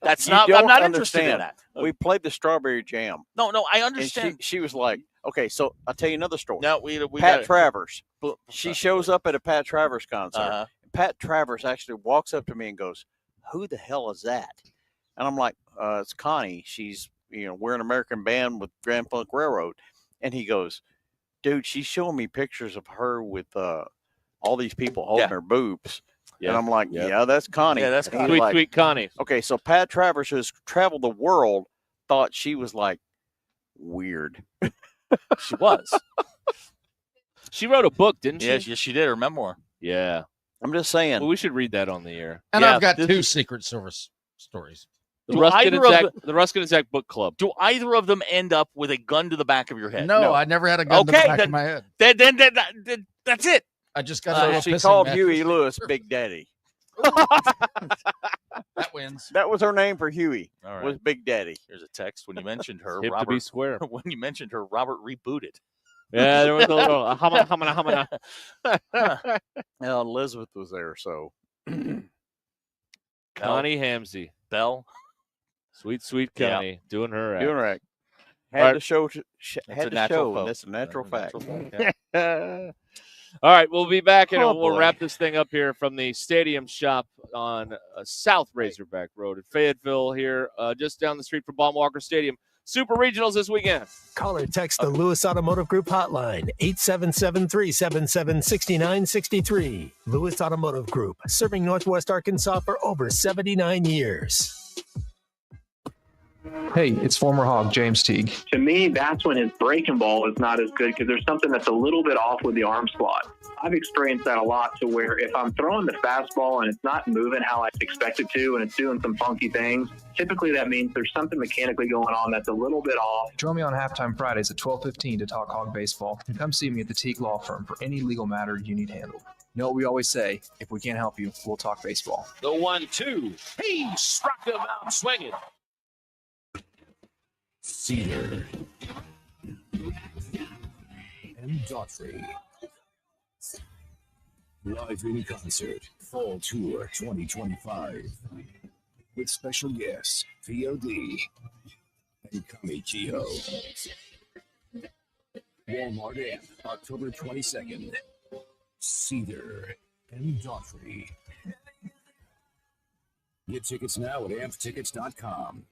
That's You not, don't I'm not interested in understand. that. We played the strawberry jam. No, I And understand. she was like, okay, so I'll tell you another story. No, we Pat got Travers. She shows up at a Pat Travers concert. Uh-huh. Pat Travers actually walks up to me and goes, who the hell is that? And I'm like, it's Connie. She's, we're an American band with Grand Funk Railroad. And he goes, dude, she's showing me pictures of her with all these people holding her boobs. Yeah. And I'm like, yeah, that's Connie. Yeah, that's And he's Connie. Sweet, sweet Connie. Okay, so Pat Travers, who's traveled the world, thought she was like weird. She was. She wrote a book, didn't she? Yes, she did. Her memoir. Yeah. I'm just saying. Well, we should read that on the air. And Yeah, I've got this two is- Secret Service stories. The Do Ruscin, either and of Zach, the Ruscin and Zach book club. Do either of them end up with a gun to the back of your head? No, I never had a gun to the Okay, back then- of my head. Then that's it. I just got So a she pissing called mattress. Huey Lewis Big Daddy. That wins. That was her name for Huey. All right. Was Big Daddy. Here's a text. When you mentioned her, Hip to be square. When you mentioned her, Robert rebooted. Yeah, there was a little humana. Now Elizabeth was there, so Connie Hamsey. Bell. Sweet, sweet Yeah. Connie. Doing her act. doing right. All Had right. to show. That's a Had to natural show. fact. That's a natural fact. Yeah. All right, we'll be back and Oh, we'll boy. wrap this thing up here from the Stadium Shop on South Razorback Road in Fayetteville here, just down the street from Baum Walker Stadium. Super Regionals this weekend. Call or text the Lewis Automotive Group hotline, 877-377-6963. Lewis Automotive Group, serving Northwest Arkansas for over 79 years. Hey, it's former Hog, James Teague. To me, that's when his breaking ball is not as good because there's something that's a little bit off with the arm slot. I've experienced that a lot to where if I'm throwing the fastball and it's not moving how I expect it to and it's doing some funky things, typically that means there's something mechanically going on that's a little bit off. Join me on Halftime Fridays at 12:15 to talk Hog baseball, and come see me at the Teague Law Firm for any legal matter you need handled. You know what we always say, if we can't help you, we'll talk baseball. The 1-2. He struck him out swinging. Cedar and Daughtry. Live in concert, Fall Tour 2025. With special guests, VOD and Kami Kehoe. Walmart Amp, October 22nd. Cedar and Daughtry. Get tickets now at amptickets.com.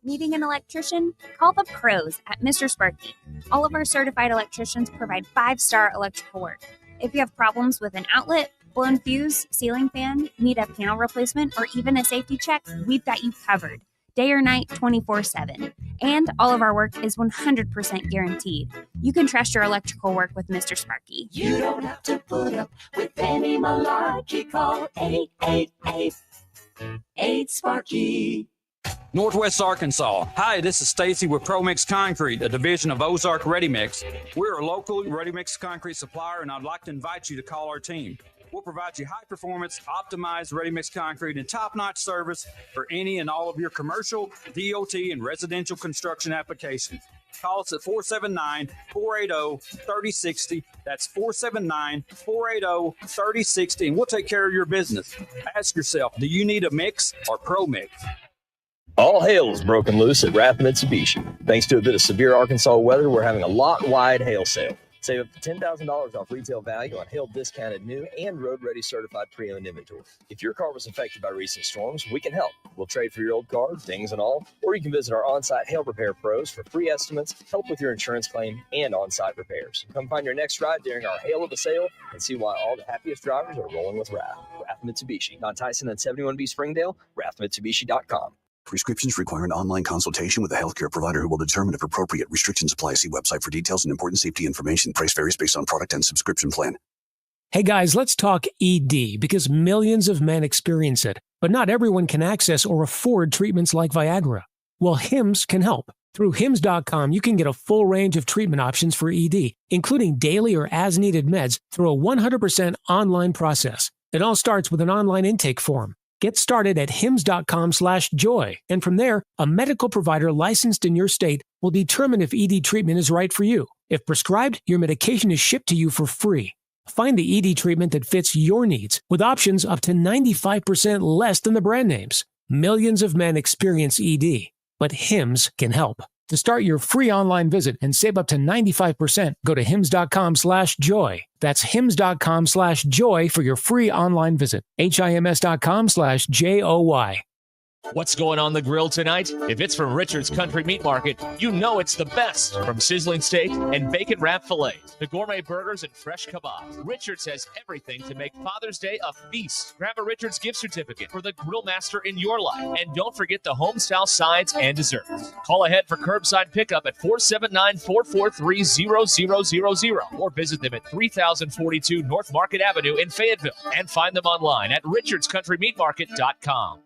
Needing an electrician? Call the pros at Mr. Sparky. All of our certified electricians provide 5-star electrical work. If you have problems with an outlet, blown fuse, ceiling fan, need a panel replacement, or even a safety check, we've got you covered. Day or night, 24/7. And all of our work is 100% guaranteed. You can trust your electrical work with Mr. Sparky. You don't have to put up with any malarkey. Call 888-8-SPARKY. Northwest Arkansas. Hi, this is Stacy with ProMix Concrete, a division of Ozark Ready Mix. We're a local ready mix concrete supplier, and I'd like to invite you to call our team. We'll provide you high-performance, optimized ready mix concrete and top-notch service for any and all of your commercial, DOT, and residential construction applications. Call us at 479-480-3060. That's 479-480-3060, and we'll take care of your business. Ask yourself, do you need a mix or ProMix? All hail is broken loose at Rath Mitsubishi. Thanks to a bit of severe Arkansas weather, we're having a lot-wide hail sale. Save up to $10,000 off retail value on hail discounted new and road-ready certified pre-owned inventory. If your car was affected by recent storms, we can help. We'll trade for your old car, dings and all, or you can visit our on-site hail repair pros for free estimates, help with your insurance claim, and on-site repairs. Come find your next ride during our hail of a sale and see why all the happiest drivers are rolling with Rath. Rath Mitsubishi, on Tyson and 71B Springdale, rathmitsubishi.com. Prescriptions require an online consultation with a healthcare provider who will determine if appropriate. Restrictions apply. See website for details and important safety information. Price varies based on product and subscription plan. Hey guys, let's talk ED because millions of men experience it, but not everyone can access or afford treatments like Viagra. Well, HIMS can help. Through Hims.com, you can get a full range of treatment options for ED, including daily or as-needed meds through a 100% online process. It all starts with an online intake form. Get started at hims.com/joy, and from there, a medical provider licensed in your state will determine if ED treatment is right for you. If prescribed, your medication is shipped to you for free. Find the ED treatment that fits your needs with options up to 95% less than the brand names. Millions of men experience ED, but Hims can help. To start your free online visit and save up to 95%, go to hims.com/joy. That's hims.com/joy for your free online visit. HIMS.com/JOY. What's going on the grill tonight? If it's from Richard's Country Meat Market, you know it's the best. From sizzling steak and bacon wrap fillets to gourmet burgers and fresh kebabs, Richard's has everything to make Father's Day a feast. Grab a Richard's gift certificate for the grill master in your life. And don't forget the home-style sides and desserts. Call ahead for curbside pickup at 479-443-0000 or visit them at 3042 North Market Avenue in Fayetteville and find them online at richardscountrymeatmarket.com.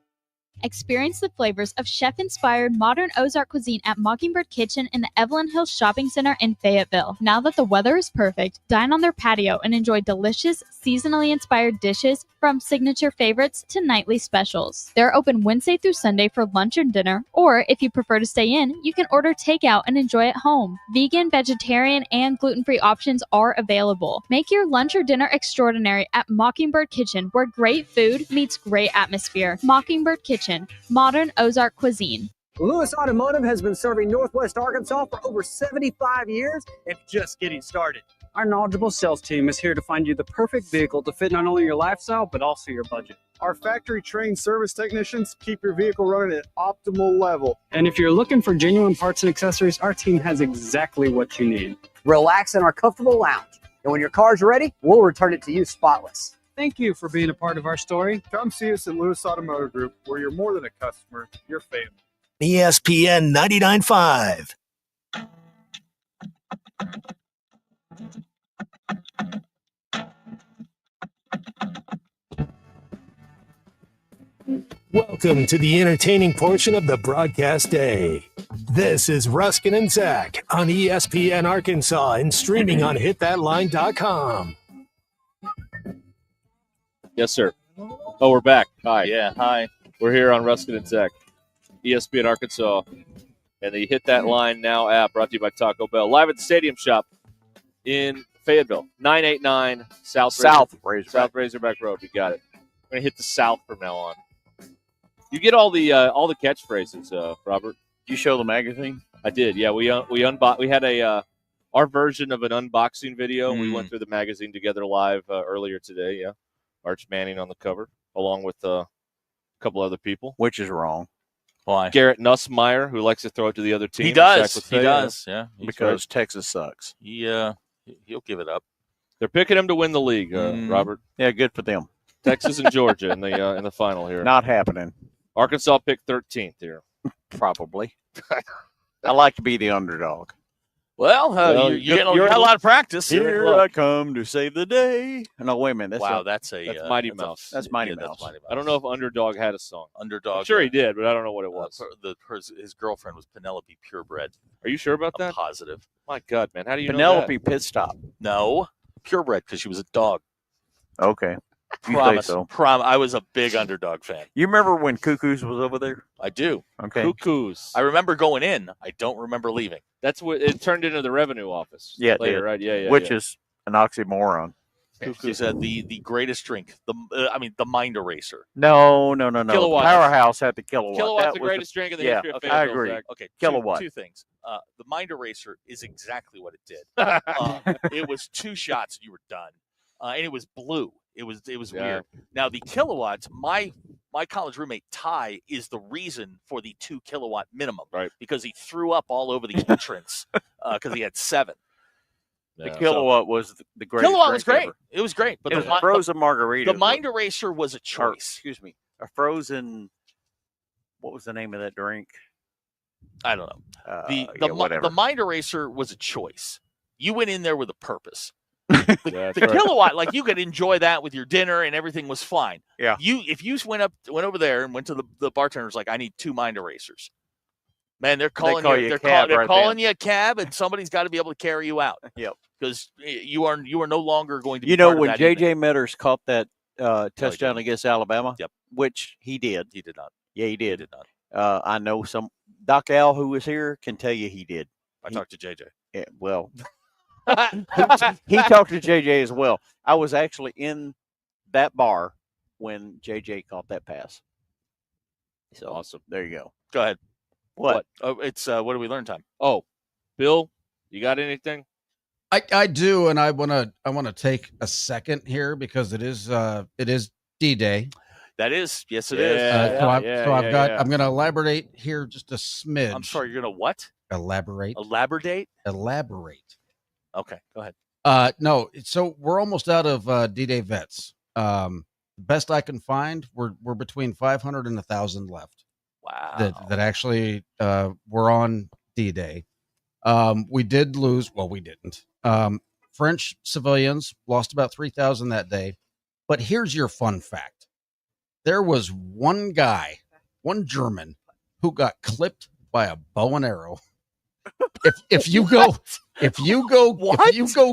Experience the flavors of chef-inspired modern Ozark cuisine at Mockingbird Kitchen in the Evelyn Hills Shopping Center in Fayetteville. Now that the weather is perfect, dine on their patio and enjoy delicious, seasonally inspired dishes from signature favorites to nightly specials. They're open Wednesday through Sunday for lunch and dinner, or if you prefer to stay in, you can order takeout and enjoy at home. Vegan, vegetarian, and gluten-free options are available. Make your lunch or dinner extraordinary at Mockingbird Kitchen, where great food meets great atmosphere. Mockingbird Kitchen. Modern Ozark cuisine. Lewis Automotive has been serving Northwest Arkansas for over 75 years and just getting started. Our knowledgeable sales team is here to find you the perfect vehicle to fit not only your lifestyle, but also your budget. Our factory-trained service technicians keep your vehicle running at optimal level. And if you're looking for genuine parts and accessories, our team has exactly what you need. Relax in our comfortable lounge. And when your car's ready, we'll return it to you spotless. Thank you for being a part of our story. Come see us at Lewis Automotive Group, where you're more than a customer, you're family. ESPN 99.5. Welcome to the entertaining portion of the broadcast day. This is Ruscin and Zach on ESPN Arkansas and streaming on hitthatline.com. Yes, sir. Oh, we're back. Hi. Yeah, hi. We're here on Ruscin and Zach, ESPN Arkansas, and the Hit That Line Now app brought to you by Taco Bell. Live at the Stadium Shop in Fayetteville, 989 South Razorback Road. You got it. We're going to hit the South from now on. You get all the catchphrases, Robert. Did you show the magazine? I did, yeah. We had our version of an unboxing video, and we went through the magazine together live earlier today, yeah. Arch Manning on the cover, along with a couple other people. Which is wrong. Why? Garrett Nussmeier, who likes to throw it to the other team. He does. Yeah. Because Texas sucks. He'll give it up. They're picking him to win the league, Robert. Yeah, good for them. Texas and Georgia in the final here. Not happening. Arkansas picked 13th here. Probably. I like to be the underdog. Well, you got a lot of practice. Here I come to save the day. No, wait a minute. That's Mighty Mouse. That's Mighty Mouse. I don't know if Underdog had a song. Underdog. I'm sure he did, but I don't know what it was. His girlfriend was Penelope Purebred. Are you sure about that? I'm positive. My God, man. How do you Penelope know that? Pit Stop. No. Purebred, because she was a dog. Okay. Promise. So. I was a big Underdog fan. You remember when Cuckoos was over there? I do. Okay. Cuckoos. I remember going in. I don't remember leaving. That's what it turned into the revenue office. Yeah, later, right? Yeah. Which is an oxymoron. Cuckoos had the greatest drink. The Mind Eraser. No. Kilowatts. Powerhouse had the Kilowatt. Kilowat's the greatest drink in the history of I Fayetteville, agree. Zach. Okay, Kilowatt. Two things. The Mind Eraser is exactly what it did. It was 2 shots and you were done. And it was blue. It was weird. Now the Kilowatts, my college roommate Ty is the reason for the 2 kilowatt minimum, right? Because he threw up all over the entrance because he had 7. The Kilowatt was the greatest. Kilowatt was great. Ever. It was great, but it was a frozen margarita. The Mind Eraser was a choice. A frozen. What was the name of that drink? I don't know. The Mind Eraser was a choice. You went in there with a purpose. The Kilowatt, like you could enjoy that with your dinner and everything was fine. Yeah. If you went over there and went to the bartender, was like, I need 2 Mind Erasers. Man, they're calling call you. you a They're, cab they're right calling then. you a cab, and somebody's got to be able to carry you out. Yep. Because you are no longer going to be. You know, part of when that J.J. evening. Metters caught that touchdown against Alabama, Yep. which he did. He did not. Yeah, he did. He did not. I know some Doc Al, who was here, can tell you he did. I talked to JJ. Yeah, well, he talked to JJ as well. I was actually in that bar when JJ caught that pass. So Awesome. There you go. Go ahead. What? Oh, it's what do we learn time? Oh, Bill, you got anything? I do, and I wanna take a second here because it is D-Day. That is, yes, it is. I'm going to elaborate here just a smidge. I'm sorry, you're going to what? Elaborate. Elaborate? Elaborate. Okay, go ahead. No, so we're almost out of D-Day vets. Best I can find, we're between 500 and 1,000 left. Wow. That actually were on D-Day. We did lose. Well, we didn't. French civilians lost about 3,000 that day. But here's your fun fact. There was one guy, one German, who got clipped by a bow and arrow. If you go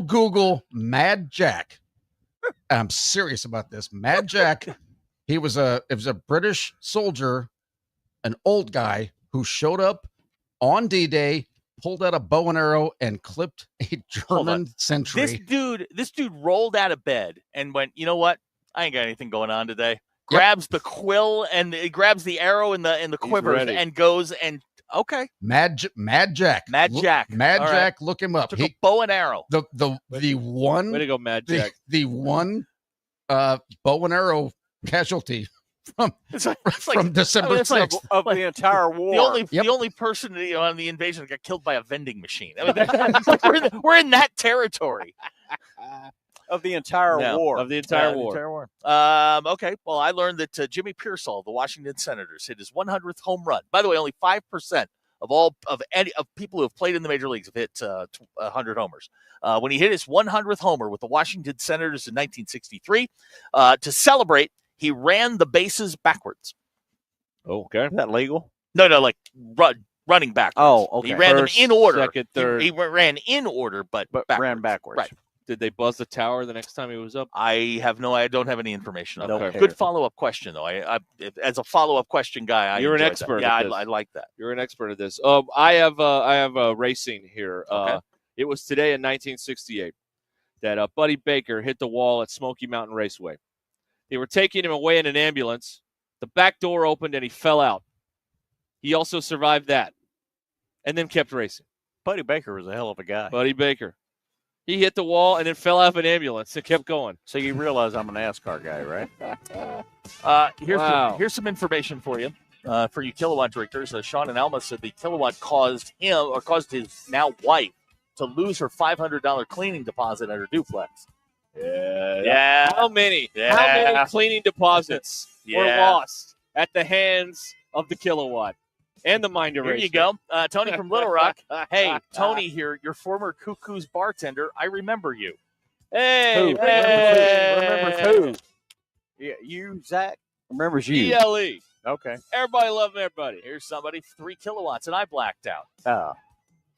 Google Mad Jack, I'm serious about this. Mad Jack, it was a British soldier, an old guy who showed up on D-Day, pulled out a bow and arrow, and clipped a German sentry. This dude rolled out of bed and went, you know what? I ain't got anything going on today. Grabs the quill and he grabs the arrow in the quivers and goes and okay. Mad Jack. Mad Jack. All Jack. Right. Look him up. Took a bow and arrow. The one. Way to go, Mad Jack. The one bow and arrow casualty from December 6th of the entire war. The only person on the invasion that got killed by a vending machine. I mean, we're in that territory. Of the entire war. Of the entire war. Okay. Well, I learned that Jimmy Pearsall of the Washington Senators hit his 100th home run. By the way, only 5% of people who have played in the major leagues have hit 100 homers. When he hit his 100th homer with the Washington Senators in 1963, to celebrate, he ran the bases backwards. Okay. Is that legal? No, like running backwards. Oh, okay. He ran First, them in order. second, third. He ran in order, but backwards. Ran backwards. Right. Did they buzz the tower the next time he was up? I don't have any information on Okay. that. Good follow-up question, though. I as a follow-up question guy, You're an enjoyed expert. That. At Yeah, this. I like that. You're an expert at this. I have racing here. Okay. It was today in 1968 that Buddy Baker hit the wall at Smoky Mountain Raceway. They were taking him away in an ambulance. The back door opened and he fell out. He also survived that, and then kept racing. Buddy Baker was a hell of a guy. Buddy Baker. He hit the wall and then fell out of an ambulance and kept going. So you realize I'm an NASCAR guy, right? Here's some information for you. For you kilowatt drinkers, Sean and Alma said the kilowatt caused his now wife to lose her $500 cleaning deposit at her duplex. Yeah. How many? Yeah. How many cleaning deposits were Yeah. lost at the hands of the kilowatt and the Minder Here racer? you go. Tony from Little Rock. Hey, Tony here, your former Cuckoo's bartender. I remember you. Hey, Remembers who? Yeah, you, Zach? Remembers you. ELE. Okay. Everybody loving everybody. Here's somebody, 3 kilowatts, and I blacked out.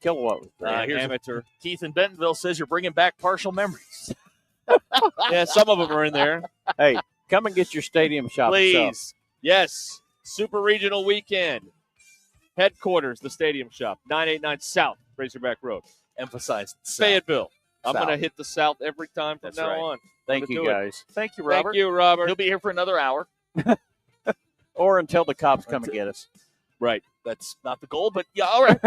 Kilowatt. Here's amateur. Keith in Bentonville says you're bringing back partial memories. Yeah, some of them are in there. Hey, come and get your stadium shop. Please. Yes. Super Regional Weekend. Headquarters, the Stadium Shop, 989 South Razorback Road. Emphasize Fayetteville. I'm South. going to hit the South every time from That's now right. on. Thank you, guys. Thank you, Robert. Thank you, Robert. He'll be here for another hour. Or until the cops come and get us. Right. That's not the goal, but yeah, all right.